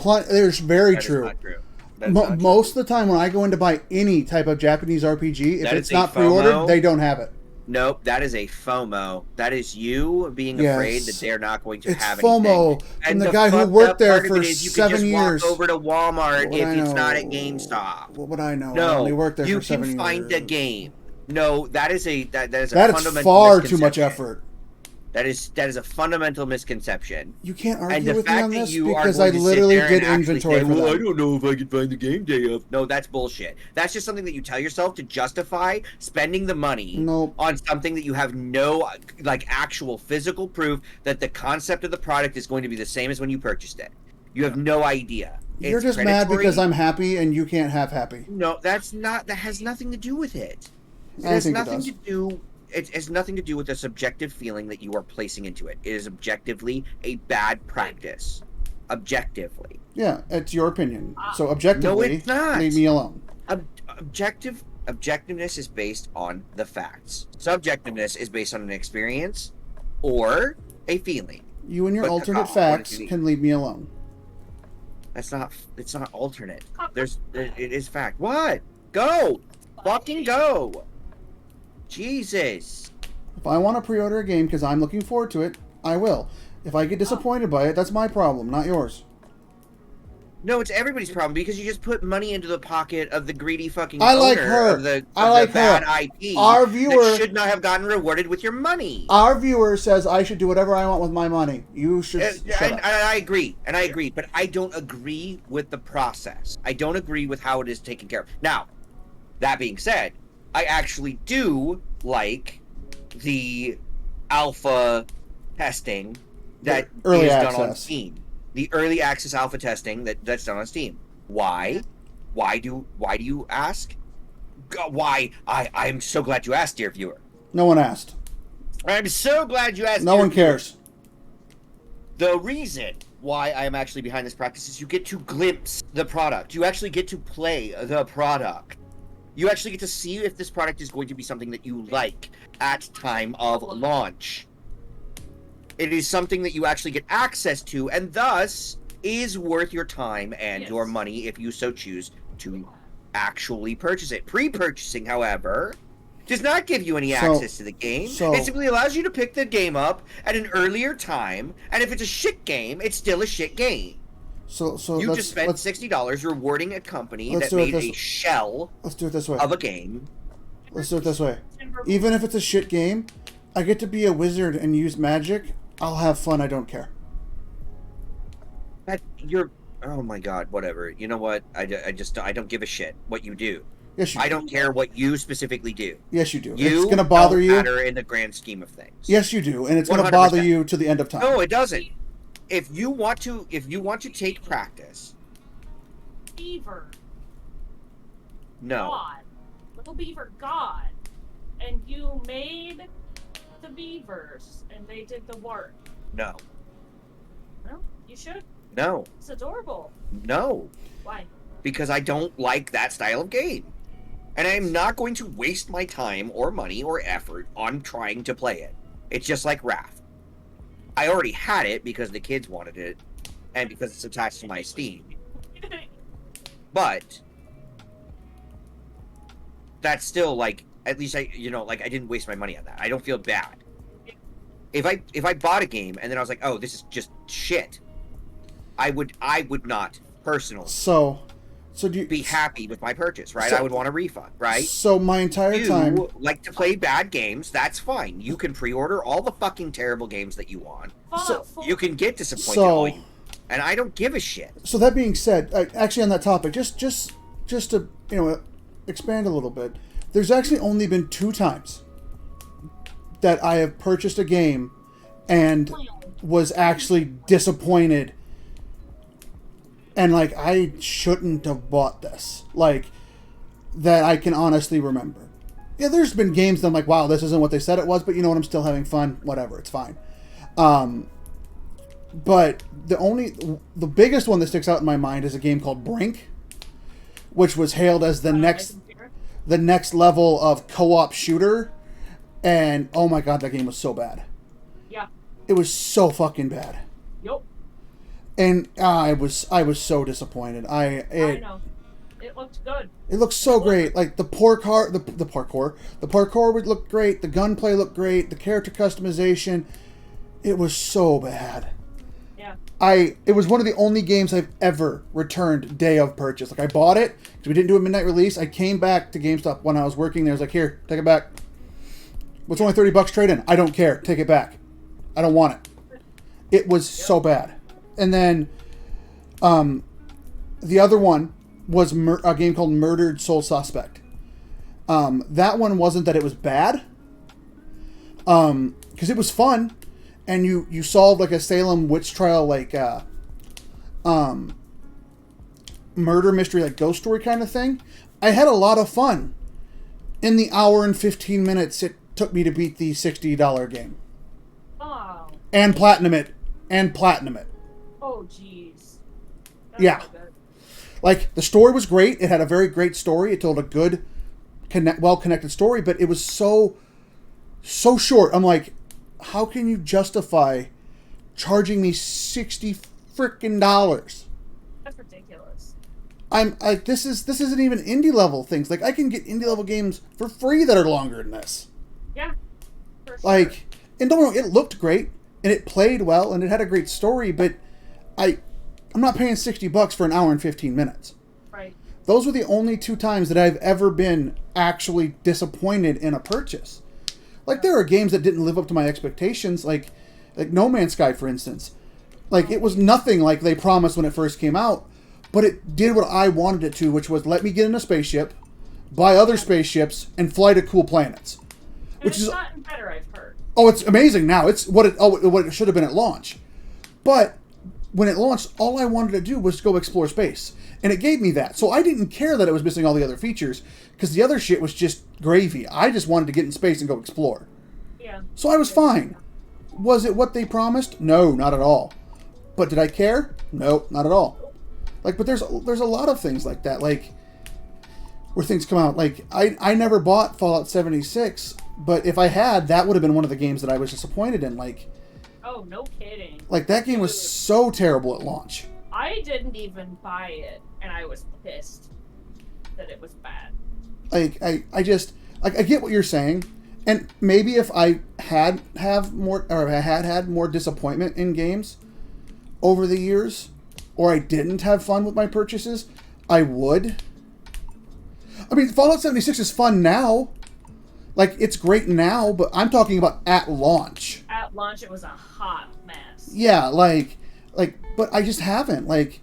Speaker 1: very
Speaker 3: That is
Speaker 1: true.
Speaker 3: not true. That is not true.
Speaker 1: Most of the time when I go in to buy any type of Japanese RPG, if
Speaker 3: That
Speaker 1: it's
Speaker 3: is a
Speaker 1: not pre-ordered,
Speaker 3: FOMO.
Speaker 1: they don't have it.
Speaker 3: Nope, that is a FOMO. That is you being
Speaker 1: Yes.
Speaker 3: afraid that they're not going to
Speaker 1: It's
Speaker 3: have
Speaker 1: FOMO
Speaker 3: anything.
Speaker 1: from
Speaker 3: And
Speaker 1: the guy who
Speaker 3: fucked
Speaker 1: worked
Speaker 3: up
Speaker 1: there
Speaker 3: part of
Speaker 1: for
Speaker 3: it is you
Speaker 1: 7
Speaker 3: can just
Speaker 1: years.
Speaker 3: walk over to Walmart
Speaker 1: What would
Speaker 3: if
Speaker 1: I
Speaker 3: it's not
Speaker 1: know?
Speaker 3: at GameStop.
Speaker 1: What would I know? I
Speaker 3: No,
Speaker 1: only worked there
Speaker 3: you
Speaker 1: for 7
Speaker 3: can
Speaker 1: years.
Speaker 3: find a game. No, that is a
Speaker 1: That is
Speaker 3: fundamental
Speaker 1: far too much
Speaker 3: misconception.
Speaker 1: effort.
Speaker 3: That is a fundamental misconception.
Speaker 1: You can't
Speaker 3: And
Speaker 1: argue
Speaker 3: the
Speaker 1: with me
Speaker 3: fact
Speaker 1: on
Speaker 3: that
Speaker 1: this
Speaker 3: you are
Speaker 1: because I
Speaker 3: going to sit
Speaker 1: literally
Speaker 3: there
Speaker 1: did
Speaker 3: and actually
Speaker 1: inventory
Speaker 3: say,
Speaker 1: for
Speaker 3: well, I
Speaker 1: them.
Speaker 3: don't know if I can find the game day of. No, that's bullshit. That's just something that you tell yourself to justify spending the money
Speaker 1: Nope.
Speaker 3: on something that you have no actual physical proof that the concept of the product is going to be the same as when you purchased it. You have no idea.
Speaker 1: You're
Speaker 3: It's
Speaker 1: just mad
Speaker 3: predatory.
Speaker 1: because I'm happy and you can't have happy.
Speaker 3: No, that's not. That has nothing to do with it. It
Speaker 1: I
Speaker 3: has
Speaker 1: think it
Speaker 3: nothing
Speaker 1: does.
Speaker 3: to do. It has nothing to do with the subjective feeling that you are placing into it. It is objectively a bad practice. Objectively,
Speaker 1: Yeah, it's your opinion. So
Speaker 3: no,
Speaker 1: objectively,
Speaker 3: it's not.
Speaker 1: leave me alone.
Speaker 3: Objectiveness is based on the facts. Subjectiveness is based on an experience or a feeling.
Speaker 1: You and your
Speaker 3: But,
Speaker 1: alternate
Speaker 3: what
Speaker 1: facts
Speaker 3: did you
Speaker 1: can leave me alone.
Speaker 3: That's not. It's not alternate. It is fact. What? Go. Fucking go. Jesus.
Speaker 1: If I want to pre-order a game because I'm looking forward to it, I will. If I get disappointed by it, that's my problem, not yours.
Speaker 3: No, it's everybody's problem because you just put money into the pocket of the greedy fucking
Speaker 1: I like
Speaker 3: owner
Speaker 1: her.
Speaker 3: of the,
Speaker 1: I
Speaker 3: of
Speaker 1: like
Speaker 3: the bad
Speaker 1: her.
Speaker 3: IP
Speaker 1: Our viewer-
Speaker 3: that should not have gotten rewarded with your money.
Speaker 1: Our viewer says I should do whatever I want with my money. You should shut
Speaker 3: And
Speaker 1: up.
Speaker 3: I agree, but I don't agree with the process. I don't agree with how it is taken care of. Now, that being said, I actually do like the alpha testing that
Speaker 1: Early
Speaker 3: is done on
Speaker 1: access.
Speaker 3: Steam. The early access alpha testing that's done on Steam. Why? Why do you ask? Why? I'm so glad you asked, dear viewer.
Speaker 1: No one asked.
Speaker 3: I'm so glad you asked.
Speaker 1: No
Speaker 3: dear
Speaker 1: one
Speaker 3: viewer.
Speaker 1: cares.
Speaker 3: The reason why I am actually behind this practice is you get to glimpse the product. You actually get to play the product. You actually get to see if this product is going to be something that you like at time of launch. It is something that you actually get access to, and thus is worth your time and your
Speaker 2: Yes.
Speaker 3: money if you so choose to actually purchase it. Pre-purchasing, however, does not give you any
Speaker 1: So-
Speaker 3: access to the game.
Speaker 1: so-
Speaker 3: It simply allows you to pick the game up at an earlier time, and if it's a shit game, it's still a shit game.
Speaker 1: So
Speaker 3: You
Speaker 1: let's,
Speaker 3: just spent
Speaker 1: let's,
Speaker 3: $60 rewarding a company
Speaker 1: let's
Speaker 3: that
Speaker 1: do it
Speaker 3: made a
Speaker 1: this-
Speaker 3: shell
Speaker 1: let's do it this way.
Speaker 3: of a game.
Speaker 1: Let's do it this way. Even if it's a shit game, I get to be a wizard and use magic. I'll have fun. I don't care.
Speaker 3: That you're. Oh my god! Whatever. You know what? I don't give a shit what you do.
Speaker 1: Yes, you do.
Speaker 3: I don't care what you specifically do.
Speaker 1: Yes, you do.
Speaker 3: You
Speaker 1: It's gonna bother
Speaker 3: don't
Speaker 1: you.
Speaker 3: matter in the grand scheme of things.
Speaker 1: Yes, you do, and it's gonna bother
Speaker 3: 100%.
Speaker 1: you to the end of time.
Speaker 3: No, it doesn't. If you want to take practice,
Speaker 2: Beaver.
Speaker 3: no.
Speaker 2: God. Little beaver god. And you made the beavers and they did the work.
Speaker 3: No.
Speaker 2: No, you should.
Speaker 3: No.
Speaker 2: It's adorable.
Speaker 3: No.
Speaker 2: Why?
Speaker 3: Because I don't like that style of game. And I'm not going to waste my time or money or effort on trying to play it. It's just like Wrath. I already had it because the kids wanted it and because it's attached to my Steam. But that's still like, at least I didn't waste my money on that. I don't feel bad. If I bought a game and then I was like, oh, this is just shit, I would not personally
Speaker 1: So do you
Speaker 3: be happy with my purchase, right?
Speaker 1: So-
Speaker 3: I would want a refund, right?
Speaker 1: So my entire time.
Speaker 3: You like to play bad games, that's fine. You can pre-order all the fucking terrible games that you want.
Speaker 2: Fallout 4.
Speaker 3: You can get disappointed
Speaker 1: So-
Speaker 3: all you, and I don't give a shit.
Speaker 1: So that being said, actually on that topic, just to expand a little bit, there's actually only been 2 times that I have purchased a game and was actually disappointed, and like I shouldn't have bought this, like that I can honestly remember. Yeah, there's been games that I'm like, wow, this isn't what they said it was, but you know what, I'm still having fun. Whatever, it's fine. But the biggest one that sticks out in my mind is a game called Brink, which was hailed as the next level of co-op shooter, and oh my god, that game was so bad.
Speaker 2: Yeah.
Speaker 1: It was so fucking bad,
Speaker 2: Yup.
Speaker 1: and I was so disappointed.
Speaker 2: I know. It looked good.
Speaker 1: It looked so great. Like the parkour would look great. The gunplay looked great. The character customization, it was so bad.
Speaker 2: Yeah.
Speaker 1: It was one of the only games I've ever returned day of purchase. Like I bought it because we didn't do a midnight release. I came back to GameStop when I was working there. I was like, here, take it back. What's only $30 trade in? I don't care. Take it back. I don't want it. It was so bad. And then, the other one was a game called Murdered Soul Suspect. That one wasn't that it was bad, because it was fun, and you solved like a Salem witch trial, like murder mystery, like ghost story kind of thing. I had a lot of fun in the hour and 15 minutes it took me to beat the $60 game
Speaker 2: Oh.
Speaker 1: and platinum it.
Speaker 2: Oh, jeez. That's
Speaker 1: Yeah.
Speaker 2: not good.
Speaker 1: Like, the story was great. It had a very great story. It told a good, well-connected story, but it was so short. I'm like, how can you justify charging me $60 frickin' dollars?
Speaker 2: That's ridiculous.
Speaker 1: I'm like, this isn't even indie level things. Like, I can get indie level games for free that are longer than this.
Speaker 2: Yeah. For sure.
Speaker 1: Like, and don't get me wrong, it looked great and it played well and it had a great story, but I'm not paying $60 for an hour and 15 minutes.
Speaker 2: Right.
Speaker 1: Those were the only 2 times that I've ever been actually disappointed in a purchase. Like, there are games that didn't live up to my expectations, like No Man's Sky, for instance. Like, it was nothing like they promised when it first came out, but it did what I wanted it to, which was let me get in a spaceship, buy other spaceships, and fly to cool planets.
Speaker 2: And
Speaker 1: Which
Speaker 2: it's
Speaker 1: is,
Speaker 2: gotten better, I've heard.
Speaker 1: oh, it's amazing now. It's what it should have been at launch. But when it launched, all I wanted to do was go explore space. And it gave me that. So I didn't care that it was missing all the other features, because the other shit was just gravy. I just wanted to get in space and go explore.
Speaker 2: Yeah.
Speaker 1: So I was fine. Was it what they promised? No, not at all. But did I care? No, not at all. Like, but there's a lot of things like that, like where things come out. Like, I never bought Fallout 76, but if I had, that would have been one of the games that I was disappointed in.
Speaker 2: Oh, no kidding.
Speaker 1: Like that game was so terrible at launch.
Speaker 2: I didn't even buy it, and I was pissed that it was bad.
Speaker 1: Like I just like I get what you're saying, and maybe if I had more disappointment in games over the years, or I didn't have fun with my purchases, I would. I mean, Fallout 76 is fun now. Like, it's great now, but I'm talking about at launch.
Speaker 2: At launch, it was a hot mess.
Speaker 1: Yeah, like, but I just haven't. Like,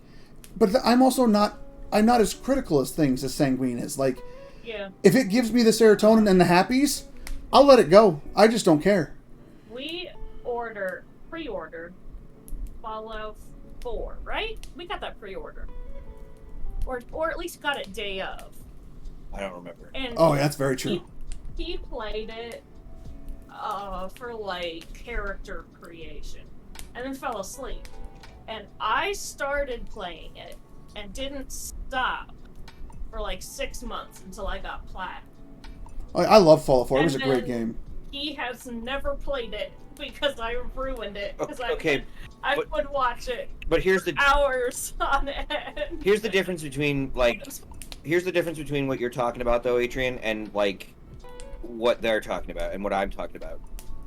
Speaker 1: but I'm also not. I'm not as critical as things as Sanguine is. Like,
Speaker 2: Yeah.
Speaker 1: if it gives me the serotonin and the happies, I'll let it go. I just don't care.
Speaker 2: We pre-ordered Fallout 4, right? We got that pre-order. Or at least got it day of.
Speaker 3: I don't remember.
Speaker 2: And
Speaker 1: Oh, yeah, that's very true.
Speaker 2: he played it for like character creation and then fell asleep. And I started playing it and didn't stop for like 6 months until I got plat.
Speaker 1: I love Fallout 4. It
Speaker 2: And
Speaker 1: was a great
Speaker 2: then-
Speaker 1: game.
Speaker 2: He has never played it because I ruined it. Because
Speaker 3: Okay,
Speaker 2: I
Speaker 3: but-
Speaker 2: would watch it
Speaker 3: but here's the
Speaker 2: hours on end.
Speaker 3: here's the difference between like here's the difference between what you're talking about though, Adrian, and like what they're talking about and what I'm talking about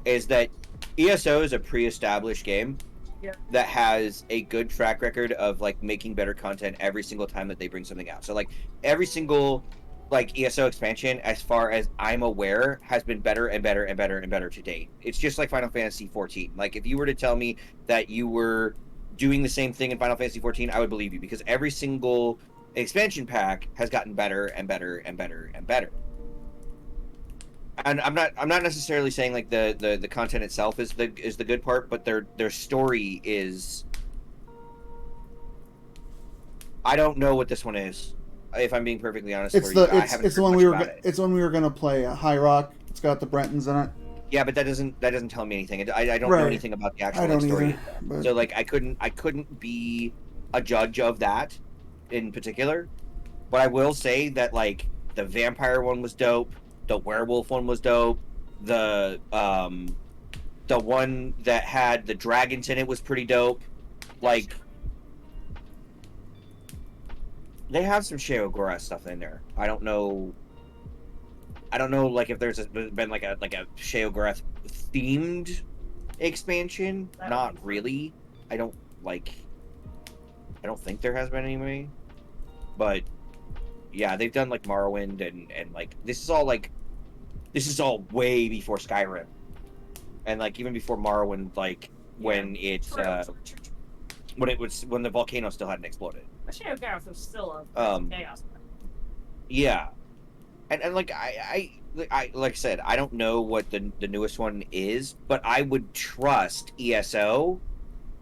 Speaker 3: is that ESO is a pre-established game
Speaker 2: Yeah.
Speaker 3: that has a good track record of like making better content every single time that they bring something out. So like every single like ESO expansion, as far as I'm aware, has been better and better and better and better to date. It's just like Final Fantasy 14. Like if you were to tell me that you were doing the same thing in Final Fantasy 14, I would believe you because every single expansion pack has gotten better and better and better and better. And I'm not necessarily saying like the content itself is the good part, but their story is. I don't know what this one is. If I'm being perfectly honest,
Speaker 1: It's
Speaker 3: for
Speaker 1: the
Speaker 3: you, I haven't
Speaker 1: it's the
Speaker 3: heard
Speaker 1: one
Speaker 3: much
Speaker 1: we were
Speaker 3: about
Speaker 1: go-
Speaker 3: it.
Speaker 1: it's the one we were gonna play. High Rock. It's got the Brentons in it.
Speaker 3: Yeah, but that doesn't tell me anything. I don't
Speaker 1: Right.
Speaker 3: know anything about the actual
Speaker 1: I don't
Speaker 3: story.
Speaker 1: either. But
Speaker 3: So like I couldn't be a judge of that in particular. But I will say that like the vampire one was dope, the werewolf one was dope, the one that had the dragons in it was pretty dope. Like they have some Sheogora stuff in there. I don't know like if been like a Sheogorath themed expansion.
Speaker 2: That would
Speaker 3: Not
Speaker 2: be fun.
Speaker 3: really. I don't think there has been anyway. But yeah, they've done like Morrowind and like this is all way before Skyrim. And like even before Morrowind, like when when the volcano still hadn't exploded.
Speaker 2: But Sheogorath was still a chaos.
Speaker 3: Yeah, and like I like I said, I don't know what the newest one is, but I would trust ESO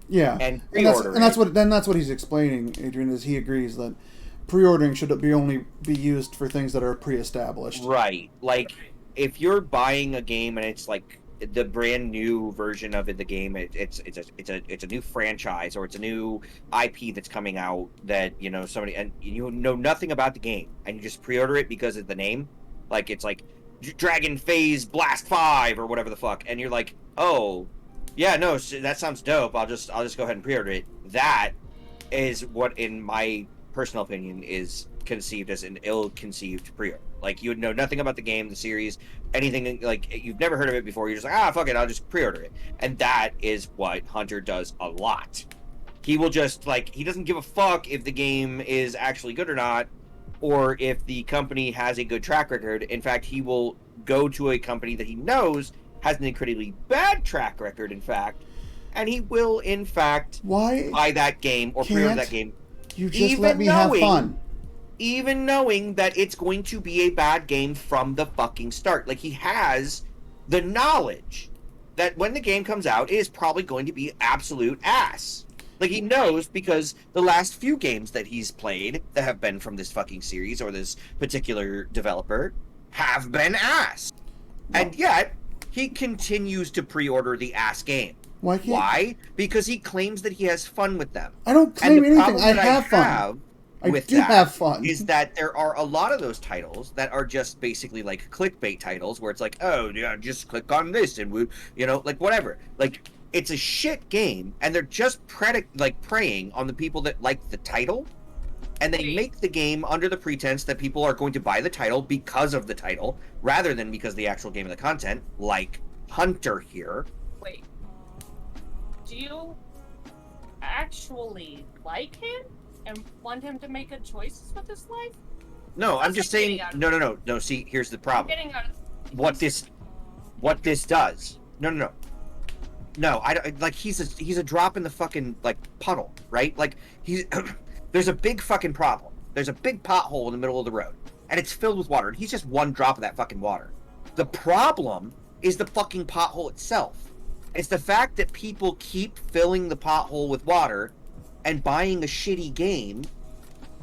Speaker 1: yeah,
Speaker 3: and
Speaker 1: and that's
Speaker 3: pre-order.
Speaker 1: what he's explaining. Adrian is he agrees that pre-ordering should only be used for things that are pre-established.
Speaker 3: Right. Like if you're buying a game and it's like the brand new version of the game, it's a new franchise or it's a new IP that's coming out that somebody and you know nothing about the game and you just pre-order it because of the name, like it's like Dragon Phase Blast 5 or whatever the fuck, and you're like, oh yeah, no, that sounds dope. I'll just go ahead and pre-order it. That is what, in my personal opinion, is conceived as an ill-conceived pre-order. Like you would know nothing about the game, the series, anything, like you've never heard of it before. You're just like, fuck it, I'll just pre-order it. And that is what Hunter does a lot. He will just he doesn't give a fuck if the game is actually good or not, or if the company has a good track record. In fact, he will go to a company that he knows has an incredibly bad track record, in fact, and he will, in fact,
Speaker 1: Why
Speaker 3: buy that game or pre-order
Speaker 1: can't
Speaker 3: that game,
Speaker 1: you just
Speaker 3: even
Speaker 1: let me have
Speaker 3: knowing-
Speaker 1: fun?
Speaker 3: even knowing that it's going to be a bad game from the fucking start. Like, he has the knowledge that when the game comes out, it is probably going to be absolute ass. Like, he knows because the last few games that he's played that have been from this fucking series or this particular developer have been ass. And yet, he continues to pre-order the ass game.
Speaker 1: Why can't
Speaker 3: Why? Because he claims that he has fun with them.
Speaker 1: I don't
Speaker 3: And
Speaker 1: claim
Speaker 3: the
Speaker 1: anything?
Speaker 3: problem
Speaker 1: I
Speaker 3: that
Speaker 1: have fun. I
Speaker 3: with
Speaker 1: do
Speaker 3: that
Speaker 1: have fun.
Speaker 3: is that there are a lot of those titles that are just basically like clickbait titles where it's like, oh yeah, just click on this and we, like whatever. Like it's a shit game and they're just preying on the people that like the title, and they make the game under the pretense that people are going to buy the title because of the title rather than because of the actual game and the content, like Hunter here.
Speaker 2: Wait. Do you actually like him and want him to make good choices with his life.
Speaker 3: No, I'm
Speaker 2: That's
Speaker 3: just
Speaker 2: like
Speaker 3: saying.
Speaker 2: getting out of-
Speaker 3: No. See, here's the
Speaker 2: I'm
Speaker 3: problem.
Speaker 2: getting out of
Speaker 3: What this does. No, I don't like. He's a drop in the fucking like puddle, right? Like he's there's a big fucking problem. There's a big pothole in the middle of the road, and it's filled with water. And he's just one drop of that fucking water. The problem is the fucking pothole itself. It's the fact that people keep filling the pothole with water and buying a shitty game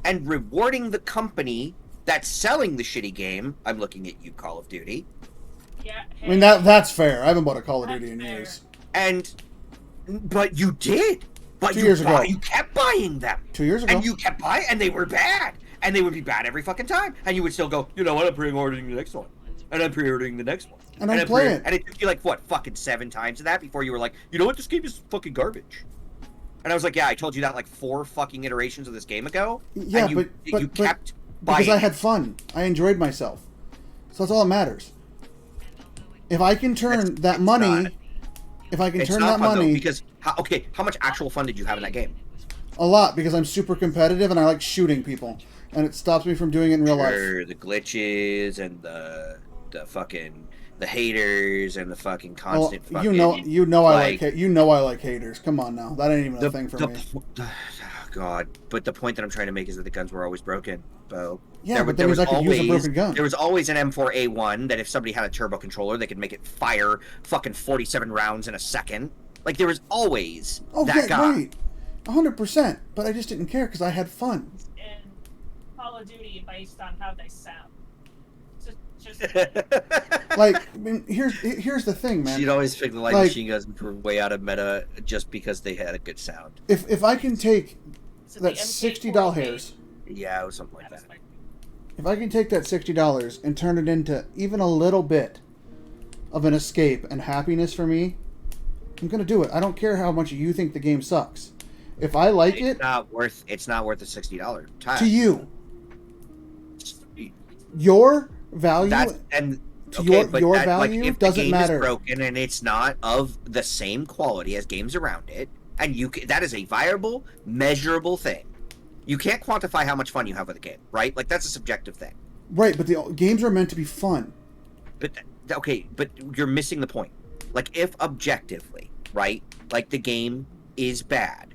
Speaker 3: and rewarding the company that's selling the shitty game. I'm looking at you, Call of Duty.
Speaker 2: Yeah.
Speaker 1: I mean, that's fair. I haven't bought a Call of Duty in
Speaker 2: That's fair.
Speaker 1: years.
Speaker 3: But you did. But
Speaker 1: 2 years ago.
Speaker 3: You kept buying them.
Speaker 1: 2 years ago.
Speaker 3: And you kept buying, and they were bad. And they would be bad every fucking time. And you would still go, you know what, I'm pre-ordering the next one. And I'm pre-ordering the next one.
Speaker 1: And I'm playing.
Speaker 3: And it took you like, what, fucking 7 times of that before you were like, you know what, this game is fucking garbage. And I was like, yeah, I told you that like 4 fucking iterations of this game ago.
Speaker 1: Yeah,
Speaker 3: and you,
Speaker 1: but
Speaker 3: you kept buying.
Speaker 1: because I had fun. I enjoyed myself. So that's all that matters. If I can turn that money...
Speaker 3: not.
Speaker 1: If I can
Speaker 3: It's
Speaker 1: turn
Speaker 3: not
Speaker 1: that
Speaker 3: fun,
Speaker 1: money...
Speaker 3: though, because, how much actual fun did you have in that game?
Speaker 1: A lot, because I'm super competitive and I like shooting people. And it stops me from doing it in real life.
Speaker 3: Sure, the glitches and the fucking the haters and the fucking
Speaker 1: Well,
Speaker 3: constant fucking
Speaker 1: you know I like haters. Come on now. That ain't even
Speaker 3: the,
Speaker 1: a thing for
Speaker 3: the,
Speaker 1: me.
Speaker 3: oh God, but the point that I'm trying to make is that the guns were always broken, Bo.
Speaker 1: Yeah, but that means I could use a broken gun.
Speaker 3: There was always an M4A1 that if somebody had a turbo controller, they could make it fire fucking 47 rounds in a second. Like there was always that guy.
Speaker 1: Right. 100%. But I just didn't care because I had fun.
Speaker 2: in Call of Duty based on how they sound. Just
Speaker 1: Like, I mean, here's the thing, man.
Speaker 3: She'd always pick the light
Speaker 1: Like-
Speaker 3: machine guns, which were way out of meta just because they had a good sound.
Speaker 1: If I can take
Speaker 2: so
Speaker 1: that
Speaker 2: the
Speaker 1: $60,
Speaker 3: Yeah, it was something like that.
Speaker 2: aspect.
Speaker 1: if I can take that $60 and turn it into even a little bit of an escape and happiness for me, I'm gonna do it. I don't care how much you think the game sucks. If I like
Speaker 3: It's
Speaker 1: it,
Speaker 3: not worth the $60 time.
Speaker 1: to you, your value,
Speaker 3: That's and
Speaker 1: to
Speaker 3: okay,
Speaker 1: your
Speaker 3: but
Speaker 1: value
Speaker 3: if
Speaker 1: doesn't
Speaker 3: the game
Speaker 1: matter.
Speaker 3: is broken and it's not of the same quality as games around it, and that is a viable, measurable thing. You can't quantify how much fun you have with a game, right? Like that's a subjective thing.
Speaker 1: Right, but the games are meant to be fun.
Speaker 3: But okay, but you're missing the point. Like if objectively, right? Like the game is bad,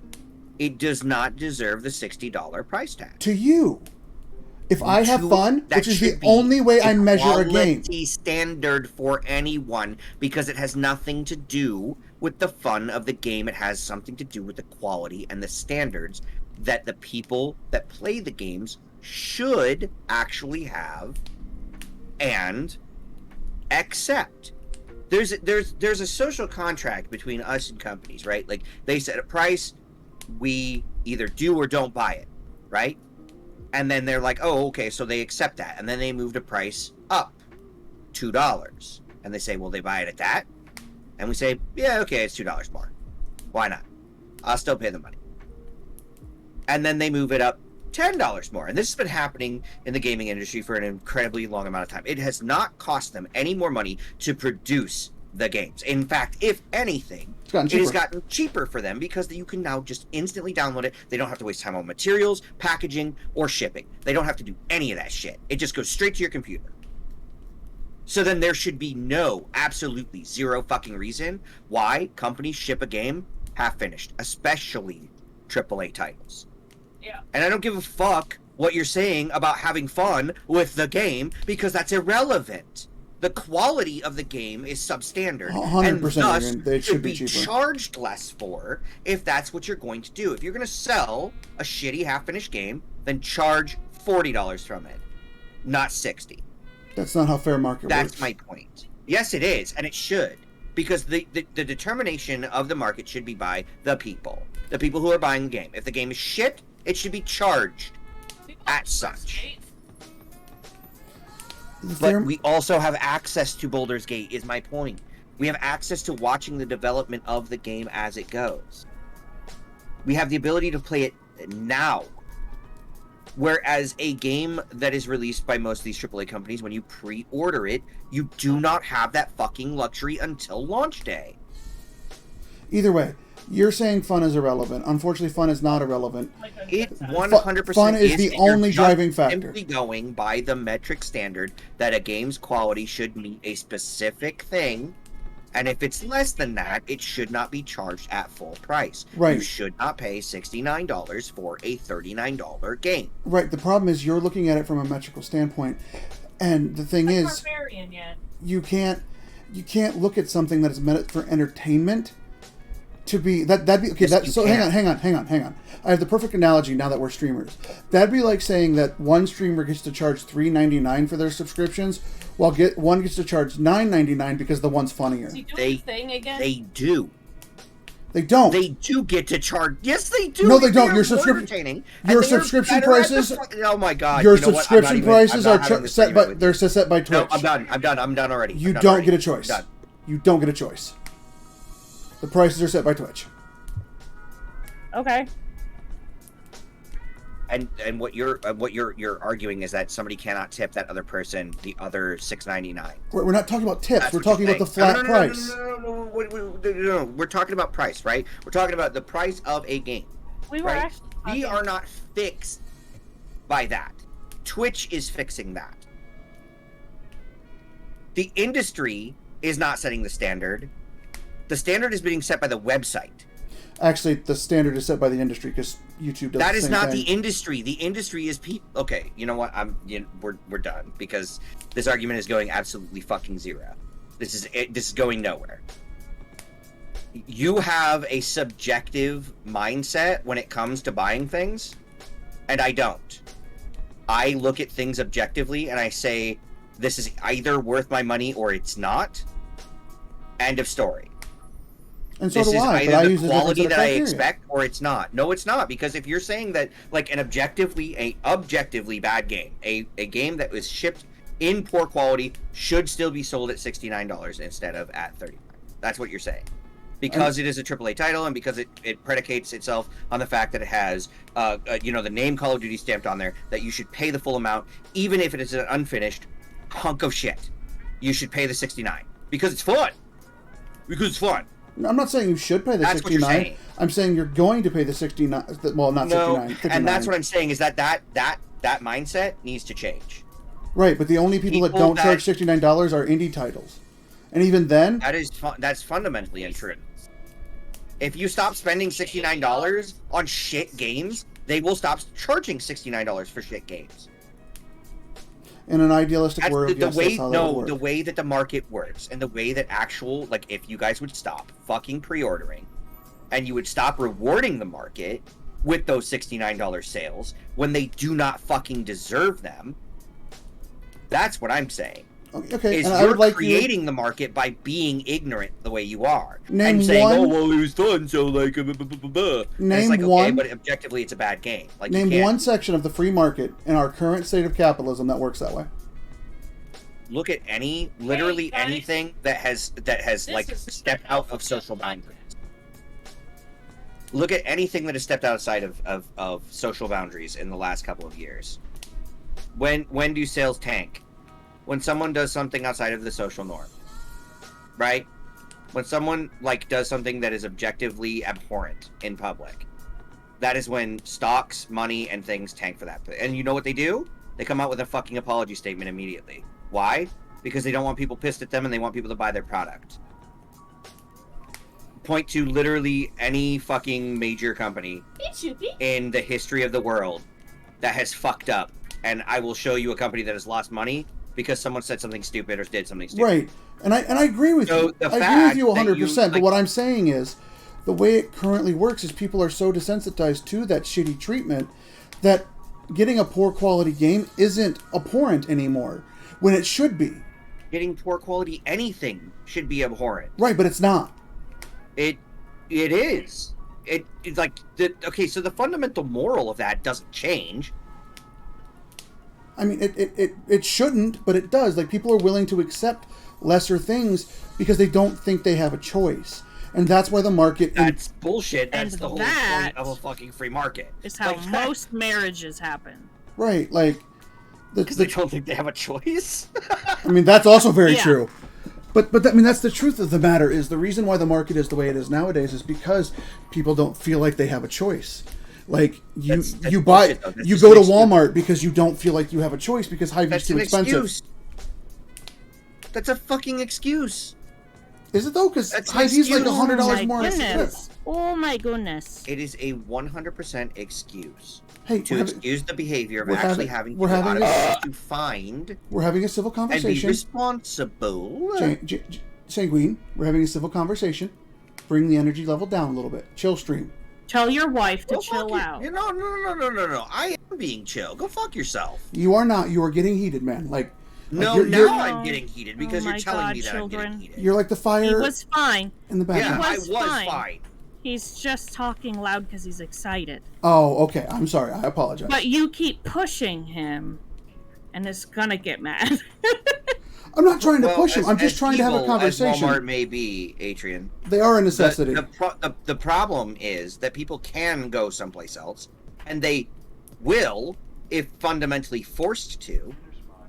Speaker 3: it does not deserve the $60 price tag.
Speaker 1: To you. If I have fun,
Speaker 3: That
Speaker 1: which is the
Speaker 3: should be
Speaker 1: only way I measure a game.
Speaker 3: quality standard for anyone because it has nothing to do with the fun of the game. It has something to do with the quality and the standards that the people that play the games should actually have and accept. There's a social contract between us and companies, right? Like they set a price, we either do or don't buy it, right? And then they're like, oh, okay, so they accept that. And then they move the price up $2. And they say, well, they buy it at that. And we say, yeah, okay, it's $2 more. Why not? I'll still pay the money. And then they move it up $10 more. And this has been happening in the gaming industry for an incredibly long amount of time. It has not cost them any more money to produce the games. In fact, if anything,
Speaker 1: It's gotten
Speaker 3: it has
Speaker 1: cheaper.
Speaker 3: gotten cheaper for them because you can now just instantly download it. They don't have to waste time on materials, packaging, or shipping. They don't have to do any of that shit. It just goes straight to your computer. So then there should be absolutely zero fucking reason why companies ship a game half finished, especially AAA titles.
Speaker 2: Yeah.
Speaker 3: And I don't give a fuck what you're saying about having fun with the game because that's irrelevant. The quality of the game is substandard,
Speaker 1: 100%
Speaker 3: and thus
Speaker 1: they should be
Speaker 3: be
Speaker 1: cheaper.
Speaker 3: charged less for if that's what you're going to do. If you're going to sell a shitty half-finished game, then charge $40 from it, not $60.
Speaker 1: That's not how fair market
Speaker 3: That's
Speaker 1: works.
Speaker 3: my point. Yes, it is, and it should, because the determination of the market should be by the people who are buying the game. If the game is shit, it should be charged at such. But we also have access to Baldur's Gate, is my point. We have access to watching the development of the game as it goes. We have the ability to play it now. Whereas a game that is released by most of these AAA companies, when you pre-order it, you do not have that fucking luxury until launch day.
Speaker 1: Either way, You're saying fun is irrelevant. Unfortunately, fun is not irrelevant.
Speaker 2: Like a
Speaker 3: It
Speaker 2: headset.
Speaker 3: 100%
Speaker 1: Fun is the
Speaker 3: and you're
Speaker 1: only
Speaker 3: just
Speaker 1: driving factor.
Speaker 3: Simply going by the metric standard that a game's quality should meet a specific thing, and if it's less than that, it should not be charged at full price.
Speaker 1: Right.
Speaker 3: You should not pay $69 for a $39 game.
Speaker 1: Right. The problem is you're looking at it from a metrical standpoint, and the thing
Speaker 2: Like
Speaker 1: is,
Speaker 2: Barbarian yet.
Speaker 1: you can't look at something that is meant for entertainment to be that'd be okay.
Speaker 3: Yes, you
Speaker 1: So
Speaker 3: can.
Speaker 1: hang on. I have the perfect analogy now that we're streamers. That'd be like saying that one streamer gets to charge $3.99 for their subscriptions, while one gets to charge $9.99 because the one's funnier.
Speaker 2: Is he doing
Speaker 3: They-
Speaker 2: the thing again?
Speaker 3: They do.
Speaker 1: They don't.
Speaker 3: They do get to charge. Yes, they do.
Speaker 1: No, they don't.
Speaker 3: are
Speaker 1: Your
Speaker 3: more
Speaker 1: subscription-
Speaker 3: entertaining, and
Speaker 1: your
Speaker 3: they are
Speaker 1: subscription
Speaker 3: better at the
Speaker 1: prices-
Speaker 3: oh my god!
Speaker 1: Your
Speaker 3: you know what? I'm not
Speaker 1: subscription
Speaker 3: even-
Speaker 1: prices
Speaker 3: I'm
Speaker 1: are
Speaker 3: not having this
Speaker 1: set by
Speaker 3: argument with you.
Speaker 1: set by Twitch.
Speaker 3: No, I'm done. I'm done already.
Speaker 1: You
Speaker 3: I'm done
Speaker 1: don't
Speaker 3: already.
Speaker 1: get a choice.
Speaker 3: I'm done.
Speaker 1: You don't get a choice. The prices are set by Twitch.
Speaker 2: Okay.
Speaker 3: And what you're arguing is that somebody cannot tip that other person the other $6.99.
Speaker 1: We're not talking about tips.
Speaker 3: That's
Speaker 1: We're
Speaker 3: what you're
Speaker 1: talking about the
Speaker 3: saying.
Speaker 1: flat
Speaker 3: No,
Speaker 1: price.
Speaker 3: No. We're talking about price, right? We're talking about the price of a game.
Speaker 2: We were
Speaker 3: Right.
Speaker 2: actually.
Speaker 3: We
Speaker 2: talking-
Speaker 3: are not fixed by that. Twitch is fixing that. The industry is not setting the standard. The standard is being set by the website.
Speaker 1: Actually, the standard is set by the industry because YouTube does
Speaker 3: That
Speaker 1: the
Speaker 3: is
Speaker 1: same
Speaker 3: not
Speaker 1: thing.
Speaker 3: the industry. The industry is people. Okay, you know what? We're done because this argument is going absolutely fucking zero. This is going nowhere. You have a subjective mindset when it comes to buying things, and I don't. I look at things objectively and I say, this is either worth my money or it's not. End of story.
Speaker 1: And so
Speaker 3: This
Speaker 1: do
Speaker 3: is
Speaker 1: I, but I
Speaker 3: either
Speaker 1: use
Speaker 3: the
Speaker 1: a different
Speaker 3: quality
Speaker 1: set of
Speaker 3: that I
Speaker 1: criteria.
Speaker 3: expect or it's not. No, it's not, because if you're saying that like an objectively bad game, a game that was shipped in poor quality should still be sold at $69 instead of at $39. That's what you're saying. Because it is a AAA title and because it predicates itself on the fact that it has the name Call of Duty stamped on there, that you should pay the full amount even if it is an unfinished hunk of shit. You should pay the $69 because it's fun. Because it's fun.
Speaker 1: I'm not saying you should pay the
Speaker 3: That's what you're
Speaker 1: $69.
Speaker 3: saying.
Speaker 1: I'm saying you're going to pay the $69. Well, not
Speaker 3: No,
Speaker 1: $69. $59.
Speaker 3: and that's what I'm saying is that mindset needs to change.
Speaker 1: Right, but the only people that
Speaker 3: People
Speaker 1: don't
Speaker 3: that-
Speaker 1: charge $69 are indie titles, and even then,
Speaker 3: That's fundamentally untrue. If you stop spending $69 on shit games, they will stop charging $69 for shit games.
Speaker 1: in an idealistic
Speaker 3: That's
Speaker 1: world,
Speaker 3: the
Speaker 1: yes,
Speaker 3: way.
Speaker 1: that's how that would work.
Speaker 3: The way that the market works, and the way that actual, like, if you guys would stop fucking pre-ordering, and you would stop rewarding the market with those $69 sales when they do not fucking deserve them. That's what I'm saying.
Speaker 1: Okay,
Speaker 3: Is
Speaker 1: and I
Speaker 3: you're
Speaker 1: would like
Speaker 3: creating the market by being ignorant the way you are.
Speaker 1: Name
Speaker 3: and saying,
Speaker 1: one-
Speaker 3: oh, well, it was fun, so like, And it's
Speaker 1: Name
Speaker 3: like, okay,
Speaker 1: one-
Speaker 3: but objectively, it's a bad game. Like,
Speaker 1: Name
Speaker 3: you can't
Speaker 1: one section of the free market in our current state of capitalism that works that way.
Speaker 3: look at literally
Speaker 2: Hey, guys.
Speaker 3: anything that has like
Speaker 2: is
Speaker 3: stepped out of social boundaries. Look at anything that has stepped outside of social boundaries in the last couple of years. When do sales tank? When someone does something outside of the social norm, right? When someone like does something that is objectively abhorrent in public, that is when stocks, money, and things tank for that. And you know what they do? They come out with a fucking apology statement immediately. Why? Because they don't want people pissed at them and they want people to buy their product. Point to literally any fucking major company in the history of the world that has fucked up, and I will show you a company that has lost money because someone said something stupid or did something stupid.
Speaker 1: Right, and I agree with
Speaker 3: So
Speaker 1: you.
Speaker 3: the
Speaker 1: I agree with
Speaker 3: fact
Speaker 1: you
Speaker 3: that
Speaker 1: 100%. But
Speaker 3: like-
Speaker 1: what I'm saying is, the way it currently works is people are so desensitized to that shitty treatment that getting a poor quality game isn't abhorrent anymore when it should be.
Speaker 3: Getting poor quality anything should be abhorrent.
Speaker 1: Right, but it's not.
Speaker 3: It is. It's like okay. So the fundamental moral of that doesn't change.
Speaker 1: I mean, it shouldn't, but it does. Like, people are willing to accept lesser things because they don't think they have a choice. And that's why the market...
Speaker 3: That's bullshit. That's
Speaker 4: And
Speaker 3: the whole
Speaker 4: that
Speaker 3: point of a fucking free market.
Speaker 4: It's how
Speaker 3: Like,
Speaker 4: most marriages happen.
Speaker 1: Right, like...
Speaker 3: Because they don't think they have a choice.
Speaker 1: I mean, that's also very
Speaker 4: Yeah.
Speaker 1: true. But I mean, that's the truth of the matter. Is the reason why the market is the way it is nowadays is because people don't feel like they have a choice. Like
Speaker 3: That's
Speaker 1: you
Speaker 3: bullshit, though. That's
Speaker 1: you
Speaker 3: just
Speaker 1: go
Speaker 3: an
Speaker 1: to
Speaker 3: excuse.
Speaker 1: Walmart because you don't feel like you have a choice because Hy-Vee's
Speaker 3: That's
Speaker 1: too
Speaker 3: an
Speaker 1: expensive.
Speaker 3: excuse. That's a fucking excuse.
Speaker 1: Is it though? Because
Speaker 3: That's an
Speaker 1: Hy-Vee's like
Speaker 3: excuse.
Speaker 1: $100
Speaker 4: Oh my
Speaker 1: more than
Speaker 4: goodness. Oh my goodness.
Speaker 3: It is a 100% excuse
Speaker 1: Hey,
Speaker 3: to excuse the behavior of
Speaker 1: we're
Speaker 3: actually
Speaker 1: having-
Speaker 3: having to
Speaker 1: we're
Speaker 3: go
Speaker 1: having
Speaker 3: out of
Speaker 1: a-
Speaker 3: to find
Speaker 1: we're having a civil
Speaker 3: and be
Speaker 1: conversation.
Speaker 3: responsible.
Speaker 1: Sanguine, we're having a civil conversation. Bring the energy level down a little bit. Chill stream.
Speaker 4: Tell your wife to
Speaker 3: Go
Speaker 4: chill
Speaker 3: fuck you.
Speaker 4: out.
Speaker 3: No. I am being chill. Go fuck yourself.
Speaker 1: You are not. You are getting heated, man. Like
Speaker 3: No,
Speaker 1: you're-
Speaker 3: now
Speaker 1: you're-
Speaker 3: I'm getting heated because
Speaker 4: Oh
Speaker 3: you're
Speaker 4: my
Speaker 3: telling
Speaker 4: God,
Speaker 3: me that
Speaker 4: children.
Speaker 3: I'm getting heated.
Speaker 1: you're like the
Speaker 4: He
Speaker 1: fire
Speaker 4: was fine.
Speaker 1: in the
Speaker 3: Yeah,
Speaker 1: background.
Speaker 3: I
Speaker 4: was
Speaker 3: was
Speaker 4: fine.
Speaker 3: fine.
Speaker 4: He's just talking loud because he's excited.
Speaker 1: Oh, okay. I'm sorry. I apologize.
Speaker 4: But you keep pushing him, and it's gonna get mad.
Speaker 1: I'm not trying to
Speaker 3: Well,
Speaker 1: push him. I'm just
Speaker 3: as
Speaker 1: trying to have a
Speaker 3: evil
Speaker 1: conversation.
Speaker 3: As Walmart may be, Atrian.
Speaker 1: They are a necessity.
Speaker 3: The problem is that people can go someplace else, and they will if fundamentally forced to.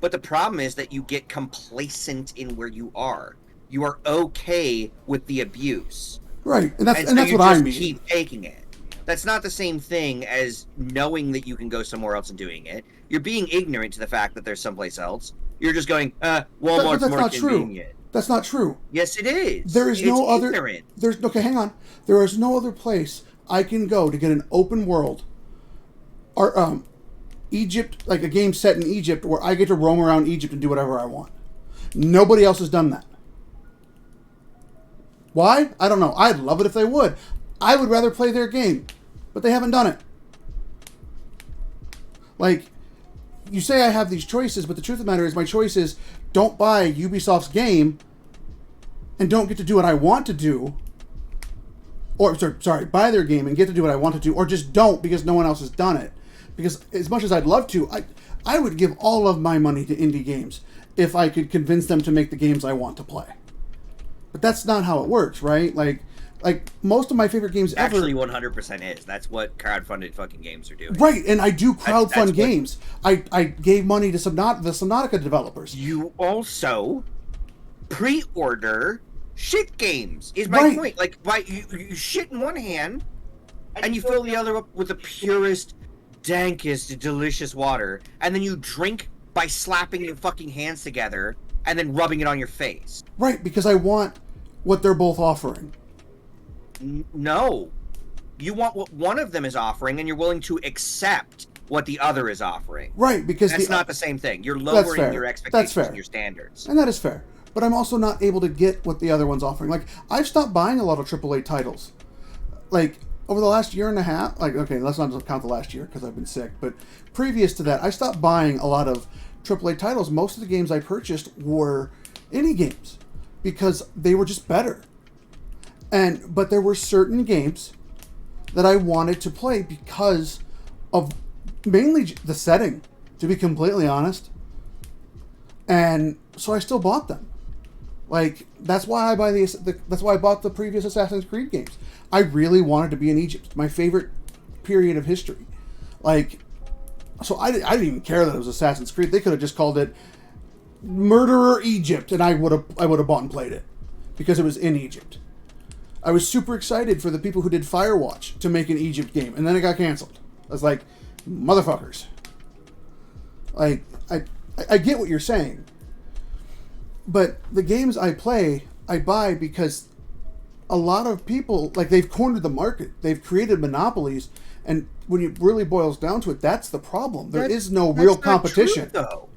Speaker 3: But the problem is that you get complacent in where you are. You are okay with the abuse,
Speaker 1: Right, and that's
Speaker 3: so you
Speaker 1: what I
Speaker 3: just
Speaker 1: mean.
Speaker 3: keep taking it. That's not the same thing as knowing that you can go somewhere else and doing it. You're being ignorant to the fact that there's someplace else. You're just going, Walmart's
Speaker 1: that's
Speaker 3: more
Speaker 1: not true.
Speaker 3: convenient.
Speaker 1: That's not true.
Speaker 3: Yes, it is.
Speaker 1: There is no
Speaker 3: It's
Speaker 1: other.
Speaker 3: ignorant.
Speaker 1: There's okay. Hang on. There is no other place I can go to get an open world, or Egypt, like a game set in Egypt, where I get to roam around Egypt and do whatever I want. Nobody else has done that. Why? I don't know. I'd love it if they would. I would rather play their game, but they haven't done it. Like, you say I have these choices, but the truth of the matter is my choice is don't buy Ubisoft's game and don't get to do what I want to do. Or, sorry, buy their game and get to do what I want to do, or just don't because no one else has done it. Because as much as I'd love to, I would give all of my money to indie games if I could convince them to make the games I want to play. But that's not how it works, right? Like most of my favorite games ever.
Speaker 3: Actually, 100% is. That's what crowdfunded fucking games are doing.
Speaker 1: Right, and I do crowdfund
Speaker 3: That's what-
Speaker 1: games. I gave money to the Subnautica developers.
Speaker 3: You also pre-order shit games. Is my
Speaker 1: Right.
Speaker 3: point? Like, why you shit in one hand, and you fill the other up with the purest, dankest, delicious water, and then you drink by slapping your fucking hands together and then rubbing it on your face.
Speaker 1: Right, because I want what they're both offering.
Speaker 3: No. You want what one of them is offering, and you're willing to accept what the other is offering.
Speaker 1: Right, because
Speaker 3: That's not the same thing. You're lowering
Speaker 1: fair.
Speaker 3: your
Speaker 1: That's
Speaker 3: expectations
Speaker 1: fair.
Speaker 3: and your standards.
Speaker 1: And that is fair. But I'm also not able to get what the other one's offering. Like, I've stopped buying a lot of AAA titles. Like, over the last year and a half, like, okay, let's not count the last year because I've been sick, but previous to that, I stopped buying a lot of AAA titles. Most of the games I purchased were indie games because they were just better. But there were certain games that I wanted to play because of mainly the setting, to be completely honest. And so I still bought them. Like, that's why I that's why I bought the previous Assassin's Creed games. I really wanted to be in Egypt, my favorite period of history. Like, so I didn't even care that it was Assassin's Creed. They could have just called it Murderer Egypt, and I would have bought and played it because it was in Egypt. I was super excited for the people who did Firewatch to make an Egypt game, and then it got canceled. I was like, motherfuckers. Like, I get what you're saying. But the games I play, I buy because a lot of people, like, they've cornered the market. They've created monopolies. And when it really boils down to it, that's the problem. There is no real competition.
Speaker 3: Though.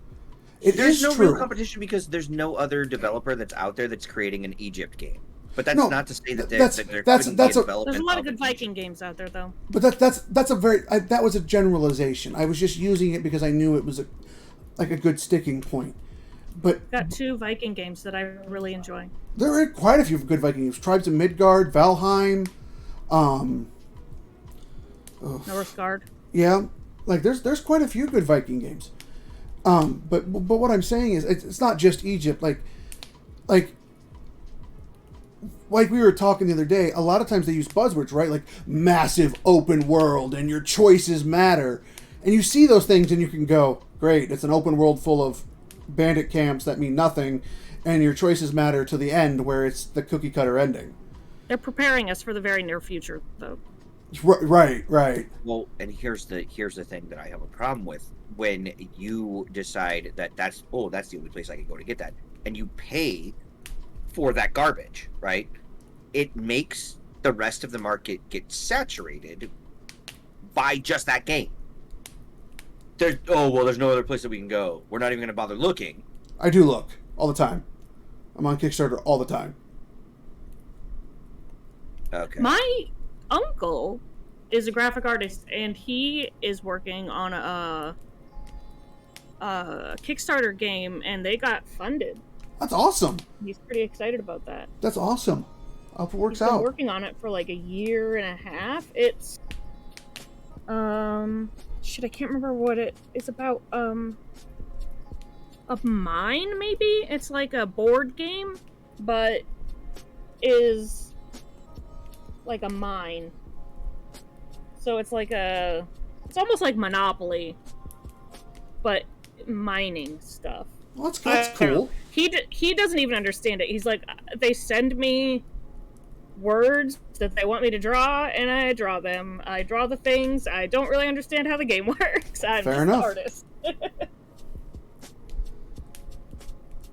Speaker 1: It
Speaker 3: There's
Speaker 1: is
Speaker 3: no
Speaker 1: true.
Speaker 3: real competition because there's no other developer that's out there that's creating an Egypt game. But that's
Speaker 1: No,
Speaker 3: not to say that
Speaker 1: that's-
Speaker 3: there
Speaker 1: that's-
Speaker 3: couldn't
Speaker 1: that's
Speaker 3: be
Speaker 1: a-
Speaker 3: a development.
Speaker 4: There's a lot of
Speaker 3: of
Speaker 4: good
Speaker 3: an
Speaker 4: Viking games out there, though.
Speaker 1: But that's a very that was a generalization. I was just using it because I knew it was a good sticking point. But
Speaker 4: Got 2 Viking games that I really enjoy.
Speaker 1: there are quite a few good Viking games. Tribes of Midgard, Valheim,
Speaker 4: Northgard.
Speaker 1: yeah, like there's quite a few good Viking games. But what I'm saying is it's not just Egypt. Like we were talking the other day, a lot of times they use buzzwords, right? Like massive open world and your choices matter. And you see those things and you can go, great, it's an open world full of bandit camps that mean nothing. and your choices matter to the end, where it's the cookie cutter ending.
Speaker 4: They're preparing us for the very near future, though.
Speaker 1: Right, right.
Speaker 3: Well, and here's the thing that I have a problem with. When you decide that that's the only place I can go to get that, and you pay for that garbage, right? It makes the rest of the market get saturated by just that game. There's no other place that we can go. We're not even going to bother looking.
Speaker 1: I do look all the time. I'm on Kickstarter all the time.
Speaker 3: Okay.
Speaker 4: My uncle is a graphic artist, and he is working on a Kickstarter game, and they got funded.
Speaker 1: That's awesome.
Speaker 4: He's pretty excited about that.
Speaker 1: That's awesome. I hope it works
Speaker 4: He's been
Speaker 1: out.
Speaker 4: working on it for like a year and a half. It's I can't remember what it's about. A mine, maybe? It's like a board game, but is like a mine. So it's almost like Monopoly, but mining stuff.
Speaker 1: Well, that's cool.
Speaker 4: He doesn't even understand it. He's like, they send me words that they want me to draw, and I draw them. I draw the things. I don't really understand how the game works. I'm
Speaker 1: Fair
Speaker 4: just
Speaker 1: enough.
Speaker 4: an artist.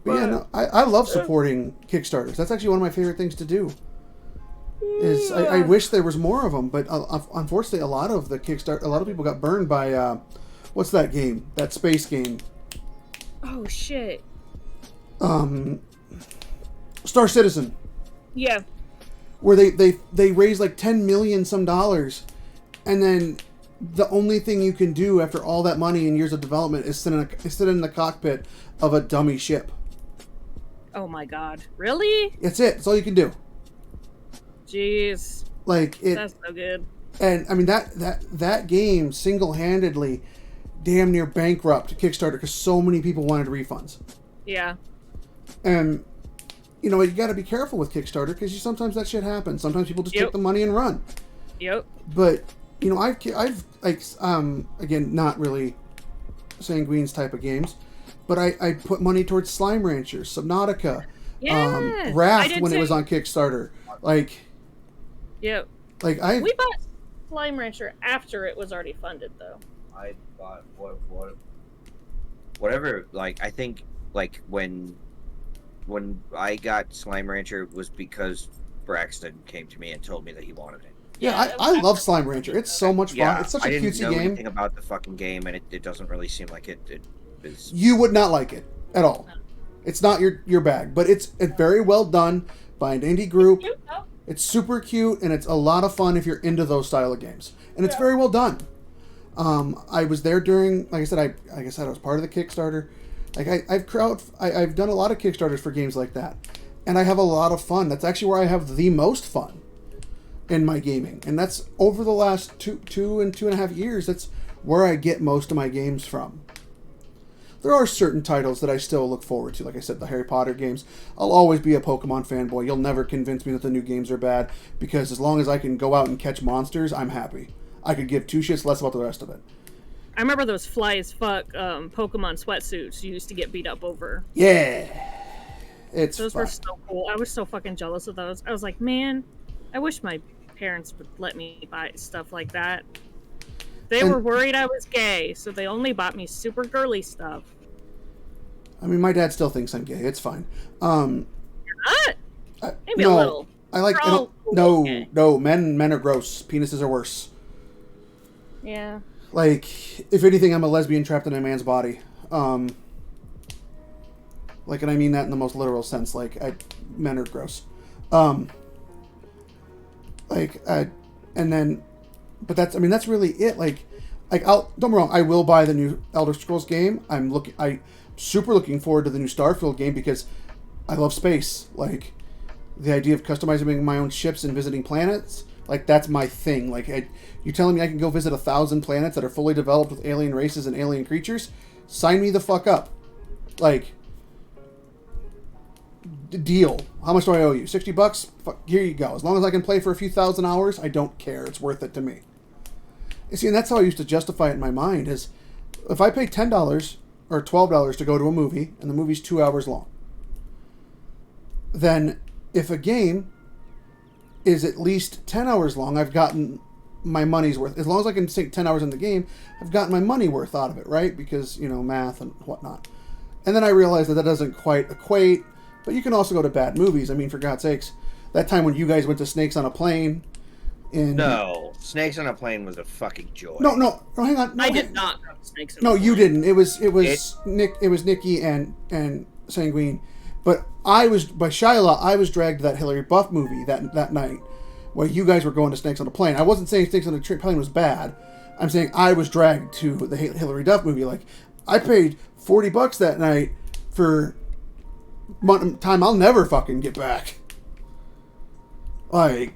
Speaker 1: But yeah, no, I love supporting Kickstarters. That's actually one of my favorite things to do. I wish there was more of them, but unfortunately, a lot of people got burned by what's that game? That space game.
Speaker 4: Oh shit.
Speaker 1: Star Citizen.
Speaker 4: Yeah.
Speaker 1: Where they raised like $10 million some dollars, and then the only thing you can do after all that money and years of development is sit in the cockpit of a dummy ship.
Speaker 4: Oh my god. Really?
Speaker 1: That's it. That's all you can do.
Speaker 4: Jeez.
Speaker 1: That's
Speaker 4: so good.
Speaker 1: And I mean that game single-handedly damn near bankrupt Kickstarter because so many people wanted refunds.
Speaker 4: Yeah.
Speaker 1: And you got to be careful with Kickstarter because sometimes that shit happens. Sometimes people just take the money and run.
Speaker 4: Yep.
Speaker 1: But I've again, not really Sanguine's type of games, but I put money towards Slime Rancher, Subnautica,
Speaker 4: Yeah.
Speaker 1: Raft when it was on Kickstarter.
Speaker 4: Yep.
Speaker 1: We
Speaker 4: bought Slime Rancher after it was already funded, though.
Speaker 3: I bought whatever. I think when I got Slime Rancher, it was because Braxton came to me and told me that he wanted it.
Speaker 1: Yeah, I love Slime Rancher. It's so much fun.
Speaker 3: Yeah,
Speaker 1: It's such a
Speaker 3: I didn't
Speaker 1: cutesy
Speaker 3: know
Speaker 1: game.
Speaker 3: anything about the fucking game, and it doesn't really seem like it is.
Speaker 1: You would not like it at all. It's not your bag, but it's very well done by an indie group.
Speaker 2: Cute, though.
Speaker 1: It's super cute, and it's a lot of fun if you're into those style of games. And it's very well done. I was there during, like I said, I was part of the Kickstarter. I've done a lot of Kickstarters for games like that, and I have a lot of fun. That's actually where I have the most fun in my gaming, and that's over the last two and a half years. That's where I get most of my games from. There are certain titles that I still look forward to. Like I said, the Harry Potter games. I'll always be a Pokemon fanboy. You'll never convince me that the new games are bad, because as long as I can go out and catch monsters, I'm happy. I could give two shits less about the rest of it.
Speaker 4: I remember those fly as fuck Pokemon sweatsuits you used to get beat up over.
Speaker 1: Yeah.
Speaker 4: Those were so cool. I was so fucking jealous of those. I was like, man, I wish my parents would let me buy stuff like that. They were worried I was gay, so they only bought me super girly stuff.
Speaker 1: I mean, my dad still thinks I'm gay. It's fine.
Speaker 4: You're not? Maybe a little.
Speaker 1: I like no. Men are gross. Penises are worse.
Speaker 4: Yeah.
Speaker 1: If anything, I'm a lesbian trapped in a man's body. And I mean that in the most literal sense. Men are gross. But that's really it. Don't get me wrong, I will buy the new Elder Scrolls game. I'm super looking forward to the new Starfield game because I love space. The idea of customizing my own ships and visiting planets, that's my thing. You telling me I can go visit 1,000 planets that are fully developed with alien races and alien creatures? Sign me the fuck up. Deal. How much do I owe you? $60? Fuck, here you go. As long as I can play for a few thousand hours, I don't care. It's worth it to me. You see, and that's how I used to justify it in my mind, is if I pay $10 or $12 to go to a movie, and the movie's 2 hours long, then if a game is at least 10 hours long, I've gotten my money's worth. As long as I can sink 10 hours in the game, I've gotten my money worth out of it, right? Because, math and whatnot. And then I realized that doesn't quite equate, but you can also go to bad movies. I mean, for God's sakes, that time when you guys went to Snakes on a Plane.
Speaker 3: No, Snakes on a Plane was a fucking joy.
Speaker 1: No, hang on. No,
Speaker 4: I did not go to Snakes on a
Speaker 1: No,
Speaker 4: Plane.
Speaker 1: you didn't. It was Nikki and Sanguine. But by Shyla, I was dragged to that Hilary Buff movie that night, where you guys were going to Snakes on a Plane. I wasn't saying Snakes on a Plane was bad. I'm saying I was dragged to the Hilary Duff movie. Like, I paid $40 that night for time I'll never fucking get back. Like,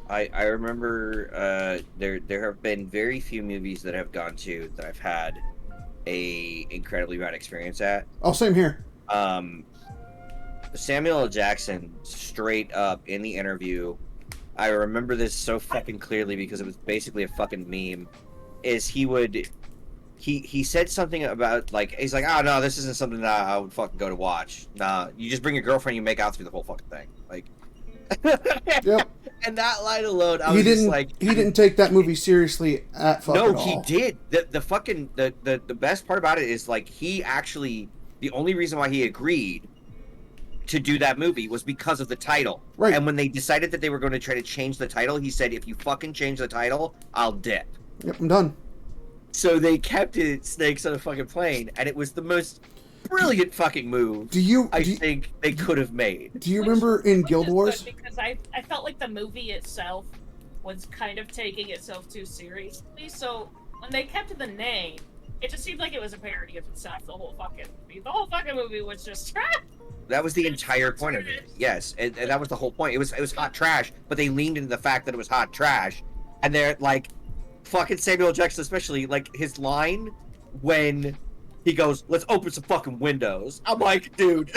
Speaker 3: I remember there have been very few movies that I've gone to that I've had a incredibly bad experience at.
Speaker 1: Oh, same here.
Speaker 3: Samuel L. Jackson, straight up in the interview, I remember this so fucking clearly because it was basically a fucking meme, is he said something about, like, he's like, oh no, this isn't something that I would fucking go to watch. Nah, you just bring your girlfriend, you make out through the whole fucking thing. Like,
Speaker 1: Yep.
Speaker 3: And that line alone,
Speaker 1: he didn't take that movie seriously at fucking all.
Speaker 3: No, he did. The best part about it is, like, he actually, the only reason why he agreed to do that movie was because of the title.
Speaker 1: Right.
Speaker 3: And when they decided that they were going to try to change the title, he said, if you fucking change the title, I'll dip.
Speaker 1: Yep, I'm done.
Speaker 3: So they kept it Snakes on a fucking Plane, and it was the most brilliant fucking move I think they could have made.
Speaker 1: Do you remember in Guild Wars?
Speaker 2: Because I felt like the movie itself was kind of taking itself too seriously. So when they kept the name, it just seemed like it was a parody of itself. The whole fucking movie was just trash.
Speaker 3: That was the entire point of it. Yes, and that was the whole point. It was hot trash, but they leaned into the fact that it was hot trash, and they're like, fucking Samuel Jackson, especially, like, his line when he goes, "Let's open some fucking windows." I'm like, dude.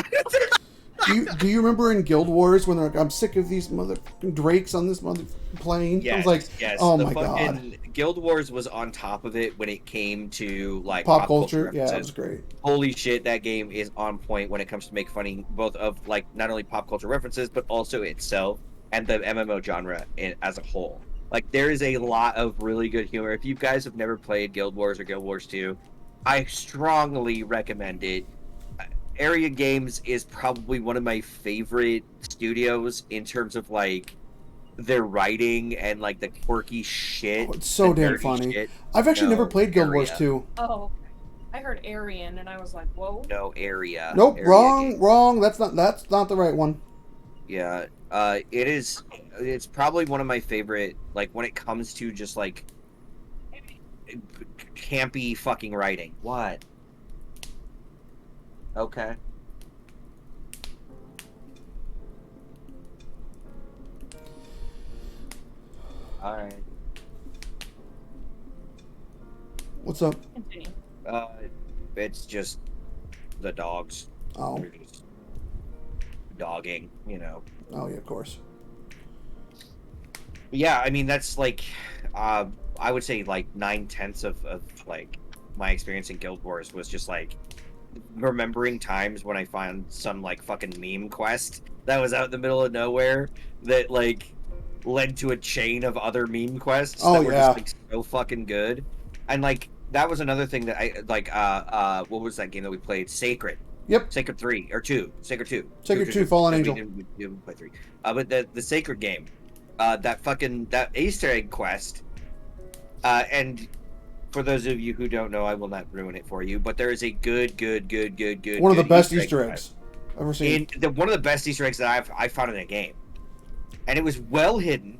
Speaker 1: Do you remember in Guild Wars when they're like, I'm sick of these motherfucking drakes on this mother plane?
Speaker 3: Yes,
Speaker 1: I was like,
Speaker 3: yes,
Speaker 1: oh my god.
Speaker 3: Guild Wars was on top of it when it came to, like,
Speaker 1: pop culture. Yeah,
Speaker 3: references.
Speaker 1: that was great.
Speaker 3: Holy shit, that game is on point when it comes to make funny both of, like, not only pop culture references but also itself and the MMO genre as a whole. Like, there is a lot of really good humor. If you guys have never played Guild Wars or Guild Wars 2, I strongly recommend it. Area Games is probably one of my favorite studios in terms of, like, their writing and, like, the quirky shit.
Speaker 1: Oh, it's so damn funny. Shit. I've actually never played Guild Wars 2.
Speaker 2: Oh, I heard Aryan and I was like, whoa.
Speaker 3: No, Area.
Speaker 1: Nope,
Speaker 3: Area
Speaker 1: wrong,
Speaker 3: Games.
Speaker 1: wrong. That's not the right one.
Speaker 3: Yeah, it's probably one of my favorite, like, when it comes to just, like, campy fucking writing. What? Okay. Alright.
Speaker 1: What's up?
Speaker 2: Continue.
Speaker 3: It's just the dogs.
Speaker 1: Oh.
Speaker 3: They're just dogging,
Speaker 1: Oh yeah, of course.
Speaker 3: Yeah, I mean, that's, like, I would say, like, 9/10 of like, my experience in Guild Wars was just, like, remembering times when I found some, like, fucking meme quest that was out in the middle of nowhere that, like, led to a chain of other meme quests that were just, like, so fucking good. And, like, that was another thing that I, like, what was that game that we played? Sacred.
Speaker 1: Yep.
Speaker 3: Sacred 3, or 2. Sacred 2.
Speaker 1: Sacred 2, Fallen Angel.
Speaker 3: We didn't play 3. But the Sacred game, that Easter egg quest, and for those of you who don't know, I will not ruin it for you, but there is a good
Speaker 1: one of the best Easter eggs I've ever seen.
Speaker 3: One of the best Easter eggs that I found in a game, and it was well hidden,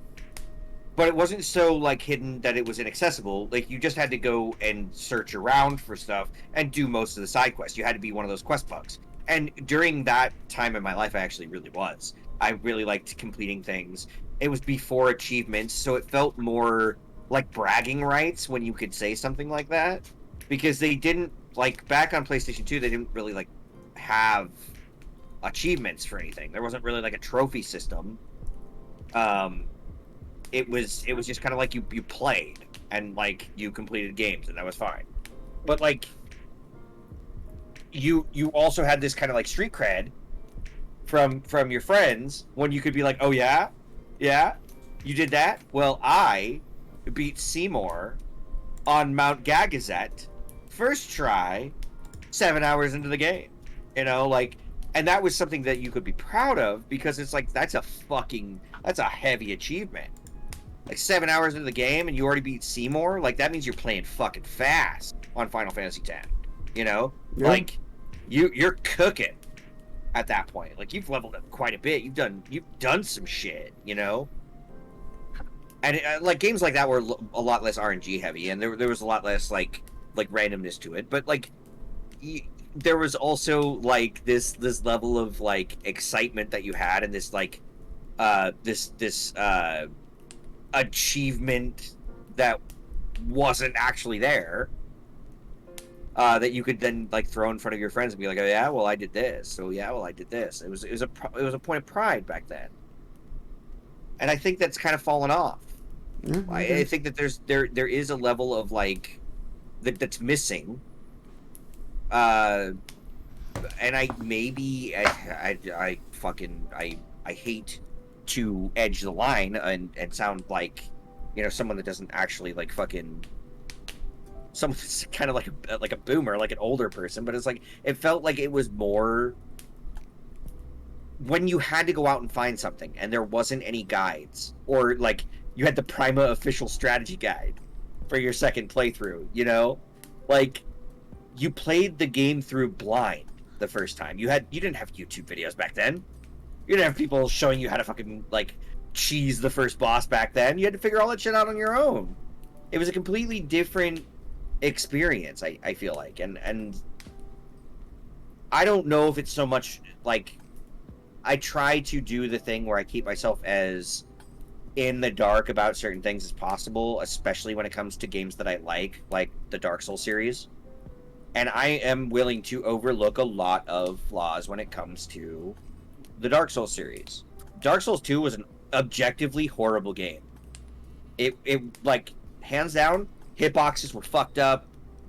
Speaker 3: but it wasn't so, like, hidden that it was inaccessible. Like, you just had to go and search around for stuff and do most of the side quests. You had to be one of those quest bugs. And during that time in my life, I actually really was. I really liked completing things. It was before achievements, so it felt more like bragging rights when you could say something like that. Because they didn't, like, back on PlayStation 2, they didn't really, like, have achievements for anything. There wasn't really, like, a trophy system. It was just kind of like you played and, like, you completed games, and that was fine. But, like, you also had this kind of like street cred from your friends when you could be like, oh yeah, you did that. Well, I beat Seymour on Mount Gagazet first try, 7 hours into the game. You know, like, and that was something that you could be proud of because it's like that's a heavy achievement. Like 7 hours into the game and you already beat Seymour, like that means you're playing fucking fast on Final Fantasy X. You know, like you're cooking at that point. Like you've leveled up quite a bit. You've done some shit. You know, and like games like that were a lot less RNG heavy, and there was a lot less like randomness to it. But like there was also like this level of like excitement that you had, and this like this achievement that wasn't actually there. That you could then like throw in front of your friends and be like, oh yeah, well I did this. So yeah, well I did this. It was a point of pride back then, and I think that's kind of fallen off. Mm-hmm. I think that there is a level of like that's missing. And I hate to edge the line and sound like, you know, someone that doesn't actually like fucking. Someone's kind of like a boomer, like an older person, but it's like it felt like it was more when you had to go out and find something and there wasn't any guides, or like you had the Prima official strategy guide for your second playthrough, you know, like you played the game through blind the first time. You didn't have YouTube videos back then. You didn't have people showing you how to fucking like cheese the first boss back then. You had to figure all that shit out on your own. It was a completely different experience, I feel like, and I don't know if it's so much like I try to do the thing where I keep myself as in the dark about certain things as possible, especially when it comes to games that I like the Dark Souls series, and I am willing to overlook a lot of flaws when it comes to the Dark Souls series. Dark Souls 2 was an objectively horrible game. It like hands down, hitboxes were fucked up.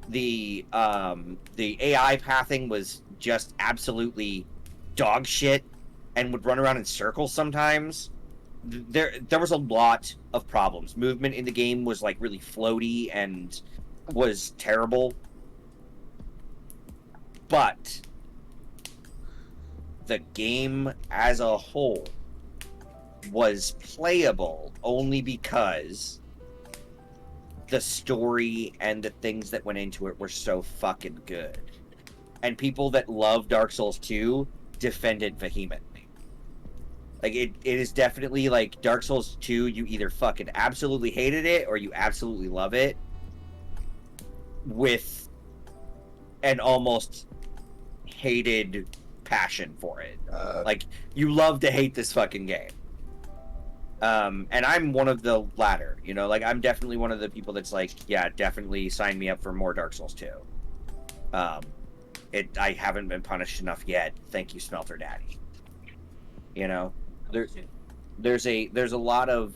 Speaker 3: The AI pathing was just absolutely dog shit and would run around in circles sometimes. There was a lot of problems. Movement in the game was like really floaty and was terrible. But the game as a whole was playable only because the story and the things that went into it were so fucking good. And people that love Dark Souls 2 defend it vehemently. Like, it is definitely, like, Dark Souls 2, you either fucking absolutely hated it or you absolutely love it with an almost hated passion for it. Like, you love to hate this fucking game. And I'm one of the latter, you know, like I'm definitely one of the people that's like, yeah, definitely sign me up for more Dark Souls 2. I haven't been punished enough yet. Thank you, Smelter Daddy. You know, there's a lot of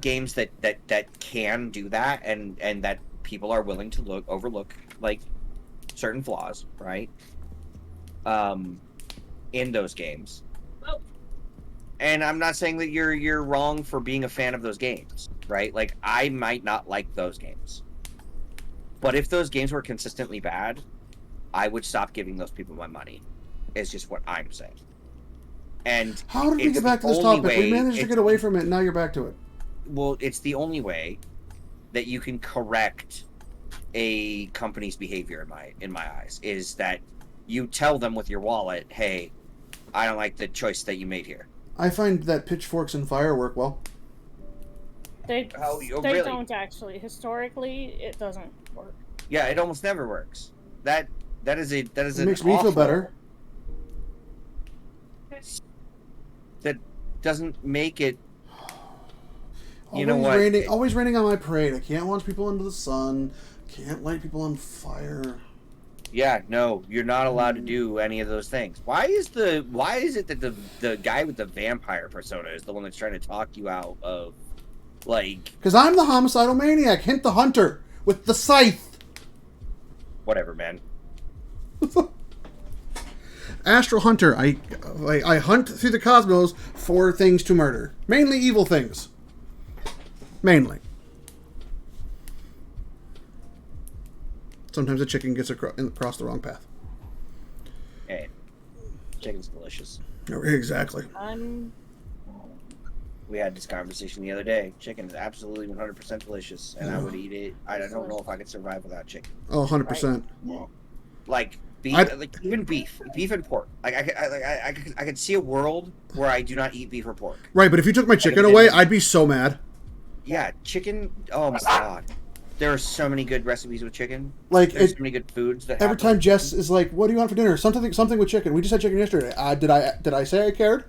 Speaker 3: games that can do that, and that people are willing to overlook like certain flaws, right? In those games. And I'm not saying that you're wrong for being a fan of those games, right? Like, I might not like those games. But if those games were consistently bad, I would stop giving those people my money. Is just what I'm saying. And
Speaker 1: how did we get back to this topic? We managed to get away from it, and now you're back to it.
Speaker 3: Well, it's the only way that you can correct a company's behavior in my eyes, is that you tell them with your wallet, hey, I don't like the choice that you made here.
Speaker 1: I find that pitchforks and fire work well.
Speaker 4: They really don't actually. Historically, it doesn't work.
Speaker 3: Yeah, it almost never works. That is it
Speaker 1: makes me feel better.
Speaker 3: That doesn't make it. You
Speaker 1: always
Speaker 3: know what?
Speaker 1: Always raining on my parade. I can't launch people into the sun. Can't light people on fire.
Speaker 3: Yeah, no, you're not allowed to do any of those things. Why is it that the guy with the vampire persona is the one that's trying to talk you out of, like...
Speaker 1: Because I'm the homicidal maniac, hint the hunter, with the scythe.
Speaker 3: Whatever, man.
Speaker 1: Astral Hunter. I hunt through the cosmos for things to murder. Mainly evil things. Mainly. Sometimes a chicken gets across the wrong path.
Speaker 3: Hey, chicken's delicious.
Speaker 1: Exactly.
Speaker 3: We had this conversation the other day. Chicken is absolutely 100% delicious, and I would eat it. I don't know if I could survive without chicken.
Speaker 1: Oh, 100%.
Speaker 3: Like beef, like even beef and pork. Like I could see a world where I do not eat beef or pork.
Speaker 1: Right, but if you took my chicken away, I'd be so mad.
Speaker 3: Yeah, chicken. Oh my god, there are so many good recipes with chicken.
Speaker 1: Like
Speaker 3: there's so many good foods that.
Speaker 1: Every time Jess is like, "What do you want for dinner?" Something with chicken. We just had chicken yesterday. Did I say I cared?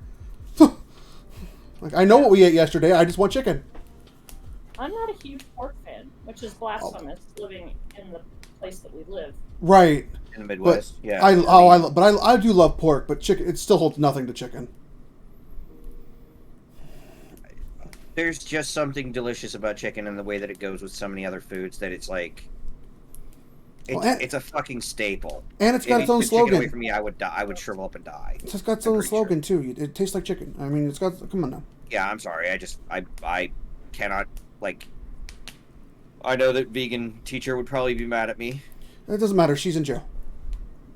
Speaker 1: Like I know what we ate yesterday. I just want chicken.
Speaker 4: I'm not a huge pork fan, which is blasphemous, living in the place that we live.
Speaker 1: Right.
Speaker 3: In the Midwest, yeah.
Speaker 1: I do love pork, but chicken it still holds nothing to chicken.
Speaker 3: There's just something delicious about chicken and the way that it goes with so many other foods that it's like it's a fucking staple.
Speaker 1: And it's got its own slogan.
Speaker 3: Away from me, I would die. I would shrivel up and die.
Speaker 1: It's just got its own slogan too. It tastes like chicken. I mean, it's got. Come on now.
Speaker 3: Yeah, I'm sorry. I cannot like. I know that vegan teacher would probably be mad at me.
Speaker 1: It doesn't matter. She's in jail.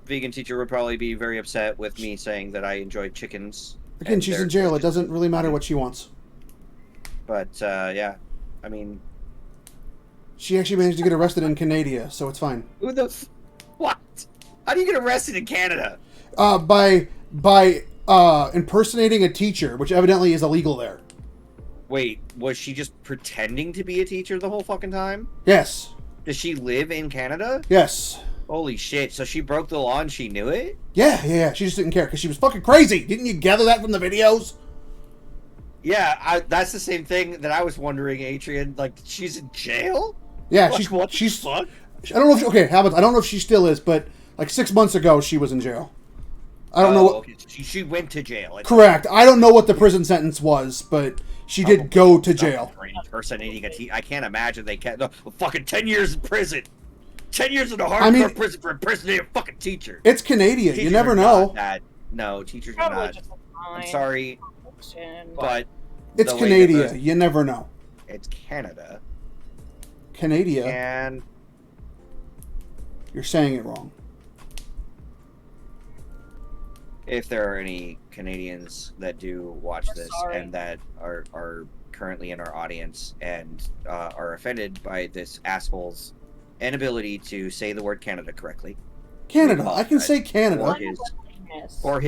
Speaker 3: Vegan teacher would probably be very upset with me saying that I enjoy chickens.
Speaker 1: Again, she's in jail. It doesn't really matter what she wants.
Speaker 3: But yeah, I mean,
Speaker 1: she actually managed to get arrested in Canada, so it's fine.
Speaker 3: Who the what? How do you get arrested in Canada?
Speaker 1: By impersonating a teacher, which evidently is illegal there.
Speaker 3: Wait, was she just pretending to be a teacher the whole fucking time?
Speaker 1: Yes.
Speaker 3: Does she live in Canada?
Speaker 1: Yes.
Speaker 3: Holy shit! So she broke the law and she knew it?
Speaker 1: Yeah. She just didn't care because she was fucking crazy. Didn't you gather that from the videos?
Speaker 3: Yeah, that's the same thing that I was wondering, Adrian. Like, she's in jail?
Speaker 1: Yeah,
Speaker 3: what
Speaker 1: she's.
Speaker 3: Fuck?
Speaker 1: I don't know if okay. How about I don't know if she still is, but like 6 months ago she was in jail. I don't know what.
Speaker 3: Okay. She went to jail.
Speaker 1: Correct. I don't know what the prison sentence was, but she did go to jail.
Speaker 3: Impersonating a teacher. I can't imagine they can't. No, fucking 10 years in prison. 10 years in a hardcore prison for impersonating a fucking teacher.
Speaker 1: It's Canadian. You never know.
Speaker 3: No, teachers are not. I'm sorry, but
Speaker 1: it's Canada. You never know.
Speaker 3: It's Canada.
Speaker 1: Canada.
Speaker 3: And
Speaker 1: you're saying it wrong.
Speaker 3: If there are any Canadians that do watch this and that are currently in our audience and are offended by this asshole's inability to say the word Canada correctly.
Speaker 1: Canada. I can say Canada.
Speaker 3: For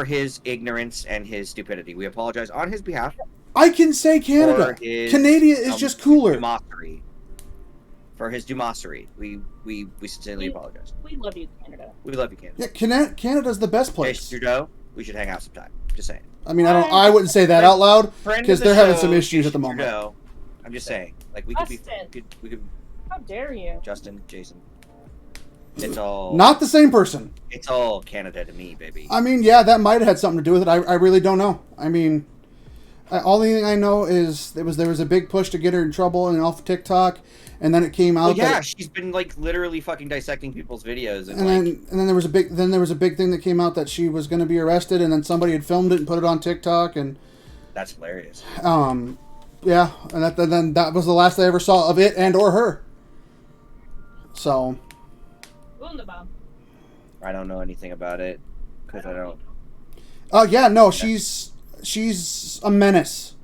Speaker 3: his ignorance and his stupidity. We apologize on his behalf.
Speaker 1: I can say Canada. Canada is just cooler.
Speaker 3: For his dumassery. We sincerely apologize.
Speaker 4: We love you, Canada.
Speaker 3: We love you, Canada.
Speaker 1: Yeah, Canada's the best place.
Speaker 3: Hey, Trudeau, we should hang out sometime. Just saying.
Speaker 1: I mean, I wouldn't say that out loud because they're having some issues at the moment.
Speaker 3: Trudeau, I'm just saying. Like we could
Speaker 4: How dare you?
Speaker 3: Justin, Jason. It's all
Speaker 1: not the same person.
Speaker 3: It's all Canada to me, baby.
Speaker 1: I mean, yeah, that might have had something to do with it. I really don't know. I mean, only thing I know is there was a big push to get her in trouble and off TikTok, and then it came out.
Speaker 3: Well, yeah, she's been like literally fucking dissecting people's videos, and
Speaker 1: then there was a big thing that came out that she was going to be arrested, and then somebody had filmed it and put it on TikTok, and
Speaker 3: that's hilarious.
Speaker 1: Yeah, and then that was the last I ever saw of it and or her. So.
Speaker 3: I don't know anything about it because I don't.
Speaker 1: Yeah, no, she's a menace,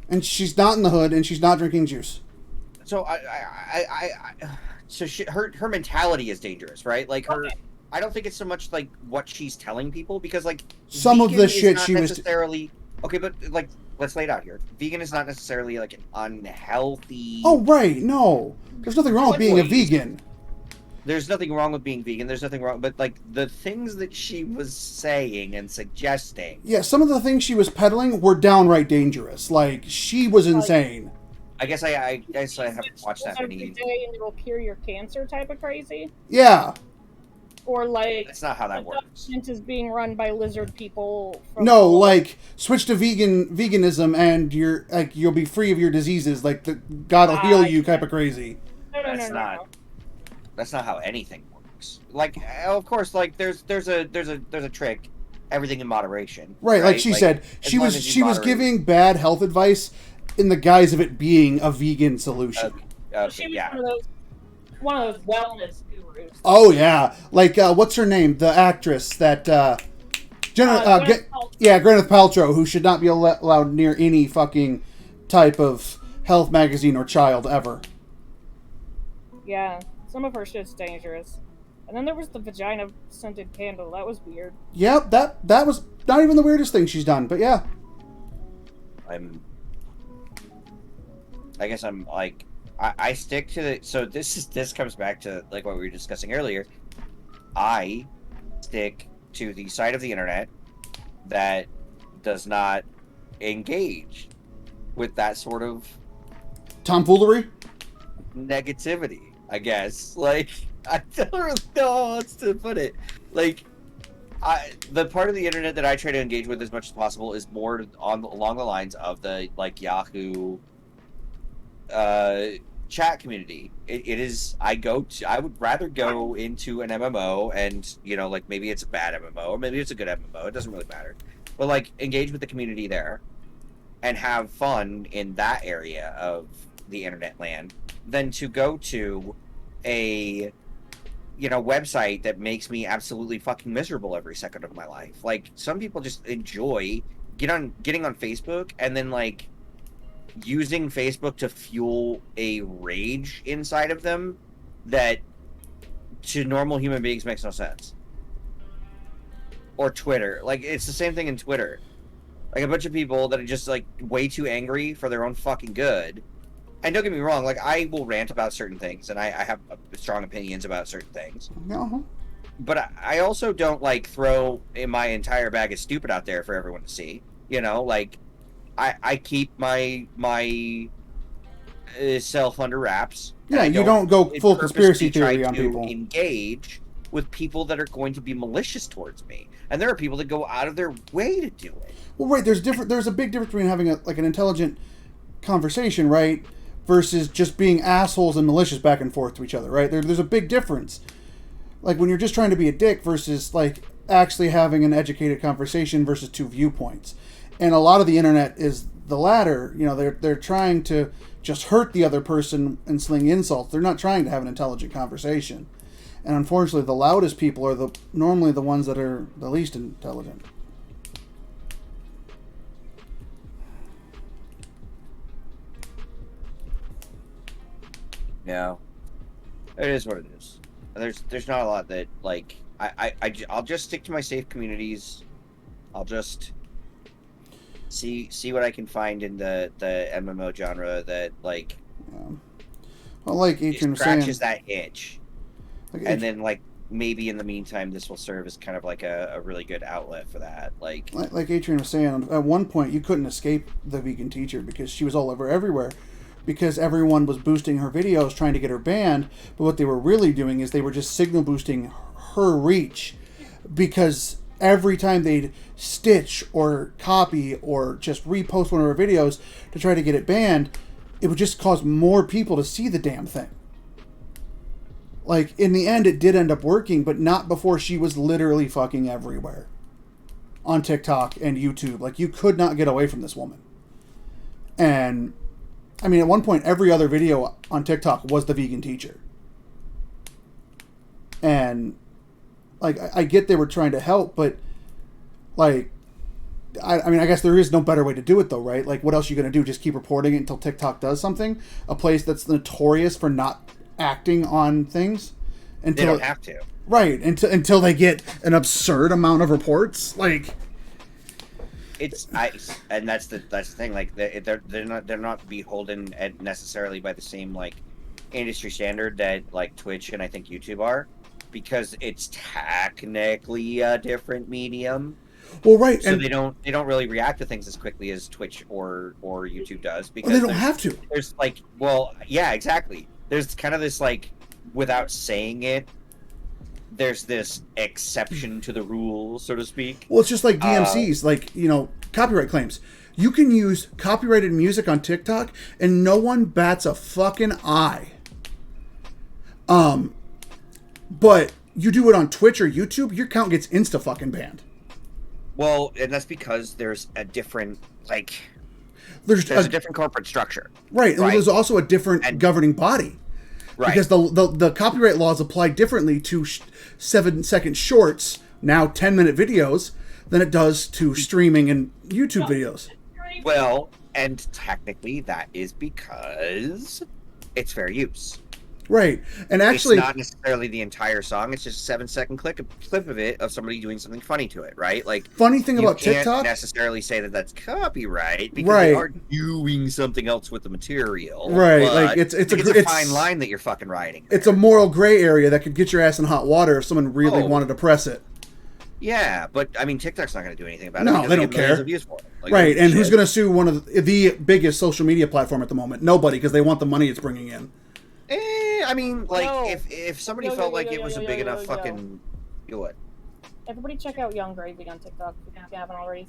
Speaker 1: and she's not in the hood, and she's not drinking juice.
Speaker 3: So her mentality is dangerous, right? Like her. Okay. I don't think it's so much like what she's telling people because like
Speaker 1: some of the shit she was
Speaker 3: necessarily okay, but like let's lay it out here. Vegan is not necessarily like an unhealthy.
Speaker 1: Oh right, no, there's nothing wrong with being a vegan.
Speaker 3: There's nothing wrong with being vegan. There's nothing wrong, but like the things that she was saying and suggesting.
Speaker 1: Yeah, some of the things she was peddling were downright dangerous. Like she was insane.
Speaker 3: I guess I haven't watched that many.
Speaker 4: Every day and it'll cure your cancer type of crazy.
Speaker 1: Yeah.
Speaker 4: Or like
Speaker 3: that's not how that works.
Speaker 4: Is being run by lizard people.
Speaker 1: No, like switch to veganism and you'll be free of your diseases. Like God'll heal you type of crazy.
Speaker 4: No.
Speaker 3: That's not how anything works. Like, of course, like there's a trick. Everything in moderation.
Speaker 1: Right, like she said, she was giving bad health advice in the guise of it being a vegan solution.
Speaker 2: She was one of those wellness gurus.
Speaker 1: Oh yeah, like what's her name? The actress that Gwyneth Paltrow, who should not be allowed near any fucking type of health magazine or child ever.
Speaker 4: Yeah, some of her shit's dangerous. And then there was the vagina scented candle. That was weird.
Speaker 1: Yep, that was not even the weirdest thing she's done, but yeah.
Speaker 3: I guess I'm like, I stick to the. So this comes back to like what we were discussing earlier. I stick to the side of the internet that does not engage with that sort of
Speaker 1: tomfoolery,
Speaker 3: negativity. I guess like. I don't really know how else to put it. Like, the part of the internet that I try to engage with as much as possible is more along the lines of the like Yahoo chat community. It is. I would rather go into an MMO and like maybe it's a bad MMO or maybe it's a good MMO. It doesn't really matter. But like engage with the community there and have fun in that area of the internet land than to go to a website that makes me absolutely fucking miserable every second of my life. Like, some people just enjoy getting on Facebook and then like using Facebook to fuel a rage inside of them that to normal human beings makes no sense. Or Twitter. Like, it's the same thing in Twitter. Like, a bunch of people that are just like way too angry for their own fucking good. And don't get me wrong, like, I will rant about certain things, and I have strong opinions about certain things.
Speaker 1: Uh-huh.
Speaker 3: But I also don't, like, throw in my entire bag of stupid out there for everyone to see. Like, I keep my self under wraps.
Speaker 1: Yeah, you don't go full conspiracy theory on people.
Speaker 3: Engage with people that are going to be malicious towards me. And there are people that go out of their way to do it.
Speaker 1: Well, right, there's a big difference between having an intelligent conversation, right? Versus just being assholes and malicious back and forth to each other, right? There's a big difference. Like when you're just trying to be a dick versus like actually having an educated conversation versus two viewpoints. And a lot of the internet is the latter. They're trying to just hurt the other person and sling insults. They're not trying to have an intelligent conversation. And unfortunately, the loudest people are normally the ones that are the least intelligent.
Speaker 3: Yeah, it is what it is. There's not a lot that like I'll just stick to my safe communities. I'll just see what I can find in the MMO genre that like.
Speaker 1: Yeah. Well, like Adrian was
Speaker 3: scratches
Speaker 1: saying,
Speaker 3: that itch, and then like maybe in the meantime this will serve as kind of like a really good outlet for that. Like
Speaker 1: Adrian was saying, at one point you couldn't escape the vegan teacher because she was all over everywhere. Because everyone was boosting her videos trying to get her banned, but what they were really doing is they were just signal boosting her reach, because every time they'd stitch or copy or just repost one of her videos to try to get it banned, it would just cause more people to see the damn thing. Like, in the end, it did end up working, but not before she was literally fucking everywhere. On TikTok and YouTube. Like, you could not get away from this woman. And I mean, at one point, every other video on TikTok was the vegan teacher. And, like, I get they were trying to help, but, like, I mean, I guess there is no better way to do it, though, right? Like, what else are you going to do? Just keep reporting it until TikTok does something? A place that's notorious for not acting on things?
Speaker 3: They don't have to.
Speaker 1: Right, until they get an absurd amount of reports? Like...
Speaker 3: and that's the thing. Like they're not beholden necessarily by the same like industry standard that like Twitch and I think YouTube are, because it's technically a different medium.
Speaker 1: Well, right,
Speaker 3: so they don't really react to things as quickly as Twitch or YouTube does, because
Speaker 1: they don't have to.
Speaker 3: There's like, well, yeah, exactly. There's kind of this like, without saying it, there's this exception to the rule, so to speak.
Speaker 1: Well, it's just like DMCs, like, copyright claims. You can use copyrighted music on TikTok and no one bats a fucking eye. But you do it on Twitch or YouTube, your account gets insta fucking banned.
Speaker 3: Well, and that's because there's a different
Speaker 1: There's
Speaker 3: a different corporate structure.
Speaker 1: Right, and there's also a different governing body.
Speaker 3: Right.
Speaker 1: Because the copyright laws apply differently to 7-second shorts, now 10-minute videos, than it does to streaming and YouTube videos.
Speaker 3: Well, and technically that is because it's fair use.
Speaker 1: Right, and actually,
Speaker 3: it's not necessarily the entire song. It's just a 7-second clip of it of somebody doing something funny to it, right? Like,
Speaker 1: funny thing about
Speaker 3: you can't
Speaker 1: TikTok,
Speaker 3: necessarily say that that's copyright because they are doing something else with the material,
Speaker 1: right? Like it's
Speaker 3: a fine line that you're fucking riding.
Speaker 1: It's a moral gray area that could get your ass in hot water if someone really wanted to press it.
Speaker 3: Yeah, but I mean, TikTok's not going to do anything about it.
Speaker 1: No, they don't care. Like, right, and who's going to sue one of the biggest social media platform at the moment? Nobody, because they want the money it's bringing in.
Speaker 3: I mean, like, if somebody felt like it was a big enough fucking... You what?
Speaker 5: Everybody check out Young Gravy on TikTok if you haven't already.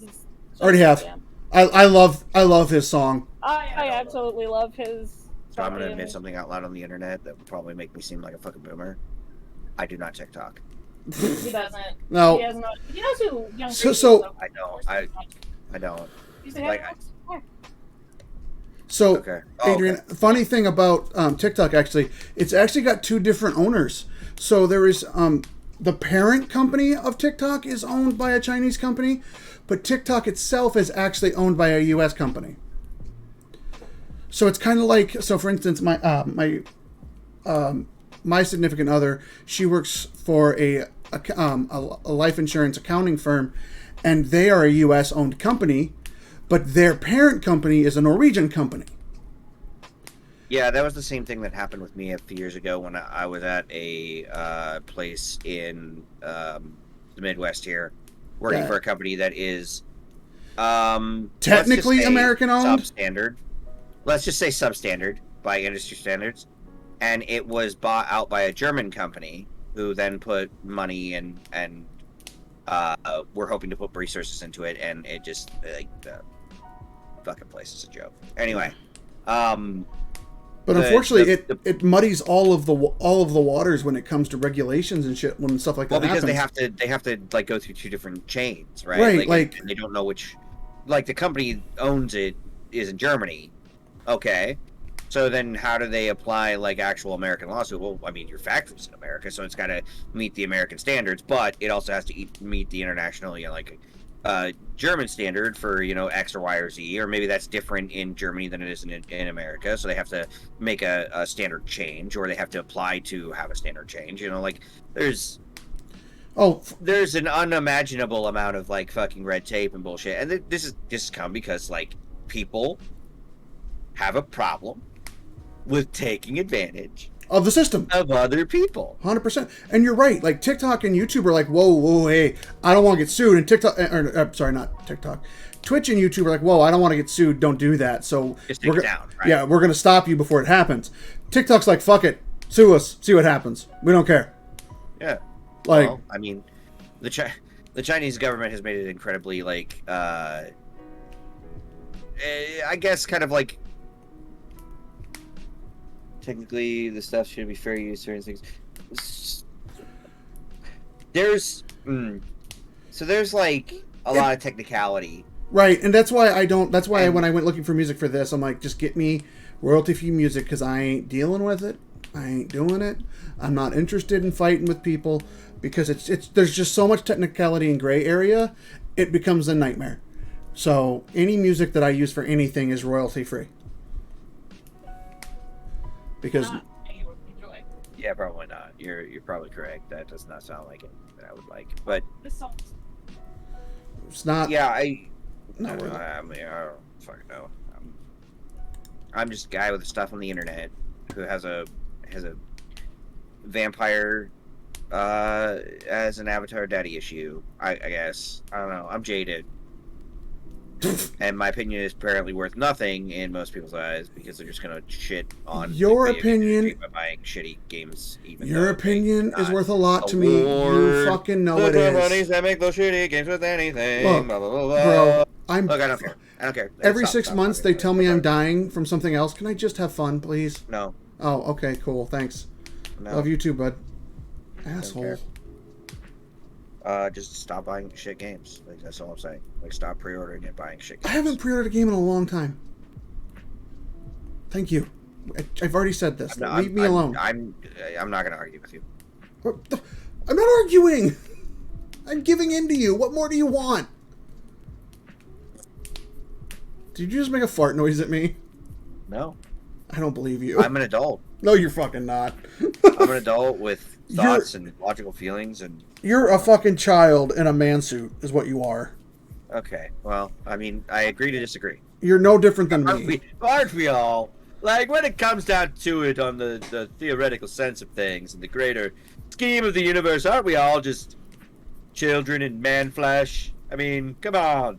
Speaker 1: Already have. I love his song.
Speaker 5: I absolutely love his...
Speaker 3: So I'm going to admit something out loud on the internet that would probably make me seem like a fucking boomer. I do not TikTok.
Speaker 5: He doesn't.
Speaker 1: No.
Speaker 5: He knows who Young Gravy is.
Speaker 1: So
Speaker 3: I don't. I don't.
Speaker 1: So,
Speaker 3: okay.
Speaker 1: Adrian, funny thing about TikTok, actually, it's actually got two different owners. So there is the parent company of TikTok is owned by a Chinese company, but TikTok itself is actually owned by a U.S. company. So it's kind of like, so for instance, my significant other, she works for a life insurance accounting firm, and they are a U.S. owned company. But their parent company is a Norwegian company.
Speaker 3: Yeah, that was the same thing that happened with me a few years ago when I was at a place in the Midwest here, working for a company that is
Speaker 1: technically American owned,
Speaker 3: substandard. Let's just say substandard by industry standards, and it was bought out by a German company who then put money and we're hoping to put resources into it, and it just like the fucking place is a joke. Anyway,
Speaker 1: but unfortunately, it muddies all of the waters when it comes to regulations and shit when stuff like that happens.
Speaker 3: Well, because they have to like go through two different chains, right?
Speaker 1: Right, like
Speaker 3: and they don't know which, like the company owns it is in Germany, okay. So then how do they apply like actual American laws? Well, I mean, your factory's in America, so it's got to meet the American standards, but it also has to meet the international, like German standard for, X or Y or Z, or maybe that's different in Germany than it is in America. So they have to make a standard change, or they have to apply to have a standard change. Like there's an unimaginable amount of like fucking red tape and bullshit. And this has come because like people have a problem with taking advantage
Speaker 1: of the system
Speaker 3: of other people.
Speaker 1: 100%. And you're right. Like TikTok and YouTube are like, whoa, hey, I don't want to get sued. And TikTok, sorry, not TikTok. Twitch and YouTube are like, whoa, I don't want to get sued. Don't do that. So
Speaker 3: just take it down. Right?
Speaker 1: Yeah, we're going to stop you before it happens. TikTok's like, fuck it, sue us, see what happens. We don't care.
Speaker 3: Yeah.
Speaker 1: Like,
Speaker 3: well, I mean, the Chinese government has made it incredibly like, I guess, kind of like. Technically, the stuff should be fair use. Certain things. There's like a lot of technicality,
Speaker 1: right? And that's why That's why when I went looking for music for this, I'm like, just get me royalty-free music because I ain't dealing with it. I ain't doing it. I'm not interested in fighting with people because it's there's just so much technicality and gray area. It becomes a nightmare. So any music that I use for anything is royalty-free. Because
Speaker 3: yeah, probably not. You're probably correct. That does not sound like it that I would like. But
Speaker 1: it's not.
Speaker 3: Yeah, I mean, I don't fucking know. I'm just a guy with stuff on the internet who has a vampire as an avatar daddy issue. I guess I don't know. I'm jaded. And my opinion is apparently worth nothing in most people's eyes because they're just gonna shit on
Speaker 1: your opinion
Speaker 3: by buying shitty games. Even
Speaker 1: your opinion is worth a lot to me. You fucking know it is.
Speaker 3: Companies that make those shitty games with anything.
Speaker 1: Look,
Speaker 3: blah, blah, blah, blah.
Speaker 1: bro,
Speaker 3: I don't care. I don't care.
Speaker 1: Every 6 months they tell me I'm dying from something else. Can I just have fun, please?
Speaker 3: No.
Speaker 1: Oh, okay, cool. Thanks.
Speaker 3: No.
Speaker 1: Love you too, bud. Asshole.
Speaker 3: Just stop buying shit games. Like, that's all I'm saying. Like, stop pre-ordering and buying shit games.
Speaker 1: I haven't pre-ordered a game in a long time. Thank you. I've already said this. Leave me alone.
Speaker 3: I'm not gonna argue with you.
Speaker 1: I'm not arguing. I'm giving in to you. What more do you want? Did you just make a fart noise at me?
Speaker 3: No.
Speaker 1: I don't believe you.
Speaker 3: I'm an adult.
Speaker 1: No, you're fucking not.
Speaker 3: I'm an adult with thoughts and logical feelings, and
Speaker 1: you're a fucking child in a man suit, is what you are.
Speaker 3: okay. Well, I mean, I agree to disagree.
Speaker 1: You're no different than me.
Speaker 3: Aren't we all? Like, when it comes down to it, on the theoretical sense of things and the greater scheme of the universe, aren't we all just children in man flesh? I mean, come on.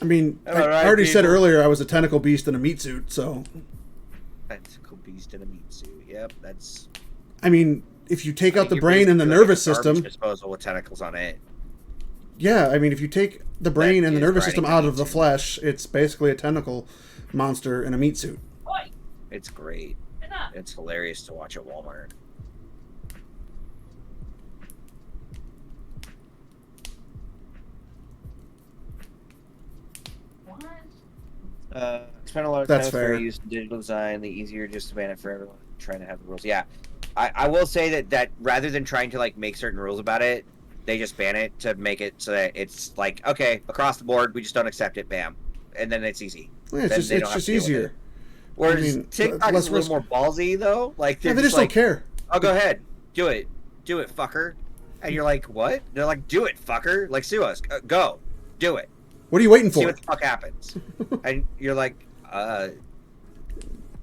Speaker 1: I mean, I
Speaker 3: right,
Speaker 1: already said
Speaker 3: people?
Speaker 1: earlier I was a tentacle beast in a meat suit, so.
Speaker 3: Tentacle beast in a meat suit. Yep, that's.
Speaker 1: I mean, if you take out the
Speaker 3: You're
Speaker 1: brain and the
Speaker 3: basically like
Speaker 1: nervous
Speaker 3: a garbage
Speaker 1: system.
Speaker 3: disposal with tentacles on it.
Speaker 1: Yeah, I mean, if you take the brain and the
Speaker 3: is
Speaker 1: nervous
Speaker 3: riding
Speaker 1: system
Speaker 3: a
Speaker 1: out
Speaker 3: meat
Speaker 1: of the
Speaker 3: suit.
Speaker 1: flesh, it's basically a tentacle monster in a meat suit.
Speaker 2: Oi,
Speaker 3: It's great.
Speaker 2: enough.
Speaker 3: It's hilarious to watch at Walmart.
Speaker 2: What?
Speaker 3: Spent a lot of
Speaker 1: That's
Speaker 3: time
Speaker 1: fair.
Speaker 3: for use digital design. The easier just to ban it for everyone. Trying to have the rules. Yeah, I will say that rather than trying to like make certain rules about it, they just ban it to make it so that it's like, okay, across the board, we just don't accept it. Bam, and then it's easy.
Speaker 1: Yeah, it's
Speaker 3: Then
Speaker 1: just,
Speaker 3: they don't
Speaker 1: it's
Speaker 3: have
Speaker 1: just
Speaker 3: to deal with
Speaker 1: easier.
Speaker 3: it. Whereas
Speaker 1: I mean,
Speaker 3: TikTok
Speaker 1: less
Speaker 3: is a little more ballsy though. Like
Speaker 1: Yeah,
Speaker 3: they're
Speaker 1: they just
Speaker 3: like,
Speaker 1: don't care.
Speaker 3: "Oh, go ahead, do it, fucker," and you're like, "What?" They're like, "Do it, fucker! Like sue us, go, do it."
Speaker 1: What are you waiting
Speaker 3: See
Speaker 1: for?
Speaker 3: what the fuck happens. And you're like,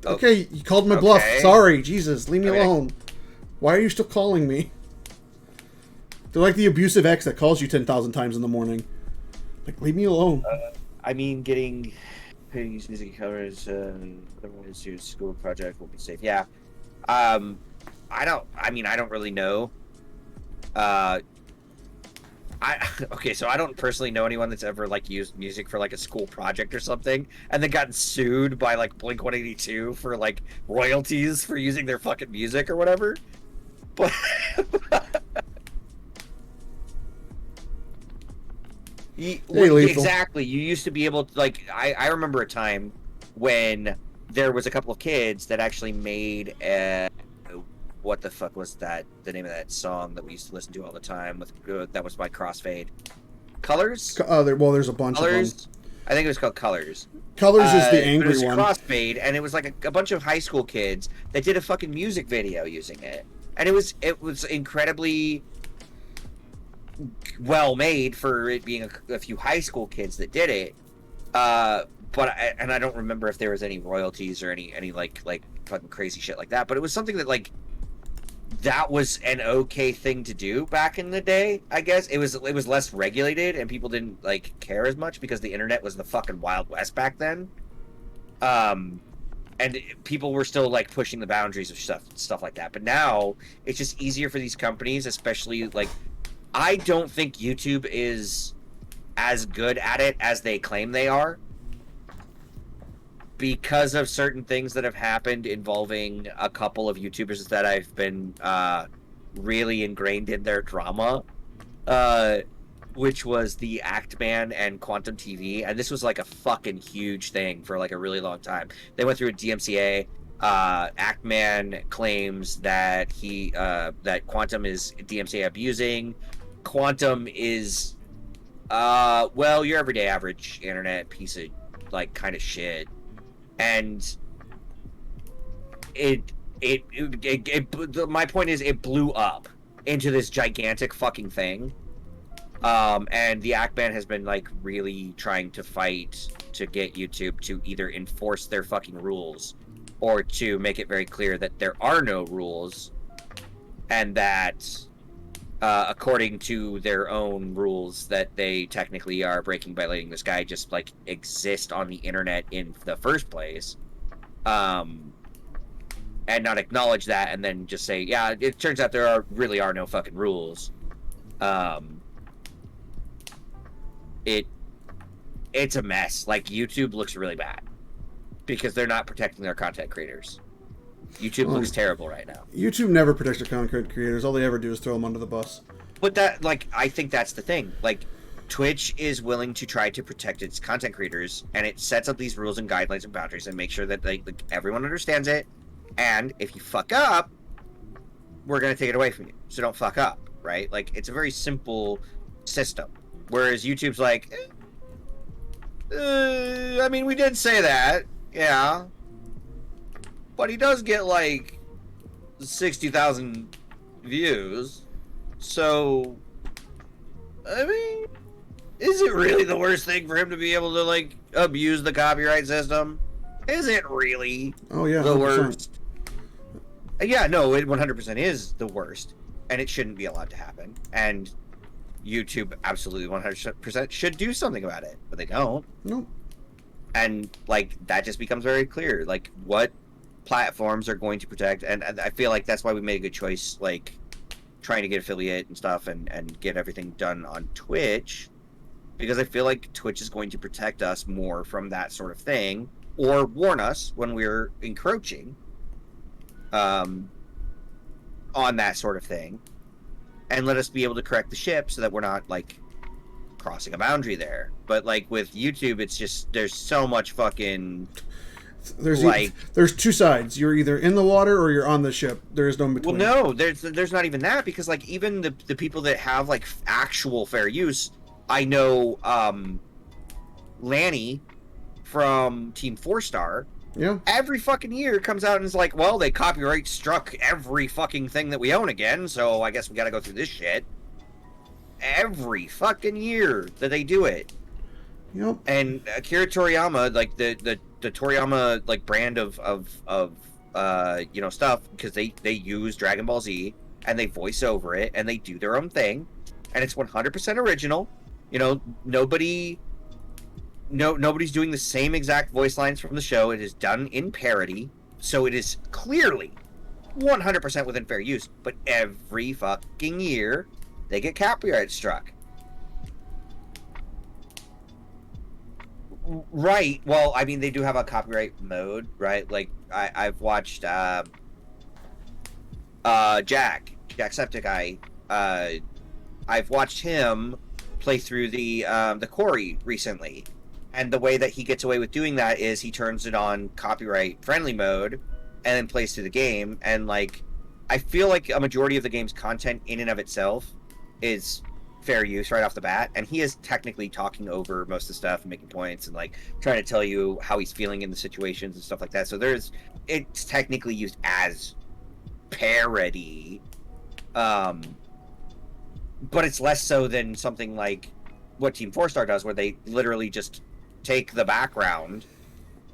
Speaker 1: Okay, you called my bluff.
Speaker 3: Okay.
Speaker 1: Sorry, Jesus, leave me
Speaker 3: Okay.
Speaker 1: alone. Why are you still calling me? They're like the abusive ex that calls you 10,000 times in the morning. Like, leave me alone.
Speaker 3: I mean, getting paid music covers, otherwise your school project will be safe. Yeah. I don't really know. Okay, so I don't personally know anyone that's ever like used music for like a school project or something, and then gotten sued by like Blink-182 for like royalties for using their fucking music or whatever. But
Speaker 1: Lethal.
Speaker 3: exactly, you used to be able to like. I remember a time when there was a couple of kids that actually made what the fuck was that? The name of that song that we used to listen to all the time with that was by Crossfade. Colors.
Speaker 1: There's a bunch of
Speaker 3: Colors.
Speaker 1: them.
Speaker 3: I think it was called Colors.
Speaker 1: Colors is the
Speaker 3: But it
Speaker 1: angry
Speaker 3: was
Speaker 1: one.
Speaker 3: Crossfade, and it was like a bunch of high school kids that did a fucking music video using it, and it was incredibly well made for it being a few high school kids that did it. But I don't remember if there was any royalties or any like fucking crazy shit like that. But it was something that like that was an okay thing to do back in the day. I guess it was less regulated and people didn't like care as much because the internet was the fucking Wild West back then. And people were still like pushing the boundaries of stuff like that. But now it's just easier for these companies, especially like I don't think YouTube is as good at it as they claim they are, because of certain things that have happened involving a couple of YouTubers that I've been really ingrained in their drama, which was the Actman and Quantum TV, and this was like a fucking huge thing for like a really long time. They went through a DMCA. Actman claims that that Quantum is DMCA abusing. Quantum is well, your everyday average internet piece of like kind of shit. And my point is it blew up into this gigantic fucking thing. And the Actman has been like really trying to fight to get YouTube to either enforce their fucking rules or to make it very clear that there are no rules and that according to their own rules that they technically are breaking by letting this guy just like exist on the internet in the first place, and not acknowledge that and then just say, yeah, it turns out there really are no fucking rules. It's a mess. Like YouTube looks really bad because they're not protecting their content creators. YouTube looks terrible right now.
Speaker 1: YouTube never protects their content creators. All they ever do is throw them under the bus.
Speaker 3: But that, like, I think that's the thing. Like, Twitch is willing to try to protect its content creators, and it sets up these rules and guidelines and boundaries and make sure that like everyone understands it. And if you fuck up, we're gonna take it away from you. So don't fuck up, right? Like, it's a very simple system. Whereas YouTube's like, I mean, we did say that, yeah, but he does get like 60,000 views, so I mean, is it really the worst thing for him to be able to like abuse the copyright system? Is it really?
Speaker 1: Oh yeah,
Speaker 3: the
Speaker 1: 100%.
Speaker 3: worst? Yeah, no, it 100% is the worst, and it shouldn't be allowed to happen. And YouTube absolutely 100% should do something about it, but they don't.
Speaker 1: Nope.
Speaker 3: And like that just becomes very clear, like what platforms are going to protect. And I feel like that's why we made a good choice, like trying to get affiliate and stuff and get everything done on Twitch, because I feel like Twitch is going to protect us more from that sort of thing, or warn us when we're encroaching on that sort of thing, and let us be able to correct the ship so that we're not like crossing a boundary there. But like with YouTube, it's just there's so much fucking
Speaker 1: there's two sides. You're either in the water or you're on the ship. There is no in between.
Speaker 3: Well, no, there's not even that, because like even the people that have like actual fair use, I know Lanny from Team 4-Star,
Speaker 1: yeah,
Speaker 3: every fucking year comes out and is like, well, they copyright struck every fucking thing that we own again, so I guess we gotta go through this shit. Every fucking year that they do it.
Speaker 1: Yep.
Speaker 3: And Akira Toriyama, like the Toriyama like brand of you know, stuff, because they use Dragon Ball Z and they voice over it and they do their own thing, and it's 100% original. You know, nobody's doing the same exact voice lines from the show. It is done in parody, so it is clearly 100% within fair use. But every fucking year, they get copyright struck. Right. Well, I mean, they do have a copyright mode, right? Like, I've watched Jacksepticeye. I've watched him play through the Quarry recently. And the way that he gets away with doing that is he turns it on copyright friendly mode and then plays through the game. And like, I feel like a majority of the game's content in and of itself is fair use right off the bat. And he is technically talking over most of the stuff and making points and like trying to tell you how he's feeling in the situations and stuff like that. So it's technically used as parody. But it's less so than something like what Team 4-Star does, where they literally just take the background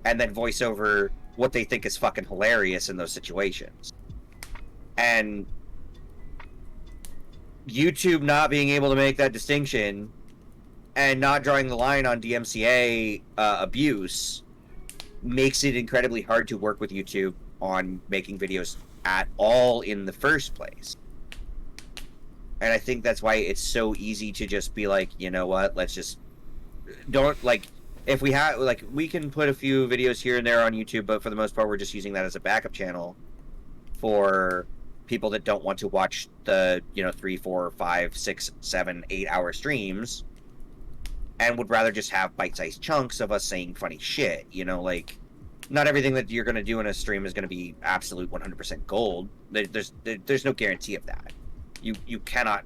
Speaker 3: and then voice over what they think is fucking hilarious in those situations. And YouTube not being able to make that distinction and not drawing the line on DMCA abuse makes it incredibly hard to work with YouTube on making videos at all in the first place. And I think that's why it's so easy to just be like, you know what, let's just don't, like, if we have, like, we can put a few videos here and there on YouTube, but for the most part, we're just using that as a backup channel for people that don't want to watch the, you know, 3, 4, 5, 6, 7, 8 hour streams and would rather just have bite-sized chunks of us saying funny shit. You know, like, not everything that you're going to do in a stream is going to be absolute 100% gold. There's no guarantee of that. You cannot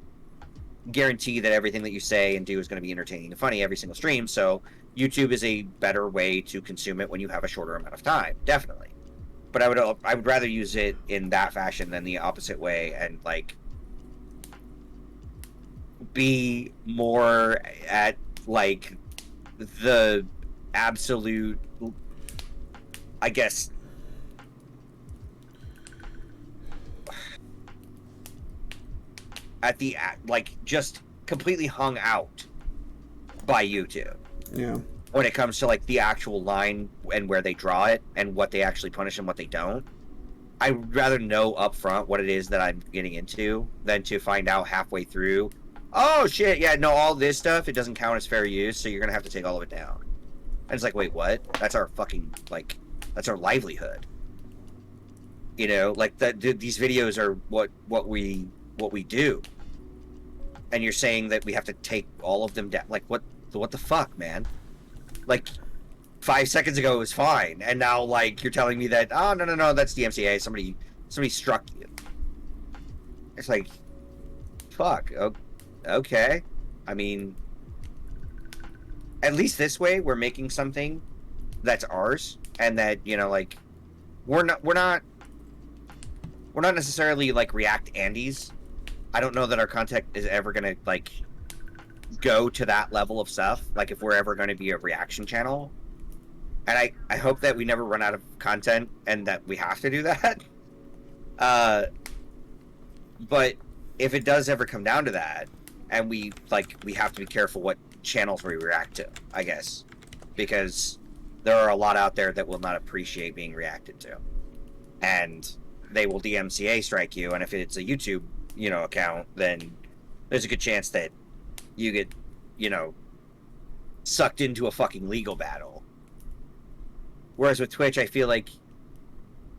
Speaker 3: guarantee that everything that you say and do is going to be entertaining and funny every single stream. So YouTube is a better way to consume it when you have a shorter amount of time, definitely. But I would rather use it in that fashion than the opposite way, and like be more at like the absolute, I guess, at the like just completely hung out by YouTube.
Speaker 1: Yeah.
Speaker 3: When it comes to like the actual line and where they draw it and what they actually punish and what they don't, I'd rather know up front what it is that I'm getting into than to find out halfway through, oh shit, yeah, no, all this stuff, it doesn't count as fair use, so you're gonna have to take all of it down. And it's like, wait, what? That's our fucking, like, that's our livelihood. You know, like these videos are what we do, and you're saying that we have to take all of them down. Like what the fuck, man? Like 5 seconds ago it was fine, and now like you're telling me that no, that's DMCA. Somebody struck you. It's like, fuck. Okay. I mean, at least this way we're making something that's ours, and that, you know, like we're not necessarily like React Andes. I don't know that our content is ever gonna like go to that level of stuff. Like if we're ever going to be a reaction channel, and I hope that we never run out of content and that we have to do that. But if it does ever come down to that, and we have to be careful what channels we react to, I guess, because there are a lot out there that will not appreciate being reacted to, and they will DMCA strike you. And if it's a YouTube, you know, account, then there's a good chance that you get, you know, sucked into a fucking legal battle. Whereas with Twitch, I feel like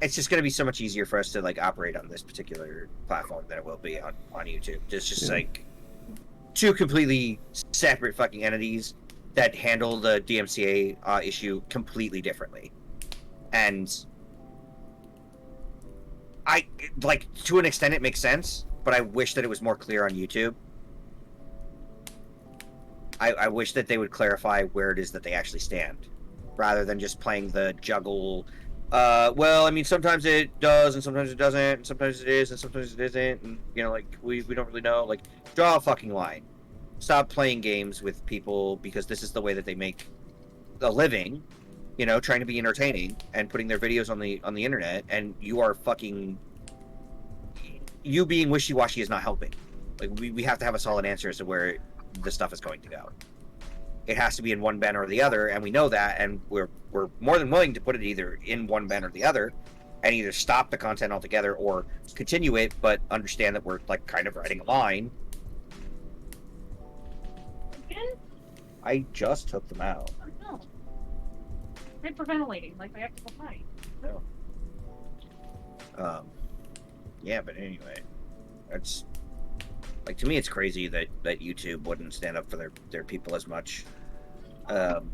Speaker 3: it's just going to be so much easier for us to like operate on this particular platform than it will be on YouTube. It's just like two completely separate fucking entities that handle the DMCA issue completely differently. And I, like, to an extent it makes sense, but I wish that it was more clear on YouTube. I wish that they would clarify where it is that they actually stand, rather than just playing the juggle. Well, I mean, sometimes it does, and sometimes it doesn't, and sometimes it is, and sometimes it isn't, and, you know, like, we don't really know. Like, draw a fucking line. Stop playing games with people because this is the way that they make a living, you know, trying to be entertaining and putting their videos on the internet, and you are fucking... You being wishy-washy is not helping. Like, we have to have a solid answer as to where the stuff is going to go. It has to be in one bin or the other, and we know that, and we're more than willing to put it either in one bin or the other, and either stop the content altogether or continue it, but understand that we're like kind of writing a line.
Speaker 2: Again?
Speaker 3: I just took them out.
Speaker 2: I don't know. Hyperventilating, like I have to go fight.
Speaker 3: Yeah, but anyway, that's like, to me it's crazy that YouTube wouldn't stand up for their people as much, and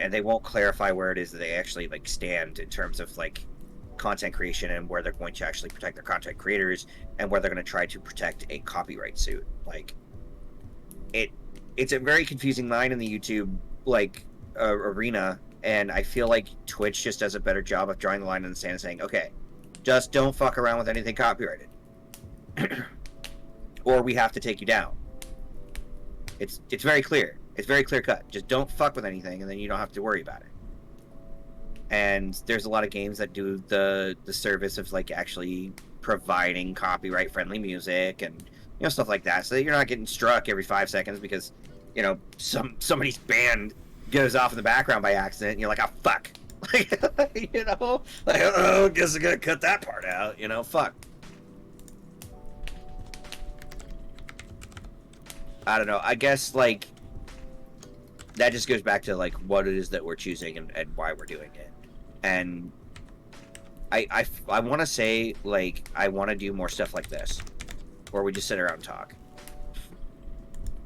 Speaker 3: they won't clarify where it is that they actually like stand in terms of like content creation, and where they're going to actually protect their content creators, and where they're going to try to protect a copyright suit. Like, it's a very confusing line in the YouTube like arena, and I feel like Twitch just does a better job of drawing the line in the sand and saying, okay, just don't fuck around with anything copyrighted. Or we have to take you down. It's very clear. It's very clear cut. Just don't fuck with anything, and then you don't have to worry about it. And there's a lot of games that do the service of like actually providing copyright friendly music and, you know, stuff like that, so that you're not getting struck every 5 seconds because, you know, somebody's band goes off in the background by accident, and you're like, oh fuck. Like, you know, like, oh, guess I'm gonna cut that part out, you know, fuck. I don't know. I guess, like, that just goes back to, like, what it is that we're choosing and why we're doing it. And I want to say, like, I want to do more stuff like this, where we just sit around and talk.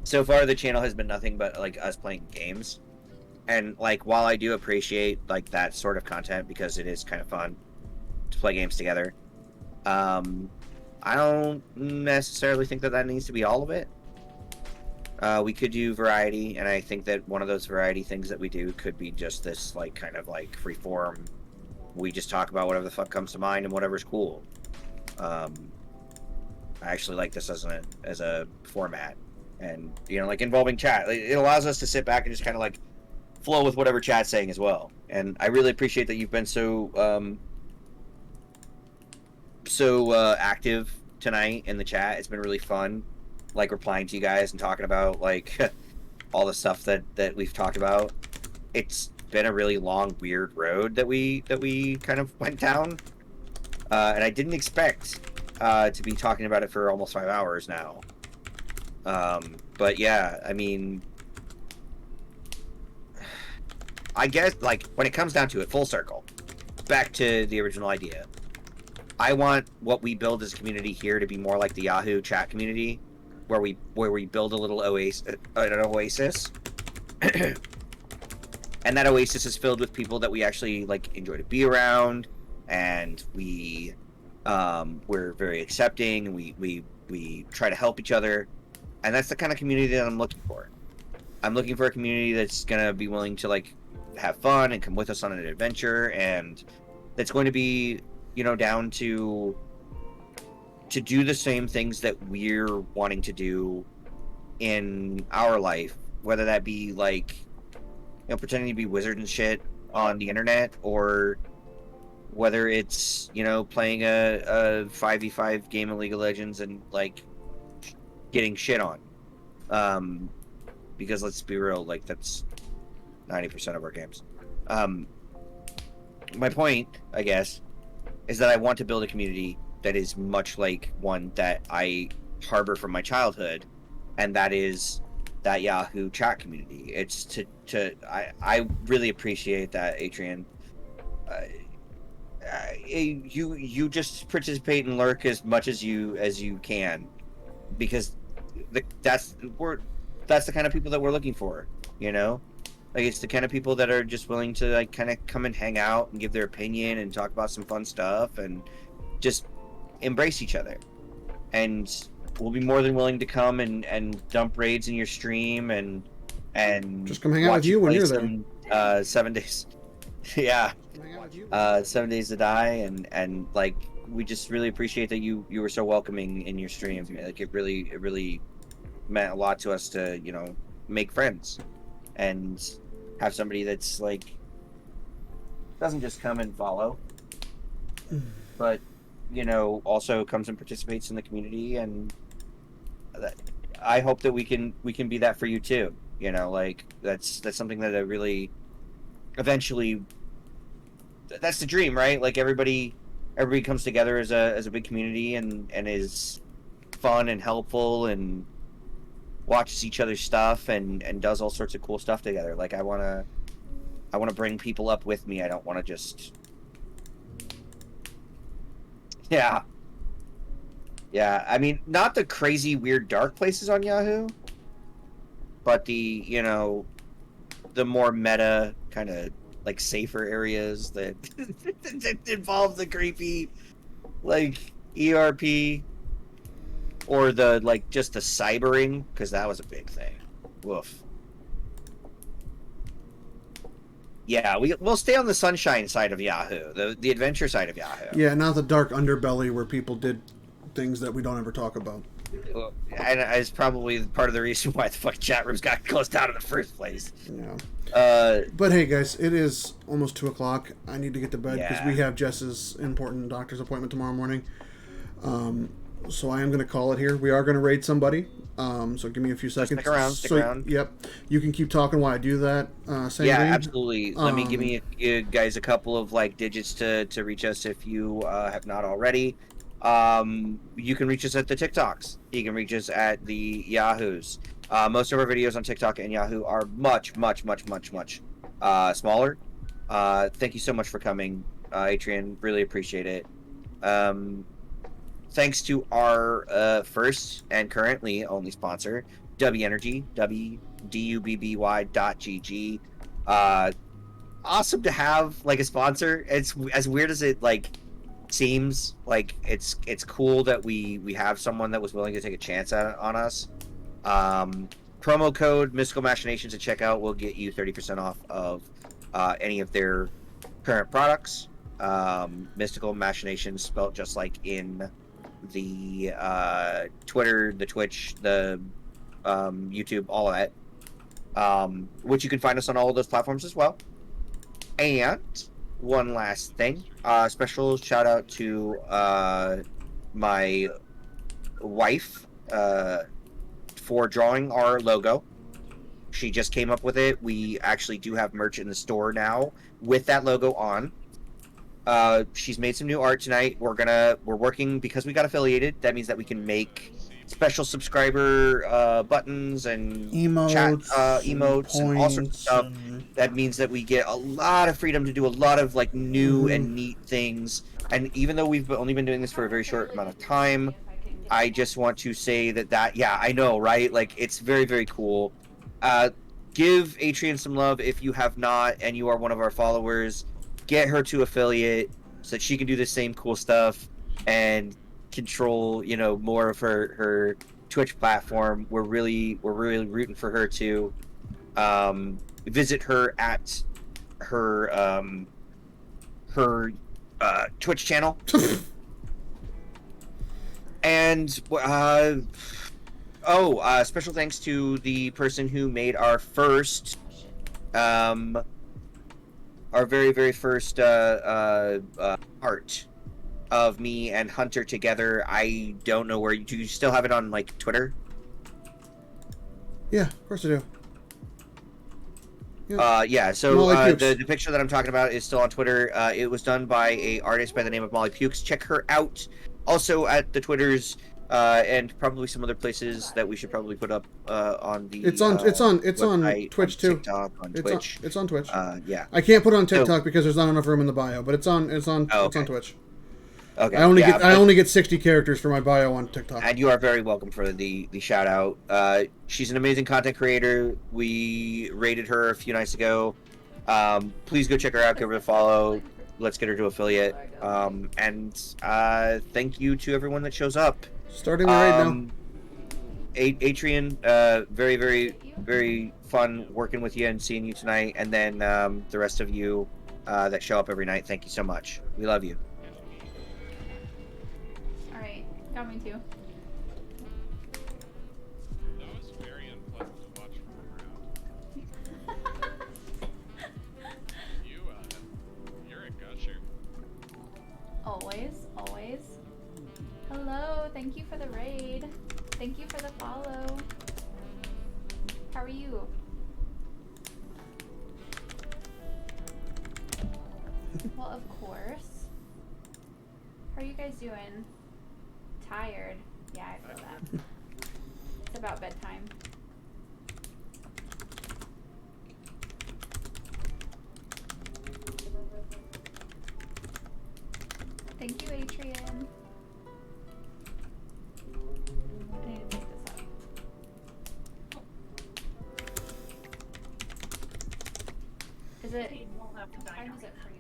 Speaker 3: So far, the channel has been nothing but, like, us playing games. And, like, while I do appreciate, like, that sort of content, because it is kind of fun to play games together, I don't necessarily think that needs to be all of it. We could do variety, and I think that one of those variety things that we do could be just this, like, kind of like free form. We just talk about whatever the fuck comes to mind and whatever's cool. I actually like this as a format, and, you know, like, involving chat. It allows us to sit back and just kind of like flow with whatever chat's saying as well. And I really appreciate that you've been so active tonight in the chat. It's been really fun, like, replying to you guys and talking about, like, all the stuff that we've talked about. It's been a really long, weird road that we kind of went down, and I didn't expect to be talking about it for almost 5 hours now. But yeah, I mean, I guess, like, when it comes down to it, full circle, back to the original idea. I want what we build as a community here to be more like the Yahoo chat community, where we build a little oasis, and that oasis is filled with people that we actually like enjoy to be around, and we're very accepting, and we try to help each other, and that's the kind of community that I'm looking for. I'm looking for a community that's gonna be willing to like have fun and come with us on an adventure, and that's going to be, you know, down to do the same things that we're wanting to do in our life, whether that be like, you know, pretending to be wizards and shit on the internet, or whether it's, you know, playing a 5v5 game of League of Legends and like getting shit on. Because let's be real, like that's 90% of our games. My point, I guess, is that I want to build a community that is much like one that I harbor from my childhood, and that is that Yahoo chat community. It's I really appreciate that, Adrian. You just participate and lurk as much as you can, because that's the kind of people that we're looking for, you know? Like, it's the kind of people that are just willing to like kind of come and hang out and give their opinion and talk about some fun stuff and just embrace each other. And we'll be more than willing to come and dump raids in your stream and
Speaker 1: just come hang out with you when you're there.
Speaker 3: 7 days. Yeah. 7 days to die, and like we just really appreciate that you were so welcoming in your stream. Like it really meant a lot to us to, you know, make friends and have somebody that's like doesn't just come and follow, but, you know, also comes and participates in the community. And I hope that we can be that for you too. You know, like that's something that I really eventually, that's the dream, right? Like everybody comes together as a big community and is fun and helpful and watches each other's stuff and does all sorts of cool stuff together. Like I want to bring people up with me. I don't want to just yeah. I mean, not the crazy weird dark places on Yahoo, but the, you know, the more meta kind of like safer areas that involve the creepy like ERP, or the like just the cybering, because that was a big thing. Woof. Yeah, we'll stay on the sunshine side of Yahoo, the adventure side of Yahoo.
Speaker 1: Yeah, not the dark underbelly where people did things that we don't ever talk about.
Speaker 3: And it's probably part of the reason why the fucking chat rooms got closed down in the first place.
Speaker 1: Yeah. But hey, guys, it is almost 2 o'clock. I need to get to bed because we have Jess's important doctor's appointment tomorrow morning. So I am going to call it here. We are going to raid somebody. So give me a few seconds.
Speaker 3: Stick around.
Speaker 1: Yep. You can keep talking while I do that.
Speaker 3: Absolutely. Let me give me you guys a couple of like digits to reach us if you have not already. You can reach us at the TikToks. You can reach us at the Yahoos. Most of our videos on TikTok and Yahoo are much smaller. Thank you so much for coming, Adrian. Really appreciate it. Thanks to our first and currently only sponsor, W Energy, WDUBBY.GG. Awesome to have like a sponsor. It's as weird as it like seems. Like it's cool that we have someone that was willing to take a chance on us. Promo code Mystical Machinations at checkout will get you 30% off of any of their current products. Mystical Machinations spelled just like in the Twitter, the Twitch, the YouTube, all of that, which you can find us on all of those platforms as well. And one last thing, special shout out to my wife for drawing our logo. She just came up with it. We actually do have merch in the store now with that logo on. She's made some new art tonight. We're working, because we got affiliated, that means that we can make special subscriber buttons and
Speaker 1: Emotes,
Speaker 3: chat emotes and all sorts of
Speaker 1: points,
Speaker 3: stuff.
Speaker 1: and-
Speaker 3: That means that we get a lot of freedom to do a lot of like new
Speaker 1: Mhm.
Speaker 3: and neat things. And even though we've only been doing this for a very short amount of time, I just want to say that yeah, I know, right? Like it's very, very cool. Give Atrian some love if you have not and you are one of our followers. Get her to affiliate so that she can do the same cool stuff and control, you know, more of her Twitch platform. We're really rooting for her to visit her at her Twitch channel. And special thanks to the person who made our first our very, very first art of me and Hunter together. I don't know where do you still have it on like Twitter?
Speaker 1: Yeah, of course I do.
Speaker 3: Yeah, so
Speaker 1: Molly Pukes.
Speaker 3: the picture that I'm talking about is still on Twitter. It was done by a artist by the name of Molly Pukes. Check her out. Also at the Twitters and probably some other places that we should probably put up on the.
Speaker 1: It's on
Speaker 3: website,
Speaker 1: Twitch
Speaker 3: on
Speaker 1: too.
Speaker 3: TikTok, on Twitch.
Speaker 1: It's on Twitch.
Speaker 3: Yeah.
Speaker 1: I can't put it on TikTok because there's not enough room in the bio, but it's on Twitch.
Speaker 3: Okay.
Speaker 1: I only get 60 characters for my bio on TikTok.
Speaker 3: And you are very welcome for the shout out. She's an amazing content creator. We rated her a few nights ago. Please go check her out. Give her a follow. Let's get her to affiliate. And thank you to everyone that shows up.
Speaker 1: Starting the raid now.
Speaker 3: Atrian, very, very, very fun working with you and seeing you tonight. And then the rest of you that show up every night, thank you so much. We love you.
Speaker 6: Alright, got me too.
Speaker 7: That was very unpleasant to watch from around. You're a gusher.
Speaker 6: Always, always. Hello, thank you for the raid. Thank you for the follow. How are you? Well, of course. How are you guys doing? Tired. Yeah, I feel that. It's about bedtime. Thank you, Atrian. I need to take this out. Is it?
Speaker 2: We'll have to
Speaker 6: What
Speaker 2: dine
Speaker 6: time is it for you?